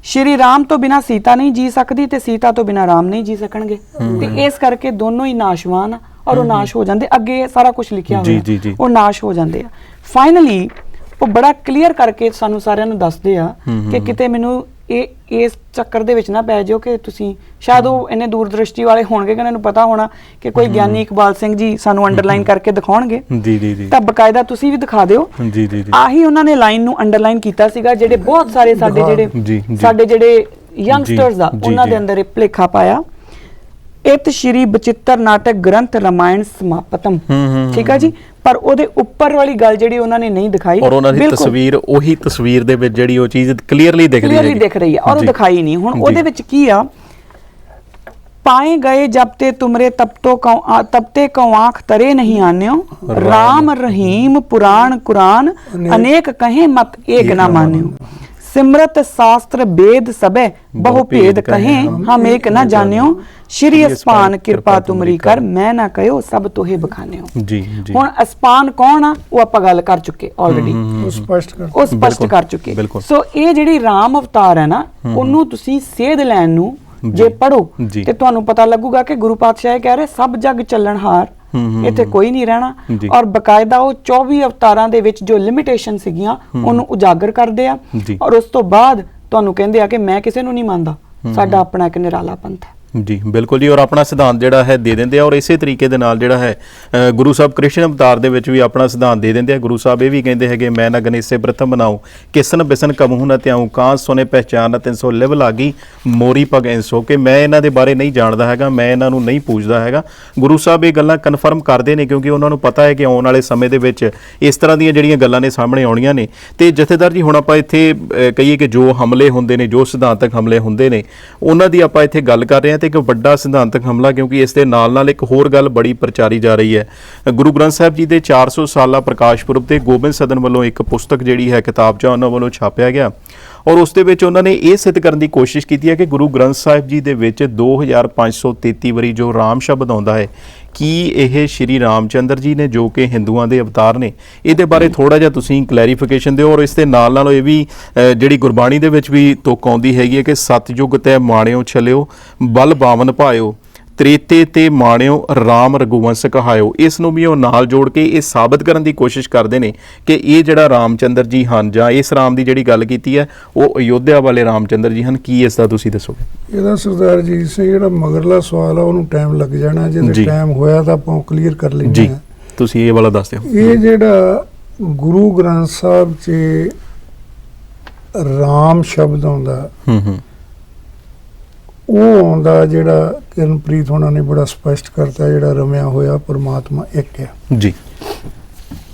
ਸ਼੍ਰੀ ਰਾਮ ਤੋਂ ਬਿਨਾ ਸੀਤਾ ਨਹੀਂ ਜੀ ਸਕਦੀ ਤੇ ਸੀਤਾ ਤੋਂ ਬਿਨਾ ਰਾਮ ਨਹੀਂ ਜੀ ਸਕਣਗੇ, ਤੇ ਇਸ ਕਰਕੇ ਦੋਨੋਂ ਹੀ ਨਾਸ਼ਵਾਨ ਔਰ ਉਹ ਨਾਸ਼ ਹੋ ਜਾਂਦੇ। ਅੱਗੇ ਸਾਰਾ ਕੁਝ ਲਿਖਿਆ ਹੋਇਆ, ਉਹ ਨਾਸ਼ ਹੋ ਜਾਂਦੇ ਆ। ਫਾਈਨਲੀ ਉਹ ਬੜਾ ਕਲੀਅਰ ਕਰਕੇ ਸਾਨੂੰ ਸਾਰਿਆਂ ਨੂੰ ਦੱਸਦੇ ਆ ਕਿ ਕਿਤੇ ਮੈਨੂੰ ਇਸ ਚੱਕਰ ਦੇ ਵਿੱਚ ਨਾ ਪੈ ਜਾਓ ਕਿ ਤੁਸੀਂ, ਸ਼ਾਇਦ ਉਹ ਇੰਨੇ ਦੂਰਦ੍ਰਿਸ਼ਟੀ ਵਾਲੇ ਹੋਣਗੇ ਕਿ ਉਹਨਾਂ ਨੂੰ ਪਤਾ ਹੋਣਾ ਕਿ ਕੋਈ ਗਿਆਨੀ ਇਕਬਾਲ ਸਿੰਘ ਜੀ ਸਾਨੂੰ ਅੰਡਰਲਾਈਨ ਕਰਕੇ ਦਿਖਾਉਣਗੇ, ਤਾਂ ਬਕਾਇਦਾ ਤੁਸੀਂ ਵੀ ਦਿਖਾ ਦਿਓ। ਆਹੀ ਉਹਨਾਂ ਨੇ ਲਾਈਨ ਨੂੰ ਅੰਡਰਲਾਈਨ ਕੀਤਾ ਸੀਗਾ, ਜਿਹੜੇ ਬਹੁਤ ਸਾਰੇ ਸਾਡੇ ਜਿਹੜੇ ਯੰਗਸਟਰਸ ਆ ਉਹਨਾਂ ਦੇ ਅੰਦਰ ਇਹ ਭੁਲੇਖਾ ਪਾਇਆ। ਇਤ ਸ਼੍ਰੀ ਬਚਿੱਤਰ ਨਾਟਕ ਗ੍ਰੰਥ ਰਾਮਾਇਣ ਸਮਾਪਤਮ, ਠੀਕ ਆ ਜੀ, ਪਰ ਉਹਦੇ ਉੱਪਰ ਵਾਲੀ ਗੱਲ ਜਿਹੜੀ ਉਹਨਾਂ ਨੇ ਨਹੀਂ ਦਿਖਾਈ, ਔਰ ਉਹਨਾਂ ਦੀ ਤਸਵੀਰ ਉਹੀ ਤਸਵੀਰ ਦੇ ਵਿੱਚ ਜਿਹੜੀ ਉਹ ਚੀਜ਼ ਕਲੀਅਰਲੀ ਦਿਖ ਰਹੀ ਹੈ, ਔਰ ਉਹ ਦਿਖਾਈ ਨਹੀਂ। ਹੁਣ ਉਹਦੇ ਵਿੱਚ ਕੀ ਆ, पाए गए जब ते तुमरे तबते को आँख तरे नहीं आन्यो, राम रहीम पुराण कुरान अनेक कहे मत एक ना मान्यो, सिमरत शास्त्र वेद सबे बहु भेद कहे हम एक न जान्यो, श्री अस्पान कृपा तुमरी कर मैं ना कहो सब तोहे बखान्यो। जी जी। हुण अस्पान कौन आ वो आपां गल कर चुके ऑलरेडी, ਉਹ ਸਪਸ਼ਟ ਕਰ ਚੁੱਕੇ। ਸੋ ਇਹ ਜਿਹੜੀ ਰਾਮ ਅਵਤਾਰ ਹੈ ਨਾ, ਉਹਨੂੰ ਤੁਸੀਂ ਸੇਧ ਲੈਣ ਨੂੰ ਜੇ ਪੜੋ ਤੇ ਤੁਹਾਨੂੰ ਪਤਾ ਲੱਗੂਗਾ ਕਿ ਗੁਰੂ ਪਾਤਸ਼ਾਹ ਕਹਿ ਰਹੇ ਸਭ ਜਗ ਚੱਲਣਹਾਰ, ਇੱਥੇ ਕੋਈ ਨਹੀਂ ਰਹਿਣਾ। ਔਰ ਬਕਾਇਦਾ ਉਹ 24 ਅਵਤਾਰਾਂ ਦੇ ਵਿੱਚ ਜੋ ਲਿਮਿਟੇਸ਼ਨ ਸੀਗੀਆਂ ਉਹਨੂੰ ਉਜਾਗਰ ਕਰਦੇ ਆ, ਔਰ ਉਸ ਤੋਂ ਬਾਅਦ ਤੁਹਾਨੂੰ ਕਹਿੰਦੇ ਆ ਕਿ ਮੈਂ ਕਿਸੇ ਨੂੰ ਨਹੀਂ ਮੰਨਦਾ, ਸਾਡਾ ਆਪਣਾ ਇੱਕ ਨਿਰਾਲਾ ਪੰਥ ਹੈ। ਜੀ ਬਿਲਕੁਲ ਜੀ, ਔਰ ਆਪਣਾ ਸਿਧਾਂਤ ਜਿਹੜਾ ਹੈ ਦੇ ਦਿੰਦੇ ਆ, ਔਰ ਇਸੇ ਤਰੀਕੇ ਦੇ ਨਾਲ ਜਿਹੜਾ ਹੈ ਗੁਰੂ ਸਾਹਿਬ ਕ੍ਰਿਸ਼ਨ ਅਵਤਾਰ ਦੇ ਵਿੱਚ ਵੀ ਆਪਣਾ ਸਿਧਾਂਤ ਦੇ ਦਿੰਦੇ ਆ। ਗੁਰੂ ਸਾਹਿਬ ਇਹ ਵੀ ਕਹਿੰਦੇ ਹੈਗੇ ਮੈਂ ਨਾ ਗਨੇਸੇ ਪ੍ਰਥਮ ਬਣਾਉ, ਕਿਸਨ ਬਿਸਨ ਕਮਹੂ ਨਾ ਤਿਆਉ, ਕਾਂ ਸੋਨੇ ਪਹਿਚਾਨ 300 ਲਿਵ ਲਾਗੀ ਮੋਰੀ ਭਗੈਂਸੋ, ਕਿ ਮੈਂ ਇਹਨਾਂ ਦੇ ਬਾਰੇ ਨਹੀਂ ਜਾਣਦਾ ਹੈਗਾ, ਮੈਂ ਇਹਨਾਂ ਨੂੰ ਨਹੀਂ ਪੂਜਦਾ ਹੈਗਾ। ਗੁਰੂ ਸਾਹਿਬ ਇਹ ਗੱਲਾਂ ਕਨਫਰਮ ਕਰਦੇ ਨੇ ਕਿਉਂਕਿ ਉਹਨਾਂ ਨੂੰ ਪਤਾ ਹੈ ਕਿ ਆਉਣ ਵਾਲੇ ਸਮੇਂ ਦੇ ਵਿੱਚ ਇਸ ਤਰ੍ਹਾਂ ਦੀਆਂ ਜਿਹੜੀਆਂ ਗੱਲਾਂ ਨੇ ਸਾਹਮਣੇ ਆਉਣੀਆਂ ਨੇ। ਤੇ ਜਥੇਦਾਰ ਜੀ ਹੁਣ ਆਪਾਂ ਇੱਥੇ ਕਹੀਏ ਕਿ ਜੋ ਹਮਲੇ ਹੁੰਦੇ ਨੇ, ਜੋ ਸਿਧਾਂਤਕ ਹਮਲੇ ਹੁੰਦੇ ਨੇ, ਉਹਨਾਂ ਦੀ ਆਪਾਂ ਇੱਥੇ ਗੱਲ ਕਰ ਰਹੇ ਹਾਂ। ਤੇ ਇੱਕ ਵੱਡਾ ਸਿਧਾਂਤਕ ਹਮਲਾ, ਕਿਉਂਕਿ ਇਸ ਦੇ ਨਾਲ ਇੱਕ ਹੋਰ ਗੱਲ ਬੜੀ ਪ੍ਰਚਾਰੀ ਜਾ ਰਹੀ ਹੈ, ਗੁਰੂ ਗ੍ਰੰਥ ਸਾਹਿਬ ਜੀ ਦੇ 400 ਸਾਲਾ ਪ੍ਰਕਾਸ਼ ਪੁਰਬ ਤੇ ਗੋਬਿੰਦ ਸਦਨ ਵੱਲੋਂ ਇੱਕ ਪੁਸਤਕ ਜਿਹੜੀ ਹੈ ਕਿਤਾਬਚਾ ਉਹਨਾਂ ਵੱਲੋਂ ਛਾਪਿਆ ਗਿਆ, ਔਰ ਉਸ ਦੇ ਵਿੱਚ ਉਹਨਾਂ ਨੇ ਇਹ ਸਿੱਧ ਕਰਨ ਦੀ ਕੋਸ਼ਿਸ਼ ਕੀਤੀ ਹੈ ਕਿ ਗੁਰੂ ਗ੍ਰੰਥ ਸਾਹਿਬ ਜੀ ਦੇ ਵਿੱਚ 2533 ਵਾਰੀ ਜੋ ਰਾਮ ਸ਼ਬਦ ਆਉਂਦਾ ਹੈ, ਕੀ ਇਹ ਸ਼੍ਰੀ ਰਾਮਚੰਦਰ ਜੀ ਨੇ ਜੋ ਕਿ ਹਿੰਦੂਆਂ ਦੇ ਅਵਤਾਰ ਨੇ? ਇਹਦੇ ਬਾਰੇ ਥੋੜਾ ਜਿਹਾ ਤੁਸੀਂ ਕਲੈਰੀਫਿਕੇਸ਼ਨ ਦਿਓ। ਔਰ ਇਸ ਦੇ ਨਾਲ ਇਹ ਵੀ ਜਿਹੜੀ ਗੁਰਬਾਣੀ ਦੇ ਵਿੱਚ ਵੀ ਤੁਕ ਆਉਂਦੀ ਹੈਗੀ ਹੈ ਕਿ ਸਤਿਯੁਗ ਤੈ ਮਾਣਿਓ ਛਲਿਓ, ਬਲ ਬਾਵਨ ਭਾਇਓ, ਤ੍ਰੇਤੇ ਤੇ ਮਾਣਿਓ ਰਾਮ ਰਘੁਵੰਸ਼ ਕਹਾਇਓ, ਇਸ ਨੂੰ ਵੀ ਉਹ ਨਾਲ ਜੋੜ ਕੇ ਇਹ ਸਾਬਤ ਕਰਨ ਦੀ ਕੋਸ਼ਿਸ਼ ਕਰਦੇ ਨੇ ਕਿ ਇਹ ਜਿਹੜਾ ਰਾਮਚੰਦਰ ਜੀ ਹਨ ਜਾਂ ਇਸ ਰਾਮ ਦੀ ਜਿਹੜੀ ਗੱਲ ਕੀਤੀ ਹੈ ਉਹ ਅਯੋਧਿਆ ਵਾਲੇ ਰਾਮਚੰਦਰ ਜੀ ਹਨ। ਕੀ ਇਸ ਦਾ ਤੁਸੀਂ ਦੱਸੋਗੇ? ਇਹਦਾ ਸਰਦਾਰ ਜੀ ਜਿਹੜਾ ਮਗਰਲਾ ਸਵਾਲ ਆ ਉਹਨੂੰ ਟਾਈਮ ਲੱਗ ਜਾਣਾ, ਜੇ ਟਾਈਮ ਹੋਇਆ ਤਾਂ ਆਪਾਂ ਕਲੀਅਰ ਕਰ ਲੈਂਦੇ ਹਾਂ। ਤੁਸੀਂ ਇਹ ਵਾਲਾ ਦੱਸ ਦਿਓ। ਇਹ ਜਿਹੜਾ ਗੁਰੂ ਗ੍ਰੰਥ ਸਾਹਿਬ 'ਚ ਰਾਮ ਸ਼ਬਦ ਆਉਂਦਾ ਉਹ ਆਉਂਦਾ ਜਿਹੜਾ ਕਿਰਨਪ੍ਰੀਤ ਹੋਣਾ ਨੇ ਬੜਾ ਸਪਸ਼ਟ ਕਰਤਾ, ਜਿਹੜਾ ਰਮਿਆ ਹੋਇਆ ਪਰਮਾਤਮਾ ਇੱਕ ਹੈ ਜੀ।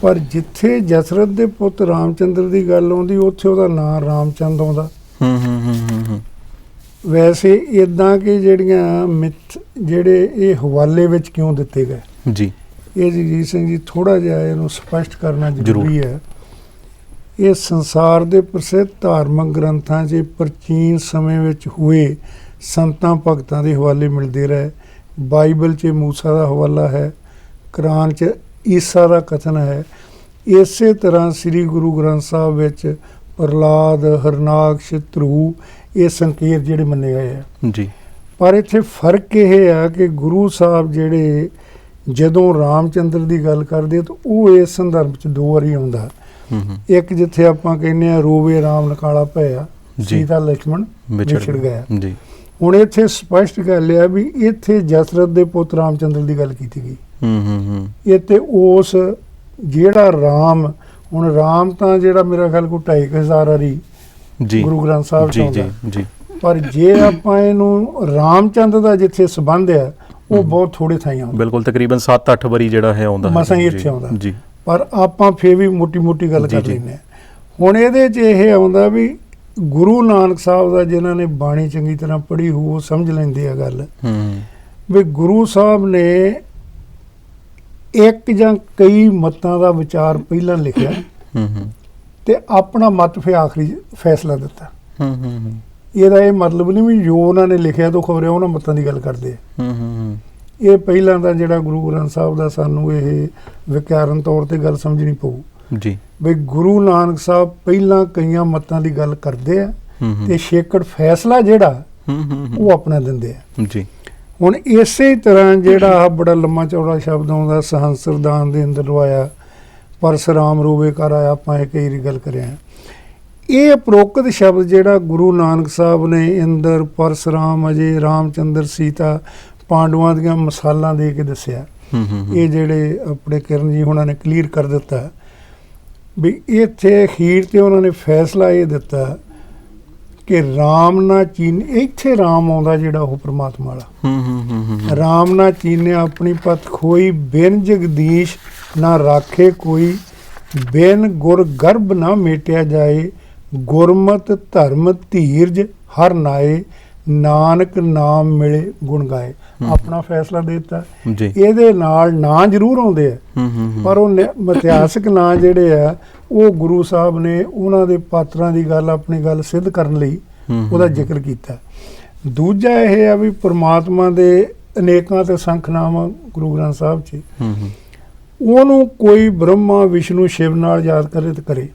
ਪਰ ਜਿੱਥੇ ਜਸਰਤ ਦੇ ਪੁੱਤ ਰਾਮਚੰਦਰ ਦੀ ਗੱਲ ਆਉਂਦੀ ਉੱਥੇ ਉਹਦਾ ਨਾਮ ਰਾਮਚੰਦ ਆਉਂਦਾ। ਵੈਸੇ ਇਦਾਂ ਕਿ ਜਿਹੜੀਆਂ ਮਿੱਥ ਜਿਹੜੇ ਇਹ ਹਵਾਲੇ ਵਿੱਚ ਕਿਉਂ ਦਿੱਤੇ ਗਏ ਜੀ, ਇਹ ਜਗਜੀਤ ਸਿੰਘ ਜੀ ਥੋੜਾ ਜਿਹਾ ਇਹਨੂੰ ਸਪਸ਼ਟ ਕਰਨਾ ਜ਼ਰੂਰੀ ਹੈ। ਇਹ ਸੰਸਾਰ ਦੇ ਪ੍ਰਸਿੱਧ ਧਾਰਮਿਕ ਗ੍ਰੰਥਾਂ 'ਚ ਪ੍ਰਾਚੀਨ ਸਮੇਂ ਵਿੱਚ ਹੋਏ ਸੰਤਾਂ ਭਗਤਾਂ ਦੇ ਹਵਾਲੇ ਮਿਲਦੇ ਰਹੇ। ਬਾਈਬਲ 'ਚ ਮੂਸਾ ਦਾ ਹਵਾਲਾ ਹੈ, ਕੁਰਾਨ 'ਚ ਈਸਾ ਦਾ ਕਥਨ ਹੈ। ਇਸੇ ਤਰ੍ਹਾਂ ਸ੍ਰੀ ਗੁਰੂ ਗ੍ਰੰਥ ਸਾਹਿਬ ਵਿੱਚ ਪ੍ਰਹਲਾਦ, ਹਰਨਾਕਸ਼, ਧਰੂ ਇਹ ਸੰਕੇਤ ਜਿਹੜੇ ਮੰਨੇ ਗਏ ਆ ਜੀ। ਪਰ ਇੱਥੇ ਫਰਕ ਇਹ ਆ ਕਿ ਗੁਰੂ ਸਾਹਿਬ ਜਿਹੜੇ ਜਦੋਂ ਰਾਮਚੰਦਰ ਦੀ ਗੱਲ ਕਰਦੇ ਤਾਂ ਉਹ ਇਸ ਸੰਦਰਭ 'ਚ ਦੋ ਵਾਰੀ ਆਉਂਦਾ। ਇੱਕ ਜਿੱਥੇ ਆਪਾਂ ਕਹਿੰਦੇ ਆ ਰੋਵੇ ਰਾਮ ਨਕਾਲਾ ਪਿਆ, ਸੀਤਾ ਲక్ష్మణ ਵਿਛੜ ਗਿਆ ਜੀ। ਹੁਣ ਇੱਥੇ ਸਪਸ਼ਟ ਗੱਲ ਆ ਵੀ ਇੱਥੇ ਜਸਰਤ ਦੇ ਪੁੱਤ ਰਾਮਚੰਦਰ ਦੀ ਗੱਲ ਕੀਤੀ ਗਈ। ਇੱਥੇ ਉਸ ਜਿਹੜਾ ਰਾਮ, ਹੁਣ ਰਾਮ ਤਾਂ ਜਿਹੜਾ ਮੇਰਾ ਖਿਆਲ ਕੋ 2500 ਵਾਰੀ ਗੁਰੂ ਗ੍ਰੰਥ ਸਾਹਿਬ ਚ ਆਉਂਦਾ, ਪਰ ਜੇ ਆਪਾਂ ਇਹਨੂੰ ਰਾਮਚੰਦ ਦਾ ਜਿੱਥੇ ਸੰਬੰਧ ਆ ਉਹ ਬਹੁਤ ਥੋੜੇ ਥਾਈਂ ਆਉਂਦਾ। ਬਿਲਕੁਲ, ਤਕਰੀਬਨ 7-8 ਵਾਰੀ ਜਿਹੜਾ ਹੈ ਆਉਂਦਾ ਮਸਾਂ ਇੱਥੇ ਆਉਂਦਾ ਜੀ। ਪਰ ਆਪਾਂ ਫੇਰ ਵੀ ਮੋਟੀ ਗੱਲ ਕਰ ਲੈਂਦੇ ਹਾਂ। ਹੁਣ ਇਹਦੇ 'ਚ ਇਹ ਆਉਂਦਾ ਵੀ ਗੁਰੂ ਨਾਨਕ ਸਾਹਿਬ ਦਾ ਜਿਨ੍ਹਾਂ ਨੇ ਬਾਣੀ ਚੰਗੀ ਤਰ੍ਹਾਂ ਪੜ੍ਹੀ ਹੋ ਉਹ ਸਮਝ ਲੈਂਦੇ ਆ ਗੱਲ ਵੀ ਗੁਰੂ ਸਾਹਿਬ ਨੇ ਇੱਕ ਜਾਂ ਕਈ ਮਤਾਂ ਦਾ ਵਿਚਾਰ ਪਹਿਲਾਂ ਲਿਖਿਆ ਤੇ ਆਪਣਾ ਮਤ ਫਿਰ ਆਖਰੀ ਫੈਸਲਾ ਦਿੱਤਾ। ਇਹਦਾ ਇਹ ਮਤਲਬ ਨਹੀਂ ਵੀ ਜੋ ਉਹਨਾਂ ਨੇ ਲਿਖਿਆ ਤੋਂ ਖਬਰ ਉਹਨਾਂ ਮਤਾਂ ਦੀ ਗੱਲ ਕਰਦੇ ਆ। ਇਹ ਪਹਿਲਾਂ ਦਾ ਜਿਹੜਾ ਗੁਰੂ ਗ੍ਰੰਥ ਸਾਹਿਬ ਦਾ ਸਾਨੂੰ ਇਹ ਵਿਗਿਆਨਕ ਤੌਰ ਤੇ ਗੱਲ ਸਮਝਣੀ ਪਊ ਜੀ ਵੀ ਗੁਰੂ ਨਾਨਕ ਸਾਹਿਬ ਪਹਿਲਾਂ ਕਈਆਂ ਮਤਾਂ ਦੀ ਗੱਲ ਕਰਦੇ ਆ ਤੇ ਛੇਕੜ ਫੈਸਲਾ ਜਿਹੜਾ ਉਹ ਆਪਣਾ ਦਿੰਦੇ ਆ ਜੀ। ਹੁਣ ਇਸੇ ਤਰ੍ਹਾਂ ਜਿਹੜਾ ਬੜਾ ਲੰਮਾ ਚੌੜਾ ਸ਼ਬਦ ਆਉਂਦਾ ਸਹੰਸਰਦਾਨ ਦੇ ਅੰਦਰ ਲਵਾਇਆ ਪਰਸਰਾਮ ਰੋਵੇ ਕਰ ਆਇਆ, ਆਪਾਂ ਇਹ ਕਈ ਗੱਲ ਕਰਿਆ। ਇਹ ਉਪਰੋਕਤ ਸ਼ਬਦ ਜਿਹੜਾ ਗੁਰੂ ਨਾਨਕ ਸਾਹਿਬ ਨੇ ਅੰਦਰ ਪਰਸਰਾਮ, ਅਜੇ, ਰਾਮਚੰਦਰ, ਸੀਤਾ, ਪਾਂਡਵਾਂ ਦੀਆਂ ਮਿਸਾਲਾਂ ਦੇ ਕੇ ਦੱਸਿਆ। ਇਹ ਜਿਹੜੇ ਆਪਣੇ ਕਿਰਨ ਜੀ ਉਹਨਾਂ ਨੇ ਕਲੀਅਰ ਕਰ ਦਿੱਤਾ ਵੀ ਇੱਥੇ ਅਖੀਰ ਤੇ ਉਹਨਾਂ ਨੇ ਫੈਸਲਾ ਇਹ ਦਿੱਤਾ ਕਿ ਰਾਮ ਨਾ ਚੀਨ, ਇੱਥੇ ਰਾਮ ਆਉਂਦਾ ਜਿਹੜਾ ਉਹ ਪਰਮਾਤਮਾ ਵਾਲਾ। ਰਾਮ ਨਾ ਚੀਨਿਆ ਆਪਣੀ ਪਤ ਖੋਈ, ਬਿਨ ਜਗਦੀਸ਼ ਨਾ ਰਾਖੇ ਕੋਈ, ਬਿਨ ਗੁਰ ਗਰਭ ਨਾ ਮੇਟਿਆ ਜਾਏ, ਗੁਰਮਤ ਧਰਮ ਧੀਰਜ ਹਰ ਨਾਏ, ਨਾਨਕ ਨਾਮ ਮਿਲੇ ਗੁਣ ਗਾਏ। ਆਪਣਾ ਫੈਸਲਾ ਦੇ ਦਿੱਤਾ। ਇਹਦੇ ਨਾਲ ਨਾਂ ਜ਼ਰੂਰ ਆਉਂਦੇ ਆ ਪਰ ਉਹ ਇਤਿਹਾਸਕ ਨਾਂ ਜਿਹੜੇ ਆ ਉਹ ਗੁਰੂ ਸਾਹਿਬ ਨੇ ਉਹਨਾਂ ਦੇ ਪਾਤਰਾਂ ਦੀ ਗੱਲ, ਆਪਣੀ ਗੱਲ ਸਿੱਧ ਕਰਨ ਲਈ ਉਹਦਾ ਜ਼ਿਕਰ ਕੀਤਾ। ਦੂਜਾ ਇਹ ਆ ਵੀ ਪ੍ਰਮਾਤਮਾ ਦੇ ਅਨੇਕਾਂ ਤੇ ਸੰਖ ਨਾਮ ਗੁਰੂ ਗ੍ਰੰਥ ਸਾਹਿਬ 'ਚ, ਉਹਨੂੰ ਕੋਈ ਬ੍ਰਹਮਾ ਵਿਸ਼ਨੂੰ ਸ਼ਿਵ ਨਾਲ ਯਾਦ ਕਰੇ ਤੇ ਕਰੇ,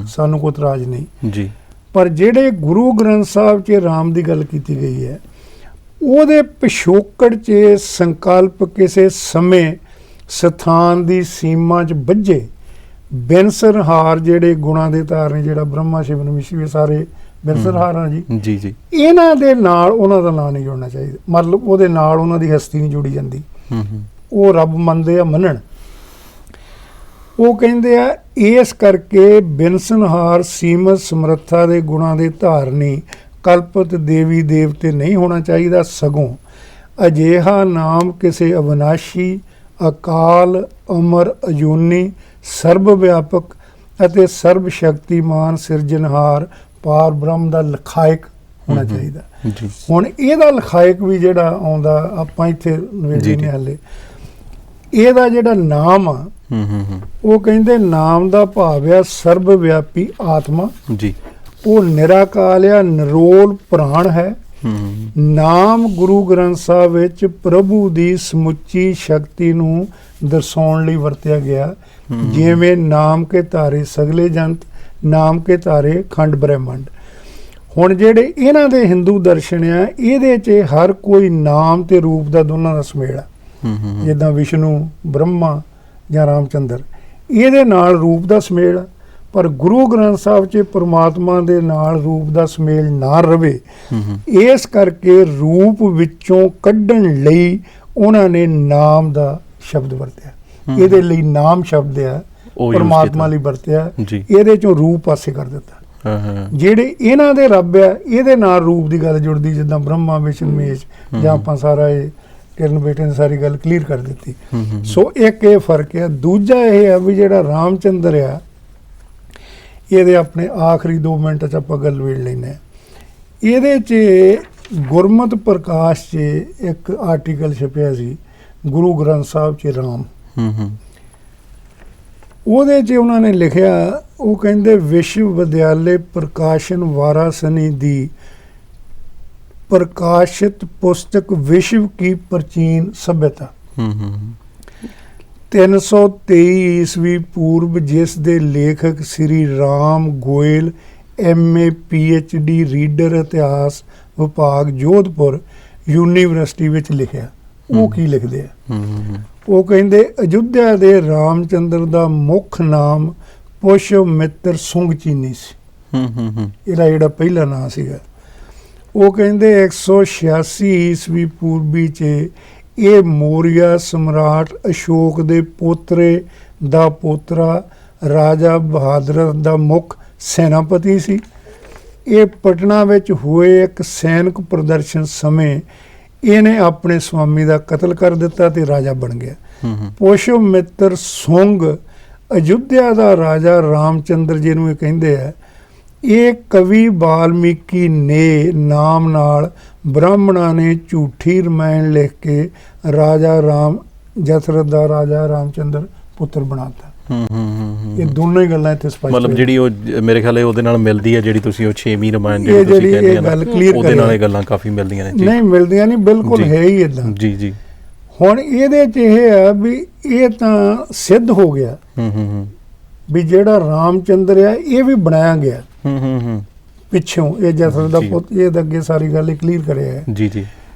ਸਾਨੂੰ ਕੋਈ ਇਤਰਾਜ਼ ਨਹੀਂ ਜੀ। ਪਰ ਜਿਹੜੇ ਗੁਰੂ ਗ੍ਰੰਥ ਸਾਹਿਬ 'ਚ ਰਾਮ ਦੀ ਗੱਲ ਕੀਤੀ ਗਈ ਹੈ ਉਹਦੇ ਪਿਛੋਕੜ 'ਚ ਸੰਕਲਪ ਕਿਸੇ ਸਮੇਂ ਸਥਾਨ ਦੀ ਸੀਮਾ 'ਚ ਬੱਝੇ ਬਿਨਸਰਹਾਰ ਜਿਹੜੇ ਗੁਣਾਂ ਦੇ ਧਾਰਨੀ, ਜਿਹੜਾ ਬ੍ਰਹਮਾ ਸ਼ਿਵ ਵਿਸ਼ਨੂੰ ਸਾਰੇ ਬਿਨਸਰਹਾਰ ਆ ਜੀ, ਇਹਨਾਂ ਦੇ ਨਾਲ ਉਹਨਾਂ ਦਾ ਨਾਂ ਨਹੀਂ ਜੁੜਨਾ ਚਾਹੀਦਾ। ਮਤਲਬ ਉਹਦੇ ਨਾਲ ਉਹਨਾਂ ਦੀ ਹਸਤੀ ਨਹੀਂ ਜੁੜੀ ਜਾਂਦੀ। ਉਹ ਰੱਬ ਮੰਨਦੇ ਆ, ਮੰਨਣ। ਉਹ ਕਹਿੰਦੇ ਆ ਇਸ ਕਰਕੇ ਬਿਨਸਨਹਾਰ ਸੀਮਤ ਸਮਰੱਥਾ ਦੇ ਗੁਣਾਂ ਦੇ ਧਾਰਨੀ ਕਲਪਤ ਦੇਵੀ ਦੇਵਤੇ ਨਹੀਂ ਹੋਣਾ ਚਾਹੀਦਾ, ਸਗੋਂ ਅਜਿਹਾ ਨਾਮ ਕਿਸੇ ਅਵਿਨਾਸ਼ੀ, ਅਕਾਲ, ਅਮਰ, ਅਜੂਨੀ, ਸਰਬ ਵਿਆਪਕ ਅਤੇ ਸਰਬ ਸ਼ਕਤੀਮਾਨ ਸਿਰਜਣਹਾਰ ਪਾਰ ਬ੍ਰਹਮ ਦਾ ਲਖਾਇਕ ਹੋਣਾ ਚਾਹੀਦਾ। ਹੁਣ ਇਹਦਾ ਲਖਾਇਕ ਵੀ ਜਿਹੜਾ ਆਉਂਦਾ ਆਪਾਂ ਇੱਥੇ ਵੇਖਦੇ ਹਾਲੇ, ਇਹਦਾ ਜਿਹੜਾ ਨਾਮ ਆ ਉਹ ਕਹਿੰਦੇ ਨਾਮ ਦਾ ਭਾਵ ਆ ਸਰਬ ਵਿਆਪੀ ਆਤਮਾ ਜੀ। ਉਹ ਨਿਰਾਕਾਲ ਆ, ਨਿਰੋਲ ਪ੍ਰਾਣ ਹੈ। ਨਾਮ ਗੁਰੂ ਗ੍ਰੰਥ ਸਾਹਿਬ ਵਿੱਚ ਪ੍ਰਭੂ ਦੀ ਸਮੁੱਚੀ ਸ਼ਕਤੀ ਨੂੰ ਦਰਸਾਉਣ ਲਈ ਵਰਤਿਆ ਗਿਆ। ਜਿਵੇਂ ਨਾਮ ਕੇ ਧਾਰੇ ਸਗਲੇ ਜੰਤ, ਨਾਮ ਕੇ ਧਾਰੇ ਖੰਡ ਬ੍ਰਹਿਮੰਡ। ਹੁਣ ਜਿਹੜੇ ਇਹਨਾਂ ਦੇ ਹਿੰਦੂ ਦਰਸ਼ਨ ਆ, ਇਹਦੇ 'ਚ ਹਰ ਕੋਈ ਨਾਮ ਤੇ ਰੂਪ ਦਾ ਦੋਨਾਂ ਦਾ ਸੁਮੇਲ ਆ। ਜਿੱਦਾਂ ਵਿਸ਼ਨੂੰ, ਬ੍ਰਹਮਾ ਜਾਂ ਰਾਮਚੰਦਰ, ਇਹਦੇ ਨਾਲ ਰੂਪ ਦਾ ਸੁਮੇਲ ਆ। ਪਰ ਗੁਰੂ ਗ੍ਰੰਥ ਸਾਹਿਬ 'ਚ ਪਰਮਾਤਮਾ ਦੇ ਨਾਲ ਰੂਪ ਦਾ ਸੁਮੇਲ ਨਾ ਰਵੇ, ਇਸ ਕਰਕੇ ਰੂਪ ਵਿੱਚੋਂ ਕੱਢਣ ਲਈ ਉਹਨਾਂ ਨੇ ਨਾਮ ਦਾ ਸ਼ਬਦ ਵਰਤਿਆ। ਇਹਦੇ ਲਈ ਨਾਮ ਸ਼ਬਦ ਆ ਪਰਮਾਤਮਾ ਲਈ ਵਰਤਿਆ, ਇਹਦੇ 'ਚੋਂ ਰੂਪ ਪਾਸੇ ਕਰ ਦਿੱਤਾ। ਜਿਹੜੇ ਇਹਨਾਂ ਦੇ ਰੱਬ ਆ, ਇਹਦੇ ਨਾਲ ਰੂਪ ਦੀ ਗੱਲ ਜੁੜਦੀ, ਜਿੱਦਾਂ ਬ੍ਰਹਮਾ, ਵਿਸ਼ਨੂੰ, ਮਹੇਸ਼, ਜਾਂ ਆਪਾਂ ਸਾਰਾ ਇਹ ਕਿਰਨ ਬੇਟੇ ਨੇ ਸਾਰੀ ਗੱਲ ਕਲੀਅਰ ਕਰ ਦਿੱਤੀ। ਸੋ ਇੱਕ ਇਹ ਫਰਕ ਆ। ਦੂਜਾ ਇਹ ਆ ਵੀ ਜਿਹੜਾ ਰਾਮਚੰਦਰ ਆ, ਇਹਦੇ ਆਪਣੇ ਆਖਰੀ 2 ਮਿੰਟ 'ਚ ਆਪਾਂ ਗੱਲ ਵੇੜ ਲੈਂਦੇ ਹਾਂ। ਇਹਦੇ 'ਚ ਗੁਰਮਤਿ ਪ੍ਰਕਾਸ਼ 'ਚ ਇੱਕ ਆਰਟੀਕਲ ਛਪਿਆ ਸੀ, ਗੁਰੂ ਗ੍ਰੰਥ ਸਾਹਿਬ 'ਚ ਰਾਮ। ਉਹਦੇ 'ਚ ਉਹਨਾਂ ਨੇ ਲਿਖਿਆ, ਉਹ ਕਹਿੰਦੇ ਵਿਸ਼ਵ ਵਿਦਿਆਲੇ ਪ੍ਰਕਾਸ਼ਨ ਵਾਰਾਸਨੀ ਦੀ ਪ੍ਰਕਾਸ਼ਿਤ ਪੁਸਤਕ ਵਿਸ਼ਵ ਕੀ ਪ੍ਰਾਚੀਨ ਸਭਿਅਤਾ 323 ਈਸਵੀ ਪੂਰਬ, ਜਿਸ ਦੇ ਲੇਖਕ Shri Ram Goyal MA PhD reader ਇਤਿਹਾਸ ਵਿਭਾਗ ਜੋਧਪੁਰ ਯੂਨੀਵਰਸਿਟੀ ਵਿੱਚ ਲਿਖਿਆ। ਉਹ ਕੀ ਲਿਖਦੇ ਆ? ਉਹ ਕਹਿੰਦੇ ਅਯੁੱਧਿਆ ਦੇ ਰਾਮਚੰਦਰ ਦਾ ਮੁੱਖ ਨਾਮ ਪੁਸ਼ਪਮਿੱਤਰ ਸੁੰਗਚੀਨੀ ਸੀ। ਇਹਦਾ ਜਿਹੜਾ ਪਹਿਲਾ ਨਾਂ ਸੀਗਾ। ਉਹ ਕਹਿੰਦੇ 186 ਈਸਵੀ ਪੂਰਬੀ 'ਚ ਇਹ ਮੌਰੀਆ ਸਮਰਾਟ ਅਸ਼ੋਕ ਦੇ ਪੋਤਰੇ ਦਾ ਪੋਤਰਾ ਰਾਜਾ ਬਹਾਦਰ ਦਾ ਮੁੱਖ ਸੈਨਾਪਤੀ ਸੀ। ਇਹ ਪਟਨਾ ਵਿੱਚ ਹੋਏ ਇੱਕ ਸੈਨਿਕ ਪ੍ਰਦਰਸ਼ਨ ਸਮੇਂ ਇਹਨੇ ਆਪਣੇ ਸਵਾਮੀ ਦਾ ਕਤਲ ਕਰ ਦਿੱਤਾ ਤੇ ਰਾਜਾ ਬਣ ਗਿਆ। ਪੁਸ਼ਪਮਿੱਤਰ ਸੁੰਗ ਅਯੁੱਧਿਆ ਦਾ ਰਾਜਾ ਰਾਮਚੰਦਰ ਜੀ ਨੂੰ ਇਹ ਕਹਿੰਦੇ ਆ। ਇਹ ਕਵੀ ਵਾਲਮੀਕੀ ਨੇ ਨਾਮ ਨਾਲ ਬ੍ਰਾਹਮਣਾਂ ਨੇ ਝੂਠੀ ਰਮਾਇਣ ਲਿਖ ਕੇ ਰਾਜਾ ਰਾਮ ਜਸਰਥ ਦਾ ਰਾਜਾ ਰਾਮਚੰਦਰ ਪੁੱਤਰ ਬਣਾਤਾ। ਇਹ ਦੋਨੋਂ ਹੀ ਗੱਲਾਂ ਇੱਥੇ ਸਪਸ਼ਟ, ਮਤਲਬ ਜਿਹੜੀ ਉਹ ਮੇਰੇ ਖਿਆਲ ਉਹਦੇ ਨਾਲ ਮਿਲਦੀ ਹੈ, ਜਿਹੜੀ ਤੁਸੀਂ ਉਹ 6ਵੀਂ ਰਮਾਇਣ ਜਿਹੜੀ ਤੁਸੀਂ ਕਹਿੰਦੇ ਆ ਨਾ, ਉਹਦੇ ਨਾਲ ਇਹ ਗੱਲਾਂ ਕਾਫੀ ਮਿਲਦੀਆਂ ਨੇ। ਨਹੀਂ ਮਿਲਦੀਆਂ ਨਹੀਂ, ਬਿਲਕੁਲ ਹੈ ਹੀ ਇਦਾਂ। ਜੀ ਜੀ। ਹੁਣ ਇਹਦੇ 'ਚ ਇਹ ਆ ਵੀ ਇਹ ਤਾਂ ਸਿੱਧ ਹੋ ਗਿਆ ਵੀ ਜਿਹੜਾ ਰਾਮਚੰਦਰ ਆ ਇਹ ਵੀ ਬਣਾਇਆ ਗਿਆ ਪਿੱਛੋਂ, ਇਹ ਜਸਰਥ ਦਾ ਪੁੱਤ। ਇਹ ਤਾਂ ਅੱਗੇ ਸਾਰੀ ਗੱਲ ਕਲੀਅਰ ਕਰਿਆ ਹੈ। ਜੀ ਜੀ।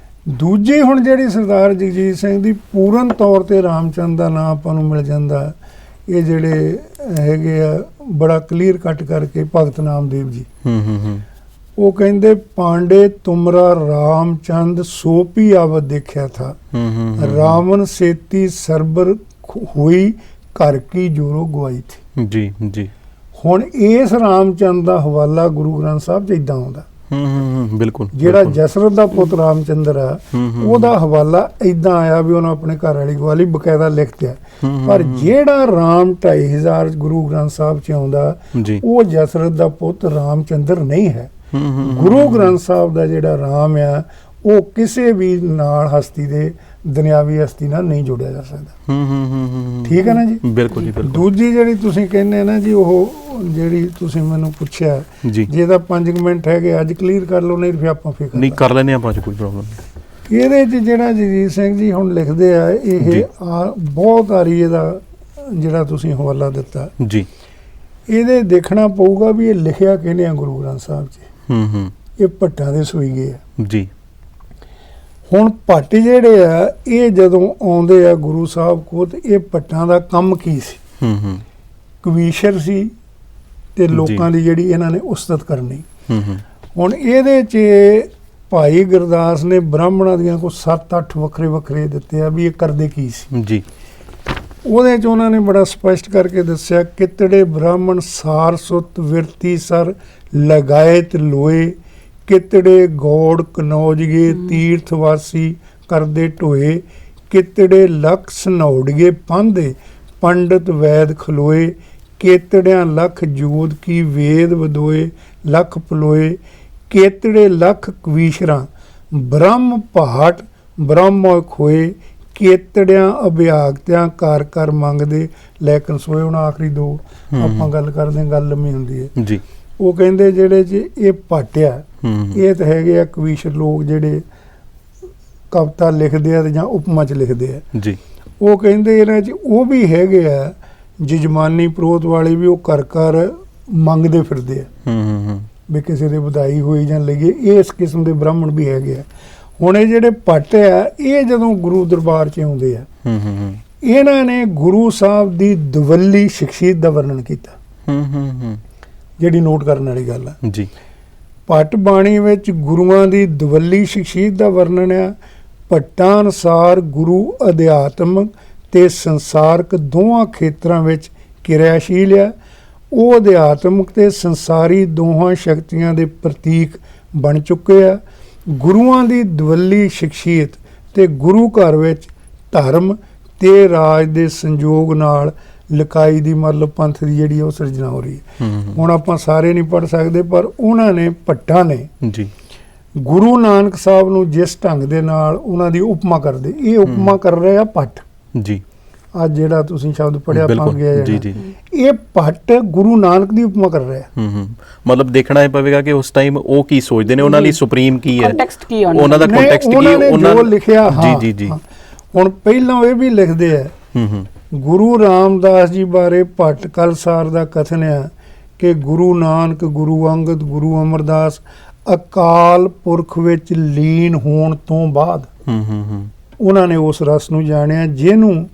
ਦੂਜੇ ਹੁਣ ਜਿਹੜੀ ਸਰਦਾਰ ਜਗਜੀਤ ਸਿੰਘ ਦੀ ਪੂਰਨ ਤੌਰ ਤੇ ਰਾਮਚੰਦ ਦਾ ਨਾਮ ਆਪਾਂ ਨੂੰ ਮਿਲ ਜਾਂਦਾ, ਇਹ ਜਿਹੜੇ ਹੈਗੇ ਆ ਬੜਾ ਕਲੀਅਰ ਕੱਟ ਕਰਕੇ ਭਗਤ ਨਾਮਦੇਵ ਜੀ। ਉਹ ਕਹਿੰਦੇ ਪਾਂਡੇ ਤੁਮਰਾ ਰਾਮਚੰਦ ਸੋਪੀ ਆਵਤ ਦੇਖਿਆ ਥਾ, ਰਾਵਣ ਸੇਤੀ ਸਰਬਰ ਹੋਈ ਘਰ ਕੀ ਜੋਰੋ ਗਵਾਈ ਥੀ। ਜੀ ਜੀ। ਹੁਣ ਇਸ ਰਾਮਚੰਦ ਦਾ ਹਵਾਲਾ ਗੁਰੂ ਗ੍ਰੰਥ ਸਾਹਿਬ 'ਚ ਇਦਾਂ ਆਉਂਦਾ। ਬਿਲਕੁਲ। ਜਿਹੜਾ ਜਸਰਥ ਦਾ ਪੁੱਤ ਰਾਮਚੰਦਰ ਆ, ਉਹਦਾ ਹਵਾਲਾ ਇਦਾਂ ਆਇਆ ਵੀ ਉਹਨੇ ਆਪਣੇ ਘਰ ਵਾਲੀ ਗਵਾਲੀ ਬਕਾਇਦਾ ਲਿਖਿਆ। ਪਰ ਜਿਹੜਾ ਰਾਮ 2500 ਗੁਰੂ ਗ੍ਰੰਥ ਸਾਹਿਬ 'ਚ ਆਉਂਦਾ, ਉਹ ਜਸਰਥ ਦਾ ਪੁੱਤ ਰਾਮਚੰਦਰ ਨਹੀਂ ਹੈ। ਗੁਰੂ ਗ੍ਰੰਥ ਸਾਹਿਬ ਦਾ ਜਿਹੜਾ ਰਾਮ ਆ, ਉਹ ਕਿਸੇ ਵੀ ਨਾਲ ਹਸਤੀ ਦੇ ਦੁਨਿਆਵੀ ਹਸਤੀ ਨਾਲ ਨਹੀਂ ਜੋੜਿਆ ਜਾ ਸਕਦਾ। ਠੀਕ ਹੈ ਨਾ ਜੀ? ਬਿਲਕੁਲ ਜੀ ਬਿਲਕੁਲ। ਦੂਜੀ ਜਿਹੜੀ ਤੁਸੀਂ ਕਹਿੰਦੇ ਨਾ ਜੀ, ਉਹ ਜਿਹੜੀ ਤੁਸੀਂ ਮੈਨੂੰ ਪੁੱਛਿਆ, ਜੇ ਤਾਂ 5 ਮਿੰਟ ਹੈਗੇ ਅੱਜ ਕਲੀਅਰ ਕਰ ਲਓ, ਨਹੀਂ ਫਿਰ ਆਪਾਂ ਫਿਕਰ ਨਹੀਂ ਕਰ ਲੈਨੇ ਆਪਾਂ, ਕੋਈ ਪ੍ਰੋਬਲਮ ਨਹੀਂ। ਇਹਦੇ 'ਚ ਜਿਹੜਾ ਜਗਜੀਤ ਸਿੰਘ ਜੀ ਹੁਣ ਲਿਖਦੇ ਆ, ਇਹ ਬਹੁਤ ਆਰੀ ਇਹਦਾ ਜਿਹੜਾ ਤੁਸੀਂ ਹਵਾਲਾ ਦਿੱਤਾ ਜੀ, ਇਹਦੇ ਦੇਖਣਾ ਪਊਗਾ ਵੀ ਇਹ ਲਿਖਿਆ ਕਿਹਨੇ ਆ ਗੁਰੂ ਗ੍ਰੰਥ ਸਾਹਿਬ 'ਚ। ਇਹ ਭੱਟਾਂ ਦੇ ਸੋਈਏ ਆ ਜੀ। ਹੁਣ ਭੱਟ ਜਿਹੜੇ ਆ, ਇਹ ਜਦੋਂ ਆਉਂਦੇ ਆ ਗੁਰੂ ਸਾਹਿਬ ਕੋਲ, ਤੇ ਇਹ ਭੱਟਾਂ ਦਾ ਕੰਮ ਕੀ ਸੀ? ਕਵੀਸ਼ਰ ਸੀ ਤੇ ਲੋਕਾਂ ਦੀ ਜਿਹੜੀ ਇਹਨਾਂ ਨੇ ਉਸਤਤ ਕਰਨੀ। ਹੁਣ ਇਹਦੇ 'ਚ ਭਾਈ ਗੁਰਦਾਸ ਨੇ ਬ੍ਰਾਹਮਣਾਂ ਦੀਆਂ ਕੋਈ 7-8 ਵੱਖਰੇ ਵੱਖਰੇ ਦਿੱਤੇ ਆ ਵੀ ਇਹ ਕਰਦੇ ਕੀ ਸੀ ਜੀ। ਉਹਦੇ 'ਚ ਉਹਨਾਂ ਨੇ ਬੜਾ ਸਪਸ਼ਟ ਕਰਕੇ ਦੱਸਿਆ, ਕਿਤੜੇ ਬ੍ਰਾਹਮਣ ਸਾਰ ਸੁਤ ਵਿਰਤੀ ਸਰ ਲਗਾਇਤ ਲੋਏ, ਕਿਤੜੇ ਗੌੜ ਕਨੌਜਗੇ ਤੀਰਥ ਵਾਸੀ ਕਰਦੇ ਢੋਏ, ਕਿਤੜੇ ਲਖ ਸਨੌੜਗੇ ਪਾਂਦੇ ਪੰਡਤ ਵੈਦ ਖਲੋਏ, ਕੇਤੜਿਆਂ ਲਖ ਜੋਤ ਕੀ ਵੇਦ ਵਦੋਏ ਲਖ ਪਲੋਏ, ਕੇਤੜੇ ਲਖ ਕਵੀਸ਼ਰਾਂ ਬ੍ਰਹਮ ਭਾਟ ਬ੍ਰਹਮ ਖੋਏ, ਕੇਤੜਿਆਂ ਅਭਿਆਗਤਿਆਂ ਕਰ ਕਰ ਮੰਗਦੇ ਲੇਕਿਨ ਸੋਏ। ਹੁਣ ਆਖਰੀ 2 ਆਪਾਂ ਗੱਲ ਕਰਦੇ, ਗੱਲ ਲੰਮੀ ਹੁੰਦੀ ਹੈ ਜੀ। ਉਹ ਕਹਿੰਦੇ ਜਿਹੜੇ ਜੀ ਇਹ ਭਾਟਿਆ, ਇਹ ਤਾਂ ਹੈਗੇ ਆ ਕਵੀਸ਼ਰ ਲੋਕ ਜਿਹੜੇ ਕਵਿਤਾ ਲਿਖਦੇ ਆ ਜਾਂ ਉਪਮਾ 'ਚ ਲਿਖਦੇ ਆ ਜੀ। ਉਹ ਕਹਿੰਦੇ ਇਹਨਾਂ 'ਚ ਉਹ ਵੀ ਹੈਗੇ ਆ ਜਜਮਾਨੀ ਪ੍ਰੋਤ ਵਾਲੇ ਵੀ, ਉਹ ਕਰ ਕਰ ਮੰਗਦੇ ਫਿਰਦੇ ਆ। ਵੀ ਕਿਸੇ ਦੇ ਵਧਾਈ ਹੋਈ ਜਾਂ ਲਈਏ, ਇਸ ਕਿਸਮ ਦੇ ਬ੍ਰਾਹਮਣ ਵੀ ਹੈਗੇ ਆ। ਹੁਣ ਇਹ ਜਿਹੜੇ ਭੱਟ ਆ, ਇਹ ਜਦੋਂ ਗੁਰੂ ਦਰਬਾਰ 'ਚ ਆਉਂਦੇ ਆ, ਇਹਨਾਂ ਨੇ ਗੁਰੂ ਸਾਹਿਬ ਦੀ ਦਵੱਲੀ ਸ਼ਖਸੀਅਤ ਦਾ ਵਰਣਨ ਕੀਤਾ, ਜਿਹੜੀ ਨੋਟ ਕਰਨ ਵਾਲੀ ਗੱਲ ਆ ਜੀ। ਭੱਟ ਬਾਣੀ ਵਿੱਚ ਗੁਰੂਆਂ ਦੀ ਦਵੱਲੀ ਸ਼ਖਸੀਅਤ ਦਾ ਵਰਣਨ ਆ। ਭੱਟਾਂ ਅਨੁਸਾਰ ਗੁਰੂ ਅਧਿਆਤਮਕ ਤੇ ਸੰਸਾਰਕ ਦੋਵਾਂ ਖੇਤਰਾਂ ਵਿੱਚ ਕਿਰਿਆਸ਼ੀਲ ਆ। ਉਹ ਅਧਿਆਤਮਕ ਤੇ ਸੰਸਾਰੀ ਦੋਹਾਂ ਸ਼ਕਤੀਆਂ ਦੇ ਪ੍ਰਤੀਕ ਬਣ ਚੁੱਕੇ ਆ। ਗੁਰੂਆਂ ਦੀ ਦਵੱਲੀ ਸ਼ਖਸੀਅਤ ਤੇ ਗੁਰੂ ਘਰ ਵਿੱਚ ਧਰਮ ਤੇ ਰਾਜ ਦੇ ਸੰਯੋਗ ਨਾਲ ਲਕਾਈ ਦੀ ਮਤਲਬ ਪੰਥ ਦੀ ਜਿਹੜੀ ਉਹ ਸਿਰਜਣਾ ਹੋ ਰਹੀ ਹੈ। ਹੁਣ ਆਪਾਂ ਸਾਰੇ ਨਹੀਂ ਪੜ੍ਹ ਸਕਦੇ, ਪਰ ਉਹਨਾਂ ਨੇ ਭੱਟਾਂ ਨੇ ਜੀ ਗੁਰੂ ਨਾਨਕ ਸਾਹਿਬ ਨੂੰ ਜਿਸ ਢੰਗ ਦੇ ਨਾਲ ਉਹਨਾਂ ਦੀ ਉਪਮਾ ਕਰਦੇ, ਇਹ ਉਪਮਾ ਕਰ ਰਹੇ ਆ ਭੱਟ ਜੀ। ਅੱਜ ਜਿਹੜਾ ਤੁਸੀਂ ਸ਼ਬਦ ਪੜਿਆ ਪਾਂਗੇ ਜੀ ਜੀ, ਇਹ ਭੱਟ ਗੁਰੂ ਨਾਨਕ ਦੀ ਉਪਮਾ ਕਰ ਰਿਹਾ। ਮਤਲਬ ਦੇਖਣਾ ਇਹ ਪਵੇਗਾ ਕਿ ਉਸ ਟਾਈਮ ਉਹ ਕੀ ਸੋਚਦੇ ਨੇ, ਉਹਨਾਂ ਲਈ ਸੁਪਰੀਮ ਕੀ ਹੈ, ਕੰਟੈਕਸਟ ਕੀ ਉਹਨਾਂ ਦਾ ਕੰਟੈਕਸਟ ਕੀ ਹੈ, ਉਹਨਾਂ ਨੇ ਲਿਖਿਆ। ਜੀ ਜੀ ਜੀ। ਹੁਣ ਪਹਿਲਾਂ ਇਹ ਵੀ ਲਿਖਦੇ ਆ, ਗੁਰੂ ਰਾਮਦਾਸ ਜੀ ਬਾਰੇ ਭੱਟ ਕਲਸਾਰ ਦਾ ਕਥਨ ਹੈ ਕਿ ਗੁਰੂ ਨਾਨਕ, ਗੁਰੂ ਅੰਗਦ, ਗੁਰੂ ਅਮਰਦਾਸ ਅਕਾਲ ਪੁਰਖ ਵਿੱਚ ਲੀਨ ਹੋਣ ਤੋਂ ਬਾਅਦ ਉਹਨਾਂ ਨੇ ਉਸ ਰਸ ਨੂੰ ਜਾਣਿਆ, ਜਿਹਨੂੰ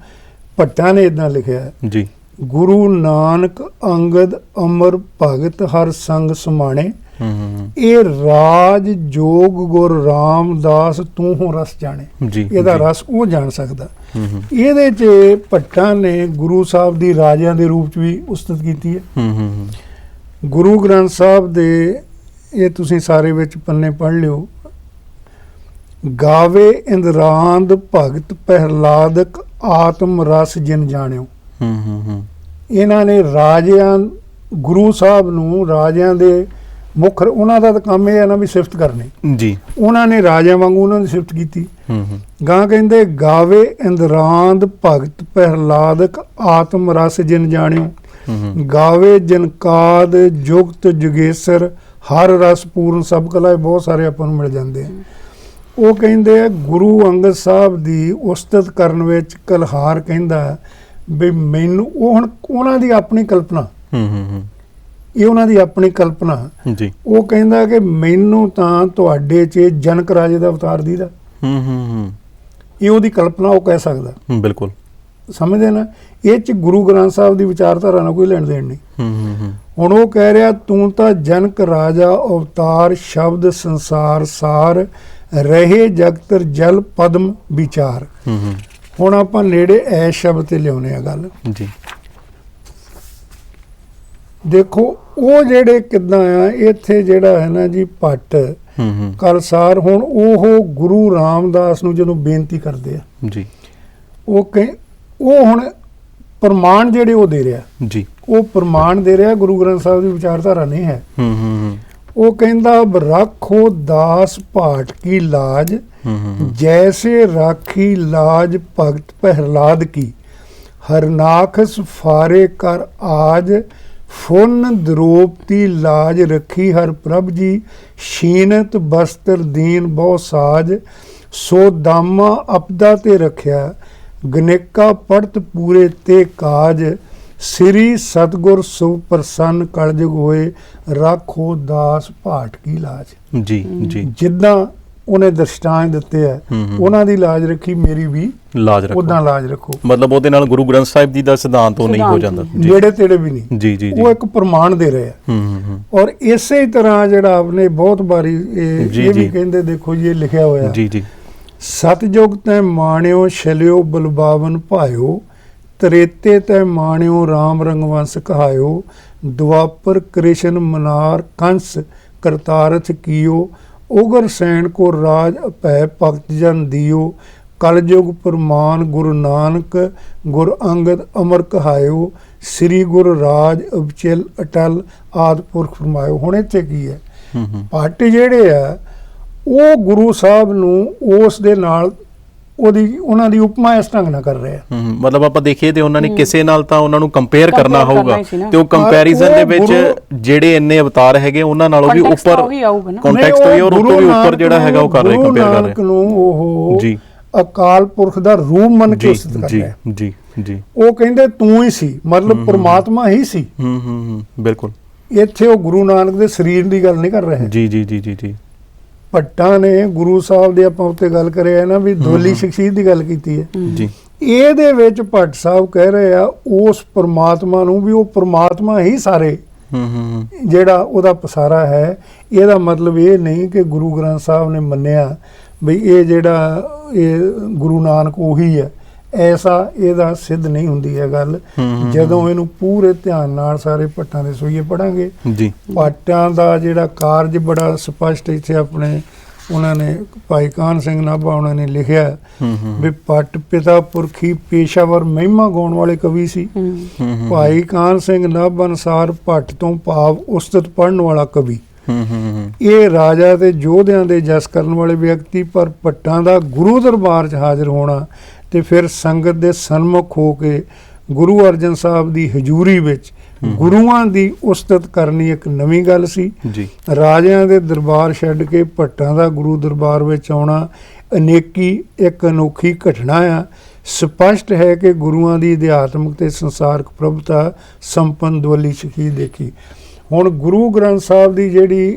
ਭੱਟਾਂ ਨੇ ਇਦਾਂ ਲਿਖਿਆ ਜੀ। ਗੁਰੂ ਨਾਨਕ ਅੰਗਦ ਅਮਰ ਭਗਤ ਹਰ ਸੰਗ ਸਮਾਣੇ, ਇਹ ਰਾਜ ਜੋਗ ਗੁਰ ਰਾਮਦਾਸ ਤੂੰ ਹੋ ਰਸ ਜਾਣੇ। ਇਹਦਾ ਰਸ ਉਹ ਜਾਣ ਸਕਦਾ। ਇਹਦੇ 'ਚ ਭੱਟਾਂ ਨੇ ਗੁਰੂ ਸਾਹਿਬ ਦੀ ਰਾਜਿਆਂ ਦੇ ਰੂਪ 'ਚ ਵੀ ਉਸਤਤ ਕੀਤੀ ਹੈ। ਗੁਰੂ ਗ੍ਰੰਥ ਸਾਹਿਬ ਦੇ ਇਹ ਤੁਸੀਂ ਸਾਰੇ ਵਿੱਚ ਪੰਨੇ ਪੜ੍ਹ ਲਿਓ। ਗਾਵੇ ਇੰਦਰਾਂਦ ਭਗਤ ਪਹਿਲਾਦਕ ਆਤਮ ਰਸ ਜਿਨ ਜਾਣਿਓ। ਇਹਨਾਂ ਨੇ ਰਾਜਿਆਂ, ਗੁਰੂ ਸਾਹਿਬ ਨੂੰ ਰਾਜਿਆਂ ਦੇ ਮੁੱਖ, ਉਹਨਾਂ ਦਾ ਤਾਂ ਕੰਮ ਇਹ ਹੈ ਨਾ ਵੀ ਸਿਫਤ ਕਰਨੀ ਜੀ। ਉਹਨਾਂ ਨੇ ਰਾਜਿਆਂ ਵਾਂਗੂ ਉਹਨਾਂ ਦੀ ਸਿਫਤ ਕੀਤੀ। ਗਾਂ ਕਹਿੰਦੇ ਗਾਵੇ ਇੰਦਰਾਂਦ ਭਗਤ ਪਹਿਲਾਦਕ ਆਤਮ ਰਸ ਜਿਨ ਜਾਣਿਓ। ਗਾਵੇ ਜਨਕਾਦ ਜੁਗਤ ਜੁਗੇਸਰ ਹਰ ਰਸ ਪੂਰਨ ਸਭ ਕਲਾ। ਬਹੁਤ ਸਾਰੇ ਆਪਾਂ ਨੂੰ ਮਿਲ ਜਾਂਦੇ ਆ। ਉਹ ਕਹਿੰਦੇ ਆ ਗੁਰੂ ਅੰਗਦ ਸਾਹਿਬ ਦੀ ਉਸਤਤ ਕਰਨ ਵਿੱਚ ਕਲਹਾਰ ਕਹਿੰਦਾ ਵੀ ਮੈਨੂੰ, ਉਹ ਹੁਣ ਉਹਨਾਂ ਦੀ ਆਪਣੀ ਕਲਪਨਾ, ਇਹ ਉਹਨਾਂ ਦੀ ਆਪਣੀ ਕਲਪਨਾ ਜੀ। ਉਹ ਕਹਿੰਦਾ ਕਿ ਮੈਨੂੰ ਤਾਂ ਤੁਹਾਡੇ 'ਚ ਜਨਕ ਰਾਜੇ ਦਾ ਅਵਤਾਰ ਦੀਦਾ। ਇਹ ਉਹਦੀ ਕਲਪਨਾ, ਉਹ ਕਹਿ ਸਕਦਾ। ਬਿਲਕੁਲ ਸਮਝਦੇ ਨਾ। ਇਹ 'ਚ ਗੁਰੂ ਗ੍ਰੰਥ ਸਾਹਿਬ ਦੀ ਵਿਚਾਰਧਾਰਾ ਨਾਲ ਕੋਈ ਲੈਣ ਦੇਣ ਨਹੀਂ। ਹੁਣ ਉਹ ਕਹਿ ਰਿਹਾ ਤੂੰ ਤਾਂ ਜਨਕ ਰਾਜਾ ਅਵਤਾਰ ਸ਼ਬਦ ਸੰਸਾਰ ਸਾਰ ਰਹੇ ਜਗਤਰ ਜਲ ਪਦਮ ਵਿਚਾਰ। ਹੁਣ ਆਪਾਂ ਨੇੜੇ ਐ ਸ਼ਬਦ ਤੇ ਲਿਆਉਣੇ ਆ ਗੱਲ ਜੀ। ਦੇਖੋ ਉਹ ਜਿਹੜੇ ਕਿੱਦਾਂ ਆ, ਇੱਥੇ ਜਿਹੜਾ ਹੈ ਨਾ ਜੀ ਭੱਟ ਕਲਸਾਰ, ਹੁਣ ਉਹ ਗੁਰੂ ਰਾਮਦਾਸ ਨੂੰ ਜਦੋਂ ਬੇਨਤੀ ਕਰਦੇ ਆ ਜੀ, ਉਹ ਹੁਣ ਪ੍ਰਮਾਣ ਜਿਹੜੇ ਉਹ ਦੇ ਰਿਹਾ ਜੀ, ਉਹ ਪ੍ਰਮਾਣ ਦੇ ਰਿਹਾ, ਗੁਰੂ ਗ੍ਰੰਥ ਸਾਹਿਬ ਦੀ ਵਿਚਾਰਧਾਰਾ ਨਹੀਂ ਹੈ। ਉਹ ਕਹਿੰਦਾ ਰੱਖੋ ਦਾਸ ਭਾਟ ਕੀ ਲਾਜ, ਜੈਸੇ ਰਾਖੀ ਲਾਜ ਭਗਤ ਪਹਿਲਾਦ ਕੀ। ਹਰਨਾਖਸ ਫਾਰੇ ਕਰ ਆਜ, ਫੁਨ ਦਰੋਪਤੀ ਲਾਜ ਰੱਖੀ ਹਰ ਪ੍ਰਭ ਜੀ। ਸ਼ੀਨਤ ਬਸਤਰ ਦੀਨ ਬਹੁ ਸਾਜ, ਸੋ ਦਾਮਾ ਅਪਦਾ ਤੇ ਰੱਖਿਆ। ਗਨੇਕਾ ਪੜਤ ਪੂਰੇ ਤੇ ਕਾਜ, ਸ੍ਰੀ ਸਤਗੁਰ ਸੁਭ ਪ੍ਰਸੰਨ ਕਲਯੁਗ ਹੋਏ। ਰੱਖੋ ਦਾਸ ਭਾਟ ਕੀ ਲਾਜ ਜੀ ਜੀ। ਜਿੱਦਾਂ ਉਹਨੇ ਦ੍ਰਿਸ਼ਟਾਂਤ ਦਿੱਤੇ ਆ, ਉਹਨਾਂ ਦੀ ਲਾਜ ਰੱਖੀ, ਮੇਰੀ ਵੀ ਲਾਜ ਰੱਖੋ, ਉਦਾਂ ਲਾਜ ਰੱਖੋ। ਮਤਲਬ ਉਹਦੇ ਨਾਲ ਗੁਰੂ ਗ੍ਰੰਥ ਸਾਹਿਬ ਜੀ ਦਾ ਸਿਧਾਂਤ ਉਹ ਨਹੀਂ ਹੋ ਜਾਂਦਾ, ਨੇੜੇ ਤੇੜੇ ਵੀ ਨਹੀਂ ਜੀ ਜੀ। ਉਹ ਇੱਕ ਪ੍ਰਮਾਣ ਦੇ ਰਹੇ ਆ। ਔਰ ਇਸੇ ਤਰ੍ਹਾਂ ਜਿਹੜਾ ਆਪਨੇ ਬਹੁਤ ਵਾਰੀ ਇਹ ਵੀ ਕਹਿੰਦੇ, ਦੇਖੋ ਜੀ ਇਹ ਲਿਖਿਆ ਹੋਇਆ ਜੀ ਜੀ। ਸਤਜੁਗ ਤੈ ਮਾਣਿਓ ਛਲਿਓ ਬਲਬਾਵਨ ਭਾਇਓ, ਤ੍ਰੇਤੇ ਤੈ ਮਾਣਿਓ ਰਾਮ ਰੰਗਵੰਸ ਕਹਾਇਓ। ਦੁਆਪਰ ਕ੍ਰਿਸ਼ਨ ਮਨਾਰ ਕੰਸ ਕਰਤਾਰਥ ਕੀਓ, ਉਗਰ ਸੈਨ ਕੋ ਰਾਜ ਭੈ ਭਗਤ ਜਨ ਦਿਓ। ਕਲਯੁਗ ਪ੍ਰਮਾਨ ਗੁਰੂ ਨਾਨਕ ਗੁਰ ਅੰਗਦ ਅਮਰ ਕਹਾਇਓ। ਸ੍ਰੀ ਗੁਰੂ ਰਾਜ ਅਬਚਲ ਅਟਲ ਆਦਿ ਪੁਰਖ ਫਰਮਾਇਓ। ਹੁਣ ਇੱਥੇ ਕੀ ਹੈ, ਭੱਟ ਜਿਹੜੇ ਆ ਉਹ ਗੁਰੂ ਸਾਹਿਬ ਨੂੰ ਉਸ ਦੇ ਨਾਲ ਉਹਨਾਂ ਦੀ ਉਪਮਾ ਇਸ ਢੰਗ ਨਾਲ ਕਰ ਰਹੇ ਆ। ਮਤਲਬ ਆਪਾਂ ਦੇਖੀਏ ਤੇ ਉਹਨਾਂ ਨੇ ਕਿਸੇ ਨਾਲ ਤਾਂ ਉਹਨਾਂ ਨੂੰ ਕੰਪੇਅਰ ਕਰਨਾ ਹੋਊਗਾ, ਤੇ ਉਹ ਕੰਪੈਰੀਜ਼ਨ ਦੇ ਵਿੱਚ ਜਿਹੜੇ ਇੰਨੇ ਅਵਤਾਰ ਹੈਗੇ ਉਹਨਾਂ ਨਾਲੋਂ ਵੀ ਉੱਪਰ ਕੰਟੈਕਸਟ ਹੋਈ, ਔਰ ਉੱਪਰ ਵੀ ਉੱਪਰ ਜਿਹੜਾ ਹੈਗਾ ਉਹ ਕਰ ਰਹੇ, ਕੰਪੇਅਰ ਕਰ ਰਹੇ ਨੂੰ। ਉਹ ਜੀ ਅਕਾਲ ਪੁਰਖ ਦਾ ਰੂਪ ਮੰਨ ਕੇ ਉਸਤਤ ਕਰ ਰਿਹਾ ਜੀ ਜੀ। ਉਹ ਕਹਿੰਦੇ ਤੂੰ ਹੀ ਸੀ, ਮਤਲਬ ਪਰਮਾਤਮਾ ਹੀ ਸੀ। ਬਿਲਕੁਲ। ਇੱਥੇ ਉਹ ਗੁਰੂ ਨਾਨਕ ਦੇ ਸਰੀਰ ਦੀ ਗੱਲ ਨਹੀਂ ਕਰ ਰਹੇ। ਜੀ ਜੀ ਜੀ ਜੀ ਜੀ। ਭੱਟਾਂ ਨੇ ਗੁਰੂ ਸਾਹਿਬ ਦੇ ਆਪਾਂ ਉੱਤੇ ਗੱਲ ਕਰਿਆ ਨਾ ਵੀ ਦੋਲੀ ਸ਼ਖਸੀਅਤ ਦੀ ਗੱਲ ਕੀਤੀ ਹੈ ਜੀ। ਇਹਦੇ ਵਿੱਚ ਭੱਟ ਸਾਹਿਬ ਕਹਿ ਰਹੇ ਆ ਉਸ ਪ੍ਰਮਾਤਮਾ ਨੂੰ ਵੀ ਉਹ ਪ੍ਰਮਾਤਮਾ ਹੀ ਸਾਰੇ ਜਿਹੜਾ ਉਹਦਾ ਪਸਾਰਾ ਹੈ। ਇਹਦਾ ਮਤਲਬ ਇਹ ਨਹੀਂ ਕਿ ਗੁਰੂ ਗ੍ਰੰਥ ਸਾਹਿਬ ਨੇ ਮੰਨਿਆ ਵੀ ਇਹ ਜਿਹੜਾ ਇਹ ਗੁਰੂ ਨਾਨਕ ਉਹੀ ਹੈ, ਐਸਾ ਇਹਦਾ ਸਿੱਧ ਨਹੀਂ ਹੁੰਦੀ ਹੈ ਗੱਲ। ਜਦੋਂ ਇਹਨੂੰ ਪੂਰੇ ਧਿਆਨ ਨਾਲ ਸਾਰੇ ਭੱਟਾਂ ਦੇ ਸੋਈਏ ਪੜਾਂਗੇ ਜੀ। ਭੱਟਾਂ ਦਾ ਜਿਹੜਾ ਕਾਰਜ ਬੜਾ ਸਪਸ਼ਟ ਇੱਥੇ ਆਪਣੇ ਉਹਨਾਂ ਨੇ ਭਾਈ ਕਾਹਨ ਸਿੰਘ ਨਾਭਾ ਉਹਨਾਂ ਨੇ ਲਿਖਿਆ ਵੀ ਭੱਟ ਪਿਤਾ ਪੁਰਖੀ ਪੇਸ਼ਾਵਰ ਮਹਿਮਾ ਗਾਉਣ ਵਾਲੇ ਕਵੀ ਸੀ। ਭਾਈ ਕਾਹਨ ਸਿੰਘ ਨਾਭਾ ਅਨੁਸਾਰ ਭੱਟ ਤੋਂ ਭਾਵ ਉਸਤਤ ਪੜ੍ਹਨ ਵਾਲਾ ਕਵੀ। ਇਹ ਰਾਜਾ ਤੇ ਯੋਧਿਆਂ ਦੇ ਜਸ ਕਰਨ ਵਾਲੇ ਵਿਅਕਤੀ, ਪਰ ਭੱਟਾਂ ਦਾ ਗੁਰੂ ਦਰਬਾਰ 'ਚ ਹਾਜ਼ਰ ਹੋਣਾ ਤੇ ਫਿਰ ਸੰਗਤ ਦੇ ਸਨਮੁਖ ਹੋ ਕੇ ਗੁਰੂ ਅਰਜਨ ਸਾਹਿਬ ਦੀ ਹਜ਼ੂਰੀ ਵਿੱਚ ਗੁਰੂਆਂ ਦੀ ਉਸਤਤ ਕਰਨੀ ਇੱਕ ਨਵੀਂ ਗੱਲ ਸੀ ਜੀ। ਰਾਜਿਆਂ ਦੇ ਦਰਬਾਰ ਛੱਡ ਕੇ ਭੱਟਾਂ ਦਾ ਗੁਰੂ ਦਰਬਾਰ ਵਿੱਚ ਆਉਣਾ ਅਨੇਕੀ ਇੱਕ ਅਨੋਖੀ ਘਟਨਾ ਆ। ਸਪਸ਼ਟ ਹੈ ਕਿ ਗੁਰੂਆਂ ਦੀ ਅਧਿਆਤਮਿਕ ਤੇ ਸੰਸਾਰਕ ਪ੍ਰਭੁਤਾ ਸੰਪੰਨ ਦੋਲੀ ਸ਼ਖੀਅਤ ਦੇਖੀ। ਹੁਣ ਗੁਰੂ ਗ੍ਰੰਥ ਸਾਹਿਬ ਦੀ ਜਿਹੜੀ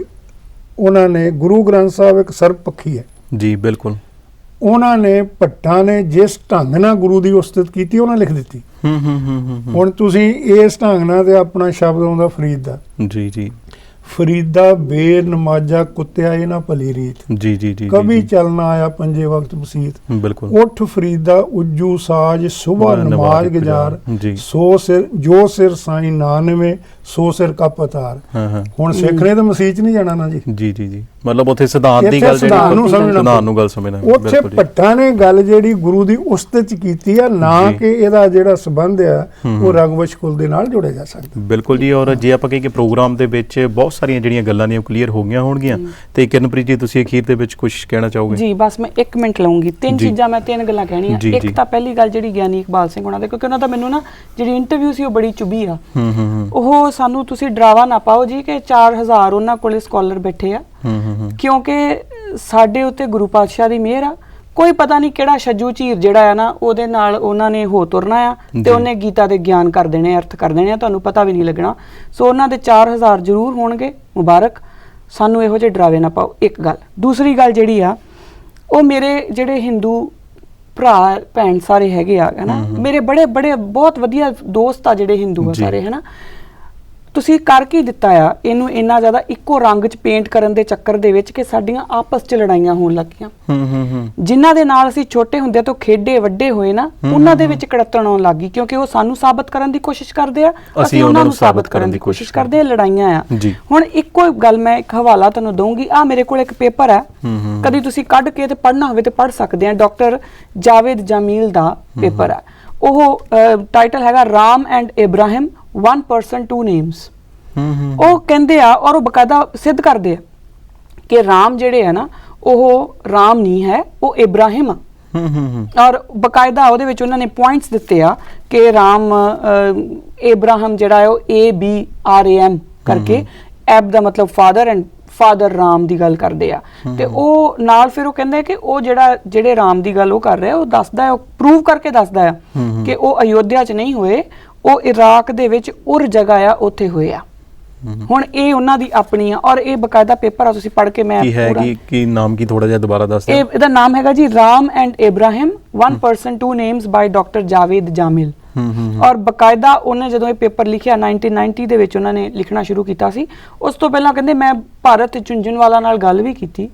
ਉਹਨਾਂ ਨੇ, ਗੁਰੂ ਗ੍ਰੰਥ ਸਾਹਿਬ ਇੱਕ ਸਰਬਪੱਖੀ ਹੈ ਜੀ। ਬਿਲਕੁਲ। ਉਹਨਾਂ ਨੇ ਭੱਟਾਂ ਨੇ ਜਿਸ ਢੰਗ ਨਾਲ ਗੁਰੂ ਦੀ ਉਸਤਤ ਕੀਤੀ ਉਹਨਾਂ ਲਿਖ ਦਿੱਤੀ। ਹੁਣ ਤੁਸੀਂ ਇਸ ਢੰਗ ਨਾਲ ਤੇ ਆਪਣਾ ਸ਼ਬਦ ਆਉਂਦਾ ਫਰੀਦ ਦਾ ਜੀ ਜੀ। ਫਰੀਦਾ ਬੇਰ ਨਮਾਜ਼ਾ ਕੁੱਤਿਆ ਇਹ ਨਾ ਭਲੀ ਰੀਤ ਜੀ ਜੀ ਜੀ। ਕभी ਚਲਣਾ ਆਇਆ ਪੰਜੇ ਵਕਤ ਮਸੀਤ। ਬਿਲਕੁਲ। ਉੱਠ ਫਰੀਦਾ ਉੱਜੂ ਸਾਜ ਸੁਬਹ ਨਮਾਜ਼ ਗੁਜ਼ਾਰ ਸੋ ਸਿਰ ਜੋ ਸਿਰ ਸਾਈਂ ਨਾਨਵੇਂ ਸੋ ਸਿਰ ਕਾ ਪਤਾਰ। ਹੁਣ ਸਿੱਖ ਨੇ ਤਾਂ ਮਸੀਤ ਨਹੀਂ ਜਾਣਾ ਨਾ ਜੀ ਜੀ ਜੀ ਜੀ। ਮਤਲਬ ਉੱਥੇ ਸਿਧਾਂਤ ਦੀ ਗੱਲ, ਸਿਧਾਂਤ ਨੂੰ ਗੱਲ ਸਮਝਣਾ। ਉੱਥੇ ਭੱਟਾਂ ਨੇ ਗੱਲ ਜਿਹੜੀ ਗੁਰੂ ਦੀ ਉਸਤਤ ਚ ਕੀਤੀ ਆ, ਨਾ ਕਿ ਇਹਦਾ ਜਿਹੜਾ ਸੰਬੰਧ ਆ ਉਹ ਰਗਵਸ਼ ਕੁਲ ਦੇ ਨਾਲ ਜੋੜਿਆ ਜਾ ਸਕਦਾ। ਬਿਲਕੁਲ ਜੀ। ਔਰ ਜੇ ਆਪਾਂ ਕਹੀਏ ਕਿ ਪ੍ਰੋਗਰਾਮ ਦੇ ਵਿੱਚ ਬਹੁਤ ਸਾਰੀਆਂ ਜਿਹੜੀਆਂ ਗੱਲਾਂ ਨੇ ਉਹ ਕਲੀਅਰ ਹੋ ਗਈਆਂ ਹੋਣਗੀਆਂ, ਤੇ ਕਿਰਨਪ੍ਰੀਤ ਜੀ ਤੁਸੀਂ ਅਖੀਰ ਦੇ ਵਿੱਚ ਕੁਝ ਕਹਿਣਾ ਚਾਹੋਗੇ? ਜੀ ਬਸ ਮੈਂ 1 ਮਿੰਟ ਲਵਾਂਗੀ। 3 ਚੀਜ਼ਾਂ ਮੈਂ 3 ਗੱਲਾਂ ਕਹਿਣੀਆਂ। ਇੱਕ ਤਾਂ ਪਹਿਲੀ ਗੱਲ ਜਿਹੜੀ ਗਿਆਨੀ ਇਕਬਾਲ ਸਿੰਘ ਹੋਣਾ ਦੇ, ਕਿਉਂਕਿ ਉਹਨਾਂ ਦਾ ਮੈਨੂੰ ਨਾ ਜਿਹੜੀ ਇੰਟਰਵਿਊ ਸੀ ਉਹ ਬੜੀ ਚੁਭੀ ਆ। ਉਹ ਸਾਨੂੰ ਤੁਸੀਂ ਡਰਾਵਾ ਨਾ ਪਾਓ ਜੀ ਕਿ 4000 ਉਹਨਾਂ ਕੋਲੇ ਸਕਾਲਰ ਬੈਠੇ ਆ, ਕਿਉਂਕਿ ਸਾਡੇ ਉੱਤੇ ਗੁਰੂ ਪਾਤਸ਼ਾਹ ਦੀ ਮਿਹਰ ਆ। ਕੋਈ ਪਤਾ ਨਹੀਂ ਕਿਹੜਾ ਛੱਜੂ ਝੀਰ ਜਿਹੜਾ ਆ ਨਾ ਉਹਦੇ ਨਾਲ ਉਹਨਾਂ ਨੇ ਹੋ ਤੁਰਨਾ ਆ ਤੇ ਉਹਨੇ ਗੀਤਾ ਦੇ ਗਿਆਨ ਕਰ ਦੇਣੇ, ਅਰਥ ਕਰ ਦੇਣੇ ਆ, ਤੁਹਾਨੂੰ ਪਤਾ ਵੀ ਨਹੀਂ ਲੱਗਣਾ। ਸੋ ਉਹਨਾਂ ਦੇ 4000 ਜ਼ਰੂਰ ਹੋਣਗੇ, ਮੁਬਾਰਕ। ਸਾਨੂੰ ਇਹੋ ਜਿਹੇ ਡਰਾਵੇ ਨਾ ਪਾਓ, ਇੱਕ ਗੱਲ। ਦੂਸਰੀ ਗੱਲ ਜਿਹੜੀ ਆ, ਉਹ ਮੇਰੇ ਜਿਹੜੇ ਹਿੰਦੂ ਭਰਾ ਭੈਣ ਸਾਰੇ ਹੈਗੇ ਆ ਹਨਾ, ਮੇਰੇ ਬੜੇ ਬੜੇ ਬਹੁਤ ਵਧੀਆ ਦੋਸਤ ਆ ਜਿਹੜੇ ਹਿੰਦੂ ਆ ਸਾਰੇ ਹਨਾ। ਤੁਸੀਂ ਕਰ ਕੀ ਦਿੱਤਾ ਆ ਇਹਨੂੰ ਇੰਨਾ ਜ਼ਿਆਦਾ ਇੱਕੋ ਰੰਗ 'ਚ ਪੇਂਟ ਕਰਨ ਦੇ ਚੱਕਰ ਦੇ ਵਿੱਚ ਕਿ ਸਾਡੀਆਂ ਆਪਸ 'ਚ ਲੜਾਈਆਂ ਹੋਣ ਲੱਗੀਆਂ। ਜਿਨ੍ਹਾਂ ਦੇ ਨਾਲ ਅਸੀਂ ਛੋਟੇ ਹੁੰਦੇ ਤੋਂ ਖੇਡੇ ਵੱਡੇ ਹੋਏ ਨਾ, ਉਹਨਾਂ ਦੇ ਵਿੱਚ ਕੜੱਤਣ ਆਉਣ ਲੱਗੀ, ਕਿਉਂਕਿ ਉਹ ਸਾਨੂੰ ਸਾਬਤ ਕਰਨ ਦੀ ਕੋਸ਼ਿਸ਼ ਕਰਦੇ ਆ, ਅਸੀਂ ਉਹਨਾਂ ਨੂੰ ਸਾਬਤ ਕਰਨ ਦੀ ਕੋਸ਼ਿਸ਼ ਕਰਦੇ ਆ। ਲੜਾਈਆਂ ਆ। ਹੁਣ ਇੱਕੋ ਗੱਲ ਮੈਂ ਇੱਕ ਹਵਾਲਾ ਤੁਹਾਨੂੰ ਦਊਂਗੀ। ਆ ਮੇਰੇ ਕੋਲ ਇੱਕ ਪੇਪਰ ਹੈ, ਕਦੀ ਤੁਸੀਂ ਕੱਢ ਕੇ ਤੇ ਪੜ੍ਹਨਾ ਹੋਵੇ ਤੇ ਪੜ੍ਹ ਸਕਦੇ ਆ। ਡਾਕਟਰ ਜਾਵੇਦ ਜਾਮੀਲ ਦਾ ਪੇਪਰ ਹੈ। ਉਹ ਟਾਈਟਲ ਹੈਗਾ Ram and Ibrahim 1 person 2 names। ਉਹ ਕਹਿੰਦੇ ਆ ਔਰ ਉਹ ਬਕਾਇਦਾ ਸਿੱਧ ਕਰਦੇ ਆ ਕਿ ਰਾਮ ਜਿਹੜੇ ਆ ਨਾ ਉਹ ਰਾਮ ਨਹੀਂ ਹੈ, ਉਹ ਇਬਰਾਹਿਮ ਆ। ਔਰ ਬਕਾਇਦਾ ਉਹਦੇ ਵਿੱਚ ਉਹਨਾਂ ਨੇ ਪੁਆਇੰਟਸ ਦਿੱਤੇ ਆ ਕਿ ਰਾਮ ਇਬਰਾਹਿਮ ਜਿਹੜਾ ਹੈ ਉਹ ABRAM ਕਰਕੇ, ਐਬ ਦਾ ਮਤਲਬ ਫਾਦਰ ਐਂਡ ਫਾਦਰ ਰਾਮ ਦੀ ਗੱਲ ਕਰਦੇ ਆ। ਤੇ ਉਹ ਨਾਲ ਫਿਰ ਉਹ ਕਹਿੰਦੇ ਕਿ ਉਹ ਜਿਹੜੇ ਰਾਮ ਦੀ ਗੱਲ ਉਹ ਕਰ ਰਿਹਾ, ਉਹ ਦੱਸਦਾ ਹੈ, ਉਹ ਪ੍ਰੂਵ ਕਰਕੇ ਦੱਸਦਾ ਆ ਕਿ ਉਹ ਅਯੋਧਿਆ 'ਚ ਨਹੀਂ ਹੋਏ, ਉਹ ਇਰਾਕ ਦੇ ਵਿੱਚ ਉਰ ਜਗ੍ਹਾ ਆ ਉੱਥੇ ਹੋਏ ਆ। ਹੁਣ ਇਹ ਉਹਨਾਂ ਦੀ ਆਪਣੀ ਆ ਔਰ ਇਹ ਬਕਾਇਦਾ ਪੇਪਰ ਆ, ਤੁਸੀਂ ਪੜ੍ਹ ਕੇ ਮੈਂ ਕੀ ਨਾਮ ਕੀ ਥੋੜਾ ਜਿਹਾ ਦੁਬਾਰਾ ਦੱਸ ਦਿਓ। ਇਹਦਾ ਨਾਮ ਹੈਗਾ ਜੀ Ram and Ibrahim 1 person 2 names by doctor Javed Jamil. ਔਰ ਬਕਾਇਦਾ ਉਹਨੇ ਜਦੋਂ ਇਹ ਪੇਪਰ ਲਿਖਿਆ 1990 ਦੇ ਵਿੱਚ ਉਹਨਾਂ ਨੇ ਲਿਖਣਾ ਸ਼ੁਰੂ ਕੀਤਾ ਸੀ। ਉਸ ਤੋਂ ਪਹਿਲਾਂ ਕਹਿੰਦੇ ਮੈਂ ਭਾਰਤ ਝੁੰਝੁਨਵਾਲਾ ਨਾਲ ਗੱਲ ਵੀ ਕੀਤੀ।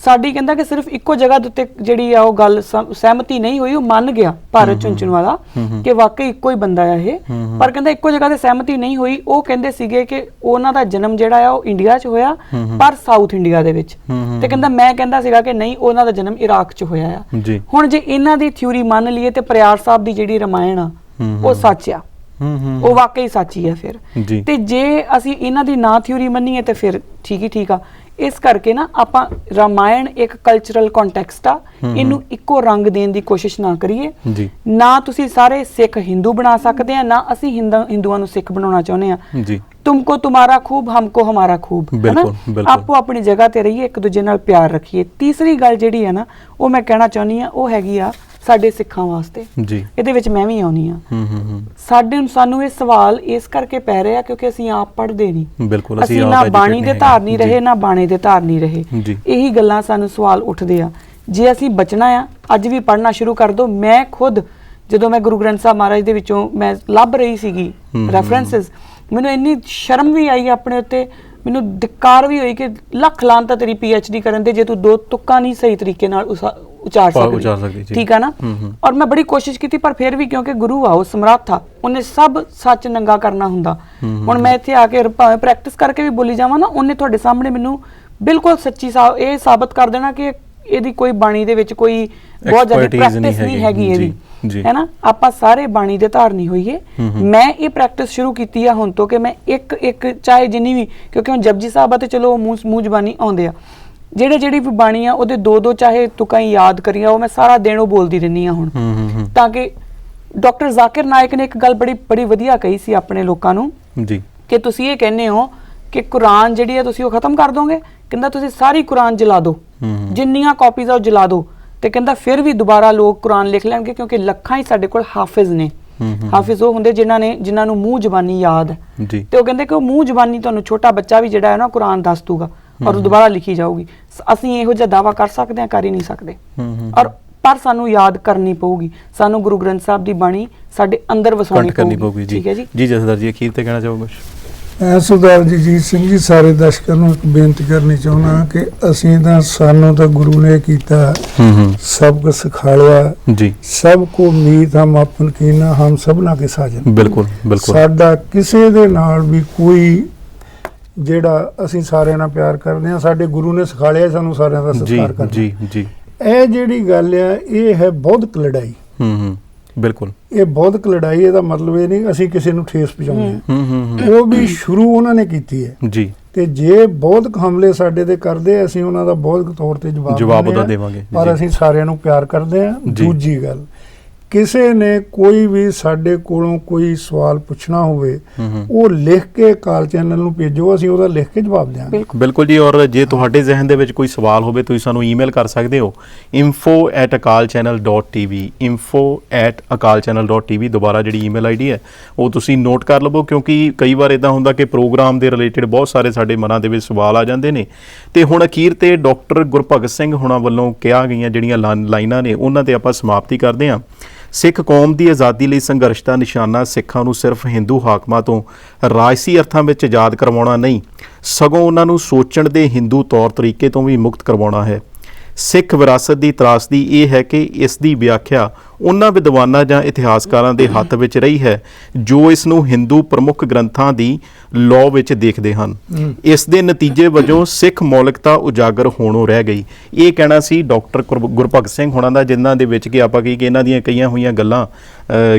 ਸਾਡੀ ਕਹਿੰਦਾ ਕਿ ਸਿਰਫ ਇੱਕੋ ਜਗ੍ਹਾ ਦੇ ਉੱਤੇ ਜਿਹੜੀ ਆ ਉਹ ਗੱਲ ਸਹਿਮਤੀ ਨਹੀਂ ਹੋਈ, ਉਹ ਮੰਨ ਗਿਆ ਭਾਰਤ ਝੁੰਝੁਨਵਾਲਾ ਕਿ ਵਾਕਈ ਇੱਕੋ ਹੀ ਬੰਦਾ ਆ ਇਹ, ਪਰ ਕਹਿੰਦਾ ਇੱਕੋ ਜਗ੍ਹਾ ਤੇ ਸਹਿਮਤੀ ਨਹੀਂ ਹੋਈ। ਉਹ ਕਹਿੰਦੇ ਸੀਗੇ ਕਿ ਉਹਨਾਂ ਦਾ ਜਨਮ ਜਿਹੜਾ ਆ ਉਹ ਇੰਡੀਆ 'ਚ ਹੋਇਆ, ਪਰ ਸਾਊਥ ਇੰਡੀਆ ਦੇ ਵਿੱਚ। ਤੇ ਕਹਿੰਦਾ ਮੈਂ ਕਹਿੰਦਾ ਸੀਗਾ ਕਿ ਨਹੀਂ, ਉਹਨਾਂ ਦਾ ਜਨਮ ਇਰਾਕ 'ਚ ਹੋਇਆ ਆ। ਹੁਣ ਜੇ ਇਹਨਾਂ ਦੀ ਥਿਊਰੀ ਮੰਨ ਲਈਏ ਤੇ ਪ੍ਰਿਆਰ ਸਾਹਿਬ ਦੀ ਜਿਹੜੀ ਰਮਾਇਣ ਆ ਉਹ ਸੱਚ ਆ, ਉਹ ਵਾਕਈ ਸੱਚੀ ਆ ਫਿਰ। ਤੇ ਜੇ ਅਸੀਂ ਇਹਨਾਂ ਦੀ ਨਾ ਥਿਊਰੀ ਮੰਨੀਏ ਤੇ ਫਿਰ ਠੀਕ ਹੀ ਠੀਕ ਆ। ਇਸ ਕਰਕੇ ਨਾ ਆਪਾਂ ਰਾਮਾਇਣ ਇੱਕ ਕਲਚਰਲ ਕੰਟੈਕਸਟ ਆ, ਇਹਨੂੰ ਇੱਕੋ ਰੰਗ ਦੇਣ ਦੀ ਕੋਸ਼ਿਸ਼ ਨਾ ਕਰੀਏ। ਨਾ ਤੁਸੀਂ ਸਾਰੇ ਸਿੱਖ ਹਿੰਦੂ ਬਣਾ ਸਕਦੇ ਆ, ਨਾ ਅਸੀਂ ਹਿੰਦੂਆਂ ਨੂੰ ਸਿੱਖ ਬਣਾਉਣਾ ਚਾਹੁੰਦੇ ਆ। ਤੁਮਕੋ ਤੁਮਾਰਾ ਖੂਬ, ਹਮਕੋ ਹਮਾਰਾ ਖੂਬ, ਆਪੋ ਆਪਣੀ ਜਗ੍ਹਾ ਤੇ ਰਹੀਏ, ਇੱਕ ਦੂਜੇ ਨਾਲ ਪਿਆਰ ਰੱਖੀਏ। ਤੀਸਰੀ ਗੱਲ ਜਿਹੜੀ ਹੈ ਨਾ ਉਹ ਮੈਂ ਕਹਿਣਾ ਚਾਹੁੰਦੀ ਆ, ਉਹ ਹੈਗੀ ਆ ਸਾਡੇ ਸਿੱਖਾਂ ਵਾਸਤੇ ਜੀ ਇਹਦੇ ਵਿੱਚ ਮੈਂ ਵੀ ਆਉਣੀ ਆ। ਹੂੰ ਸਾਨੂੰ ਇਹ ਸਵਾਲ ਇਸ ਕਰਕੇ ਪੈ ਰਿਹਾ ਕਿਉਂਕਿ ਅਸੀਂ ਆਪ ਪੜ੍ਹਦੇ ਨਹੀਂ, ਬਿਲਕੁਲ ਅਸੀਂ ਨਾ ਬਾਣੀ ਦੇ ਧਾਰ ਨਹੀਂ ਰਹੇ ਨਾ ਬਾਣੇ ਦੇ ਧਾਰ ਨਹੀਂ ਰਹੇ। ਇਹੀ ਗੱਲਾਂ ਸਾਨੂੰ ਸਵਾਲ ਉੱਠਦੇ ਆ। ਜੇ ਅਸੀਂ ਬਚਣਾ ਆ ਅੱਜ ਵੀ ਪੜ੍ਹਨਾ ਸ਼ੁਰੂ ਕਰ ਦੋ। ਮੈਂ ਖੁਦ ਜਦੋਂ ਮੈਂ ਗੁਰੂ ਗ੍ਰੰਥ ਸਾਹਿਬ ਮਹਾਰਾਜ ਦੇ ਵਿੱਚੋਂ ਮੈਂ ਲੱਭ ਰਹੀ ਸੀਗੀ ਰੈਫਰੈਂਸਸ, ਮੈਨੂੰ ਇੰਨੀ ਸ਼ਰਮ ਵੀ ਆਈ ਆਪਣੇ ਉੱਤੇ, ਮੈਨੂੰ ધિੱਕਾਰ ਵੀ ਹੋਈ ਕਿ ਲੱਖ ਲਾਂਤ ਆ ਤੇਰੀ PhD ਕਰਨ ਦੇ ਜੇ ਤੂੰ ਦੋ ਤੁੱਕਾਂ ਨਹੀਂ ਸਹੀ ਤਰੀਕੇ ਨਾਲ ਉਚਾਰ ਸਕਦੀ। ਠੀਕ ਆ ਨਾ। ਔਰ ਮੈਂ ਬੜੀ ਕੋਸ਼ਿਸ਼ ਕੀਤੀ ਪਰ ਫਿਰ ਵੀ ਕਿਉਂਕਿ ਗੁਰੂ ਆ ਉਹ ਸਮਰੱਥ ਆ, ਉਹਨੇ ਸਭ ਸੱਚ ਨੰਗਾ ਕਰਨਾ ਹੁੰਦਾ। ਹੁਣ ਮੈਂ ਇੱਥੇ ਆ ਕੇ ਭਾਵੇਂ ਪ੍ਰੈਕਟਿਸ ਕਰਕੇ ਵੀ ਬੋਲੀ ਜਾਵਾਂ ਨਾ, ਉਹਨੇ ਤੁਹਾਡੇ ਸਾਹਮਣੇ ਮੈਨੂੰ ਬਿਲਕੁਲ ਸੱਚੀ ਇਹ ਸਾਬਤ ਕਰ ਦੇਣਾ ਕਿ ਇਹਦੀ ਕੋਈ ਬਾਣੀ ਦੇ ਵਿੱਚ ਕੋਈ ਬਹੁਤ ਜ਼ਿਆਦਾ ਪ੍ਰੈਕਟਿਸ ਨਹੀਂ ਹੈਗੀ ਇਹਦੀ, ਹੈ ਨਾ। ਆਪਾਂ ਸਾਰੇ ਬਾਣੀ ਦੇ ਧਾਰਨੀ ਹੋਈਏ। ਮੈਂ ਇਹ ਪ੍ਰੈਕਟਿਸ ਸ਼ੁਰੂ ਕੀਤੀ ਆ ਹੁਣ ਤੋਂ ਕਿ ਮੈਂ ਇੱਕ ਚਾਹੇ ਜਿੰਨੀ ਵੀ, ਕਿਉਂਕਿ ਹੁਣ ਜਪਜੀ ਸਾਹਿਬ ਆ ਤੇ ਚਲੋ ਮੂੰਹ ਜ਼ਬਾਨੀ ਆਉਂਦੇ ਆ, ਜਿਹੜੀ ਵੀ ਬਾਣੀ ਆ ਉਹਦੇ ਦੋ ਚਾਹੇ ਤੁਕਾਂ ਹੀ ਯਾਦ ਕਰੀਆਂ, ਉਹ ਮੈਂ ਸਾਰਾ ਦਿਨ ਉਹ ਬੋਲਦੀ ਰਹਿੰਦੀ ਆ ਹੁਣ। ਤਾਂ ਕਿ ਡਾਕਟਰ ਜ਼ਾਕਿਰ ਨਾਇਕ ਨੇ ਇੱਕ ਗੱਲ ਬੜੀ ਵਧੀਆ ਕਹੀ ਸੀ ਆਪਣੇ ਲੋਕਾਂ ਨੂੰ ਜੀ, ਕਿ ਤੁਸੀਂ ਇਹ ਕਹਿੰਦੇ ਹੋ ਕਿ ਕੁਰਾਨ ਜਿਹੜੀ ਆ ਤੁਸੀਂ ਉਹ ਖਤਮ ਕਰ ਦੋਗੇ, ਕਹਿੰਦਾ ਤੁਸੀਂ ਸਾਰੀ ਕੁਰਾਨ ਜਲਾ ਦਿਓ, ਜਿੰਨੀਆਂ ਕਾਪੀਜ਼ ਆ ਉਹ ਜਲਾ ਦਿਓ, ਤੇ ਕਹਿੰਦਾ ਫਿਰ ਵੀ ਦੁਬਾਰਾ ਲੋਕ ਕੁਰਾਨ ਲਿਖ ਲੈਣਗੇ ਕਿਉਂਕਿ ਲੱਖਾਂ ਹੀ ਸਾਡੇ ਕੋਲ ਹਾਫਿਜ਼ ਨੇ। ਹਾਫਿਜ਼ ਉਹ ਹੁੰਦੇ ਜਿਨ੍ਹਾਂ ਨੂੰ ਮੂੰਹ ਜ਼ਬਾਨੀ ਯਾਦ ਹੈ, ਤੇ ਉਹ ਕਹਿੰਦੇ ਕਿ ਉਹ ਮੂੰਹ ਜ਼ਬਾਨੀ ਤੁਹਾਨੂੰ ਛੋਟਾ ਬੱਚਾ ਵੀ ਜਿਹੜਾ ਹੈ ਨਾ ਕੁਰਾਨ ਦੱਸ ਦੂਗਾ ਔਰ ਦੁਬਾਰਾ ਲਿਖੀ ਜਾਊਗੀ। ਅਸੀਂ ਇਹੋ ਜਿਹਾ ਦਾਵਾ ਕਰ ਸਕਦੇ ਹਾਂ? ਕਰ ਹੀ ਨਹੀਂ ਸਕਦੇ। ਔਰ ਪਰ ਸਾਨੂੰ ਯਾਦ ਕਰਨੀ ਪਊਗੀ, ਸਾਨੂੰ ਗੁਰੂ ਗ੍ਰੰਥ ਸਾਹਿਬ ਦੀ ਬਾਣੀ ਸਾਡੇ ਅੰਦਰ ਵਸਾਉਣੀ ਪਊਗੀ। ਠੀਕ ਹੈ ਜੀ। ਜੀ ਜਥੇਦਾਰ ਜੀ ਅਖੀਰ ਤੇ ਕਹਿਣਾ ਚਾਹੋਗੇ? ਸਰਦਾਰ ਜਗਜੀਤ ਸਿੰਘ ਜੀ, ਸਾਰੇ ਦਰਸ਼ਕਾਂ ਨੂੰ ਇੱਕ ਬੇਨਤੀ ਕਰਨੀ ਚਾਹੁੰਦਾ ਕਿ ਅਸੀਂ ਤਾਂ ਸਾਨੂੰ ਤਾਂ ਗੁਰੂ ਨੇ ਕੀਤਾ, ਸਭ ਕੁਝ ਸਿਖਾਇਆ ਜੀ, ਸਭ ਕੋ ਮੀਤ ਹਮ ਆਪਨ ਕੀਨਾ ਹਮ ਸਭਨਾ ਕੇ ਸਾਜਨ। ਬਿਲਕੁਲ ਬਿਲਕੁਲ। ਸਾਡਾ ਕਿਸੇ ਦੇ ਨਾਲ ਵੀ ਕੋਈ ਜਿਹੜਾ ਅਸੀਂ ਸਾਰਿਆਂ ਨਾਲ ਪਿਆਰ ਕਰਦੇ ਹਾਂ, ਸਾਡੇ ਗੁਰੂ ਨੇ ਸਿਖਾਇਆ ਸਾਨੂੰ ਸਾਰਿਆਂ ਦਾ ਸਤਿਕਾਰ ਕਰਨਾ। ਜੀ ਜੀ। ਇਹ ਜਿਹੜੀ ਗੱਲ ਆ ਇਹ ਹੈ ਬੌਧਿਕ ਲੜਾਈ। ਬਿਲਕੁਲ। ਇਹ ਬੌਧਿਕ ਲੜਾਈ, ਇਹਦਾ ਮਤਲਬ ਇਹ ਨਹੀਂ ਅਸੀਂ ਕਿਸੇ ਨੂੰ ਠੇਸ ਪਹੁੰਚਾਉਂਦੇ, ਉਹ ਵੀ ਸ਼ੁਰੂ ਉਹਨਾਂ ਨੇ ਕੀਤੀ ਹੈ ਜੀ। ਤੇ ਜੇ ਬੌਧਿਕ ਹਮਲੇ ਸਾਡੇ ਤੇ ਕਰਦੇ, ਅਸੀਂ ਉਹਨਾਂ ਦਾ ਬੌਧਿਕ ਤੌਰ ਤੇ ਜਵਾਬ ਉਹਦਾ ਦੇਵਾਂਗੇ, ਪਰ ਅਸੀਂ ਸਾਰਿਆਂ ਨੂੰ ਪਿਆਰ ਕਰਦੇ ਹਾਂ। ਦੂਜੀ ਗੱਲ, ਕਿਸੇ ਨੇ ਕੋਈ ਵੀ ਸਾਡੇ ਕੋਲੋਂ ਕੋਈ ਸਵਾਲ ਪੁੱਛਣਾ ਹੋਵੇ ਉਹ ਲਿਖ ਕੇ ਅਕਾਲ ਚੈਨਲ ਨੂੰ ਭੇਜੋ, ਅਸੀਂ ਉਹਦਾ ਲਿਖ ਕੇ ਜਵਾਬ ਦਿਆਂਗੇ। ਬਿਲਕੁਲ ਜੀ। ਔਰ ਜੇ ਤੁਹਾਡੇ ਜ਼ਿਹਨ ਦੇ ਵਿੱਚ ਕੋਈ ਸਵਾਲ ਹੋਵੇ ਤੁਸੀਂ ਸਾਨੂੰ ਈਮੇਲ ਕਰ ਸਕਦੇ ਹੋ info@akalchannel.tv info@akalchannel.tv। ਦੁਬਾਰਾ ਜਿਹੜੀ ਈਮੇਲ ਆਈਡੀ ਹੈ ਉਹ ਤੁਸੀਂ ਨੋਟ ਕਰ ਲਵੋ, ਕਿਉਂਕਿ ਕਈ ਵਾਰ ਇਦਾਂ ਹੁੰਦਾ ਕਿ ਪ੍ਰੋਗਰਾਮ ਦੇ ਰਿਲੇਟਡ ਬਹੁਤ ਸਾਰੇ ਸਾਡੇ ਮਨਾਂ ਦੇ ਵਿੱਚ ਸਵਾਲ ਆ ਜਾਂਦੇ ਨੇ। ਤੇ ਹੁਣ ਅਖੀਰ ਤੇ ਡਾਕਟਰ ਗੁਰਭਗਤ ਸਿੰਘ ਹੁਣਾਂ ਵੱਲੋਂ ਕਿਹਾ ਗਈਆਂ ਜਿਹੜੀਆਂ ਲਾਈਨਾਂ ਨੇ ਉਹਨਾਂ ਤੇ ਆਪਾਂ ਸਮਾਪਤੀ ਕਰਦੇ ਹਾਂ। ਸਿੱਖ ਕੌਮ ਦੀ ਆਜ਼ਾਦੀ ਲਈ ਸੰਘਰਸ਼ ਦਾ ਨਿਸ਼ਾਨਾ ਸਿੱਖਾਂ ਨੂੰ ਸਿਰਫ ਹਿੰਦੂ ਹਾਕਮਾਂ ਤੋਂ ਰਾਜਸੀ ਅਰਥਾਂ ਵਿੱਚ ਆਜ਼ਾਦ ਕਰਵਾਉਣਾ ਨਹੀਂ, ਸਗੋਂ ਉਹਨਾਂ ਨੂੰ ਸੋਚਣ ਦੇ ਹਿੰਦੂ ਤੌਰ ਤਰੀਕੇ ਤੋਂ ਵੀ ਮੁਕਤ ਕਰਵਾਉਣਾ ਹੈ। ਸਿੱਖ ਵਿਰਾਸਤ ਦੀ ਤਰਾਸਦੀ ਇਹ ਹੈ ਕਿ ਇਸ ਦੀ ਵਿਆਖਿਆ ਉਹਨਾਂ ਵਿਦਵਾਨਾਂ ਜਾਂ ਇਤਿਹਾਸਕਾਰਾਂ ਦੇ ਹੱਥ ਵਿੱਚ ਰਹੀ ਹੈ ਜੋ ਇਸ ਨੂੰ ਹਿੰਦੂ ਪ੍ਰਮੁੱਖ ਗ੍ਰੰਥਾਂ ਦੀ ਲੌ ਵਿੱਚ ਦੇਖਦੇ ਹਨ। ਇਸ ਦੇ ਨਤੀਜੇ ਵਜੋਂ ਸਿੱਖ ਮੌਲਿਕਤਾ ਉਜਾਗਰ ਹੋਣੋਂ ਰਹਿ ਗਈ। ਇਹ ਕਹਿਣਾ ਸੀ ਡਾਕਟਰ ਗੁਰਭਗਤ ਸਿੰਘ ਹੋਣਾ ਦਾ, ਜਿਨ੍ਹਾਂ ਦੇ ਵਿੱਚ ਕਿ ਆਪਾਂ ਕਹੀ ਕਿ ਇਹਨਾਂ ਦੀਆਂ ਕਈਆਂ ਹੋਈਆਂ ਗੱਲਾਂ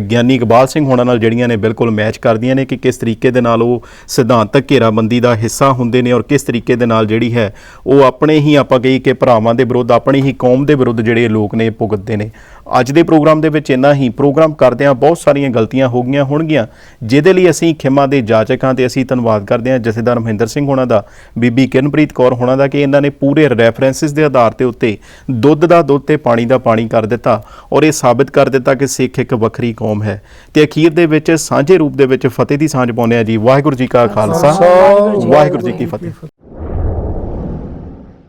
ਗਿਆਨੀ ਇਕਬਾਲ ਸਿੰਘ ਹੋਣਾ ਨਾਲ ਜਿਹੜੀਆਂ ਨੇ ਬਿਲਕੁਲ ਮੈਚ ਕਰਦੀਆਂ ਨੇ ਕਿ ਕਿਸ ਤਰੀਕੇ ਦੇ ਨਾਲ ਉਹ ਸਿਧਾਂਤਕ ਘੇਰਾਬੰਦੀ ਦਾ ਹਿੱਸਾ ਹੁੰਦੇ ਨੇ ਔਰ ਕਿਸ ਤਰੀਕੇ ਦੇ ਨਾਲ ਜਿਹੜੀ ਹੈ ਉਹ ਆਪਣੇ ਹੀ ਆਪਾਂ ਕਹੀ ਕਿ ਭਰਾਵਾਂ ਦੇ ਵਿਰੁੱਧ, ਆਪਣੀ ਹੀ ਕੌਮ ਦੇ ਵਿਰੁੱਧ ਜਿਹੜੇ ਲੋਕ ਨੇ ਭੁਗਤਦੇ ਨੇ। ਅੱਜ ਦੇ ਪ੍ਰੋਗਰਾਮ ਦੇ ਵਿੱਚ ਇੰਨਾ ਹੀ। ਪ੍ਰੋਗਰਾਮ ਕਰਦਿਆਂ ਬਹੁਤ ਸਾਰੀਆਂ ਗਲਤੀਆਂ ਹੋ ਗਈਆਂ ਹੋਣਗੀਆਂ, ਜਿਹਦੇ ਲਈ ਅਸੀਂ ਖਿਮਾ ਦੇ ਜਾਚਕ ਹਾਂ ਤੇ ਅਸੀਂ ਧੰਨਵਾਦ ਕਰਦੇ ਹਾਂ ਜਥੇਦਾਰ ਮਹਿੰਦਰ ਸਿੰਘ ਹੋਣਾ ਦਾ, ਬੀਬੀ ਕਿਰਨਪ੍ਰੀਤ ਕੌਰ ਹੋਣਾ ਦਾ, ਕਿ ਇਹਨਾਂ ਨੇ ਪੂਰੇ ਰੈਫਰੈਂਸਿਸ ਦੇ ਆਧਾਰ ਤੇ ਉੱਤੇ ਦੁੱਧ ਦਾ ਦੁੱਧ ਤੇ ਪਾਣੀ ਦਾ ਪਾਣੀ ਕਰ ਦਿੱਤਾ ਔਰ ਇਹ ਸਾਬਿਤ ਕਰ ਦਿੱਤਾ ਕਿ ਸਿੱਖ ਇੱਕ ਵੱਖਰੀ ਕੌਮ ਹੈ। ਤੇ ਅਖੀਰ ਦੇ ਵਿੱਚ ਸਾਂਝੇ ਰੂਪ ਦੇ ਵਿੱਚ ਫਤਿਹ ਦੀ ਸਾਂਝ ਪਾਉਂਦੇ ਹਾਂ ਜੀ। ਵਾਹਿਗੁਰੂ ਜੀ ਕਾ ਖਾਲਸਾ, ਵਾਹਿਗੁਰੂ ਜੀ ਕੀ ਫਤਿਹ।